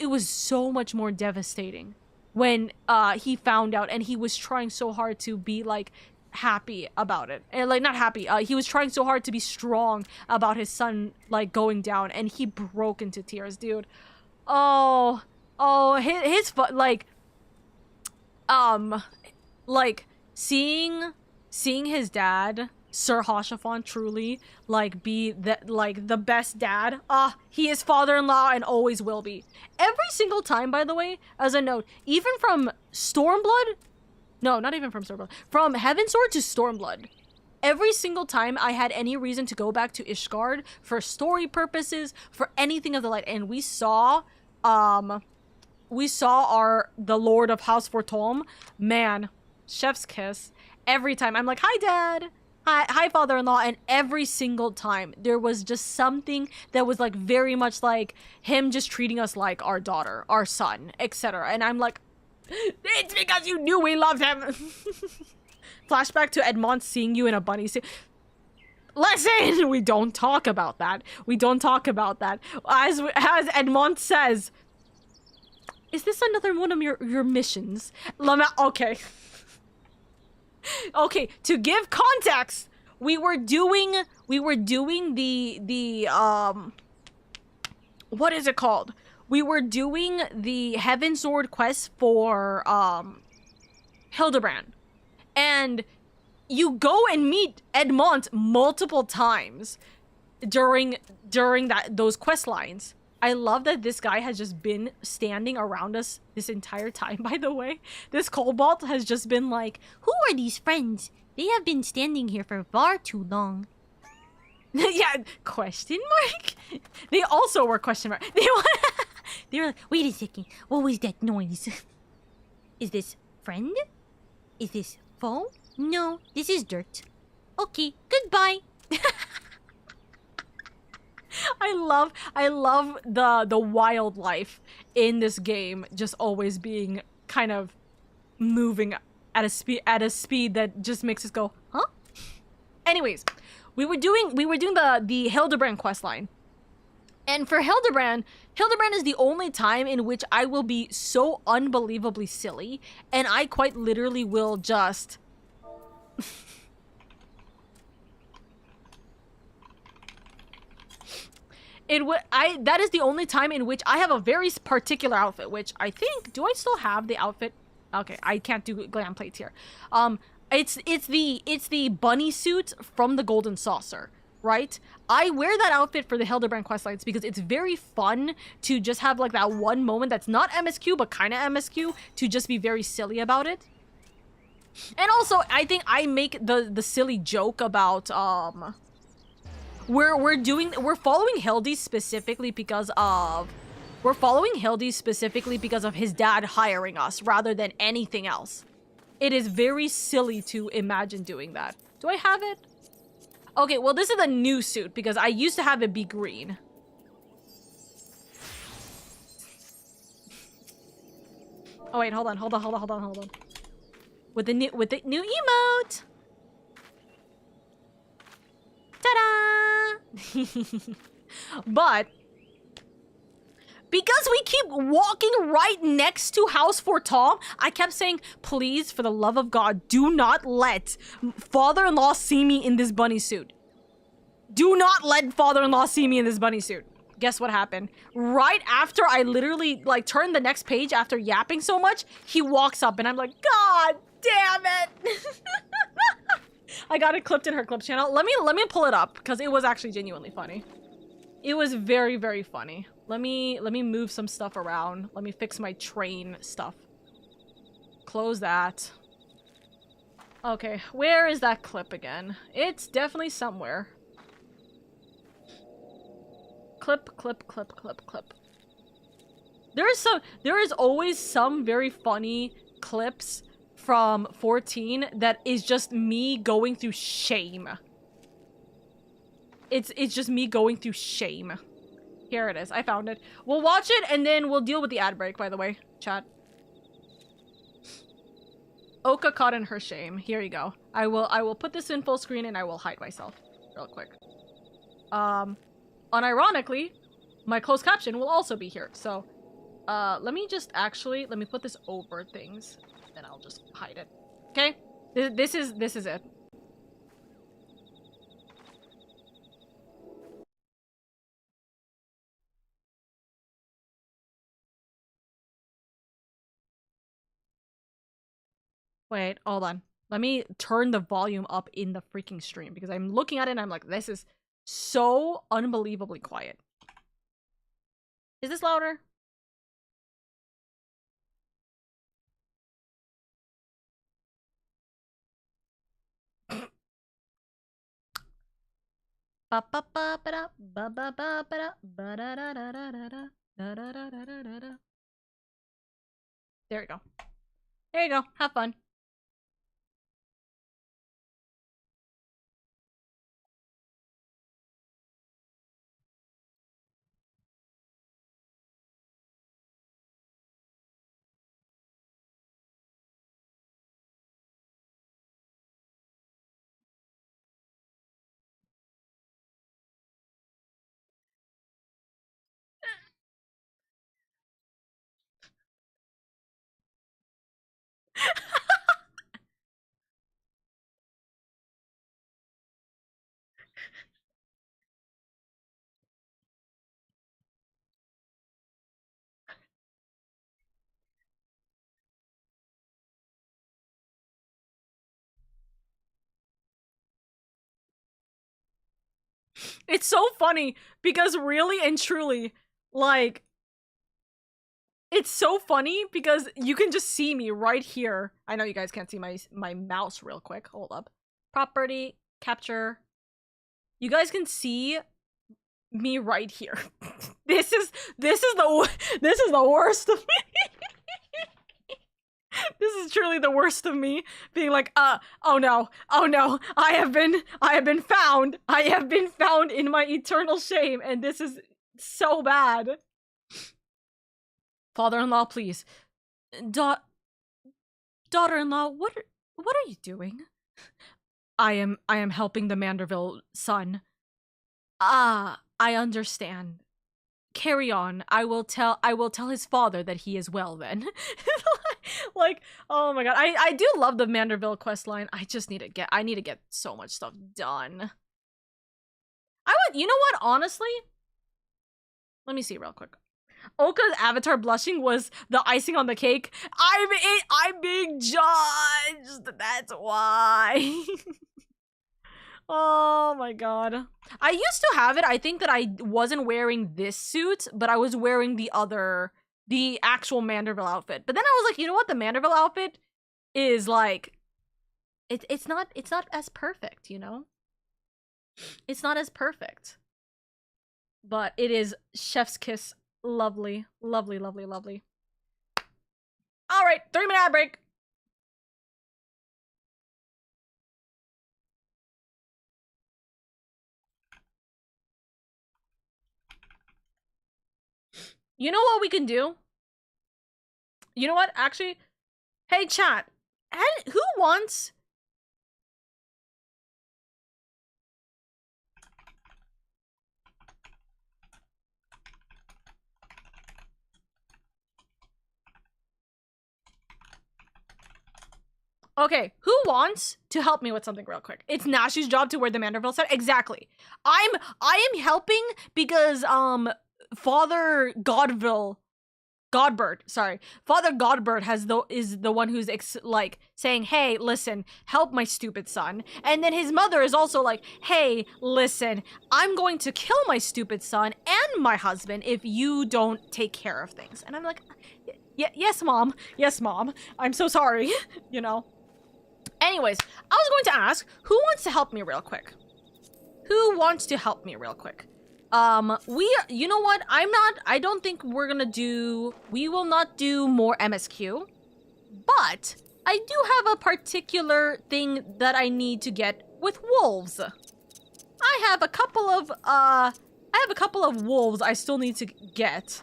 was so much more devastating when he found out, and he was trying so hard to be like happy about it, and like not happy, he was trying so hard to be strong about his son like going down, and he broke into tears, dude. His seeing his dad, Sir Hashafan, truly like be the best dad. He is father-in-law and always will be. Every single time, by the way, as a note, even from Stormblood, no, not even from Stormblood, from Heavensward to Stormblood, every single time I had any reason to go back to Ishgard for story purposes, for anything of the like, and we saw the Lord of House Fortolm, man, chef's kiss. Every time I'm like, hi dad, hi father-in-law, and every single time there was just something that was like very much like him just treating us like our daughter, our son, etc. And I'm like, it's because you knew we loved him. Flashback to Edmond seeing you in a bunny suit. Listen, we don't talk about that. As Edmond says, is this another one of your missions? Okay. Okay, to give context, we were doing the what is it called? We were doing the Heaven Sword quest for Hildebrand, and you go and meet Edmond multiple times during those quest lines. I love that this guy has just been standing around us this entire time, by the way. This Cobalt has just been like, who are these friends? They have been standing here for far too long. yeah, question mark? They also were question mark. They were like, wait a second, what was that noise? Is this friend? Is this foe? No, this is dirt. Okay, goodbye. I love the wildlife in this game just always being kind of moving at a speed that just makes us go, huh? Anyways, we were doing the Hildebrand questline. And for Hildebrand is the only time in which I will be so unbelievably silly, and I quite literally will just that is the only time in which I have a very particular outfit, which I think, do I still have the outfit? Okay, I can't do glam plates here. It's the bunny suit from the Golden Saucer, right? I wear that outfit for the Hildebrand questlines because it's very fun to just have like that one moment that's not MSQ but kind of MSQ to just be very silly about it. And also, I think I make the silly joke about we're following Hildy specifically because of his dad hiring us rather than anything else. It is very silly to imagine doing that. Do I have it? Okay, well this is a new suit because I used to have it be green. Oh wait, hold on. With the new emote. Ta-da! But because we keep walking right next to House for Tom, I kept saying, please, for the love of God, do not let father-in-law see me in this bunny suit. Do not let father-in-law see me in this bunny suit. Guess what happened? Right after I literally, like, turned the next page after yapping so much, he walks up and I'm like, God damn it! I got it clipped in her clip channel. Let me pull it up because it was actually genuinely funny. It was very, very funny. Let me move some stuff around. Let me fix my train stuff. Close that. Okay, where is that clip again? It's definitely somewhere. Clip. There is always some very funny clips from 14 that is just me going through shame. It's just me going through shame. Here it is. I found it. We'll watch it and then we'll deal with the ad break, by the way, chat. Oka caught in her shame. Here you go. I will put this in full screen and I will hide myself real quick. Unironically, my closed caption will also be here. So, let me put this over things, then I'll just hide it. Okay? This is it. Wait, hold on. Let me turn the volume up in the freaking stream because I'm looking at it and I'm like, this is so unbelievably quiet. Is this louder? There we go. There you go. Have fun. It's so funny because really and truly, like, it's so funny because you can just see me right here. I know you guys can't see my mouse real quick. Hold up. Property, capture. You guys can see me right here. This is the worst of me. This is truly the worst of me being like, oh no, I have been found. I have been found in my eternal shame, and this is so bad. Father-in-law, please. Daughter-in-law, what are you doing? I am helping the Manderville son. Ah, I understand. Carry on. I will tell his father that he is well then. Like, oh my god. I do love the Manderville questline. I need to get so much stuff done. You know what, honestly? Let me see real quick. Oka's avatar blushing was the icing on the cake. I'm being judged. That's why. Oh my god. I used to have it. I think that I wasn't wearing this suit, but I was wearing the actual Manderville outfit. But then I was like, you know what? The Manderville outfit is like, it's not as perfect, you know? It's not as perfect. But it is chef's kiss. Lovely, lovely, lovely, lovely. All right, 3-minute ad break. You know what we can do? You know what? Actually, hey chat, who wants... Okay, who wants to help me with something real quick? It's Nashi's job to wear the Manderville set. Exactly. I am helping because Father Godbert, Father Godbert is the one who's like saying, "Hey, listen, help my stupid son." And then his mother is also like, "Hey, listen, I'm going to kill my stupid son and my husband if you don't take care of things." And I'm like, "Yes, mom. Yes, mom. I'm so sorry." You know. Anyways, I was going to ask, who wants to help me real quick? Who wants to help me real quick? You know what? I don't think we will not do more MSQ, but I do have a particular thing that I need to get with wolves. I have a couple of wolves I still need to get,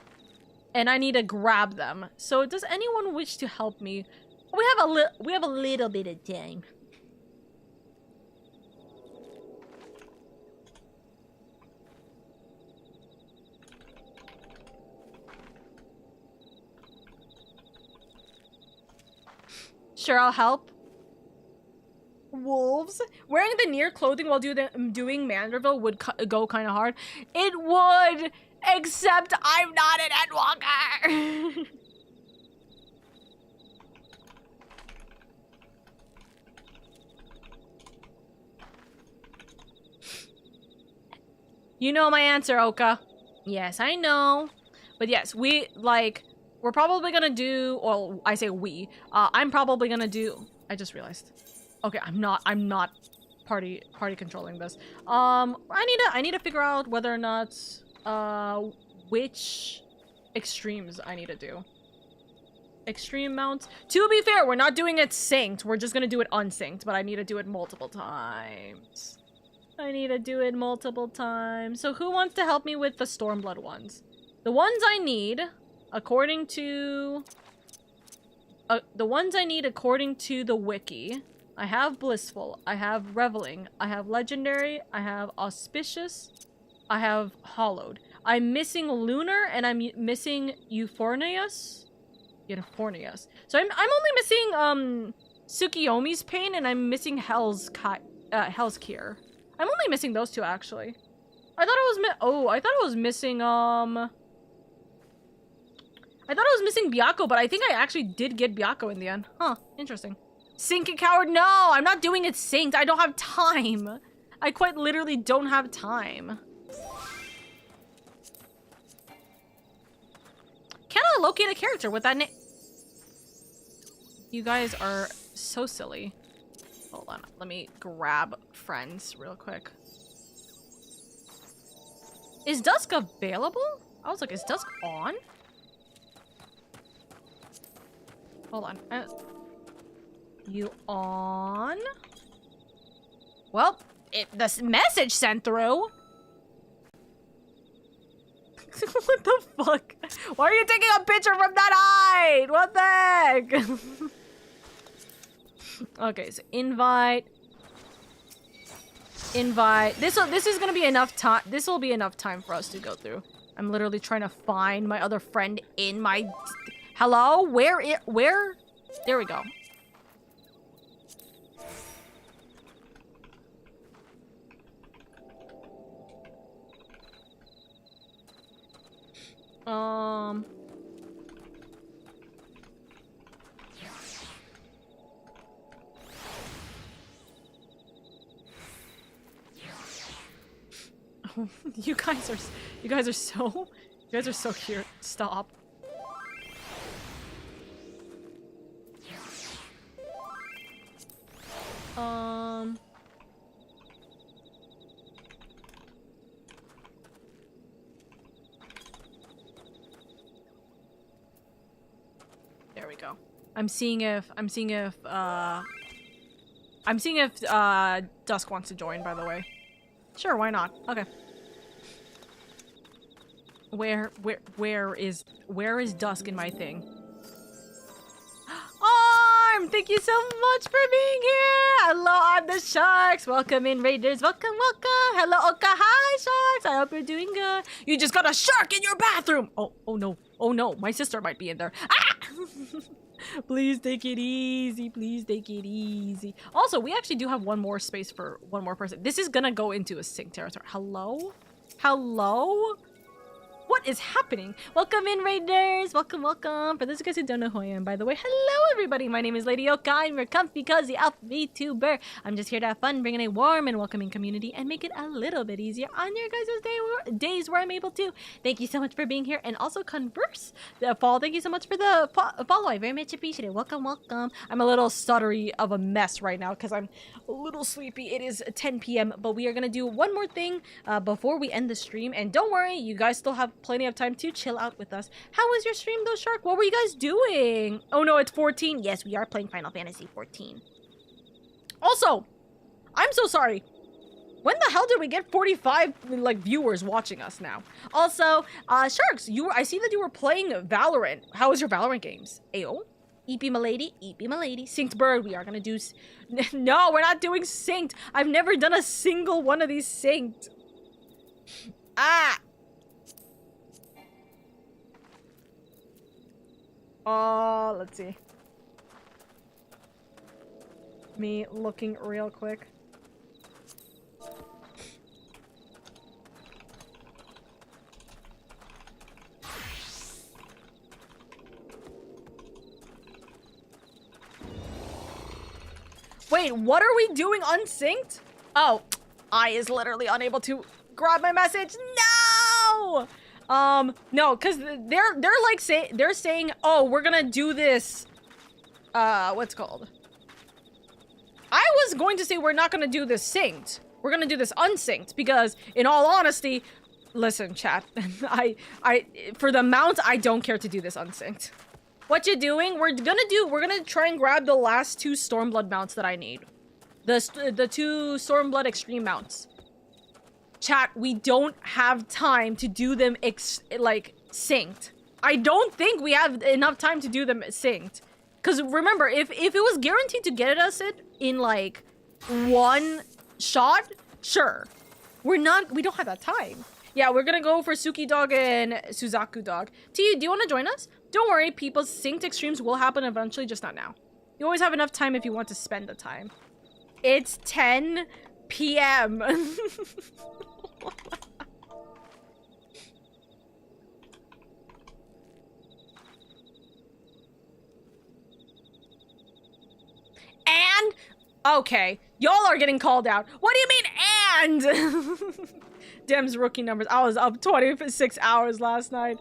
and I need to grab them. So does anyone wish to help me? We have a little bit of time. Sure, I'll help. Wolves? Wearing the near clothing while doing Manderville would go kind of hard. It would, except I'm not an Endwalker. You know my answer, Oka. Yes, I know. But yes, we're probably gonna do, well, I say we, I'm probably gonna do, I just realized. Okay, I'm not party controlling this. I need to figure out whether or not, which extremes I need to do. Extreme mounts. To be fair, we're not doing it synced. We're just gonna do it unsynced, but I need to do it multiple times. So who wants to help me with the Stormblood ones? The ones I need, according to the wiki, I have Blissful, I have Reveling, I have Legendary, I have Auspicious, I have Hallowed. I'm missing Lunar, and I'm missing Euphornius. So I'm only missing Tsukiyomi's Pain, and I'm missing Hell's Cure. I'm only missing those two, actually. I thought I was missing Byakko, but I think I actually did get Byakko in the end. Huh, interesting. Sync it, coward? No, I'm not doing it synced. I don't have time. I quite literally don't have time. cannot locate a character with that name. You guys are so silly. Hold on, let me grab friends real quick. Is Dusk available? I was like, is Dusk on? Hold on. You on? Well, the message sent through. What the fuck? Why are you taking a picture from that height? What the heck? Okay, so invite. This is gonna be enough time. This will be enough time for us to go through. I'm literally trying to find my other friend in my. Hello? Where? There we go. You guys are so cute. Stop. There we go. I'm seeing if Dusk wants to join, by the way. Sure, why not? Okay. Where is Dusk in my thing? Arm! Thank you so much for being here! Hello, I'm the Sharks! Welcome in, Raiders! Welcome! Hello, Oka! Hi, Sharks! I hope you're doing good. You just got a shark in your bathroom! Oh no. Oh no, my sister might be in there. Ah! Please take it easy. Please take it easy. Also, we actually do have one more space for one more person. This is gonna go into a sync territory. Hello? Hello? What is happening? Welcome in, Raiders! Welcome. For those of you guys who don't know who I am, by the way, hello everybody! My name is LadyOka. I'm your comfy, cozy elf Vtuber. I'm just here to have fun, bringing a warm and welcoming community and make it a little bit easier on your guys' days where I'm able to. Thank you so much for being here, and also Converse. Paul, thank you so much for the follow. I very much appreciate it. Welcome. I'm a little stuttery of a mess right now because I'm a little sleepy. It is 10 p.m., but we are gonna do one more thing before we end the stream, and don't worry, you guys still have plenty of time to chill out with us. How was your stream though, Shark? What were you guys doing? Oh no, it's 14. Yes, we are playing Final Fantasy 14. Also, I'm so sorry. When the hell did we get 45 viewers watching us now? Also, Sharks, I see that you were playing Valorant. How was your Valorant games? Ayo? EP my lady. Synced bird, we are gonna do no, we're not doing synced. I've never done a single one of these synced. Ah! Oh, let's see. Me looking real quick. Wait, what are we doing unsynced? Oh, I is literally unable to grab my message. No! No, cause they're saying, oh, we're gonna do this, what's it called? I was going to say we're not gonna do this synced. We're gonna do this unsynced because, in all honesty, listen, chat, for the mount, I don't care to do this unsynced. What you doing? We're gonna try and grab the last 2 Stormblood mounts that I need. The 2 Stormblood Extreme mounts. Chat, we don't have time to do them synced. I don't think we have enough time to do them synced. Cause remember, if it was guaranteed to get us it in one shot, sure. We don't have that time. Yeah, we're gonna go for Suki Dog and Suzaku Dog. T, do you wanna join us? Don't worry, people's synced extremes will happen eventually, just not now. You always have enough time if you want to spend the time. It's 10 p.m. And okay, y'all are getting called out. What do you mean and? Dem's rookie numbers. I was up 26 hours last night.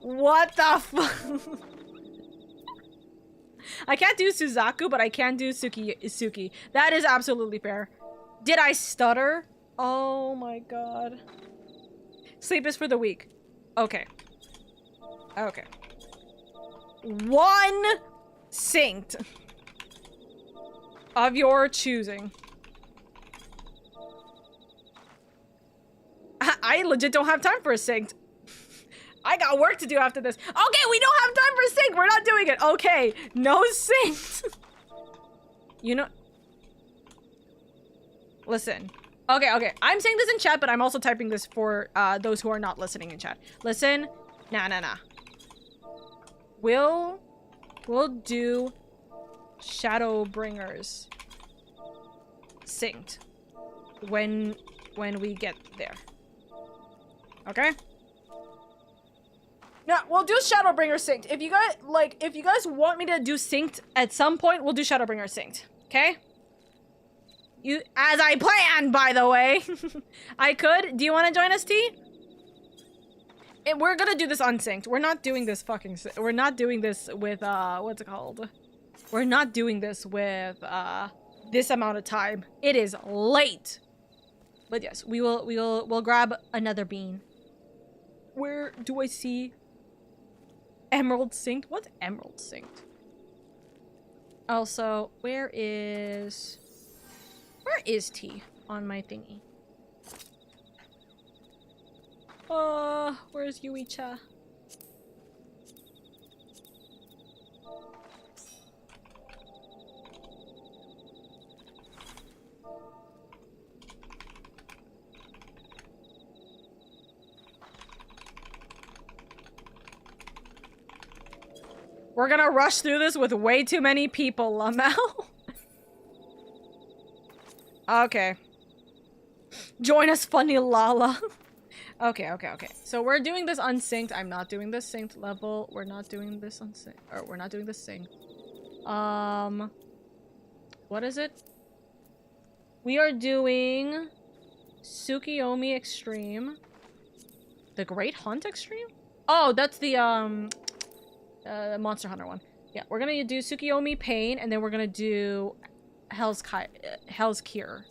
What the fuck? I can't do Suzaku, but I can do Suki. That is absolutely fair. Did I stutter? Oh my god. Sleep is for the weak. Okay. Okay. 1 synced of your choosing. I legit don't have time for a synced. I got work to do after this. Okay, we don't have time for sync. We're not doing it. Okay, no synced. You know. Listen. Okay. I'm saying this in chat, but I'm also typing this for those who are not listening in chat. Listen. Nah. We'll do Shadowbringers synced when we get there. Okay? No, we'll do Shadowbringer synced. If you guys want me to do synced at some point, we'll do Shadowbringer synced. Okay? As I planned, by the way. I could. Do you want to join us, T? We're gonna do this unsynced. We're not doing this fucking. We're not doing this with what's it called? We're not doing this with this amount of time. It is late. But yes, we'll grab another bean. Where do I see Emerald synced? What's Emerald synced? Also, where is T on my thingy? Where's Yuicha? We're gonna rush through this with way too many people, Lamel. Okay. Join us, funny Lala. Okay. So we're doing this unsynced. I'm not doing this synced level. We're not doing this unsynced. Or we're not doing this synced. What is it? We are doing Tsukiyomi Extreme. The Great Hunt Extreme? Oh, that's the Monster Hunter one. Yeah, we're gonna do Tsukiyomi Pain, and then we're gonna do Hell's Cure.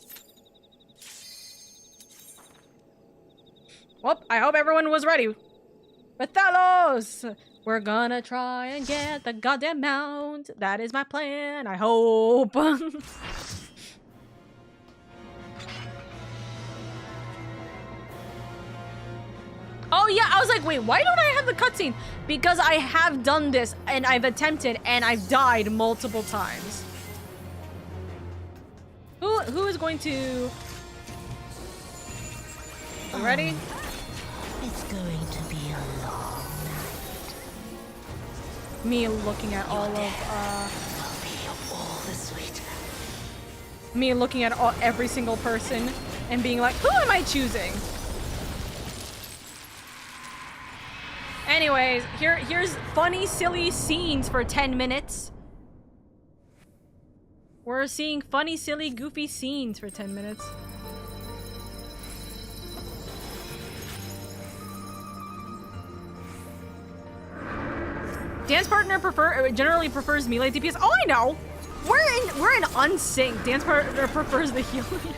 Well, I hope everyone was ready. Bethalos! We're gonna try and get the goddamn mount. That is my plan, I hope. Oh yeah, I was like, wait, why don't I have the cutscene? Because I have done this, and I've attempted, and I've died multiple times. Who is going to... Ready? It's going to be a long night. Me looking at all of, me looking at every single person, and being like, who am I choosing? Anyways, here's funny, silly scenes for 10 minutes. We're seeing funny, silly, goofy scenes for 10 minutes. Dance partner generally prefers melee DPS. Oh, I know. We're in unsync. Dance partner prefers the healing.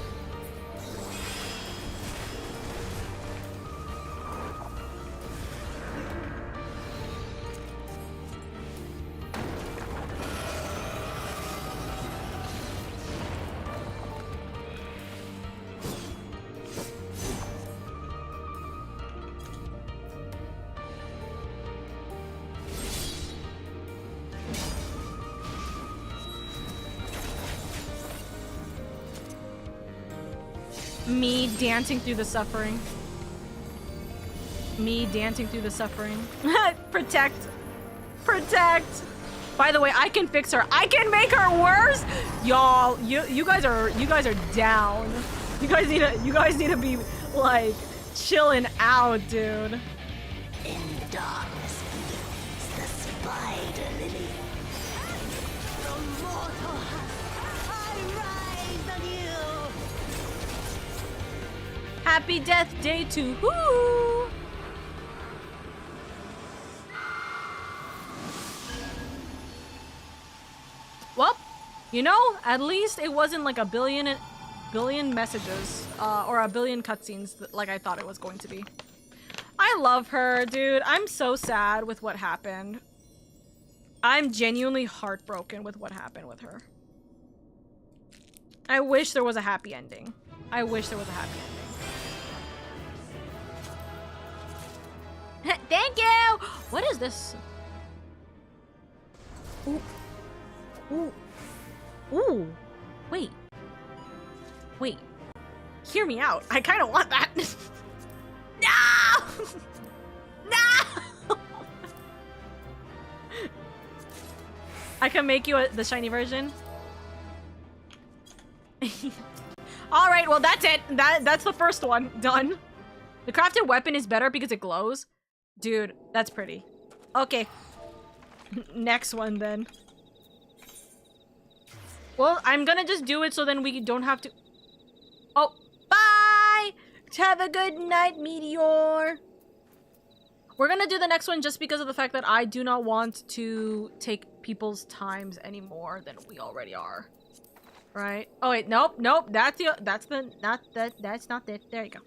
Me dancing through the suffering. Me dancing through the suffering. Protect. Protect. By the way, I can fix her. I can make her worse. Y'all, you guys are down. You guys need to be like chilling out, dude. In darkness blooms the spider lily. From mortal husk, I rise anew. Happy Death Day to who? Well, you know, at least it wasn't like a billion messages or a billion cutscenes like I thought it was going to be. I love her, dude. I'm so sad with what happened. I'm genuinely heartbroken with what happened with her. I wish there was a happy ending. I wish there was a happy ending. Thank you! What is this? Ooh. Ooh. Ooh. Wait. Wait. Hear me out. I kind of want that. No! No! I can make you the shiny version. All right, well that's it. That's the first one done. The crafted weapon is better because it glows. Dude, that's pretty. Okay. Next one then. Well, I'm gonna just do it so then we don't have to. Oh, bye! Have a good night, Meteor. We're gonna do the next one just because of the fact that I do not want to take people's times any more than we already are. Right? Oh wait, nope. That's not it. There you go.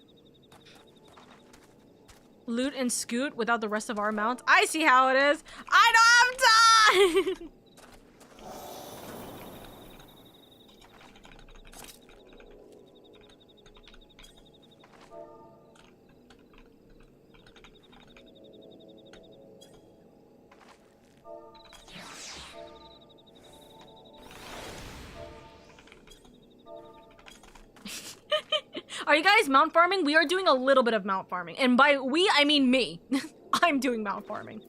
Loot and scoot without the rest of our mounts. I see how it is. I don't have time. Are you guys mount farming? We are doing a little bit of mount farming. And by we, I mean me. I'm doing mount farming.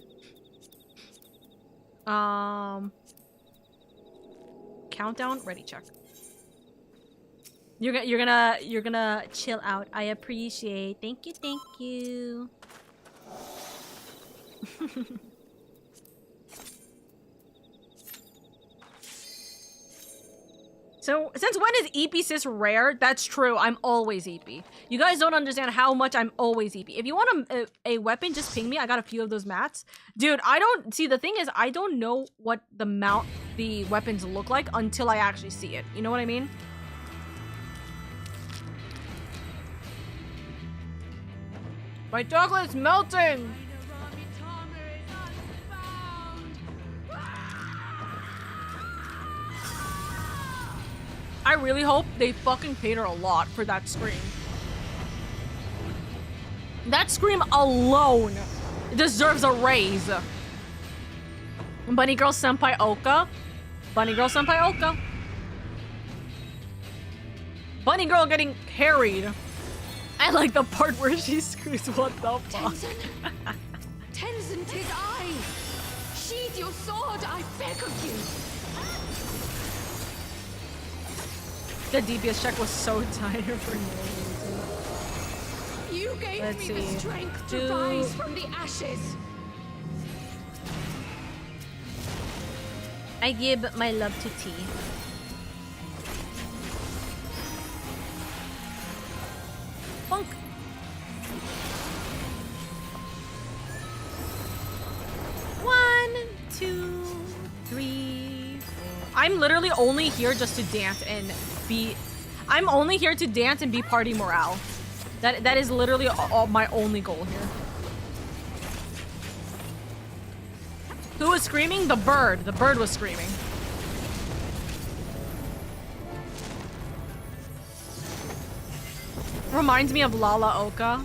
Countdown, ready, check. You're gonna chill out. I appreciate. Thank you. So, since when is EP sis rare? That's true. I'm always EP. You guys don't understand how much I'm always EP. If you want a weapon, just ping me. I got a few of those mats. Dude, I don't... See, the thing is, I don't know what the weapons look like until I actually see it. You know what I mean? My chocolate's melting! I really hope they fucking paid her a lot for that scream. That scream alone deserves a raise. Bunny Girl Senpai Oka. Bunny Girl Senpai Oka. Bunny Girl getting carried. I like the part where she screams, what the fuck? Tenzin, 'tis I! Sheathe your sword, I beg of you! The DPS check was so tired for no reason. You gave me the strength to rise from the ashes. I give my love to T. Funk. One, two, three, four. I'm literally only here just to dance and be... I'm only here to dance and be party morale. That is literally my only goal here. Who was screaming? The bird. The bird was screaming. Reminds me of LadyOka.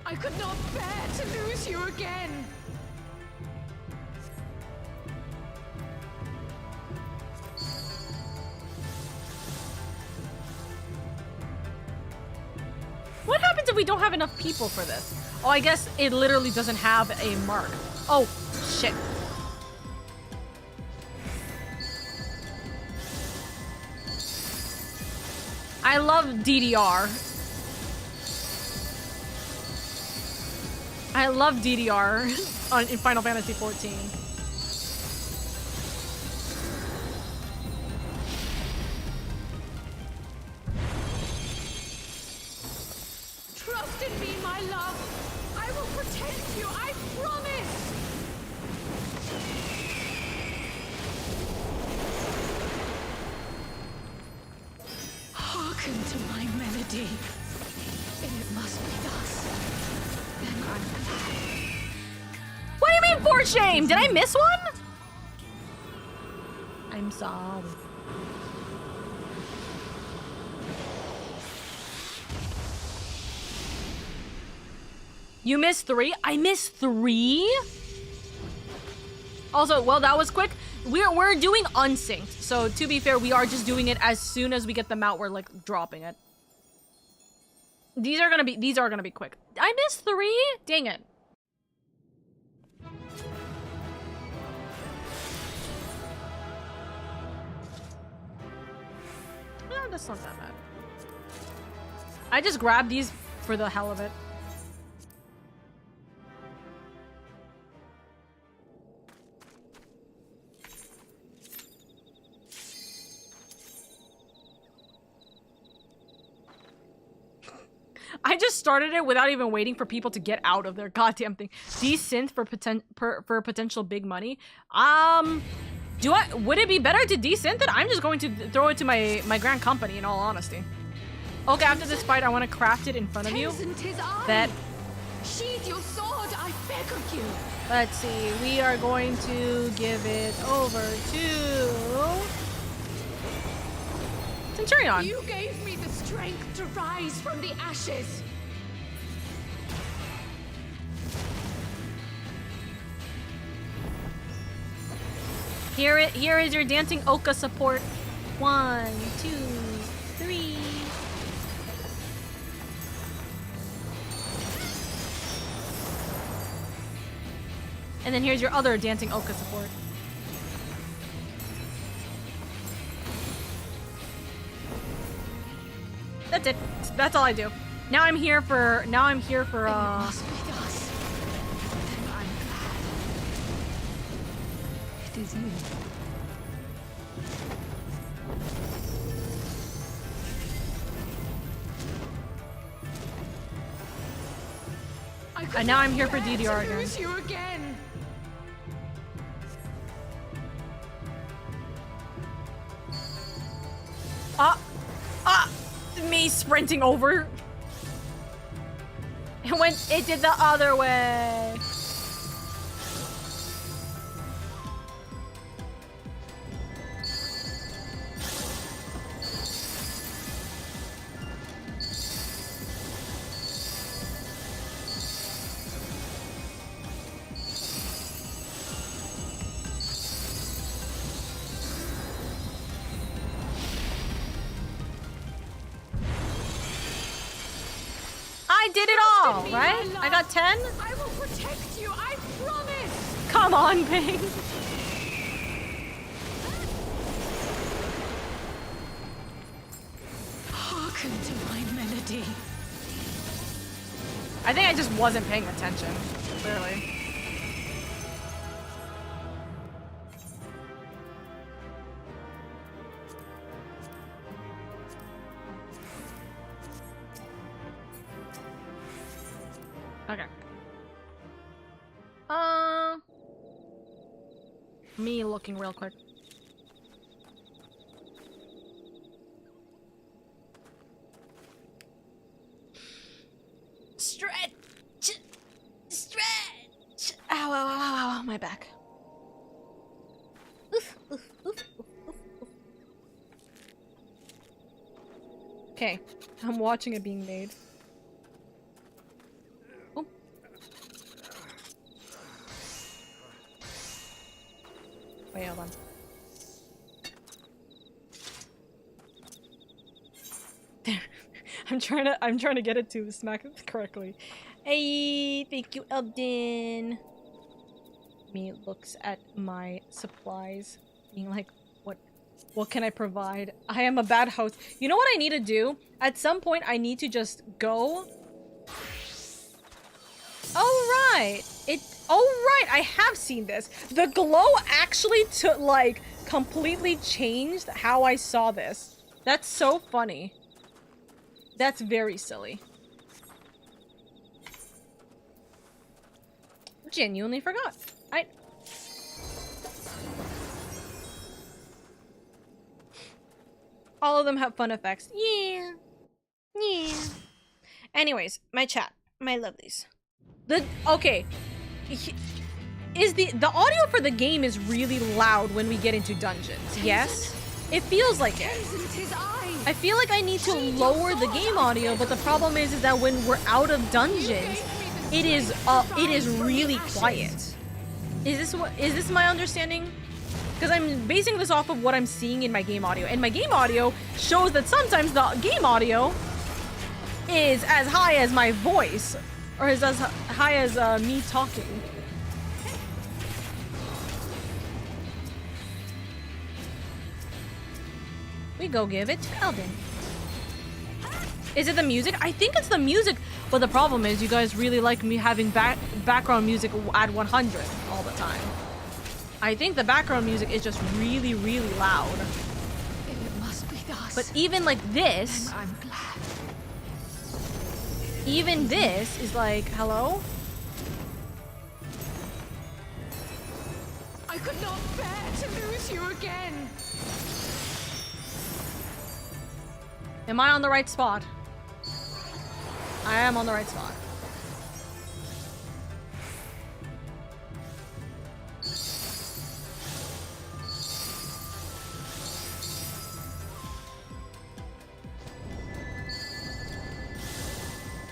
I could not bear to lose you again. What happens if we don't have enough people for this? Oh, I guess it literally doesn't have a mark. Oh, shit. I love DDR. I love DDR in Final Fantasy XIV. Hearken to my melody. If it must be thus, then I'm glad. What do you mean for shame? Did I miss one? I'm sorry. You missed 3? I missed 3? Also, well, that was quick. We're doing unsynced. So to be fair, we are just doing it as soon as we get them out. We're like dropping it. These are gonna be quick. I missed 3? Dang it. No, that's not that bad. I just grabbed these for the hell of it. I just started it without even waiting for people to get out of their goddamn thing. Desynth for potential big money. Would it be better to desynth it? I'm just going to throw it to my grand company, in all honesty. Okay, after this fight, I want to craft it in front of you. That. Sheath your sword, I beg of you. Let's see. We are going to give it over to Centurion. You gave me the strength to rise from the ashes. Here is your dancing Oka support. 1, 2, 3. And then here's your other dancing Oka support. That's it. That's all I do. Now I'm here for It must be thus. Then I'm glad. It is you. And now I'm here for DDR again. Lose you again. Me sprinting over. It did the other way. I did it all, right? I got 10? I will protect you, I promise! Come on, Bing. Hearken to my melody. I think I just wasn't paying attention, clearly. Okay. Me looking real quick. Stretch! Stretch! Ow, ow, ow, ow, ow, my back. Oof, oof, oof, oof, oof, oof. Okay, I'm watching it being made. Oh. Wait, hold on. There. I'm trying to get it to smack it correctly. Hey, thank you, Elden. Me looks at my supplies, being like, what can I provide? I am a bad host. You know what I need to do? At some point, I need to just go. Oh right, I have seen this. The glow actually took like completely changed how I saw this. That's so funny. That's very silly. Genuinely forgot. All of them have fun effects. Yeah. Yeah. Anyways, my chat, my lovelies. Okay. Is the audio for the game is really loud when we get into dungeons? Yes? It feels like it. I feel like I need to lower the game audio, but the problem is that when we're out of dungeons, it is really quiet. Is this my understanding? Because I'm basing this off of what I'm seeing in my game audio, and my game audio shows that sometimes the game audio is as high as my voice, or is as high as me talking. We go give it to Elden. Is it the music? I think it's the music, but the problem is you guys really like me having background music at 100 all the time. I think the background music is just really, really loud. It must be thus. But even like this, then I'm glad. Even this is like, hello? I could not bear to lose you again. Am I on the right spot? I am on the right spot.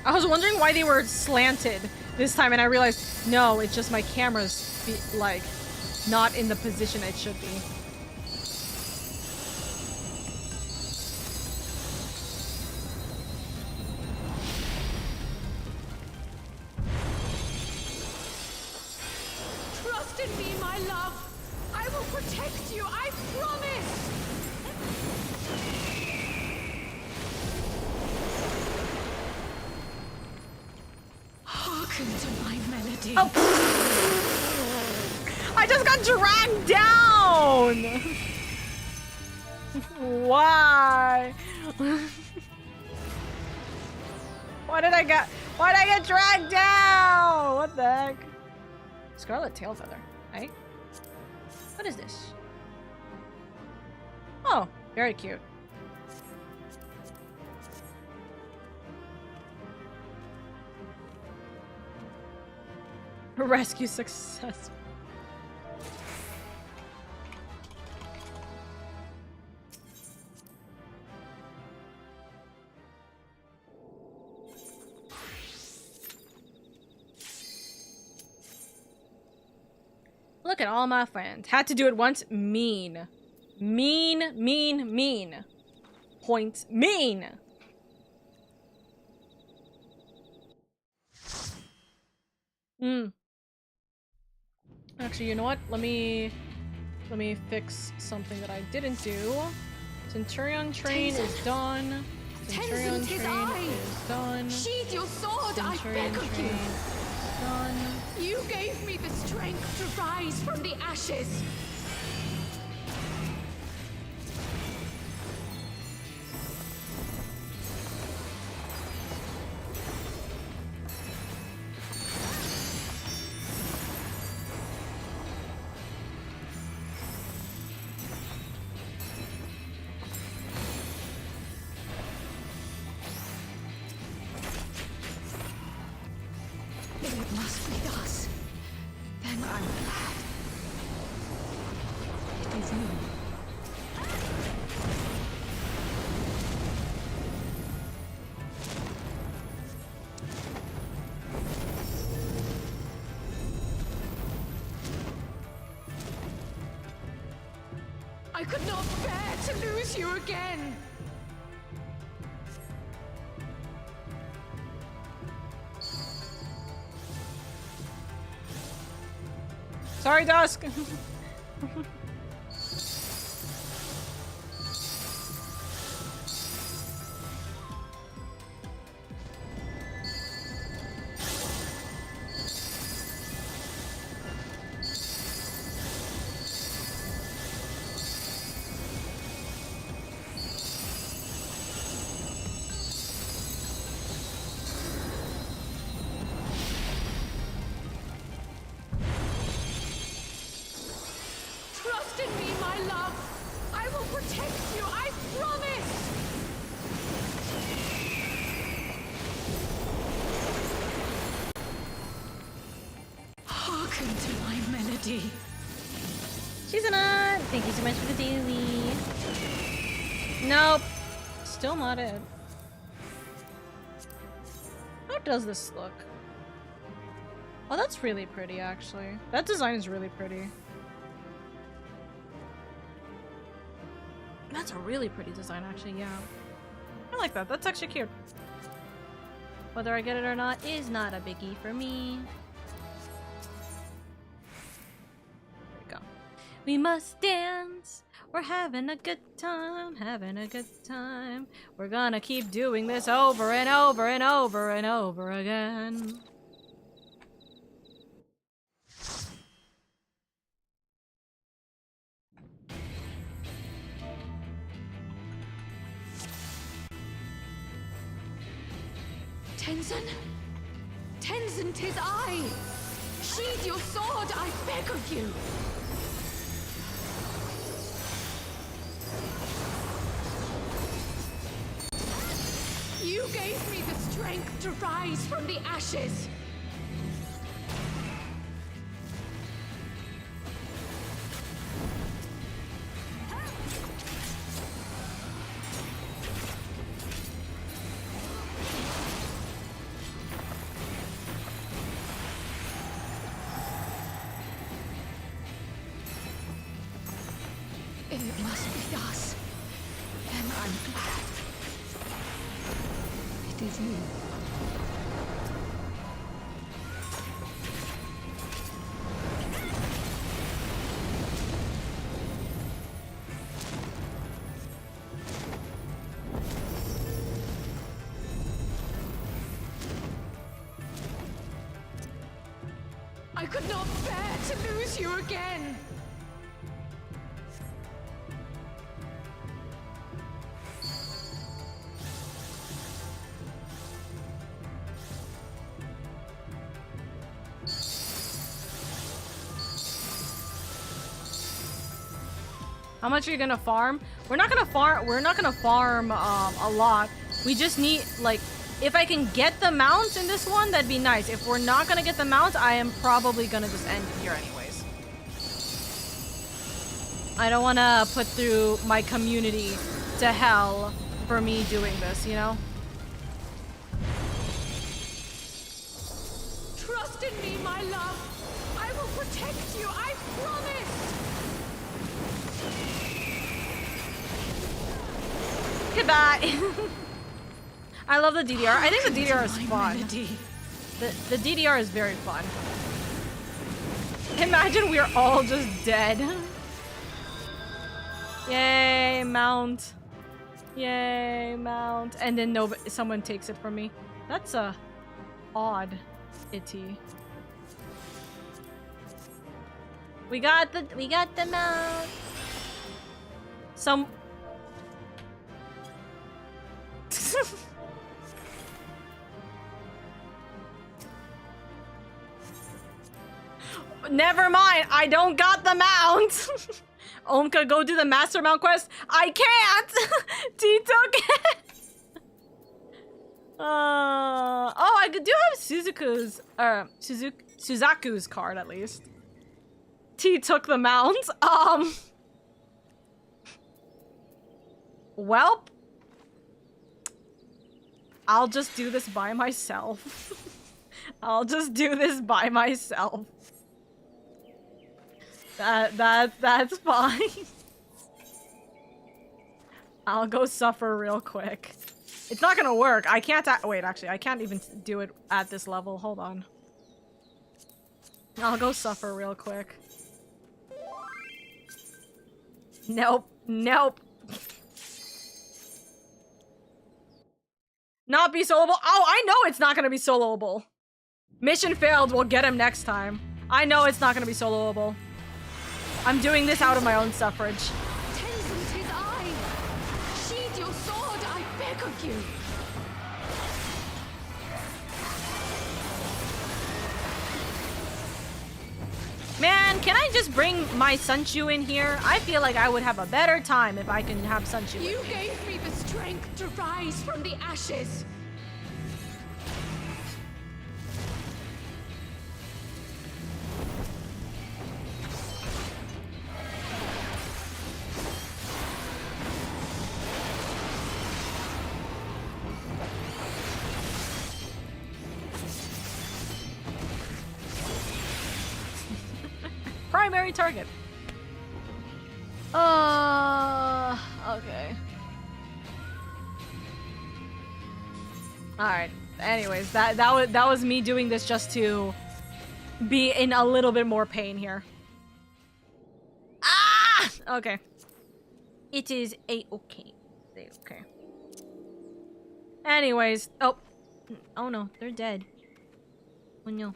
I was wondering why they were slanted this time, and I realized, no, it's just my camera's like not in the position it should be. Trust in me, my love. I will protect you, I promise. Hearken to my melody. Oh. I just got dragged down! Why? Why did I get dragged down? What the heck? Scarlet tail feather, right? What is this? Oh, very cute. Rescue success. Look at all my friends. Had to do it once. Mean. Mean, mean, mean. Points. Mean. Actually, you know what? Let me fix something that I didn't do. Centurion train is done. Centurion train is done. Sheathe your sword, Centurion I beg of train you. is done. You gave me the strength to rise from the ashes. It must be thus. Then I'm glad. It is you. I could not bear to lose you again. Sorry, Dusk. Trust in me, my love. I will protect you, I promise! Hearken to my melody. She's not. Thank you so much for the daily. Nope. Still not it. How does this look? Oh, that's really pretty, actually. That design is really pretty. That's a really pretty design, actually, yeah. I like that. That's actually cute. Whether I get it or not is not a biggie for me. There we go. We must dance. We're having a good time, having a good time. We're gonna keep doing this over and over and over and over again. Tenzin? Tenzin, 'tis I! Sheathe your sword, I beg of you! You gave me the strength to rise from the ashes! It must be thus. And I'm glad. It is you. I could not bear to lose you again. How much are you gonna farm? We're not gonna farm a lot. We just need, like, if I can get the mounts in this one, that'd be nice. If we're not gonna get the mounts, I am probably gonna just end it here anyways. I don't wanna put through my community to hell for me doing this, you know? Trust in me, my love. I will protect you, I promise. Goodbye. I love the DDR. I think the DDR is fun. The DDR is very fun. Imagine we're all just dead. Yay, mount. Yay, mount. And then someone takes it from me. That's odd. Itty. We got the mount. Never mind, I don't got the mount. Omka, go do the master mount quest. I can't. T took it. Oh, I do have Suzaku's card at least. T took the mount. Welp. I'll just do this by myself. I'll just do this by myself. That's fine. I'll go suffer real quick. It's not gonna work. I can't wait, actually, I can't even do it at this level. Hold on. I'll go suffer real quick. Nope. Nope. Not be soloable. Oh, I know it's not gonna be soloable. Mission failed. We'll get him next time. I know it's not gonna be soloable. I'm doing this out of my own suffrage. Tenzin, 'tis I. Sheathe your sword, I beg of you. Man, can I just bring my Sunchu in here? I feel like I would have a better time if I can have Sunchu. You gave me the strength to rise from the ashes. Primary target. Okay. Alright. Anyways, that was me doing this just to be in a little bit more pain here. Ah! Okay. It is A-okay. A-okay. Anyways. Oh. Oh no, they're dead. Oh no.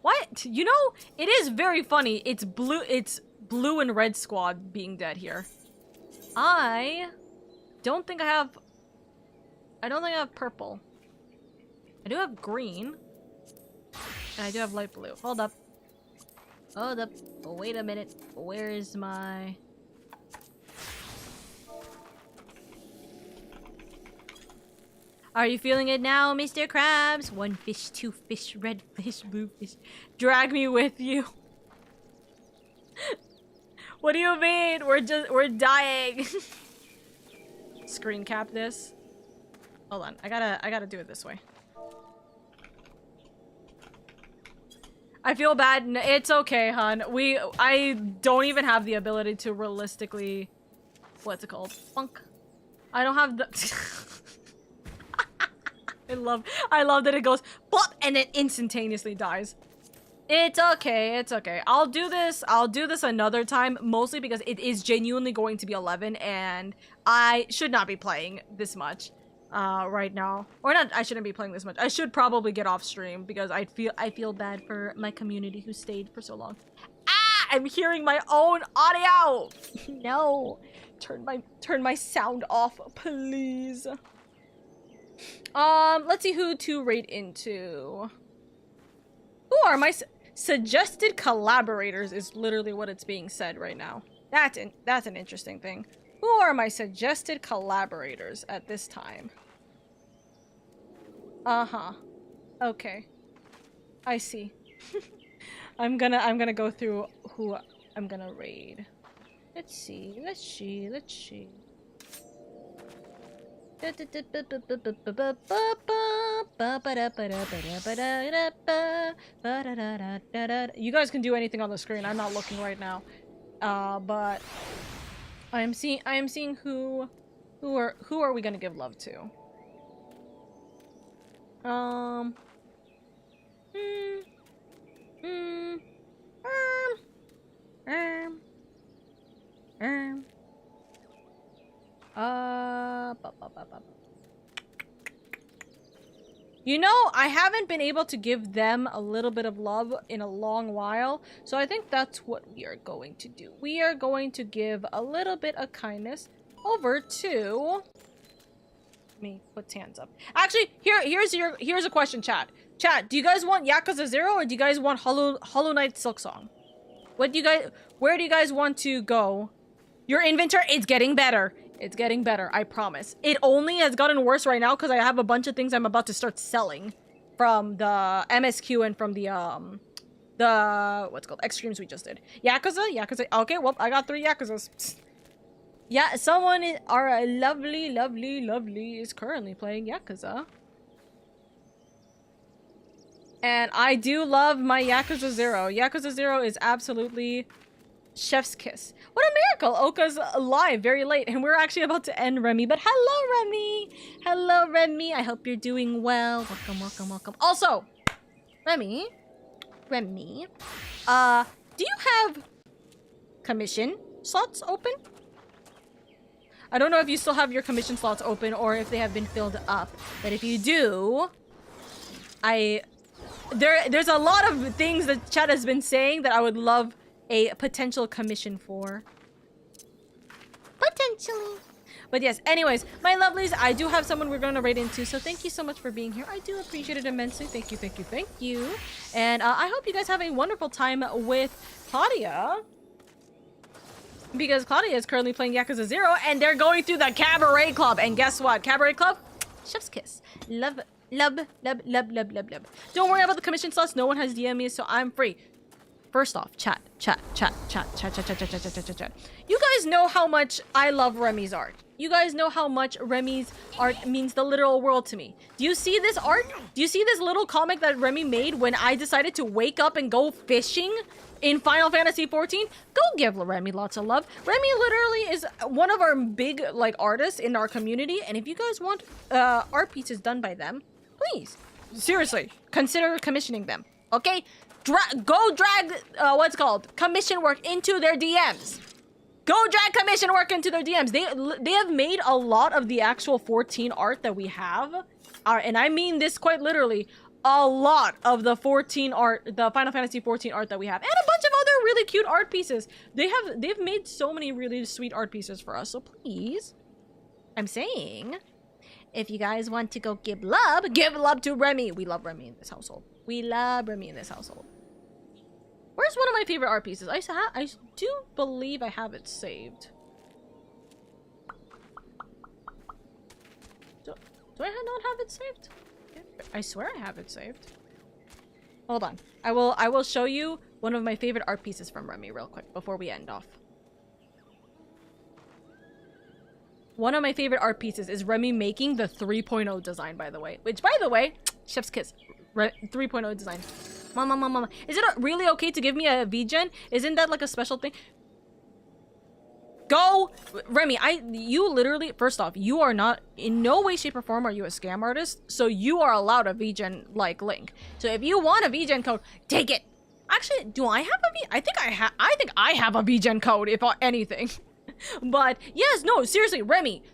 What? You know, it is very funny. It's blue and red squad being dead here. I don't think I have purple. I do have green. And I do have light blue. Hold up. Hold up. Oh, wait a minute. Where is my... Are you feeling it now, Mr. Krabs? 1 fish, 2 fish, red fish, blue fish. Drag me with you. What do you mean? We're dying. Screen cap this. Hold on. I gotta do it this way. I feel bad. It's okay, hon. I don't even have the ability to realistically... What's it called? Funk. I don't have the... I love that it goes plop and it instantaneously dies. It's okay, it's okay. I'll do this another time, mostly because it is genuinely going to be 11 and I should not be playing this much right now. Or not, I shouldn't be playing this much. I should probably get off stream because I feel bad for my community who stayed for so long. Ah! I'm hearing my own audio! No. Turn my sound off, please. Let's see who to rate into. Who are my suggested collaborators is literally what it's being said right now. That's an interesting thing. Who are my suggested collaborators at this time? Uh-huh. Okay. I see. I'm gonna go through who I'm gonna raid. Let's see. You guys can do anything on the screen. I'm not looking right now. But I am seeing who are we gonna give love to? You know, I haven't been able to give them a little bit of love in a long while, so I think that's what we are going to do. We are going to give a little bit of kindness over to... Let me put hands up. Actually, here's a question, chat. Chat, do you guys want Yakuza 0 or do you guys want Hollow Knight Silksong? Where do you guys want to go? Your inventory, it's getting better. It's getting better, I promise. It only has gotten worse right now because I have a bunch of things I'm about to start selling from the MSQ and from the what's it called, Extremes we just did. Yakuza. Okay, well, I got 3 Yakuzas. Yeah, someone lovely is currently playing Yakuza. And I do love my Yakuza 0. Yakuza 0 is absolutely chef's kiss. What a miracle! Oka's live very late, and we're actually about to end Remy. But hello, Remy! Hello, Remy. I hope you're doing well. Welcome. Also, Remy. Do you have commission slots open? I don't know if you still have your commission slots open or if they have been filled up. But if you do, there's a lot of things that chat has been saying that I would love a potential commission for. But yes, anyways, my lovelies, I do have someone we're going to raid into, so thank you so much for being here. I do appreciate it immensely. Thank you, thank you, thank you. And I hope you guys have a wonderful time with Claudia. Because Claudia is currently playing Yakuza 0, and they're going through the Cabaret Club. And guess what? Cabaret Club? Chef's kiss. Love, love, love, love, love, love, love. Don't worry about the commission slots. No one has DM me, so I'm free. First off, chat. You guys know how much I love Remy's art. You guys know how much Remy's art means the literal world to me. Do you see this art? Do you see this little comic that Remy made when I decided to wake up and go fishing in Final Fantasy XIV? Go give Remy lots of love. Remy literally is one of our big like artists in our community, and if you guys want art pieces done by them, please, seriously, consider commissioning them. Okay? Go drag what's called commission work into their DMs. Go drag commission work into their DMs. They have made a lot of the actual 14 art that we have, and I mean this quite literally. A lot of the 14 art, the Final Fantasy 14 art that we have, and a bunch of other really cute art pieces. They've made so many really sweet art pieces for us. So please, I'm saying, if you guys want to go give love to Remy. We love Remy in this household. We love Remy in this household. Where's one of my favorite art pieces? I do believe I have it saved. Do I not have it saved? I swear I have it saved. Hold on. I will show you one of my favorite art pieces from Remy real quick before we end off. One of my favorite art pieces is Remy making the 3.0 design, by the way. Which, by the way, chef's kiss. 3.0 design. Mama. Is it really okay to give me a VGen? Isn't that like a special thing? Go! Remy, you literally, first off, you are not, in no way, shape, or form are you a scam artist, so you are allowed a VGen, like, link. So if you want a VGen code, take it! Actually, do I have a I think I have a VGen code, if anything. But, yes, no, seriously, Remy.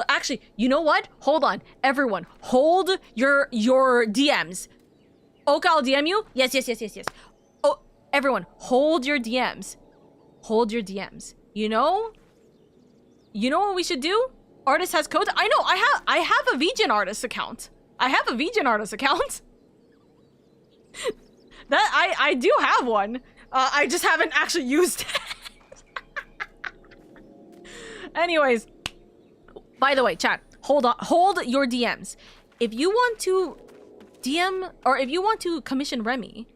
Actually, you know what? Hold on. Everyone, hold your DMs. Oka, I'll DM you? Yes. Oh, everyone, hold your DMs. Hold your DMs. You know what we should do? Artist has codes. I know. I have a VGen artist account. I have a VGen artist account. That I do have one. I just haven't actually used it. Anyways, by the way, chat, hold your DMs. If you want to DM or if you want to commission Remy,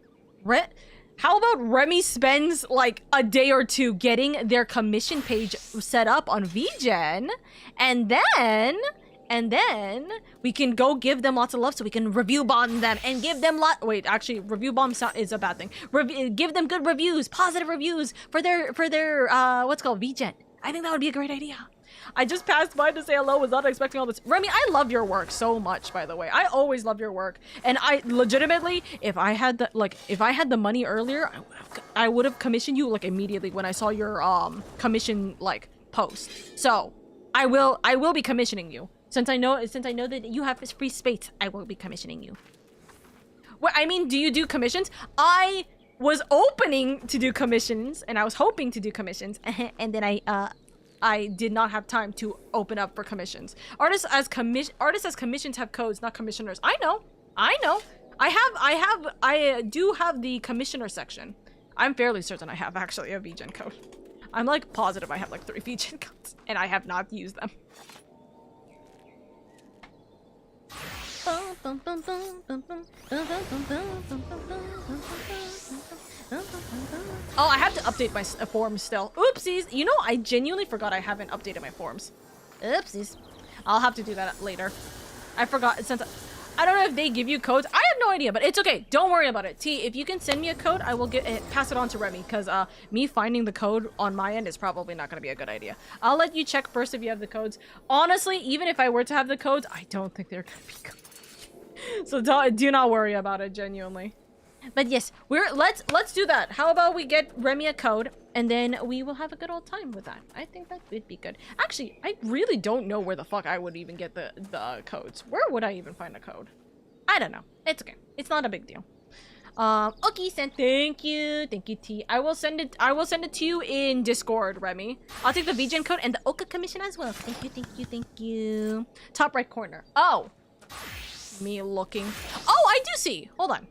how about Remy spends like a day or two getting their commission page set up on VGen, and then we can go give them lots of love so we can review bomb them and give them wait, actually, review bomb is a bad thing. Give them good reviews, positive reviews for their what's called VGen. I think that would be a great idea. I just passed by to say hello, was not expecting all this. Remy, I love your work so much, by the way. I always love your work. And I legitimately, if I had the money earlier, I would have commissioned you like immediately when I saw your commission like post. So I will be commissioning you. Since I know that you have free space, I will be commissioning you. Well, I mean, do you do commissions? I was opening to do commissions and I was hoping to do commissions and then I did not have time to open up for commissions. Artists as commissions have codes, not commissioners. I know. I do have the commissioner section. I'm fairly certain I have actually a VGen code. I'm like positive I have like 3 VGen codes and I have not used them. Oh, I have to update my forms still. Oopsies. You know, I genuinely forgot I haven't updated my forms. Oopsies. I'll have to do that later. I forgot since I don't know if they give you codes. I have no idea, but it's okay. Don't worry about it. T, if you can send me a code, I will pass it on to Remy because me finding the code on my end is probably not going to be a good idea. I'll let you check first if you have the codes. Honestly, even if I were to have the codes, I don't think they're going to be good. So do not worry about it, genuinely. But yes, let's do that. How about we get Remy a code and then we will have a good old time with that. I think that would be good. Actually, I really don't know where the fuck I would even get the codes. Where would I even find a code? I don't know. It's okay. It's not a big deal. Okay, sent. Thank you, T. I will send it to you in Discord, Remy. I'll take the VGen code and the Oka commission as well. Thank you. Top right corner. Oh, me looking. Oh, I do see. Hold on.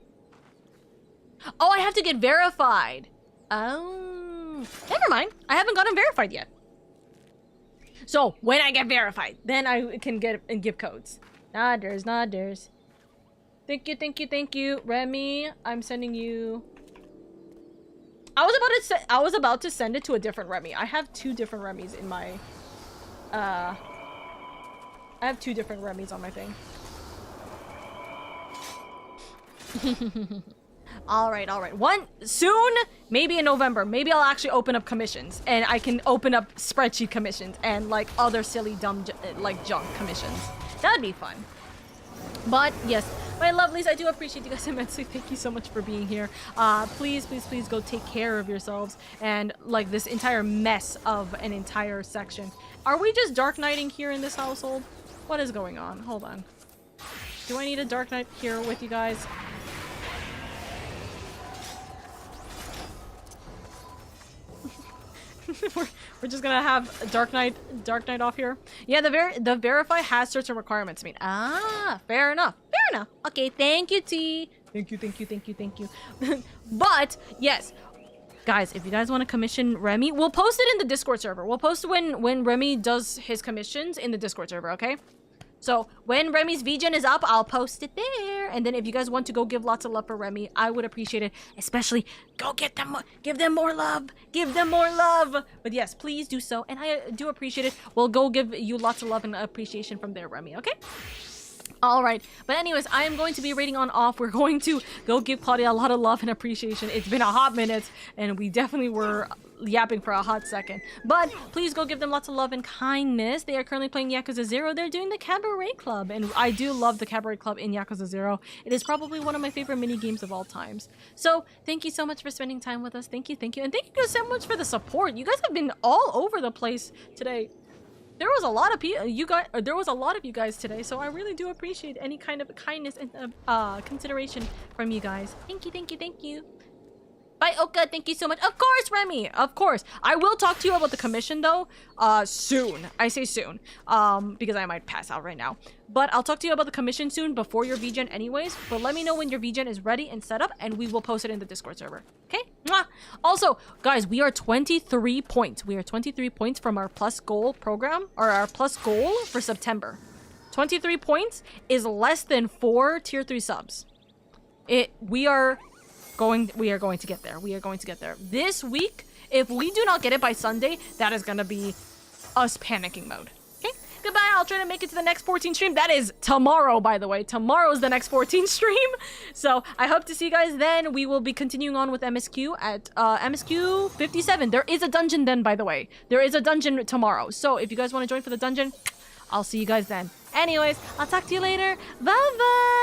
Oh, I have to get verified. Oh, never mind. I haven't gotten verified yet. So when I get verified, then I can get and give codes. Nodders. Thank you, Remy. I'm sending you. I was about to send it to a different Remy. I have 2 different Remys in my. I have 2 different Remys on my thing. All right. One soon, maybe in November. Maybe I'll actually open up commissions, and I can open up spreadsheet commissions and like other silly dumb like junk commissions. That'd be fun. But yes, my lovelies, I do appreciate you guys immensely. Thank you so much for being here. Please go take care of yourselves and like this entire mess of an entire section. Are we just Dark Knighting here in this household? What is going on? Hold on. Do I need a Dark Knight here with you guys? We're just gonna have Dark Knight off here. Yeah, the verify has certain requirements. I mean, fair enough. Okay, thank you, T. Thank you. But yes, guys, if you guys want to commission Remy, we'll post it in the Discord server. We'll post when Remy does his commissions in the Discord server. Okay. So when Remy's VGen is up, I'll post it there. And then if you guys want to go give lots of love for Remy, I would appreciate it. Especially go give them more love. But yes, please do so. And I do appreciate it. We'll go give you lots of love and appreciation from there, Remy, okay? All right. But anyways, I am going to be rating on off. We're going to go give Claudia a lot of love and appreciation. It's been a hot minute, and we definitely were yapping for a hot second. But please go give them lots of love and kindness. They are currently playing Yakuza 0. They're doing the Cabaret Club, and I do love the Cabaret Club in Yakuza 0. It is probably one of my favorite mini games of all times. So thank you so much for spending time with us. Thank you. And thank you guys so much for the support. You guys have been all over the place today. There was a lot of you guys today, so I really do appreciate any kind of kindness and consideration from you guys. Thank you. Bye, Oka. Thank you so much. Of course, Remy. Of course. I will talk to you about the commission, though, soon. I say soon, because I might pass out right now. But I'll talk to you about the commission soon, before your VGen anyways. But let me know when your VGen is ready and set up, and we will post it in the Discord server. Okay? Mwah! Also, guys, we are 23 points. We are 23 points from our plus goal program, or our plus goal for September. 23 points is less than 4 tier 3 subs. We are going to get there. This week, if we do not get it by Sunday, that is gonna be us panicking mode. Okay, goodbye. I'll try to make it to the next 14 stream. That is tomorrow, by the way. Tomorrow is the next 14 stream. So I hope to see you guys then. We will be continuing on with MSQ at MSQ 57. There is a dungeon then, by the way. There is a dungeon tomorrow. So if you guys want to join for the dungeon, I'll see you guys then. Anyways, I'll talk to you later. Bye bye.